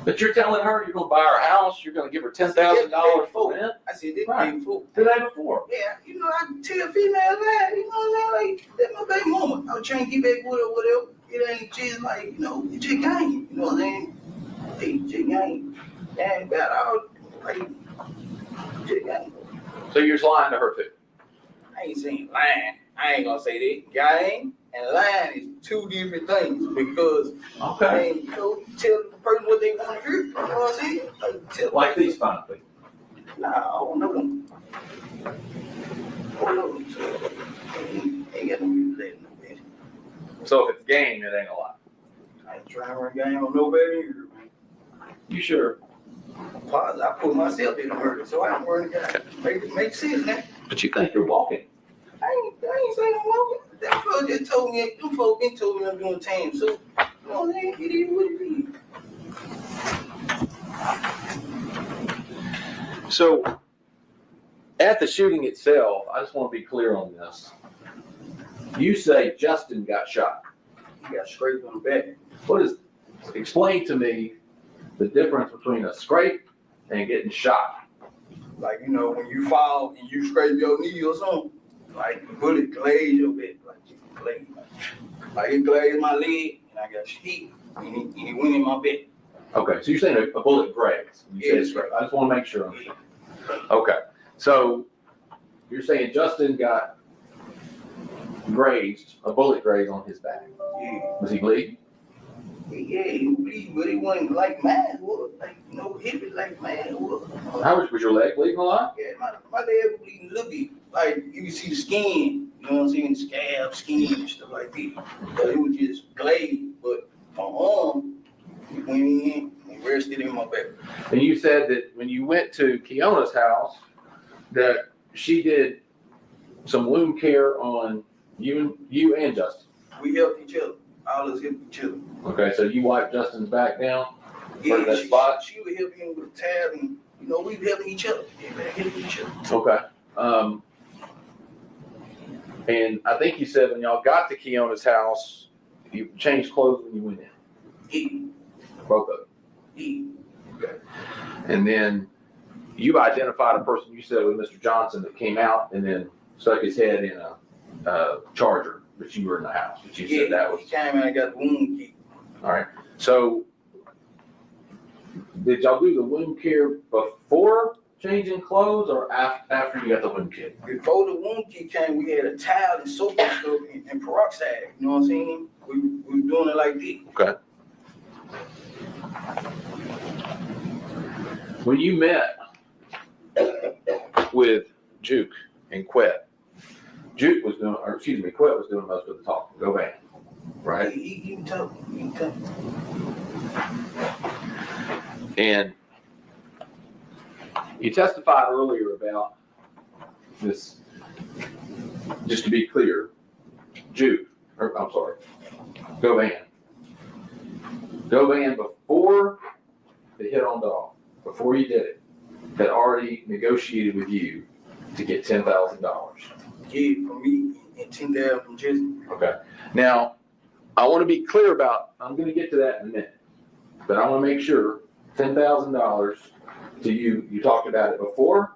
But you're telling her you're going to buy her a house, you're going to give her $10,000 for rent? I said, this day before. The day before. Yeah, you know, I can tell females that, you know what I'm saying? Like, that's my baby mama. I'm trying to get back with her, whatever. It ain't just like, you know, it's just game. You know what I'm saying? Hey, just game. That ain't about all, like, just game. So you're just lying to her too? I ain't saying lying. I ain't gonna say that. Game and lying is two different things because I ain't, you know, tell the person what they want to hear. You know what I'm saying? Like these fine people. Nah, I don't know them. I don't know them. So, ain't got no reason to let them know. it ain't a lie. I ain't trying to run game on nobody here, man. You sure? Positive. I put myself in the murder, so I ain't running game. Make sense, man. But you think you're walking? I ain't saying I'm walking. That fellow just told me, them folks been told me I'm doing time, so, you know what I'm saying? It is what it is. So, at the shooting itself, I just want to be clear on this. You say Justin got shot. He got scraped on the back. Explain to me the difference between a scrape and getting shot. Like, you know, when you fall and you scrape your knee or something, like the bullet glazed your back, like just glazed. Like it glazed my leg and I got hit and it went in my back. Okay, so you're saying a bullet grazed. You said scrape. I just want to make sure. Okay, so you're saying Justin got grazed, a bullet grazed on his back. Yeah. Was he bleeding? Yeah, he was bleeding, but it wasn't like mine was. Like, no hip it like mine was. How much was your leg bleeding a lot? Yeah, my leg was bleeding a little bit. Like, you can see the skin, you know what I'm saying? Scab, skin, and stuff like that. But it was just glazed, but my arm, it went in and rested in my back. And you said that when you went to Keona's house, that she did some wound care on you and Justin. We helped each other. All of us helped each other. Okay, so you wiped Justin's back down? Yeah, that spot? she would help him with a tab, and you know, we helping each other. Yeah, helping each other. Okay. And I think you said when y'all got to Keona's house, you changed clothes when you went in. Yeah. Both of them. Yeah. Okay. And then you identified a person you said was Mr. Johnson that came out and then stuck his head in a charger, but you were in the house. But you said that was. He came and I got the wound kit. All right. So did y'all do the wound care before changing clothes or after you got the wound kit? Before the wound kit came, we had a towel and soap and stuff and peroxide. You know what I'm saying? We were doing it like this. Okay. When you met with Juke and Quet, Quet was doing most of the talking. Go back. Right? He can talk. And you testified earlier about this, just to be clear, Govan before the hit on Dolph, before you did it, had already negotiated with you to get $10,000. Yeah, from me and $10,000 from Justin. Okay. Now, I want to be clear about, I'm going to get to that in a minute, but I want to make sure $10,000 to you, you talked about it before,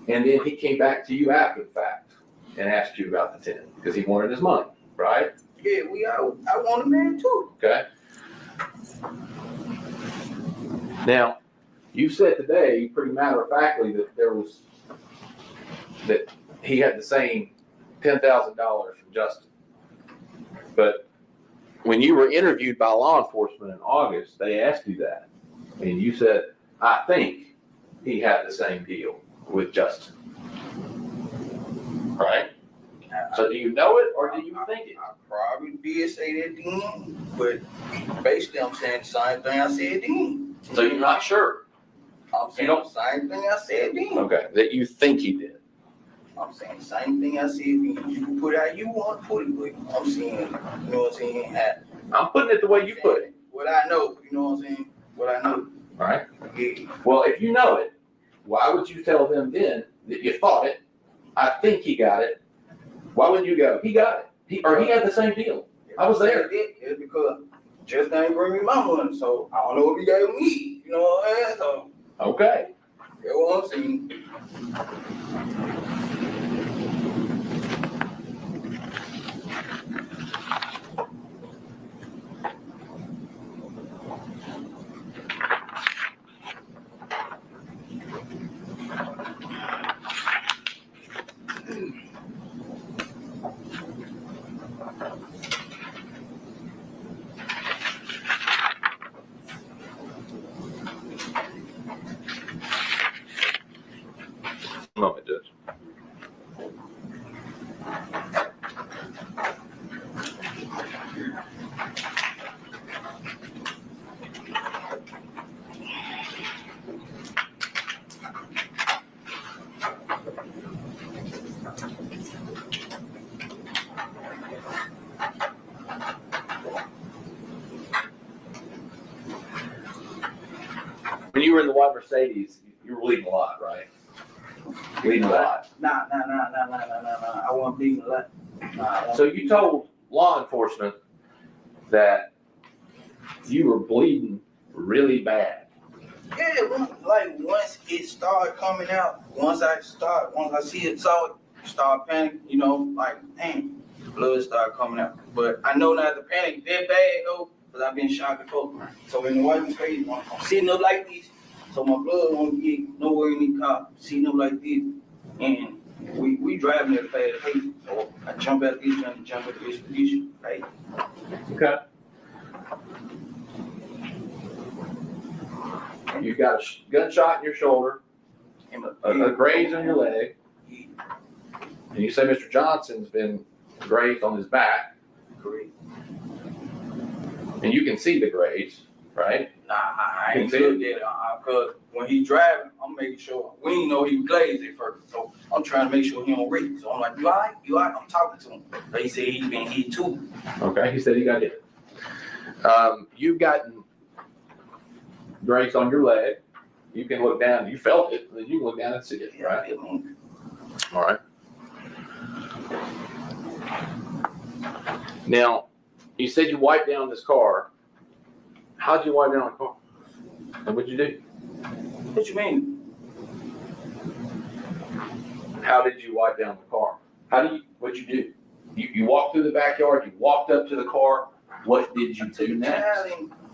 and then he came back to you after the fact and asked you about the 10 because he wanted his money, right? Yeah, I want a man too. Okay. Now, you said today, pretty matter-of-factly, that he had the same $10,000 from Justin. But when you were interviewed by law enforcement in August, they asked you that. And you said, I think he had the same deal with Justin. Right? So do you know it or do you think it? I probably did say that then, but basically I'm saying the same thing I said then. So you're not sure? I'm saying the same thing I said then. Okay, that you think he did. I'm saying the same thing I said then. You can put it how you want to put it, but I'm saying, you know what I'm saying? I'm putting it the way you put it. What I know, you know what I'm saying? What I know. All right. Yeah. Well, if you know it, why would you tell them then that you thought it? I think he got it. Why wouldn't you go? He got it. He had the same deal. I was there. It's because just ain't bring me my money, so I don't know what he gave me. You know what I'm saying? So okay. That's what I'm saying. Moment, Judge. you were in the white Mercedes, you were bleeding a lot, right? Bleeding a lot. Nah. I wasn't bleeding a lot. Nah, So you told law enforcement that you were bleeding really bad. Yeah, once it started coming out, once I see it, saw it, start panicking, damn, the blood started coming out. But I know not to panic that bad though, because I've been shot before. So in the white Mercedes, I'm sitting up like this, so my blood won't get nowhere in the car. Sitting up like this, and we driving at a fast pace. So I jump out this and jump at this position, right? Okay. You got a gunshot in your shoulder, a graze on your leg, and you say Mr. Johnson's been grazed on his back. Correct. And you can see the graze, right? Nah, I ain't look at it, because when he's driving, I'm making sure, we didn't know he was glazed at first, so I'm trying to make sure he don't reach. So I'm like, you all right? You all right? I'm talking to him. But he said he been hit too. Okay, he said he got hit. You've gotten grazed on your leg. You can look down, you felt it, then you can look down and see it, right? All right. Now, you said you wiped down this car. How'd you wipe down the car? And what'd you do? What you mean? How did you wipe down the car? What'd you do? You walked through the backyard, you walked up to the car. What did you do next?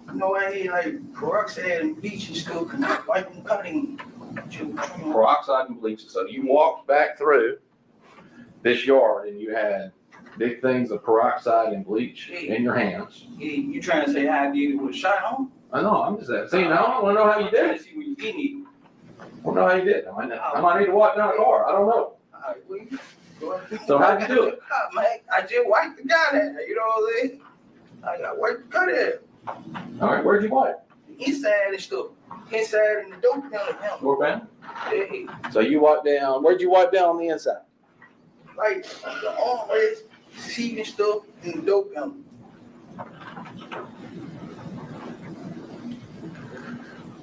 I had like peroxide and bleach and stuff, and wiping, cutting. Peroxide and bleach. So you walked back through this yard and you had big things of peroxide and bleach in your hands. Yeah, you trying to say how I did it with a shot on? I know, I'm just saying, I want to know how you did it. See what you did it. I want to know how you did it. I might need to walk down a car. I don't know. So how'd you do it? I just wiped the guy there, you know what I'm saying? I got wiped the cut there. All right, where'd you wipe? Inside and stuff. Inside in the dope panel. Door panel? Yeah. So you wiped down, where'd you wipe down on the inside? Like the armrest, seat and stuff in the dope panel.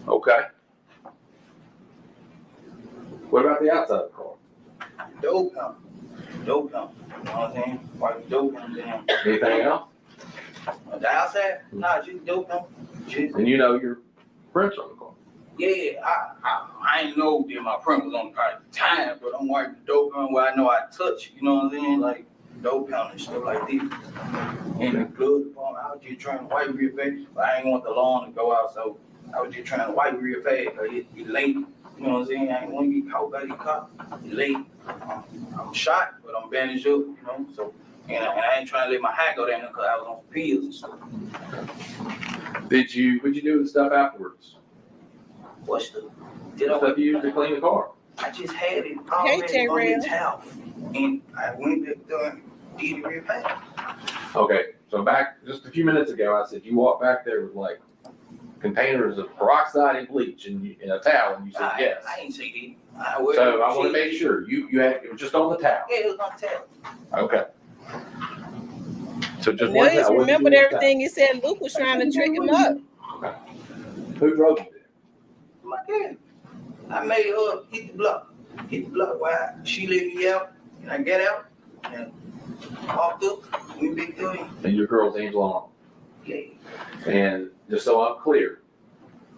Okay. What about the outside of the car? Dope panel. Dope panel. You know what I'm saying? Wipe the dope panel down. Anything else? The outside? Nah, just dope panel. And you know your prints on the car? Yeah, I ain't know that my print was on the car at the time, but I'm wiping the dope panel where I know I touch, you know what I'm saying? Like dope panel and stuff like this. And the blood department, I was just trying to wipe real fast, but I ain't want the lawn to go out, so I was just trying to wipe real fast, because it late, you know what I'm saying? I ain't want to get caught by the cop. It late. I'm shot, but I'm bandaged up, you know, so. And I ain't trying to let my hat go down there because I was on pills and stuff. What'd you do with the stuff afterwards? What stuff? The stuff you used to clean the car? I just had it already on the towel. And I went back there and did it real fast. Okay, so back just a few minutes ago, I said you walked back there with like containers of peroxide and bleach and a towel, and you said yes. I ain't say that. So I want to make sure you had it was just on the towel. Yeah, it was on the towel. Okay. So just one Millions towel. remembered everything he said. Luke was trying to trick him up. Okay. Who drove you there? My dad. I made her hit the block. Hit the block while she let me out, and I got out and walked up. We big doing. And your girl's Angela on. Yeah. And just so I'm clear,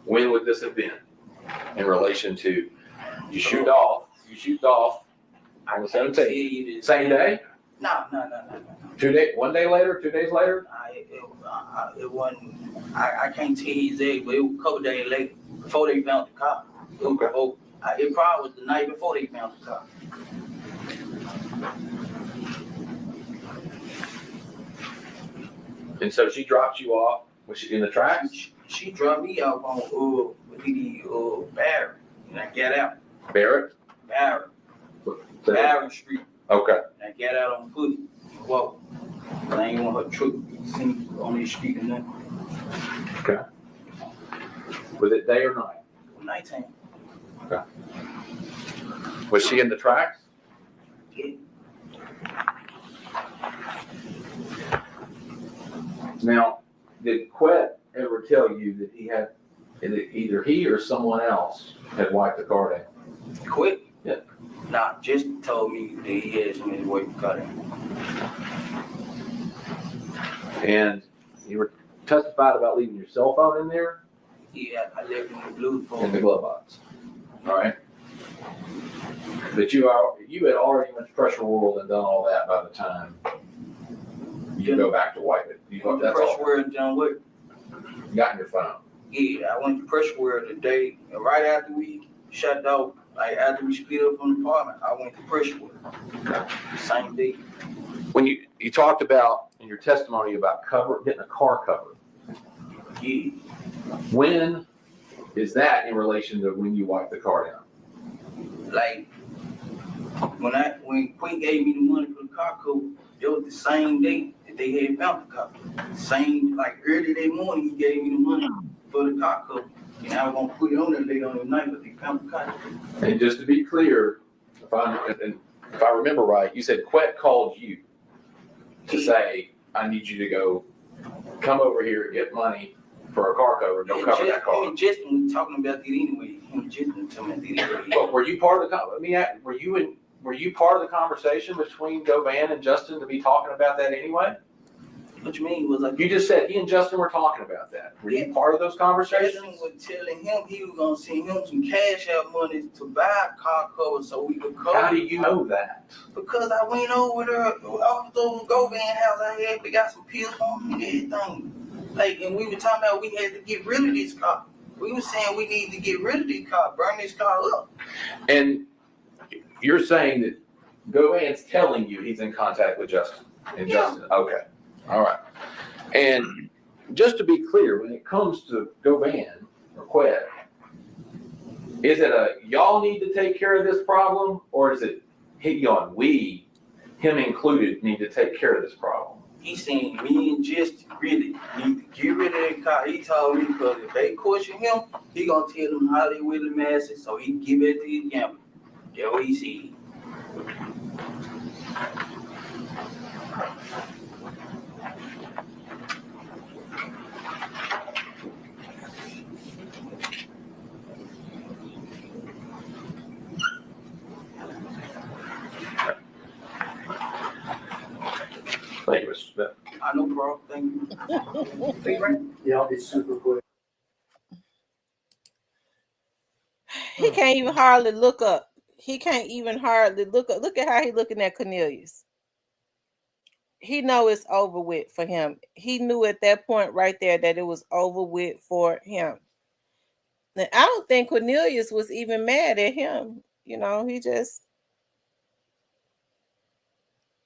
when would this have been in relation to you shoot Dolph on the 17th? Same day? No. 2 days, 1 day later, 2 days later? It wasn't, I can't tell you exactly, but it was a couple days later, before they found the car. Okay. It probably was the night before they found the car. And so she dropped you off, was she in the tracks? She dropped me off on Barrett, and I got out. Barrett? Barrett Street. Okay. And I got out on foot and walked. I ain't want her truck seen on this street and nothing. Okay. Was it day or night? Nighttime. Okay. Was she in the tracks? Yeah. Now, did Quet ever tell you that he had Either he or someone else had wiped the car down. Quick? Yeah. Nah, just told me that he had somebody to wipe the car down. And you were testified about leaving your cell phone in there? Yeah, I left in the blue phone. In the glove box. All right. But you had already went to pressure world and done all that by the time you go back to wipe it. That's pressure all. world done what? You got in your phone. Yeah, I went to pressure world today, and right after we shut off, like after we split up from the apartment, I went to pressure world. Same day. When you talked about in your testimony about getting a car covered. Yeah. When is that in relation to when you wiped the car down? Like when Quinn gave me the money for the car cover, it was the same day that they had found the car. Same, like early that morning, he gave me the money for the car cover, and I was gonna put it on there later on the night, but they found the car. And just to be clear, if I remember right, you said Quet called you to say, I need you to come over here, get money for a car cover, don't cover that car. Him and Justin was talking about that anyway. Him and Justin was talking about that anyway. But were you part of were you part of the conversation between Govan and Justin to be talking about that anyway? What you mean? Was like you just said he and Justin were talking about that. Were you part of those conversations? Justin was telling him he was gonna send him some cash out money to buy a car cover so we could cover. How do you know that? Because I went over there, I was over Govan house. We got some pills on me and everything. Like, and we were talking about we had to get rid of this car. We were saying we need to get rid of this car, burn this car up. And you're saying that Govan's telling you he's in contact with Justin. And Justin, okay. All right. And just to be clear, when it comes to Govan or Quet, is it y'all need to take care of this problem, or is it we, him included, need to take care of this problem? He's saying me and Justin really need to get rid of that car. He told me because if they question him, he gonna tell them how they with the masses, so he give it to his gambler. That's what he said. Thank you, Mr. Smith. I know, bro. Thank you. Yeah, I'll be super quick. He can't even hardly look up. He can't even hardly look up. Look at how he looking at Cornelius. He know it's over with for him. He knew at that point right there that it was over with for him. Now, I don't think Cornelius was even mad at him. You know, he just.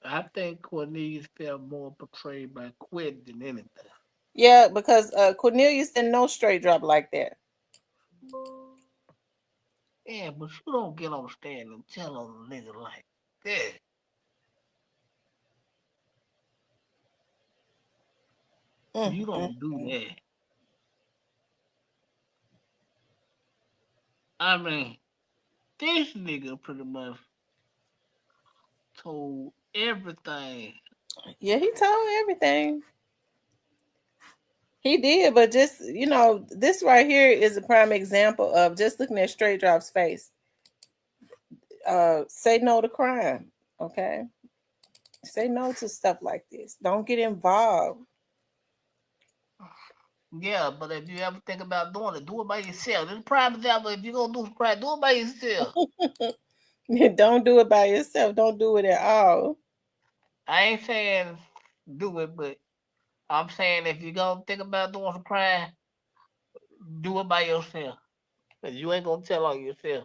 I think Cornelius felt more betrayed by Quit than anything. Yeah, because Cornelius didn't know straight drop like that. Yeah, but you don't get on the stand and tell on a nigga like that. You don't do that. I mean, this nigga pretty much told everything. Yeah, he told everything. He did, but just, you know, this right here is a prime example of just looking at Straight Drop's face. Say no to crime, okay? Say no to stuff like this. Don't get involved. Yeah, but if you ever think about doing it, do it by yourself. This prime example, if you're going to do crime, do it by yourself. Don't do it by yourself. Don't do it at all. I ain't saying do it, but I'm saying if you're going to think about doing some crime, do it by yourself. Because you ain't going to tell on yourself.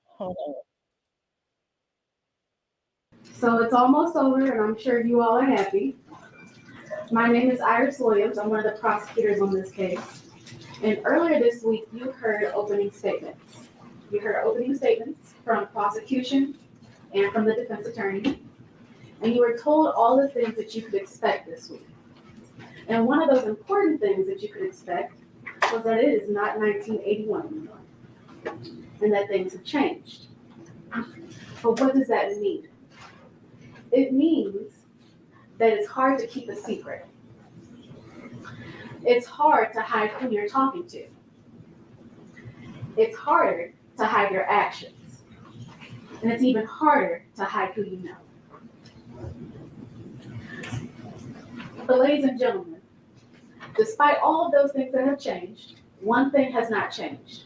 Hold on. So it's almost over, and I'm sure you all are happy. My name is Iris Williams. I'm one of the prosecutors on this case. And earlier this week, you heard opening statements. You heard opening statements from prosecution and from the defense attorney. And you were told all the things that you could expect this week. And one of those important things that you could expect was that it is not 1981 anymore, and that things have changed. But what does that mean? It means that it's hard to keep a secret. It's hard to hide who you're talking to. It's harder to hide your actions. And it's even harder to hide who you know. But ladies and gentlemen, despite all of those things that have changed, one thing has not changed,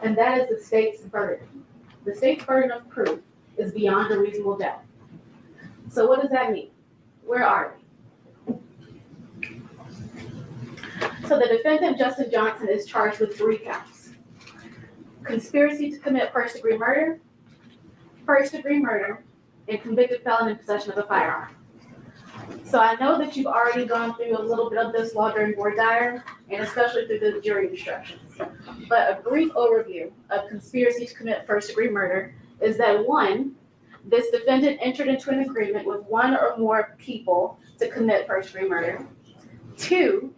and that is the state's burden. The state's burden of proof is beyond a reasonable doubt. So what does that mean? Where are we? So the defendant, Justin Johnson, is charged with 3 counts: conspiracy to commit first-degree murder, and convicted felon in possession of a firearm. So I know that you've already gone through a little bit of this law during voir dire, and especially through the jury instructions. But a brief overview of conspiracy to commit first-degree murder is that 1, this defendant entered into an agreement with 1 or more people to commit first-degree murder. 2,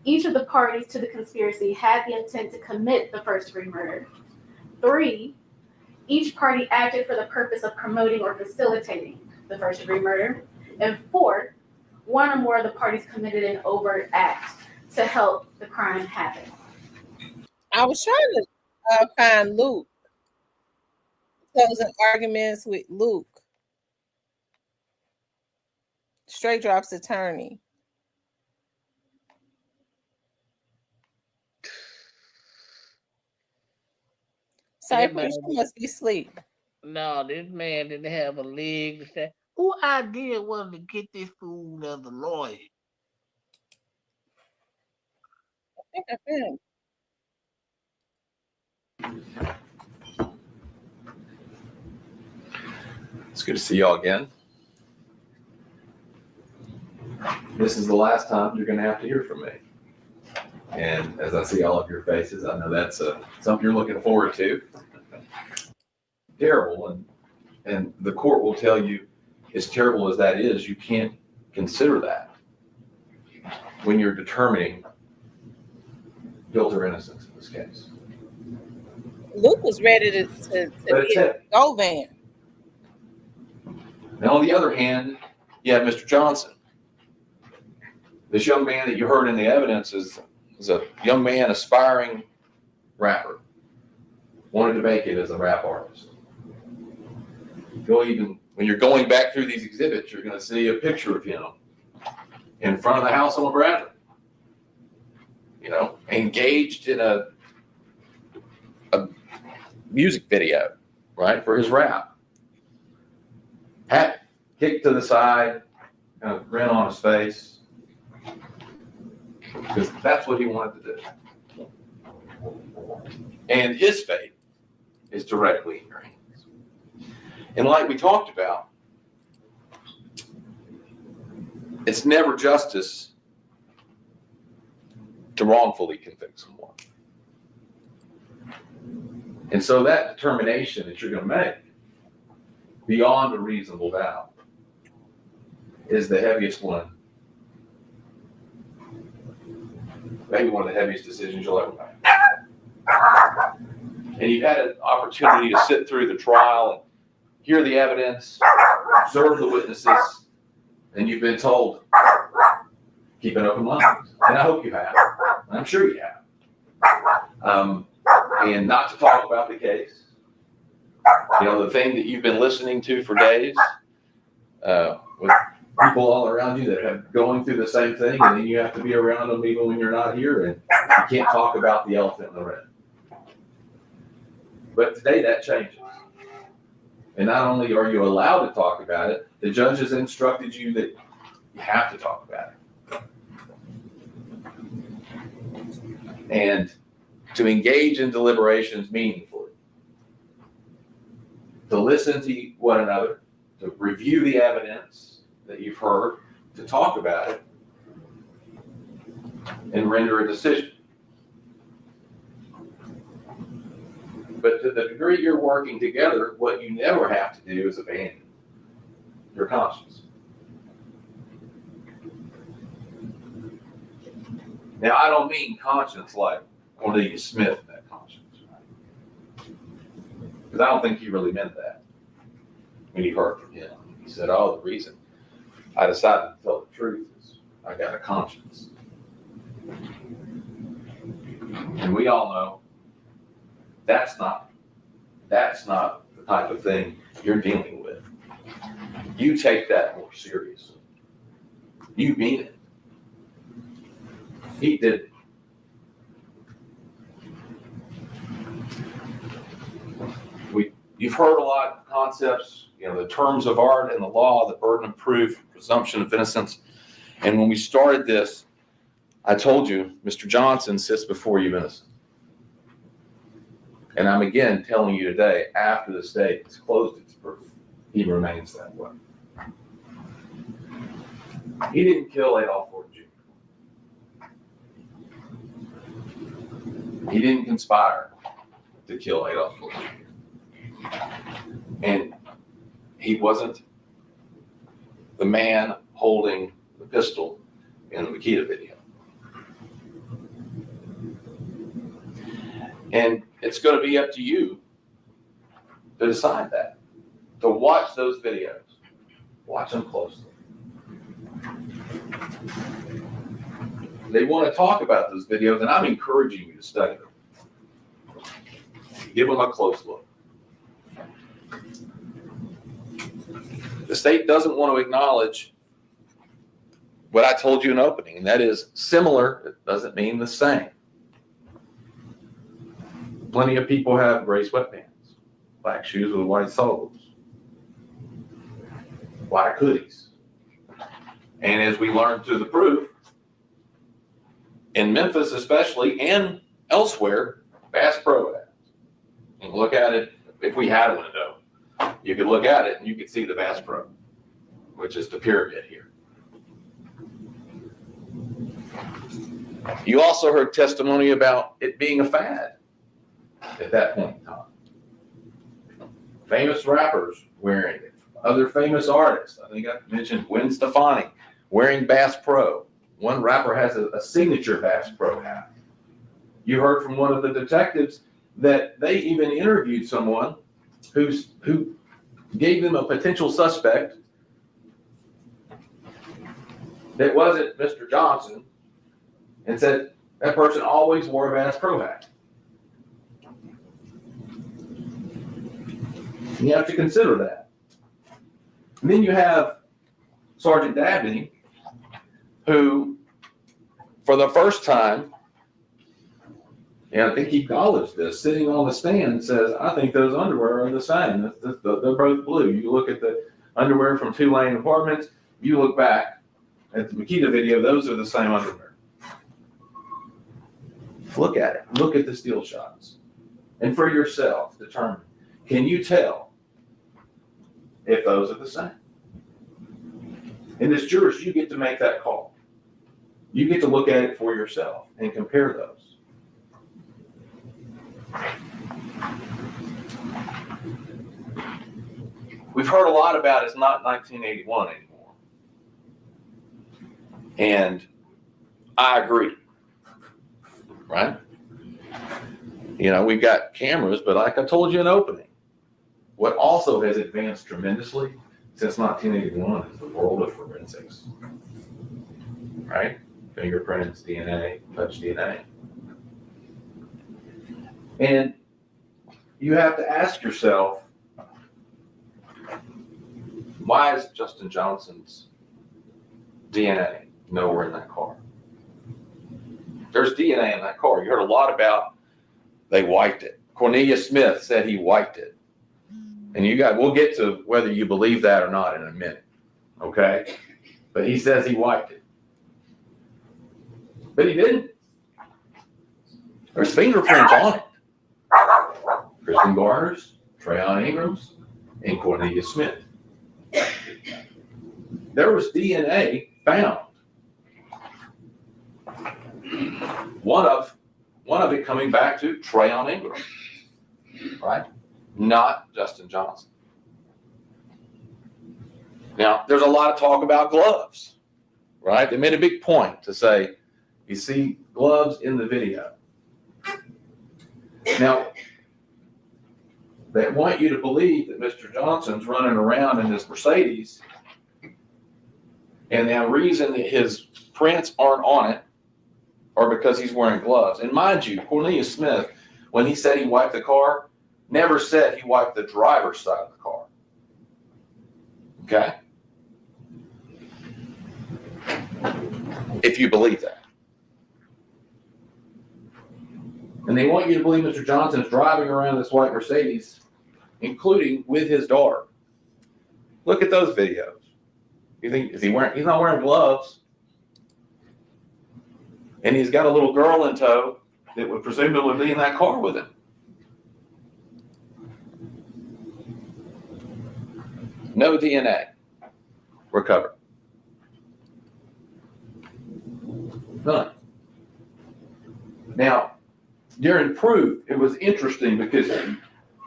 each of the parties to the conspiracy had the intent to commit the first-degree murder. 3, each party acted for the purpose of promoting or facilitating the first-degree murder. And 4, 1 or more of the parties committed an overt act to help the crime happen. I was trying to find Luke. Closing arguments with Luke. Straight Drop's attorney. Cypress, you must be asleep. No, this man didn't have a leg to say. Who idea was to get this fool as a lawyer? I think I found. It's good to see y'all again. This is the last time you're going to have to hear from me. And as I see all of your faces, I know that's something you're looking forward to. Terrible. And the court will tell you, as terrible as that is, you can't consider that when you're determining guilt or innocence in this case. Luke was ready to get go van. Now, on the other hand, you have Mr. Johnson. This young man that you heard in the evidence is a young man, aspiring rapper, wanted to make it as a rap artist. When you're going back through these exhibits, you're going to see a picture of him in front of the house on Bradley, engaged in a music video, right, for his rap. Hat kicked to the side, kind of grin on his face, because that's what he wanted to do. And his fate is directly in your hands. And like we talked about, it's never justice to wrongfully convict someone. And so that determination that you're going to make beyond a reasonable doubt is the heaviest one, maybe one of the heaviest decisions you'll ever make. And you've had an opportunity to sit through the trial and hear the evidence, observe the witnesses, and you've been told, keep an open mind. And I hope you have. I'm sure you have. And not to talk about the case. The thing that you've been listening to for days, with people all around you that have going through the same thing, and then you have to be around them even when you're not here, and you can't talk about the elephant in the room. But today that changes. And not only are you allowed to talk about it, the judge has instructed you that you have to talk about it. And to engage in deliberations meaningfully, to listen to one another, to review the evidence that you've heard, to talk about it, and render a decision. But to the degree you're working together, what you never have to do is abandon your conscience. Now, I don't mean conscience like Cornelia Smith in that conscience, right? Because I don't think he really meant that when you heard from him. He said, the reason I decided to tell the truth is I got a conscience. And we all know that's not the type of thing you're dealing with. You take that more seriously. You mean it. He did. You've heard a lot of concepts, the terms of art and the law, the burden of proof, presumption of innocence. And when we started this, I told you, Mr. Johnson sits before you innocent. And I'm again telling you today, after the state has closed its proof, he remains that way. He didn't kill Adolph Ford Jr. He didn't conspire to kill Adolph Ford Jr. And he wasn't the man holding the pistol in the Makita video. And it's going to be up to you to decide that, to watch those videos. Watch them closely. They want to talk about those videos, and I'm encouraging you to study them. Give them a close look. The state doesn't want to acknowledge what I told you in opening, and that is similar. It doesn't mean the same. Plenty of people have gray sweatpants, black shoes with white soles, black hoodies. And as we learned through the proof, in Memphis especially, and elsewhere, Bass Pro has. You can look at it, if we had a window, you could look at it and you could see the Bass Pro, which is the pyramid here. You also heard testimony about it being a fad at that point in time. Famous rappers wearing it, other famous artists. I think I mentioned Gwen Stefani wearing Bass Pro. One rapper has a signature Bass Pro hat. You heard from one of the detectives that they even interviewed someone who gave them a potential suspect that wasn't Mr. Johnson and said that person always wore a Bass Pro hat. And you have to consider that. And then you have Sergeant Dabney, who, for the first time, and I think he acknowledged this, sitting on the stand, says, I think those underwear are the same. They're both blue. You look at the underwear from Tulane Apartments, you look back at the Makita video, those are the same underwear. Look at it. Look at the steel shots. And for yourself, determine, can you tell if those are the same? And as jurors, you get to make that call. You get to look at it for yourself and compare those. We've heard a lot about it's not 1981 anymore. And I agree. Right? We've got cameras, but like I told you in opening, what also has advanced tremendously since 1981 is the world of forensics. Right? Fingerprints, DNA, touch DNA. And you have to ask yourself, why is Justin Johnson's DNA nowhere in that car? There's DNA in that car. You heard a lot about they wiped it. Cornelius Smith said he wiped it. And we'll get to whether you believe that or not in a minute. Okay? But he says he wiped it. But he didn't. There's fingerprints on it. Kristen Garner's, Trayon Ingram's, and Cornelius Smith. There was DNA found. One of it coming back to Trayon Ingram, right? Not Justin Johnson. Now, there's a lot of talk about gloves, right? They made a big point to say, you see gloves in the video. Now, they want you to believe that Mr. Johnson's running around in this Mercedes, and the reason that his prints aren't on it or because he's wearing gloves. And mind you, Cornelius Smith, when he said he wiped the car, never said he wiped the driver's side of the car. Okay? If you believe that. And they want you to believe Mr. Johnson's driving around this white Mercedes, including with his daughter. Look at those videos. You think he's not wearing gloves. And he's got a little girl in tow that would presumably be in that car with him. No DNA recovered. None. Now, during proof, it was interesting because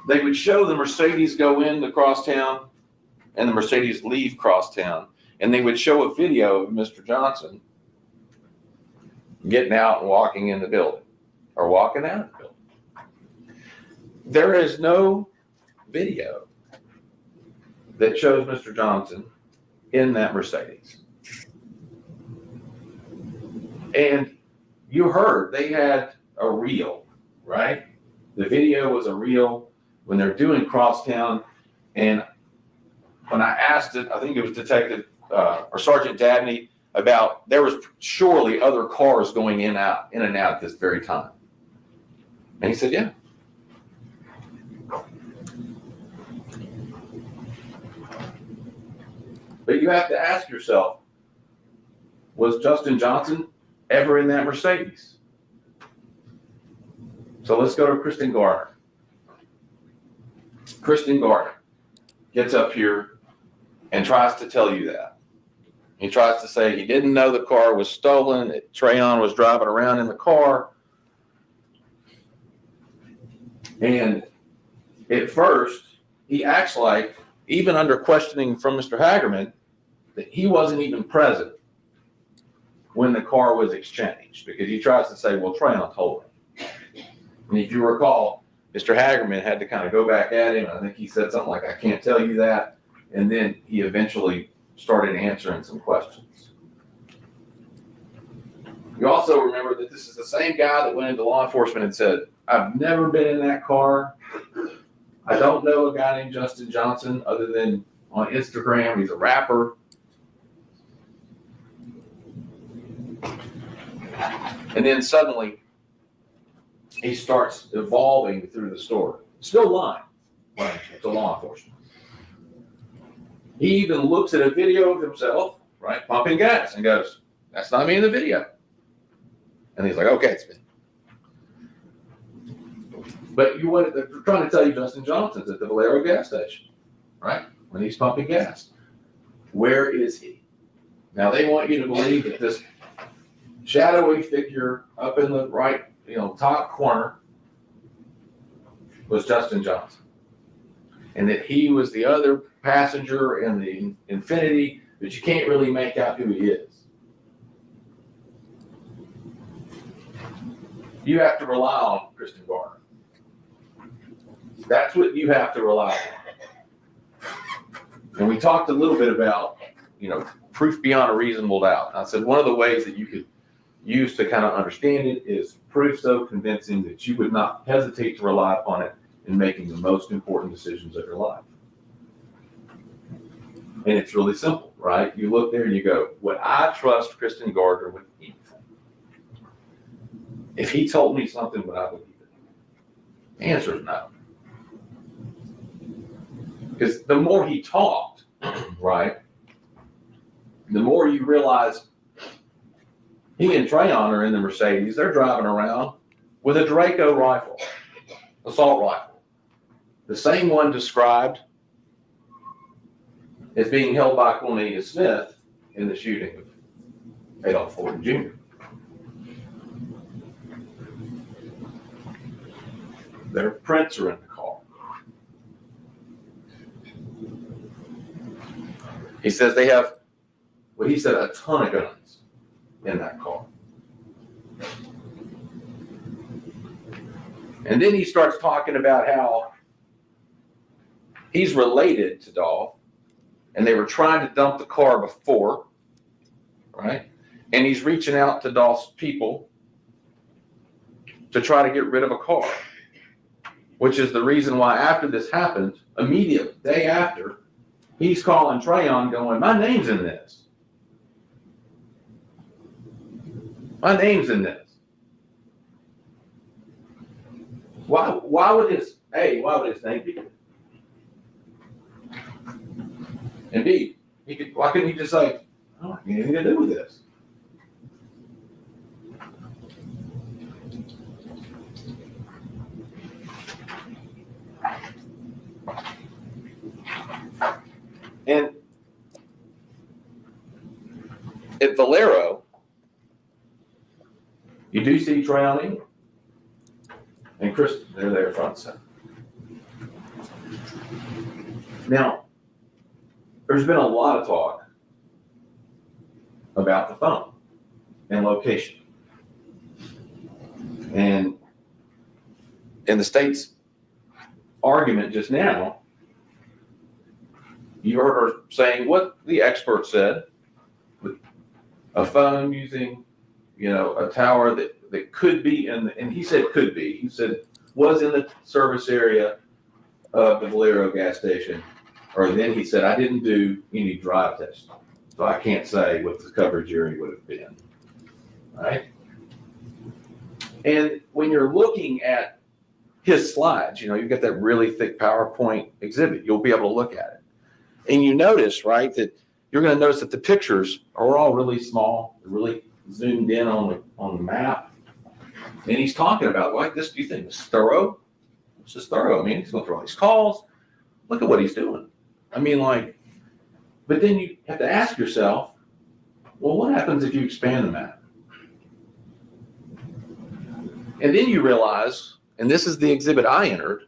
they would show the Mercedes go into crosstown and the Mercedes leave crosstown, and they would show a video of Mr. Johnson getting out and walking in the building or walking out of the building. There is no video that shows Mr. Johnson in that Mercedes. And you heard they had a reel, right? The video was a reel when they're doing crosstown. And when I asked it, I think it was Detective or Sergeant Dabney, about there was surely other cars going in and out at this very time. And he said, yeah. But you have to ask yourself, was Justin Johnson ever in that Mercedes? So let's go to Kristen Gardner. Kristen Gardner gets up here and tries to tell you that. He tries to say he didn't know the car was stolen, that Trayon was driving around in the car. And at first, he acts like, even under questioning from Mr. Hagerman, that he wasn't even present when the car was exchanged, because he tries to say, well, Trayon told me. And if you recall, Mr. Hagerman had to kind of go back at him. I think he said something like, I can't tell you that. And then he eventually started answering some questions. You also remember that this is the same guy that went into law enforcement and said, I've never been in that car. I don't know a guy named Justin Johnson other than on Instagram. He's a rapper. And then suddenly, he starts evolving through the story. Still lying to law enforcement. He even looks at a video of himself, right, pumping gas, and goes, that's not me in the video. And he's like, okay, it's me. But they're trying to tell you Justin Johnson's at the Valero gas station, right, when he's pumping gas. Where is he? Now, they want you to believe that this shadowy figure up in the right, top corner was Justin Johnson. And that he was the other passenger in the Infinity, but you can't really make out who he is. You have to rely on Kristen Gardner. That's what you have to rely on. And we talked a little bit about, proof beyond a reasonable doubt. And I said one of the ways that you could use to kind of understand it is proof so convincing that you would not hesitate to rely upon it in making the most important decisions of your life. And it's really simple, right? You look there and you go, would I trust Kristen Gardner with anything? If he told me something, would I believe it? The answer is no. Because the more he talked, right, the more you realize he and Trayon are in the Mercedes. They're driving around with a Draco rifle, assault rifle. The same one described as being held by Cornelius Smith in the shooting of Adolph Ford Jr. Their prints are in the car. He says they have, he said, a ton of guns in that car. And then he starts talking about how he's related to Dolph, and they were trying to dump the car before, right? And he's reaching out to Dolph's people to try to get rid of a car, which is the reason why after this happened, immediate day after, he's calling Trayon going, my name's in this. My name's in this. Why would his name be? And B, why couldn't he just say, I don't have anything to do with this? And at Valero, you do see Trayon and Kristen. They're there front and center. Now, there's been a lot of talk about the phone and location. And in the state's argument just now, you heard her saying what the expert said, with a phone using, a tower that could be and he said could be. He said was in the service area of the Valero gas station. Or then he said, I didn't do any drive testing, so I can't say what the coverage area would have been, right? And when you're looking at his slides, you've got that really thick PowerPoint exhibit, you'll be able to look at it. And you notice, right, that you're going to notice that the pictures are all really small, they're really zoomed in on the map. And he's talking about, like, this, do you think this is thorough? This is thorough. I mean, he's going through all these calls. Look at what he's doing. I mean, but then you have to ask yourself, well, what happens if you expand the map? And then you realize, and this is the exhibit I entered,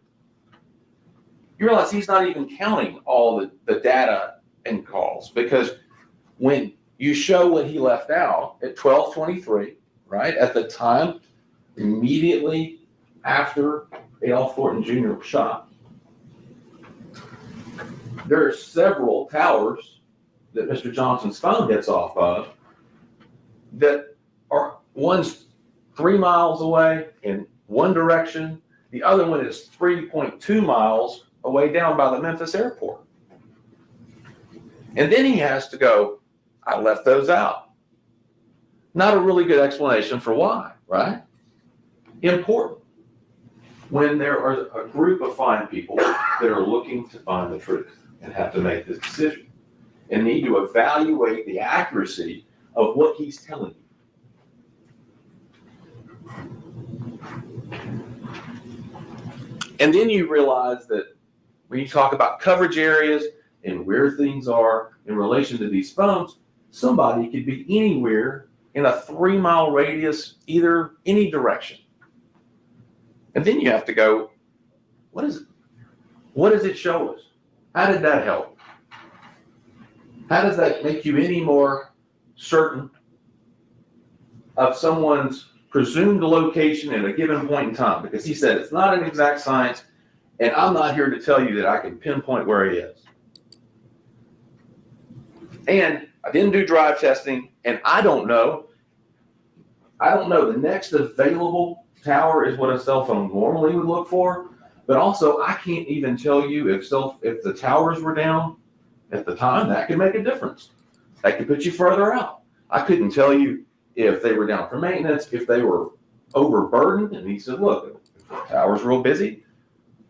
you realize he's not even counting all the data and calls, because when you show what he left out at 12:23, right, at the time, immediately after Adolph Thornton Jr. was shot, there are several towers that Mr. Johnson's phone gets off of that are, one's 3 miles away in one direction, the other one is 3.2 miles away down by the Memphis airport. And then he has to go, I left those out. Not a really good explanation for why, right? Important. When there are a group of fine people that are looking to find the truth and have to make this decision and need to evaluate the accuracy of what he's telling you. And then you realize that when you talk about coverage areas and where things are in relation to these phones, somebody could be anywhere in a 3 mile radius, either any direction. And then you have to go, what is it? What does it show us? How did that help? How does that make you any more certain of someone's presumed location at a given point in time? Because he said it's not an exact science, and I'm not here to tell you that I can pinpoint where he is. And I didn't do drive testing, and I don't know the next available tower is what a cell phone normally would look for, but also I can't even tell you if the towers were down at the time. That could make a difference. That could put you further out. I couldn't tell you if they were down for maintenance, if they were overburdened. And he said, look, if the tower's real busy,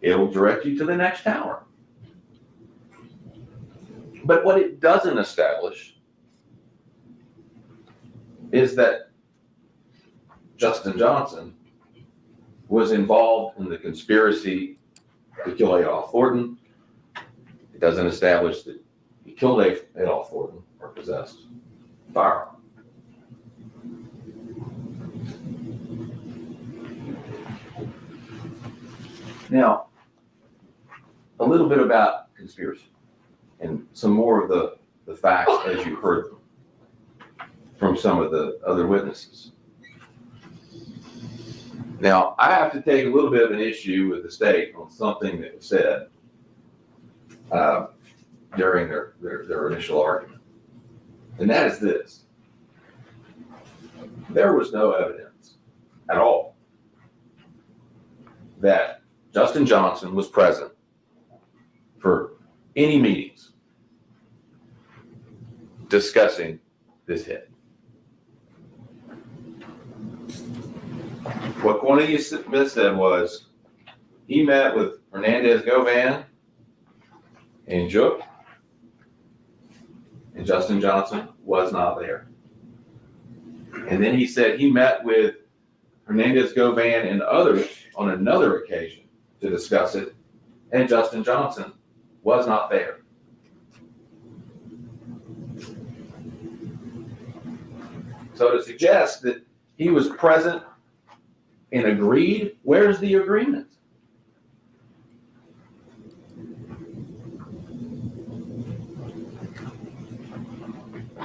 it'll direct you to the next tower. But what it doesn't establish is that Justin Johnson was involved in the conspiracy to kill Adolph Thornton. It doesn't establish that he killed Adolph Thornton or possessed a firearm. Now, a little bit about conspiracy and some more of the facts as you heard them from some of the other witnesses. Now, I have to take a little bit of an issue with the state on something that was said during their initial argument. And that is this. There was no evidence at all that Justin Johnson was present for any meetings discussing this hit. What Cornelius Smith said was he met with Hernandez Govan and Jook, and Justin Johnson was not there. And then he said he met with Hernandez Govan and others on another occasion to discuss it, and Justin Johnson was not there. So to suggest that he was present and agreed, where's the agreement?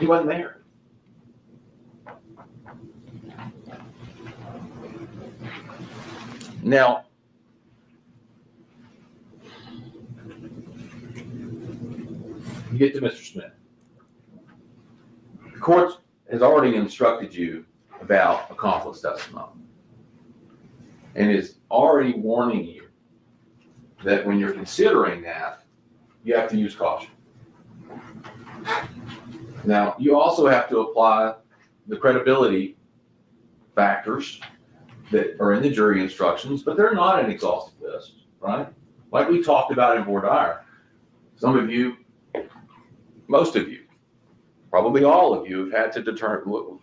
He wasn't there. Now, you get to Mr. Smith. The court has already instructed you about accomplice testimony and is already warning you that when you're considering that, you have to use caution. Now, you also have to apply the credibility factors that are in the jury instructions, but they're not an exhaustive list, right? Like we talked about in voir dire. Some of you, most of you, probably all of you have had to determine,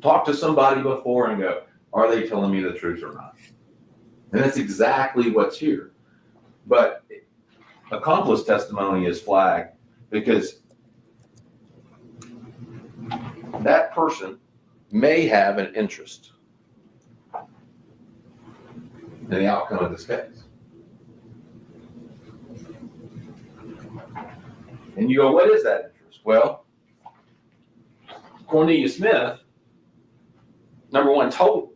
talk to somebody before and go, are they telling me the truth or not? And that's exactly what's here. But accomplice testimony is flagged because that person may have an interest in the outcome of this case. And you go, what is that interest? Well, Cornelius Smith, number one, told,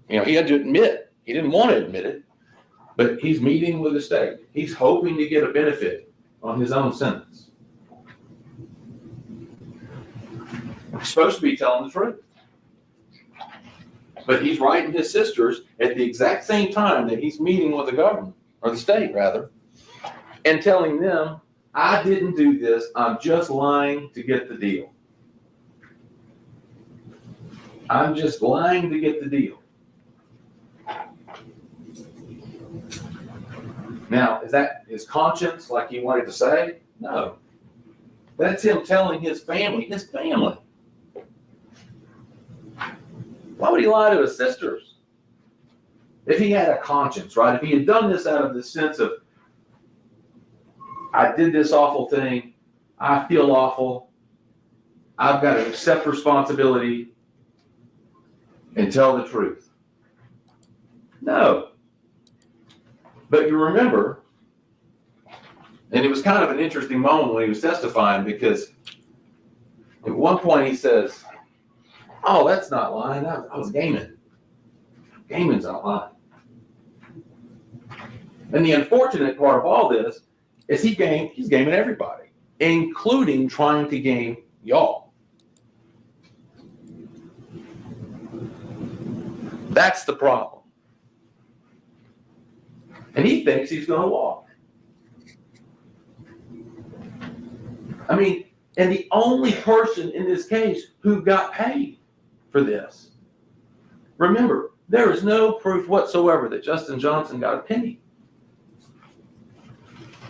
he had to admit, he didn't want to admit it, but he's meeting with the state. He's hoping to get a benefit on his own sentence. He's supposed to be telling the truth. But he's writing his sisters at the exact same time that he's meeting with the government, or the state rather, and telling them, I didn't do this, I'm just lying to get the deal. I'm just lying to get the deal. Now, is that his conscience, like he wanted to say? No. That's him telling his family. Why would he lie to his sisters? If he had a conscience, right? If he had done this out of the sense of, I did this awful thing, I feel awful, I've got to accept responsibility and tell the truth. No. But you remember, and it was kind of an interesting moment when he was testifying, because at one point he says, oh, that's not lying, I was gaming. Gaming's not lying. And the unfortunate part of all this is he's gaming everybody, including trying to game y'all. That's the problem. And he thinks he's going to walk. I mean, and the only person in this case who got paid for this. Remember, there is no proof whatsoever that Justin Johnson got a penny.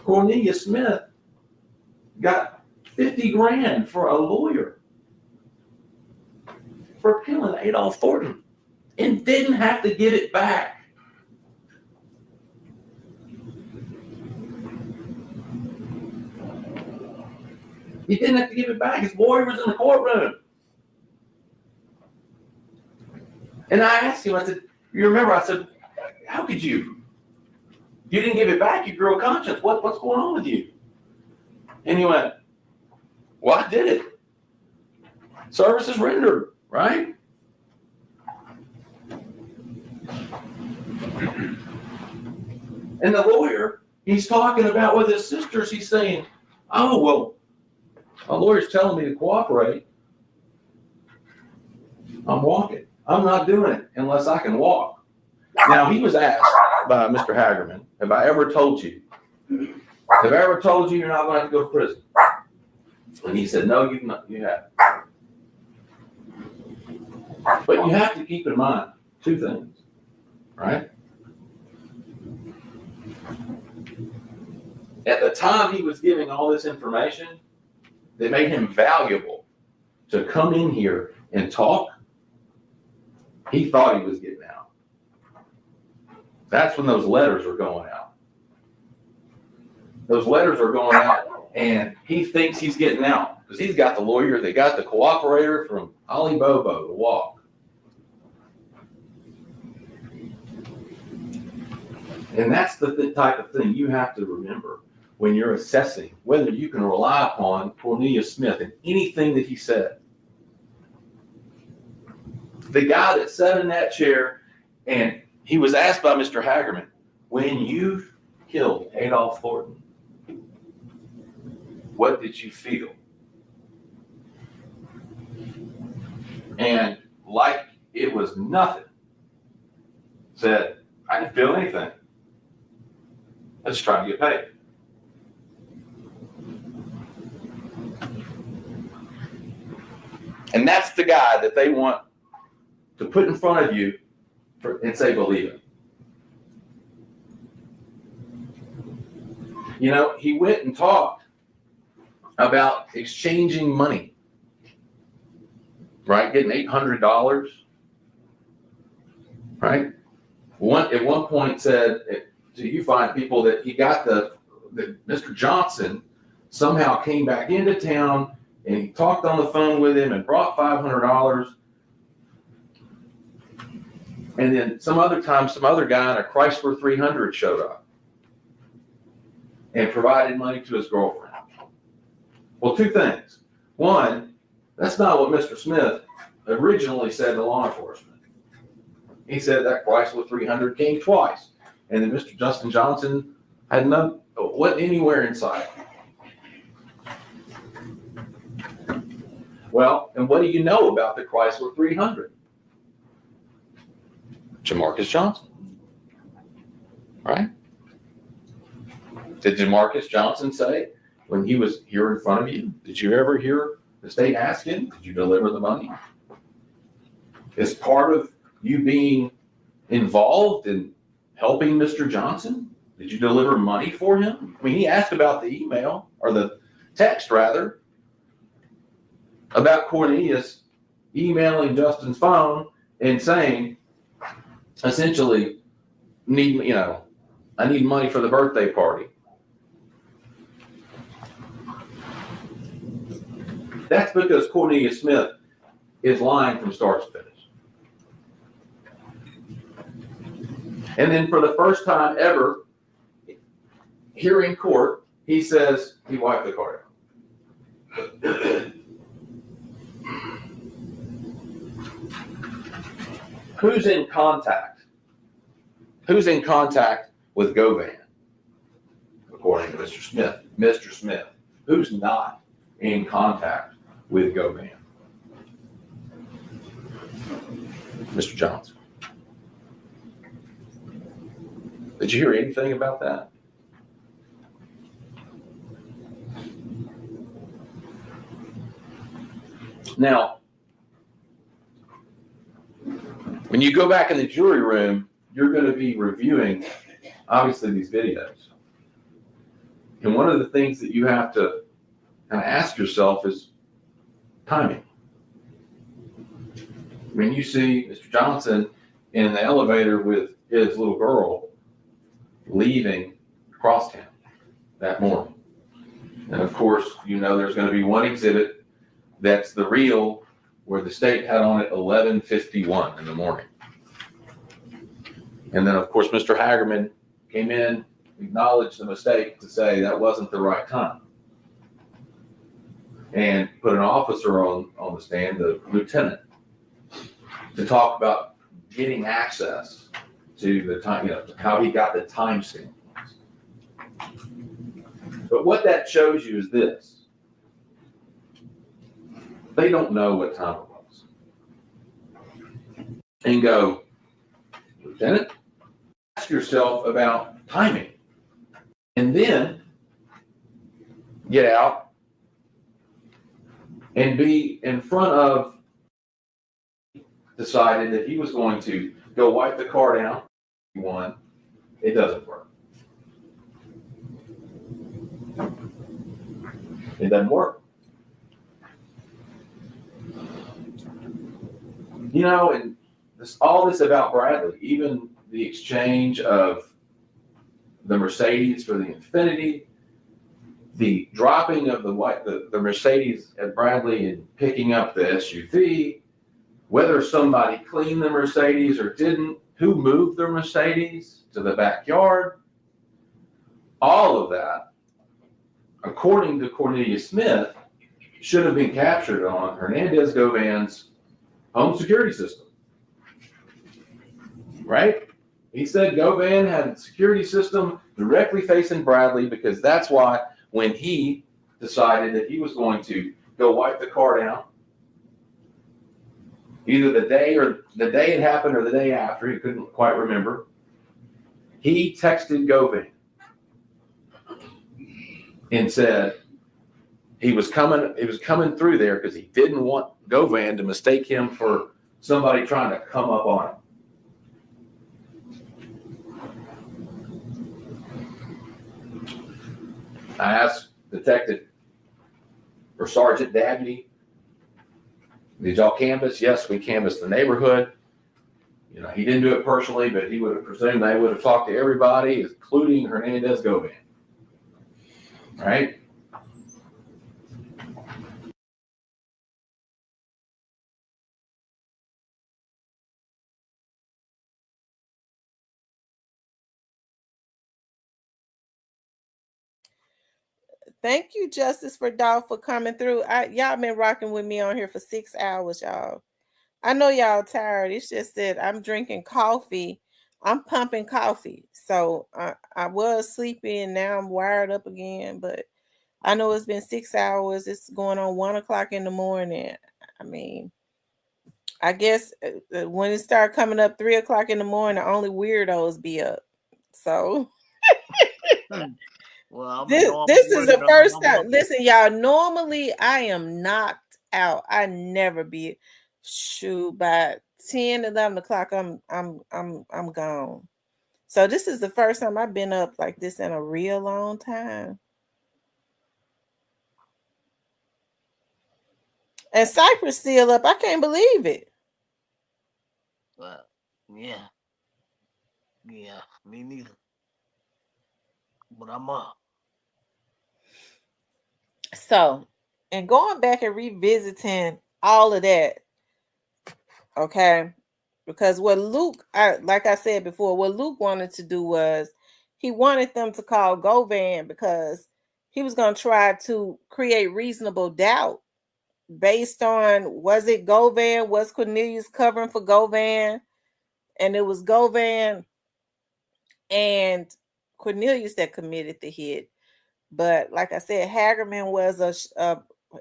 Cornelius Smith got $50,000 for a lawyer for killing Adolph Thornton and didn't have to give it back. He didn't have to give it back. His lawyer was in the courtroom. And I asked him, I said, you remember, I said, how could you? You didn't give it back. You grew a conscience. What's going on with you? And he went, well, I did it. Services rendered, right? And the lawyer, he's talking about with his sisters, he's saying, oh, well, my lawyer's telling me to cooperate. I'm walking. I'm not doing it unless I can walk. Now, he was asked, by Mr. Hagerman, have I ever told you you're not going to have to go to prison? And he said, no, you've not, you haven't. But you have to keep in mind two things, right? At the time he was giving all this information, they made him valuable to come in here and talk. He thought he was getting out. That's when those letters are going out. Those letters are going out, and he thinks he's getting out because he's got the lawyer, they got the cooperator from Ali Bobo to walk. And that's the type of thing you have to remember when you're assessing whether you can rely upon Cornelius Smith and anything that he said. The guy that sat in that chair, and he was asked by Mr. Hagerman, when you killed Adolph Thornton, what did you feel? And like it was nothing, said, I didn't feel anything. I just tried to get paid. And that's the guy that they want to put in front of you and say, believe it. You know, he went and talked about exchanging money, right? Getting $800, right? At one point said, do you find people that he got that Mr. Johnson somehow came back into town and he talked on the phone with him and brought $500. And then some other time, some other guy in a Chrysler 300 showed up and provided money to his girlfriend. Well, two things. One, that's not what Mr. Smith originally said to law enforcement. He said that Chrysler 300 came twice, and then Mr. Justin Johnson wasn't anywhere inside. Well, and what do you know about the Chrysler 300? Jamarcus Johnson, right? Did Jamarcus Johnson say when he was here in front of you, did you ever hear the state ask him, did you deliver the money? Is part of you being involved in helping Mr. Johnson? Did you deliver money for him? I mean, he asked about the email, or the text rather, about Cornelius emailing Justin's phone and saying, essentially, I need money for the birthday party. That's because Cornelius Smith is lying from start to finish. And then for the first time ever, here in court, he says he wiped the card out. Who's in contact? Who's in contact with Govan? According to Mr. Smith. Mr. Smith. Who's not in contact with Govan? Mr. Johnson. Did you hear anything about that? Now, when you go back in the jury room, you're going to be reviewing, obviously, these videos. And one of the things that you have to kind of ask yourself is timing. When you see Mr. Johnson in the elevator with his little girl leaving Crosstown that morning. And of course, you know there's going to be one exhibit that's the reel where the state had on it 11:51 in the morning. And then, of course, Mr. Hagerman came in, acknowledged the mistake to say that wasn't the right time, and put an officer on the stand, the lieutenant, to talk about getting access to the time, how he got the timestamp. But what that shows you is this. They don't know what time it was. And go, Lieutenant, ask yourself about timing. And then get out and be in front of, decided that he was going to go wipe the car down. One, it doesn't work. It doesn't work. You know, and all this about Bradley, even the exchange of the Mercedes for the Infiniti, the dropping of the Mercedes at Bradley and picking up the SUV, whether somebody cleaned the Mercedes or didn't, who moved the Mercedes to the backyard, all of that, according to Cornelia Smith, should have been captured on Hernandez Govan's home security system. Right? He said Govan had a security system directly facing Bradley because that's why when he decided that he was going to go wipe the car down, either the day it happened or the day after, he couldn't quite remember, he texted Govan and said he was coming through there because he didn't want Govan to mistake him for somebody trying to come up on him. I asked Detective or Sergeant Dabney, did y'all canvass? Yes, we canvassed the neighborhood. You know, he didn't do it personally, but he would have presumed they would have talked to everybody, including Hernandez Govan. Right? Thank you, Justice for Dolph, for coming through. Y'all been rocking with me on here for 6 hours, y'all. I know y'all tired. It's just that I'm drinking coffee. I'm pumping coffee. So I was sleepy and now I'm wired up again. But I know it's been 6 hours. It's going on 1 o'clock in the morning. I mean, I guess when it start coming up 3 o'clock in the morning, only weirdos be up. So Well, this is the first time. Listen, y'all, normally I am knocked out. I never be by 10, 11 o'clock. I'm gone. So this is the first time I've been up like this in a real long time. And Cypress still up. I can't believe it. Well, yeah. Yeah, me neither. But I'm up. So, and going back and revisiting all of that, okay, because what Luke, like I said before, what Luke wanted to do was he wanted them to call Govan because he was going to try to create reasonable doubt based on, was it Govan? Was Cornelius covering for Govan? And it was Govan and Cornelius that committed the hit. But like I said, Hagerman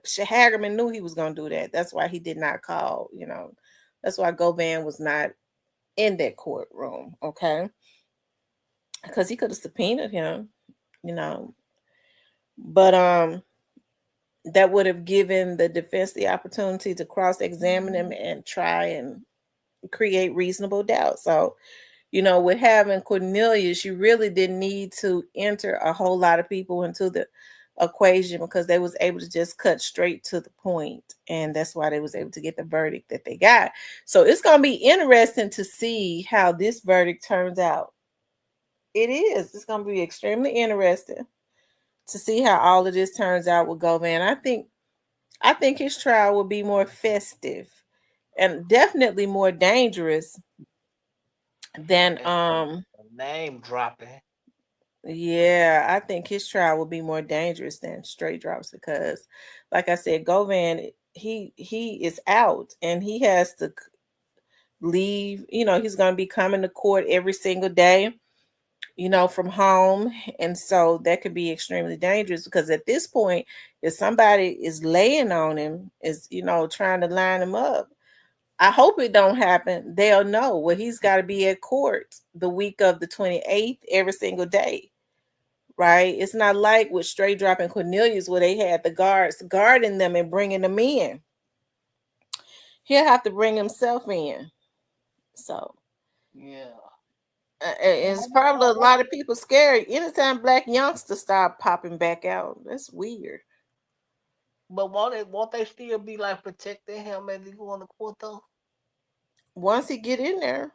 Hagerman knew he was going to do that. That's why he did not call, you know. That's why Govan was not in that courtroom, okay? Because he could have subpoenaed him, you know. But that would have given the defense the opportunity to cross-examine him and try and create reasonable doubt. So, you know, with having Cornelius, you really didn't need to enter a whole lot of people into the equation because they was able to just cut straight to the point. And that's why they was able to get the verdict that they got. So it's going to be interesting to see how this verdict turns out. It is. It's going to be extremely interesting to see how all of this turns out with Govan. I think his trial will be more festive and definitely more dangerous than name dropping. Yeah, I think his trial will be more dangerous than straight drops because, like I said, Govan, he is out and he has to leave. You know, he's going to be coming to court every single day, you know, from home. And so that could be extremely dangerous because at this point, if somebody is laying on him, is, you know, trying to line him up, I hope it don't happen. They'll know. Well, he's got to be at court the week of the 28th every single day. Right? It's not like with Straight Drop and Cornelius where they had the guards guarding them and bringing them in. He'll have to bring himself in. So, Yeah. it's probably a lot of people scared. Anytime black youngsters start popping back out, that's weird. But won't they still be like protecting him as he go on the court though? Once he get in there,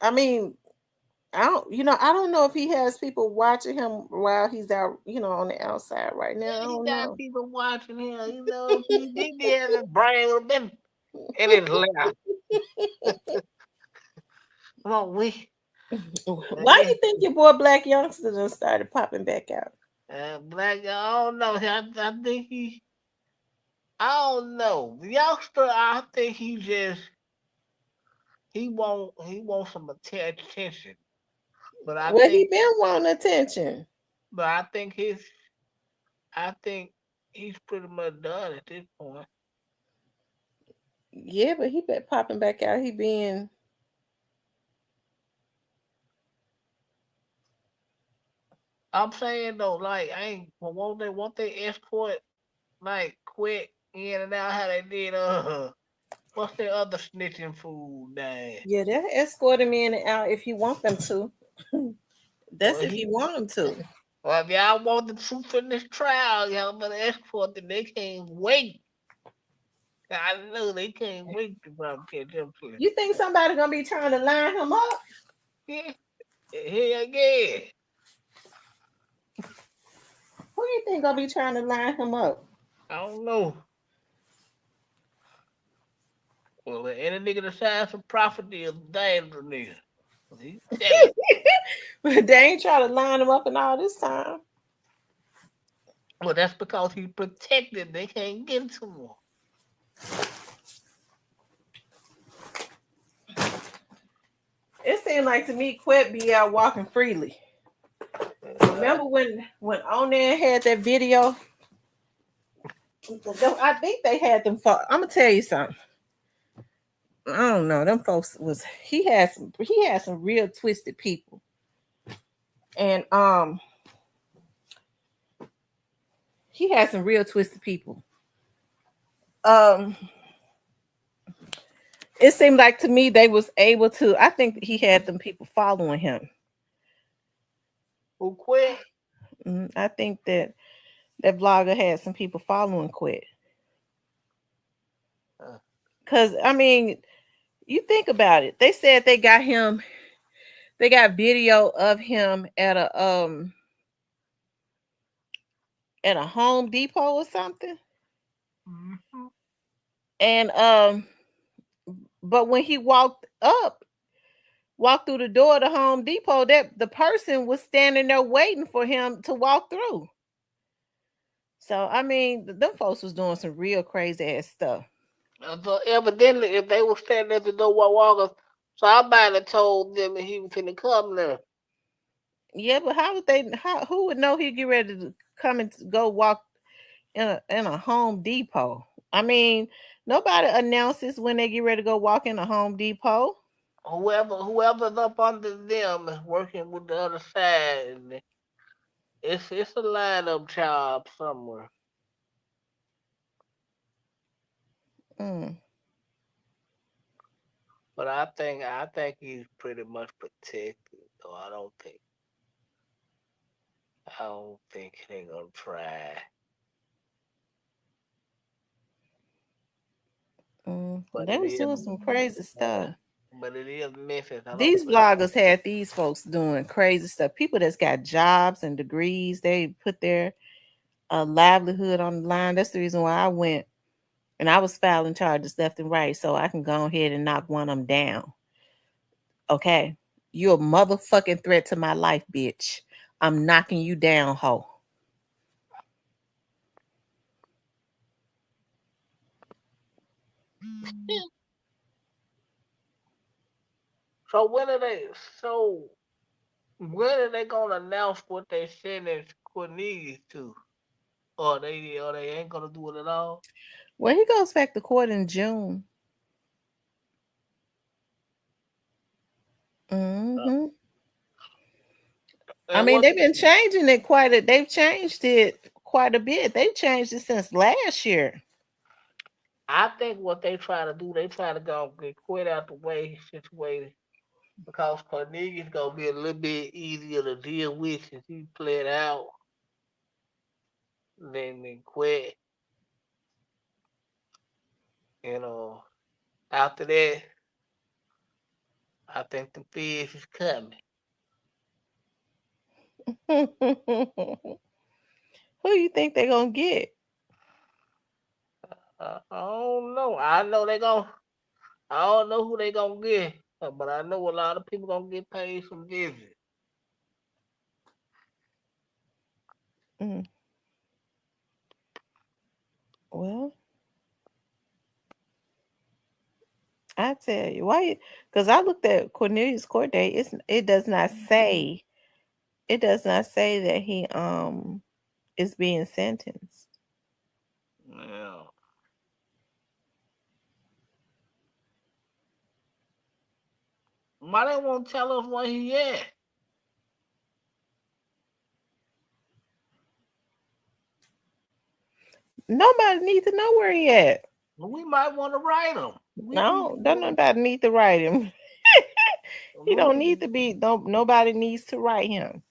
I mean, I don't know if he has people watching him while he's out, on the outside right now. I He don't got know. people watching him. He has his brain with them in his lap. Come on, Why do you think your boy Black Youngster done started popping back out? Black, I don't know. I think I don't know. Youngster, I think he wants some attention. But I Well, he think, been wanting attention. but I think he's pretty much done at this point. Yeah, but he been popping back out. He being I'm saying though, like, won't they escort like quick in and out how they did what's the other snitching fool name? Yeah, they'll escort him in and out if you want them to. That's Well, if you want them to. Well, if y'all want the truth in this trial, y'all better escort them. They can't wait. I know they can't wait to catch them. You think somebody gonna be trying to line him up? Yeah. Here again. Who do you think gonna be trying to line him up? I don't know. Well, any nigga that signs for property is dangerous nigga. But they ain't trying to line him up in all this time. Well, that's because he's protected. They can't get to him. It seemed like to me Quet be out walking freely. Remember when Onan had that video? I think they had them. I'm gonna tell you something. I don't know. Them folks he had some real twisted people, and he had some real twisted people. It seemed like to me they was able to. I think he had them people following him. Who quit? I think that vlogger had some people following Quit. Cause I mean, you think about it. They said they got video of him at a Home Depot or something. Mm-hmm. And but when he walked through the door of the Home Depot, that the person was standing there waiting for him to walk through. So I mean, them folks was doing some real crazy ass stuff. So evidently, if they were standing at the door while walking, somebody told them that he was going to come there. Yeah, but who would know he'd get ready to come and go walk in a Home Depot? I mean, nobody announces when they get ready to go walk in a Home Depot. Whoever's up under them is working with the other side. It's a lineup job somewhere. But I think he's pretty much protected. So I don't think they're gonna try. They was doing some crazy stuff. But it is Memphis. These vloggers had these folks doing crazy stuff. People that's got jobs and degrees, they put their livelihood on the line. That's the reason why I went and I was filing charges left and right so I can go ahead and knock one of them down. Okay? You're a motherfucking threat to my life, bitch. I'm knocking you down, ho. So when are they gonna announce what they sentence Cornelius to? Or they ain't gonna do it at all? Well, he goes back to court in June. Mm-hmm. I And mean, what they've been changing it quite a. They've changed it quite a bit. They've changed it since last year. I think what they try to do, they try to go get quit out the way situated because Cornelius gonna be a little bit easier to deal with since he played out than quit. You know, after that, I think the fish is coming. Who you think they're gonna get? I don't know. I know they gonna. I don't know who they gonna get, but I know a lot of people gonna get paid some visit. Mm. Well, I tell you why. Because I looked at Cornelius' court date. It does not say. It does not say that he is being sentenced. Yeah. Why they won't tell us where he at? Nobody needs to know where he at. We might want to write him. No, don't nobody need to write him. He don't need to be. Don't nobody needs to write him.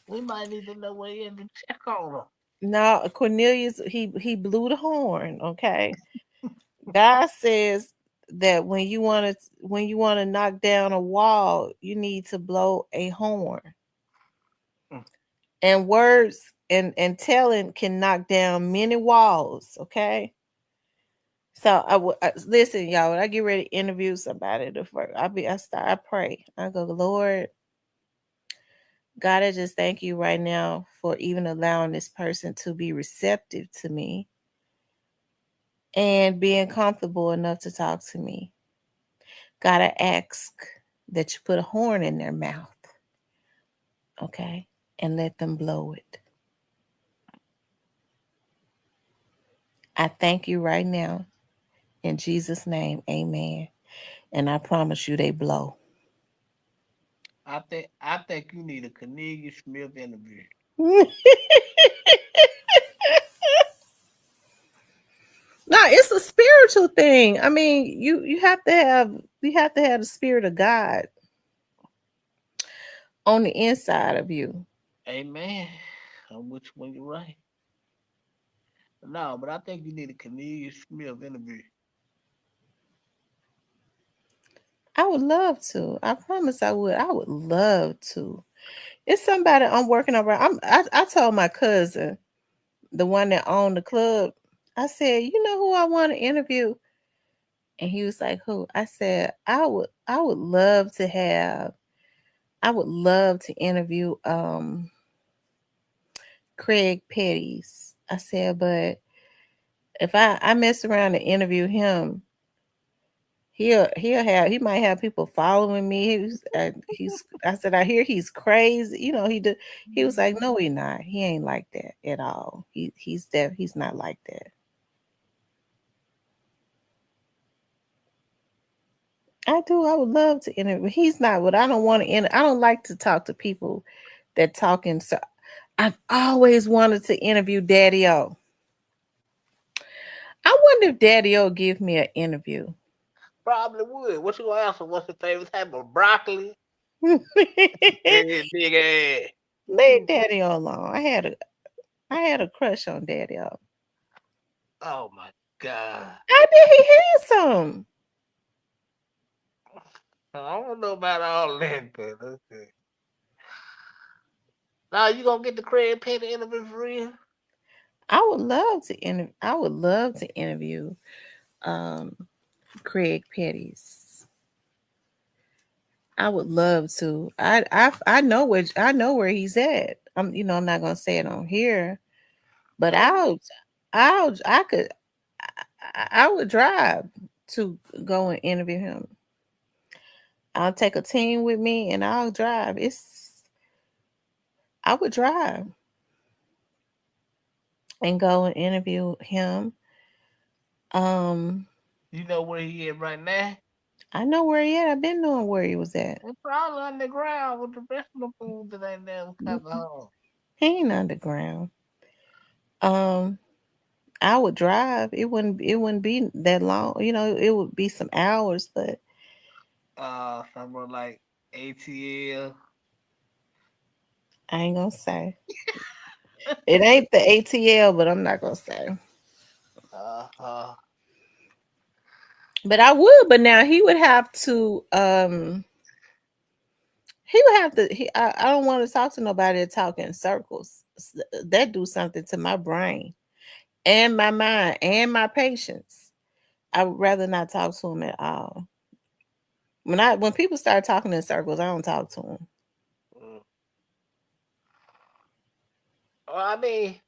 We might need to know where he is to check on him. No, Cornelius, he blew the horn. Okay, God says that when you want to knock down a wall, you need to blow a horn. And words and telling can knock down many walls. Okay. So listen, y'all. When I get ready to interview somebody, I pray. I go, Lord, God, I just thank you right now for even allowing this person to be receptive to me and being comfortable enough to talk to me. God, I ask that you put a horn in their mouth, okay, and let them blow it. I thank you right now. In Jesus' name, amen. And I promise you they blow. I think you need a Cornelius Smith interview. No, it's a spiritual thing. I mean, you have to have the spirit of God on the inside of you. Amen. I'm with you when you're right. No, but I think you need a Cornelius Smith interview. I would love to. I promise I would. I would love to. It's somebody I'm working around. I told my cousin, the one that owned the club, I said, you know who I want to interview? And he was like, who? I said, I would love to interview Craig Pettis. I said, but if I mess around and interview him, he might have people following me. I said, I hear he's crazy. You know, he was like, no, he not. He ain't like that at all. He's not like that. I do. I would love to interview. He's not what I don't want to I don't like to talk to people that talking. So I've always wanted to interview Daddy O. I wonder if Daddy O give me an interview. Probably would. What you gonna ask him? What's the favorite type of broccoli? Big ass. Leave Daddy O alone. I had a crush on Daddy O. Oh my God. I did. He handsome. I don't know about all that, but okay. Now you gonna get the Craig Petty interview for real? I would love to interview Craig Pettis. I would love to. I know where he's at. I'm not gonna say it on here, but I would drive to go and interview him. I'll take a team with me and I'll drive. I would drive and go and interview him. You know where he is right now? I know where he at. I've been knowing where he was at. It's probably underground with the rest of the food that ain't never coming home. He ain't underground. I would drive. It wouldn't be that long. You know, it would be some hours, but Somewhere like ATL. I ain't gonna say. It ain't the ATL, but I'm not gonna say. But I would. But now he would have to. He would have to. I don't want to talk to nobody that talk in circles. That do something to my brain and my mind and my patience. I would rather not talk to him at all. When people start talking in circles, I don't talk to them. Well, I mean,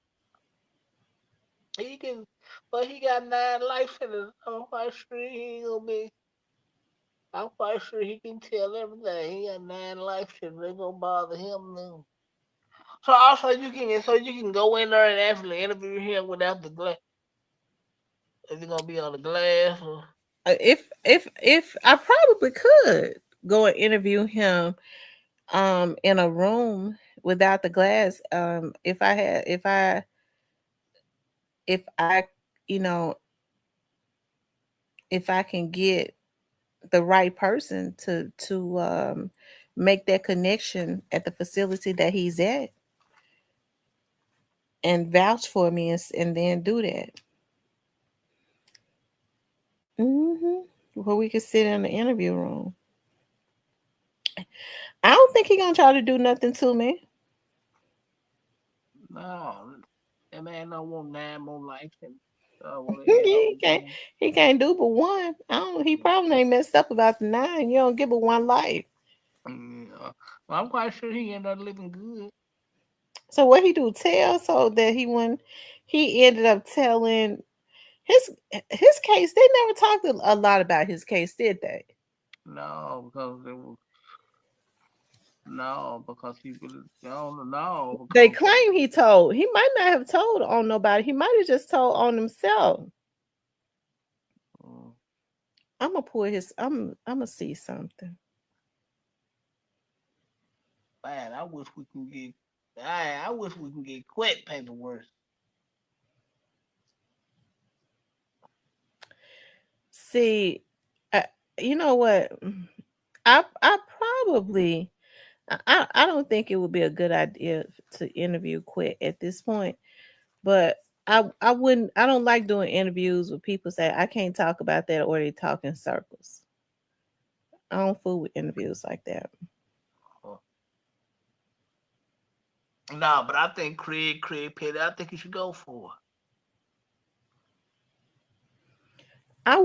he can, but he got 9 life sentences. I'm quite sure he gonna be. I'm quite sure he can tell everything. He got 9 life sentences. They gonna bother him now. So also you can go in there and actually interview him without the glass. Is it gonna be on the glass? Or? If I probably could go and interview him in a room without the glass, if I you know, if I can get the right person to make that connection at the facility that he's at and vouch for me and then do that. Where we could sit in the interview room. I don't think he's gonna try to do nothing to me. No, that man don't want 9 more life sentences. He can't do but one. He probably ain't messed up about the 9. You don't give but one life. Well, I'm quite sure he ended up living good. So what he do? Tell so that he ended up telling his case. They never talked a lot about his case, did they? No, because it was. No, because he was. No. They claim he told. He might not have told on nobody. He might have just told on himself. I'm gonna pull his. I'm gonna see something. Man, I wish we can get. I wish we can get quick paperwork. See, you know what? I probably. I don't think it would be a good idea to interview Quit at this point, but I wouldn't. I don't like doing interviews with people say I can't talk about that or they talk in circles. I don't fool with interviews like that. No, but I think Craig Pettis. I think you should go for it. I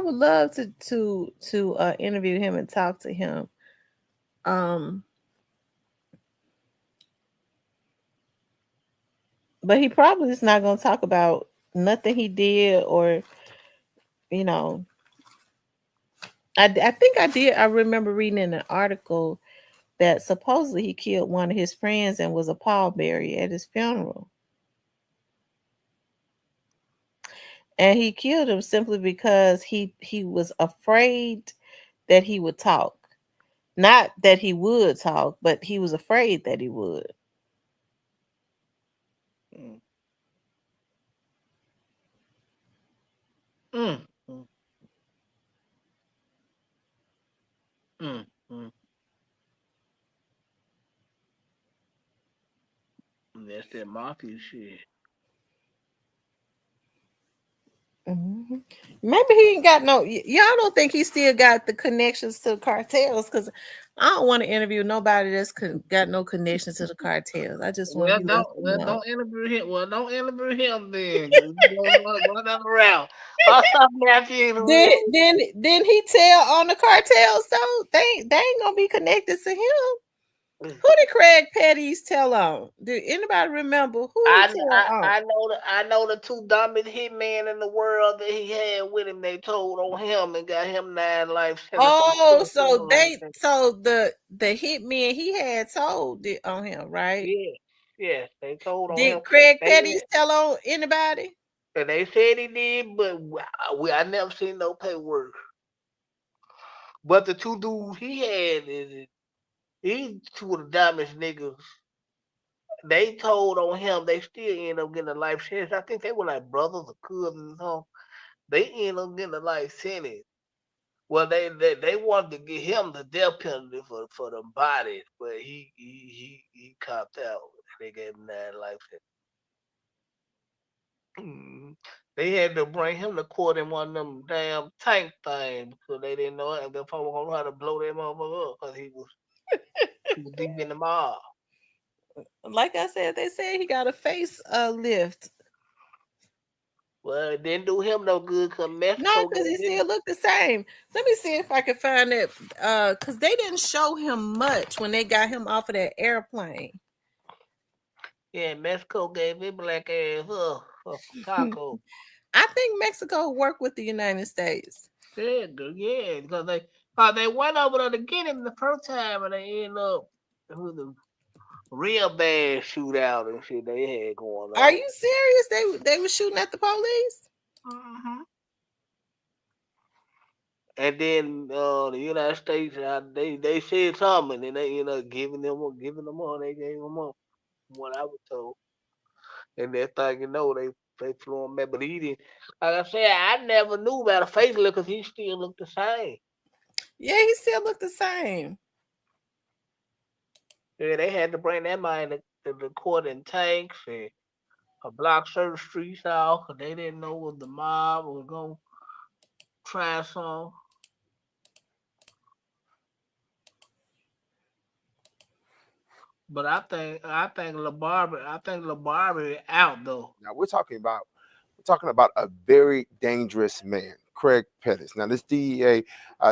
would love to interview him and talk to him. But he probably is not going to talk about nothing he did or, you know. I think I did. I remember reading in an article that supposedly he killed one of his friends and was a pallbearer at his funeral. And he killed him simply because he was afraid that he would talk. Not that he would talk, but he was afraid that he would. That's that mafia shit. Maybe he ain't got no. Y'all don't think he still got the connections to the cartels? Because I don't want to interview nobody that's got no connection to the cartels. I just want to be don't interview him. Well, don't interview him then. Run that around. I'll stop Matthew. Then he tell on the cartels though? They ain't gonna be connected to him. Who did Craig Pettis tell on? Do anybody remember who he tell on? I know the 2 dumbest hitmen in the world that he had with him. They told on him and got him 9 life sentences. Oh, so the hitmen he had told it on him, right? Yeah, they told on did him. Craig Pettis tell on anybody? And they said he did, but I never seen no paperwork. But the two dudes he had, these two of the dumbest niggas. They told on him. They still end up getting a life sentence. I think they were like brothers or cousins. They end up getting a life sentence. Well, they wanted to get him the death penalty for the bodies, but he copped out. They gave him that life sentence. They had to bring him to court in one of them damn tank things because they didn't know it, and the folks gonna know how to blow that motherfucker up because he was deep in the mob. Like I said, they said he got a face lift. Well, it didn't do him no good because Mexico. No, because he still looked the same. Let me see if I can find it. Because they didn't show him much when they got him off of that airplane. Yeah, Mexico gave him black ass for taco. I think Mexico worked with the United States. Yeah, because they went over there to get him the first time, and they ended up with a real bad shootout and shit they had going on. Are you serious? They were shooting at the police? Mm-hmm. And then the United States, they said something, and then they ended up giving them all. They gave them up, from what I was told. And that thing, they flew him back. But he didn't. Like I said, I never knew about a facelift because he still looked the same. Yeah, he still looked the same. Yeah, they had to bring that man to the court in tanks and block certain streets out because they didn't know what the mob was going to try some. But I think LaBarbie is out though. Now we're talking about a very dangerous man, Craig Pettis. Now this DEA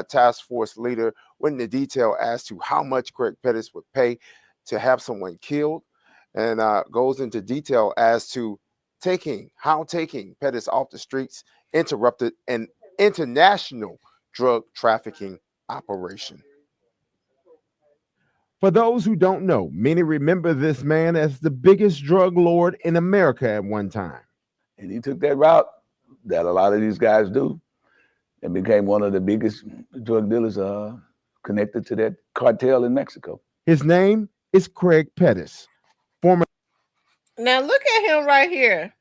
task force leader went into detail as to how much Craig Pettis would pay to have someone killed, and goes into detail as to how taking Pettis off the streets interrupted an international drug trafficking operation. For those who don't know, many remember this man as the biggest drug lord in America at one time. And he took that route that a lot of these guys do and became one of the biggest drug dealers connected to that cartel in Mexico. His name is Craig Pettis. Now look at him right here.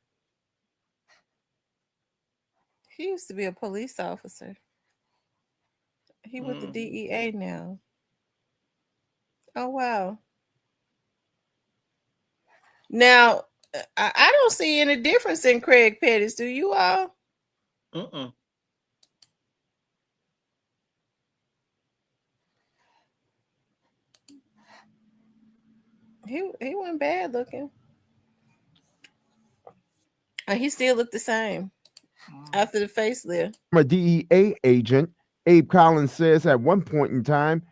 He used to be a police officer. He with the DEA now. Oh, wow. Now, I don't see any difference in Craig Pettis. Do you all? He wasn't bad looking. He still looked the same after the facelift. A DEA agent, Abe Collins, says at one point in time,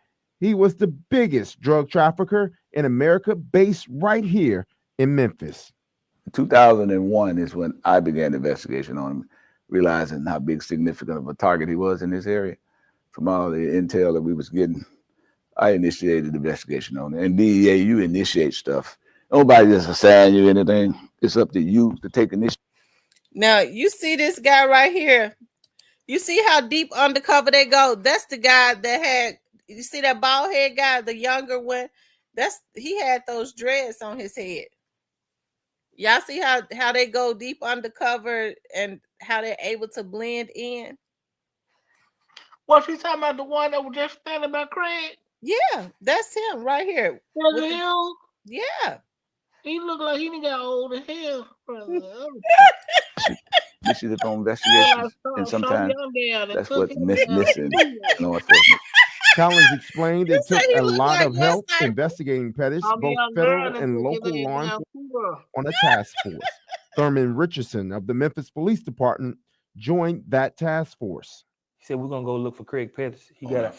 he was the biggest drug trafficker in America, based right here in Memphis. 2001 is when I began the investigation on him, realizing how big, significant of a target he was in this area. From all the intel that we was getting, I initiated the investigation on it. And DEA, you initiate stuff. Nobody just assign you anything. It's up to you to take initiative. Now, you see this guy right here. You see how deep undercover they go? That's the guy that had, you see that bald head guy, the younger one? He had those dreads on his head. Y'all see how they go deep undercover and how they're able to blend in? Was he talking about the one that was just standing by Craig? Yeah, that's him right here. Yeah. He looked like he got old as hell. This is on investigations, and sometimes that's what's missing in law enforcement. Collins explained it took a lot of help investigating Pettis, both federal and local law enforcement, on a task force. Thurman Richardson of the Memphis Police Department joined that task force. He said, we're going to go look for Craig Pettis. He got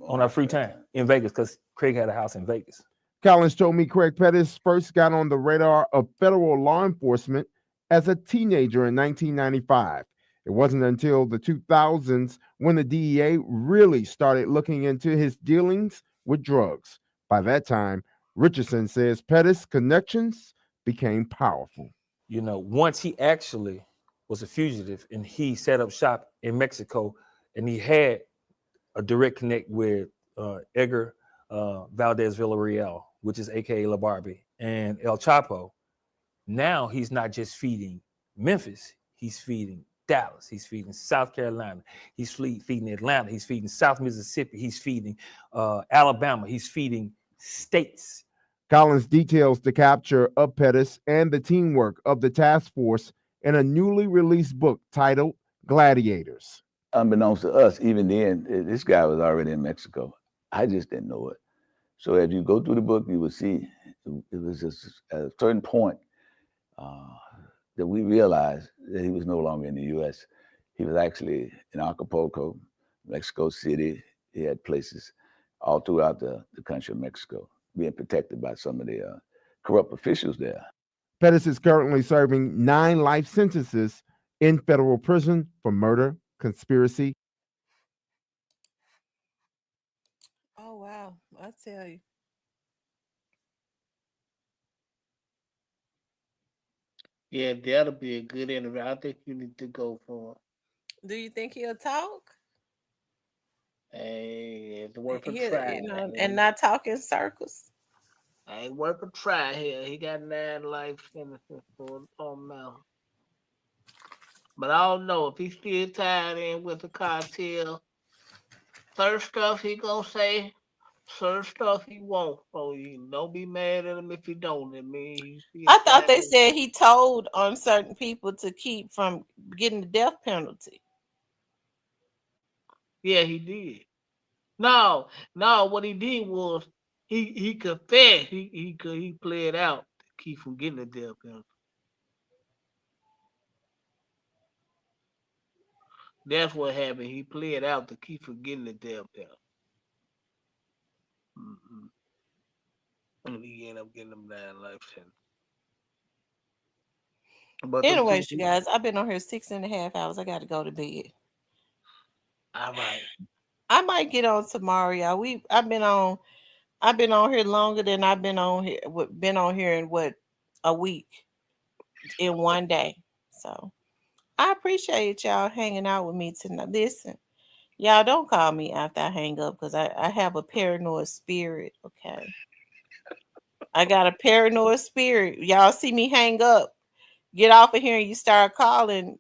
on our free time in Vegas, because Craig had a house in Vegas. Collins told me Craig Pettis first got on the radar of federal law enforcement as a teenager in 1995. It wasn't until the 2000s when the DEA really started looking into his dealings with drugs. By that time, Richardson says Pettis' connections became powerful. You know, once he actually was a fugitive and he set up shop in Mexico, and he had a direct connect with Edgar Valdez Villarreal, which is AKA La Barbie, and El Chapo. Now he's not just feeding Memphis, he's feeding Dallas, he's feeding South Carolina, he's feeding Atlanta, he's feeding South Mississippi, he's feeding Alabama, he's feeding states. Collins details the capture of Pettis and the teamwork of the task force in a newly released book titled Gladiators. Unbeknownst to us, even then, this guy was already in Mexico. I just didn't know it. So as you go through the book, you will see it was just at a certain point that we realized that he was no longer in the U.S. He was actually in Acapulco, Mexico City. He had places all throughout the country of Mexico, being protected by some of the corrupt officials there. Pettis is currently serving 9 life sentences in federal prison for murder, conspiracy. Oh, wow. I tell you. Yeah, that'll be a good interview. I think you need to go for it. Do you think he'll talk? Hey, it's worth a try. And not talk in circles. Ain't worth a try here. He got 9 life sentences for now. But I don't know if he's still tied in with the cartel. Certain stuff he gonna say, certain stuff he won't. So you don't be mad at him if he don't. I thought they said he told on certain people to keep from getting the death penalty. Yeah, he did. No, what he did was he confessed. He played out to keep from getting the death penalty. That's what happened. He played out to keep from getting the death penalty. Mm-hmm. And he ended up getting them 9 life sentences. But anyways, you guys, I've been on here 6.5 hours. I got to go to bed. All right. I might get on tomorrow, y'all. I've been on here longer than I've been on here. Been on here in a week, in one day. So I appreciate y'all hanging out with me tonight. Listen, y'all don't call me after I hang up because I have a paranoid spirit. Okay, I got a paranoid spirit. Y'all see me hang up, get off of here, and you start calling.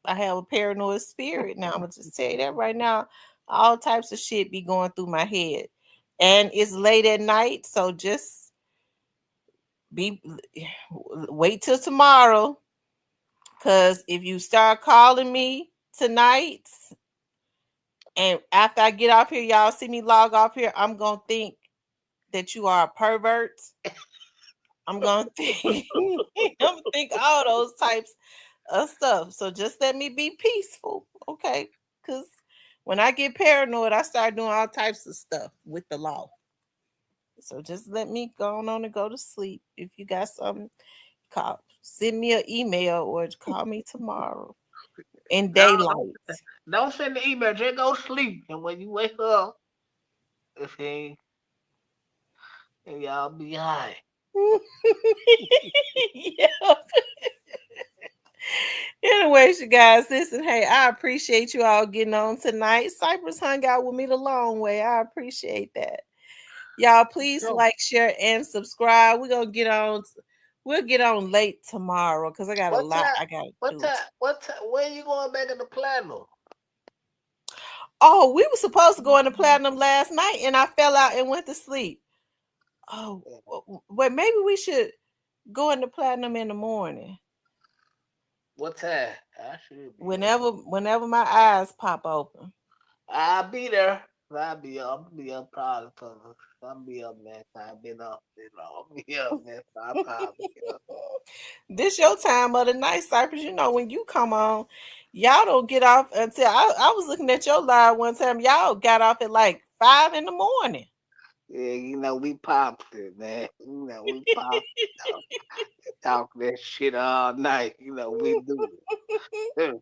I have a paranoid spirit. Now I'm gonna just tell you that right now. All types of shit be going through my head, and it's late at night, so just wait till tomorrow. Cause if you start calling me tonight, and after I get off here, y'all see me log off here, I'm gonna think that you are a pervert. I'm gonna think all those types of stuff. So just let me be peaceful, okay? Because when I get paranoid, I start doing all types of stuff with the law. So just let me go on and go to sleep. If you got something, send me an email or call me tomorrow in daylight. Don't send the email. Just go sleep. And when you wake up, and y'all be high. Yeah. Anyways, you guys, listen, hey, I appreciate you all getting on tonight. Cypress hung out with me the long way. I appreciate that. Y'all, please like, share, and subscribe. We'll get on late tomorrow because I got a lot I got to do. What time? When you going back in the platinum? Oh, we were supposed to go into platinum last night, and I fell out and went to sleep. Oh, well, maybe we should go into platinum in the morning. What time? I should be whenever my eyes pop open. I'll be there. I'll be up probably for I'll be up next time. I've been up, I'll be up next time. I'll probably be up. This your time of the night, Cypress. You know, when you come on, y'all don't get off until I was looking at your live one time. Y'all got off at like 5 in the morning. Yeah, you know, we popped it, man. You know, we popped it. Talk that shit all night. You know, we do it.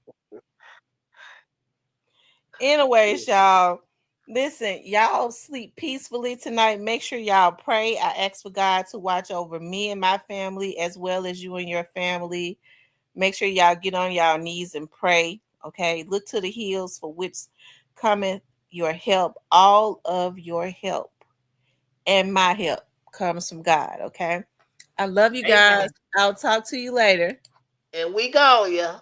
Anyways, y'all, listen, y'all sleep peacefully tonight. Make sure y'all pray. I ask for God to watch over me and my family as well as you and your family. Make sure y'all get on y'all knees and pray. Okay, look to the hills for which cometh your help, all of your help, and my help comes from God. Okay. I love you guys. Amen. I'll talk to you later. And we go, yeah.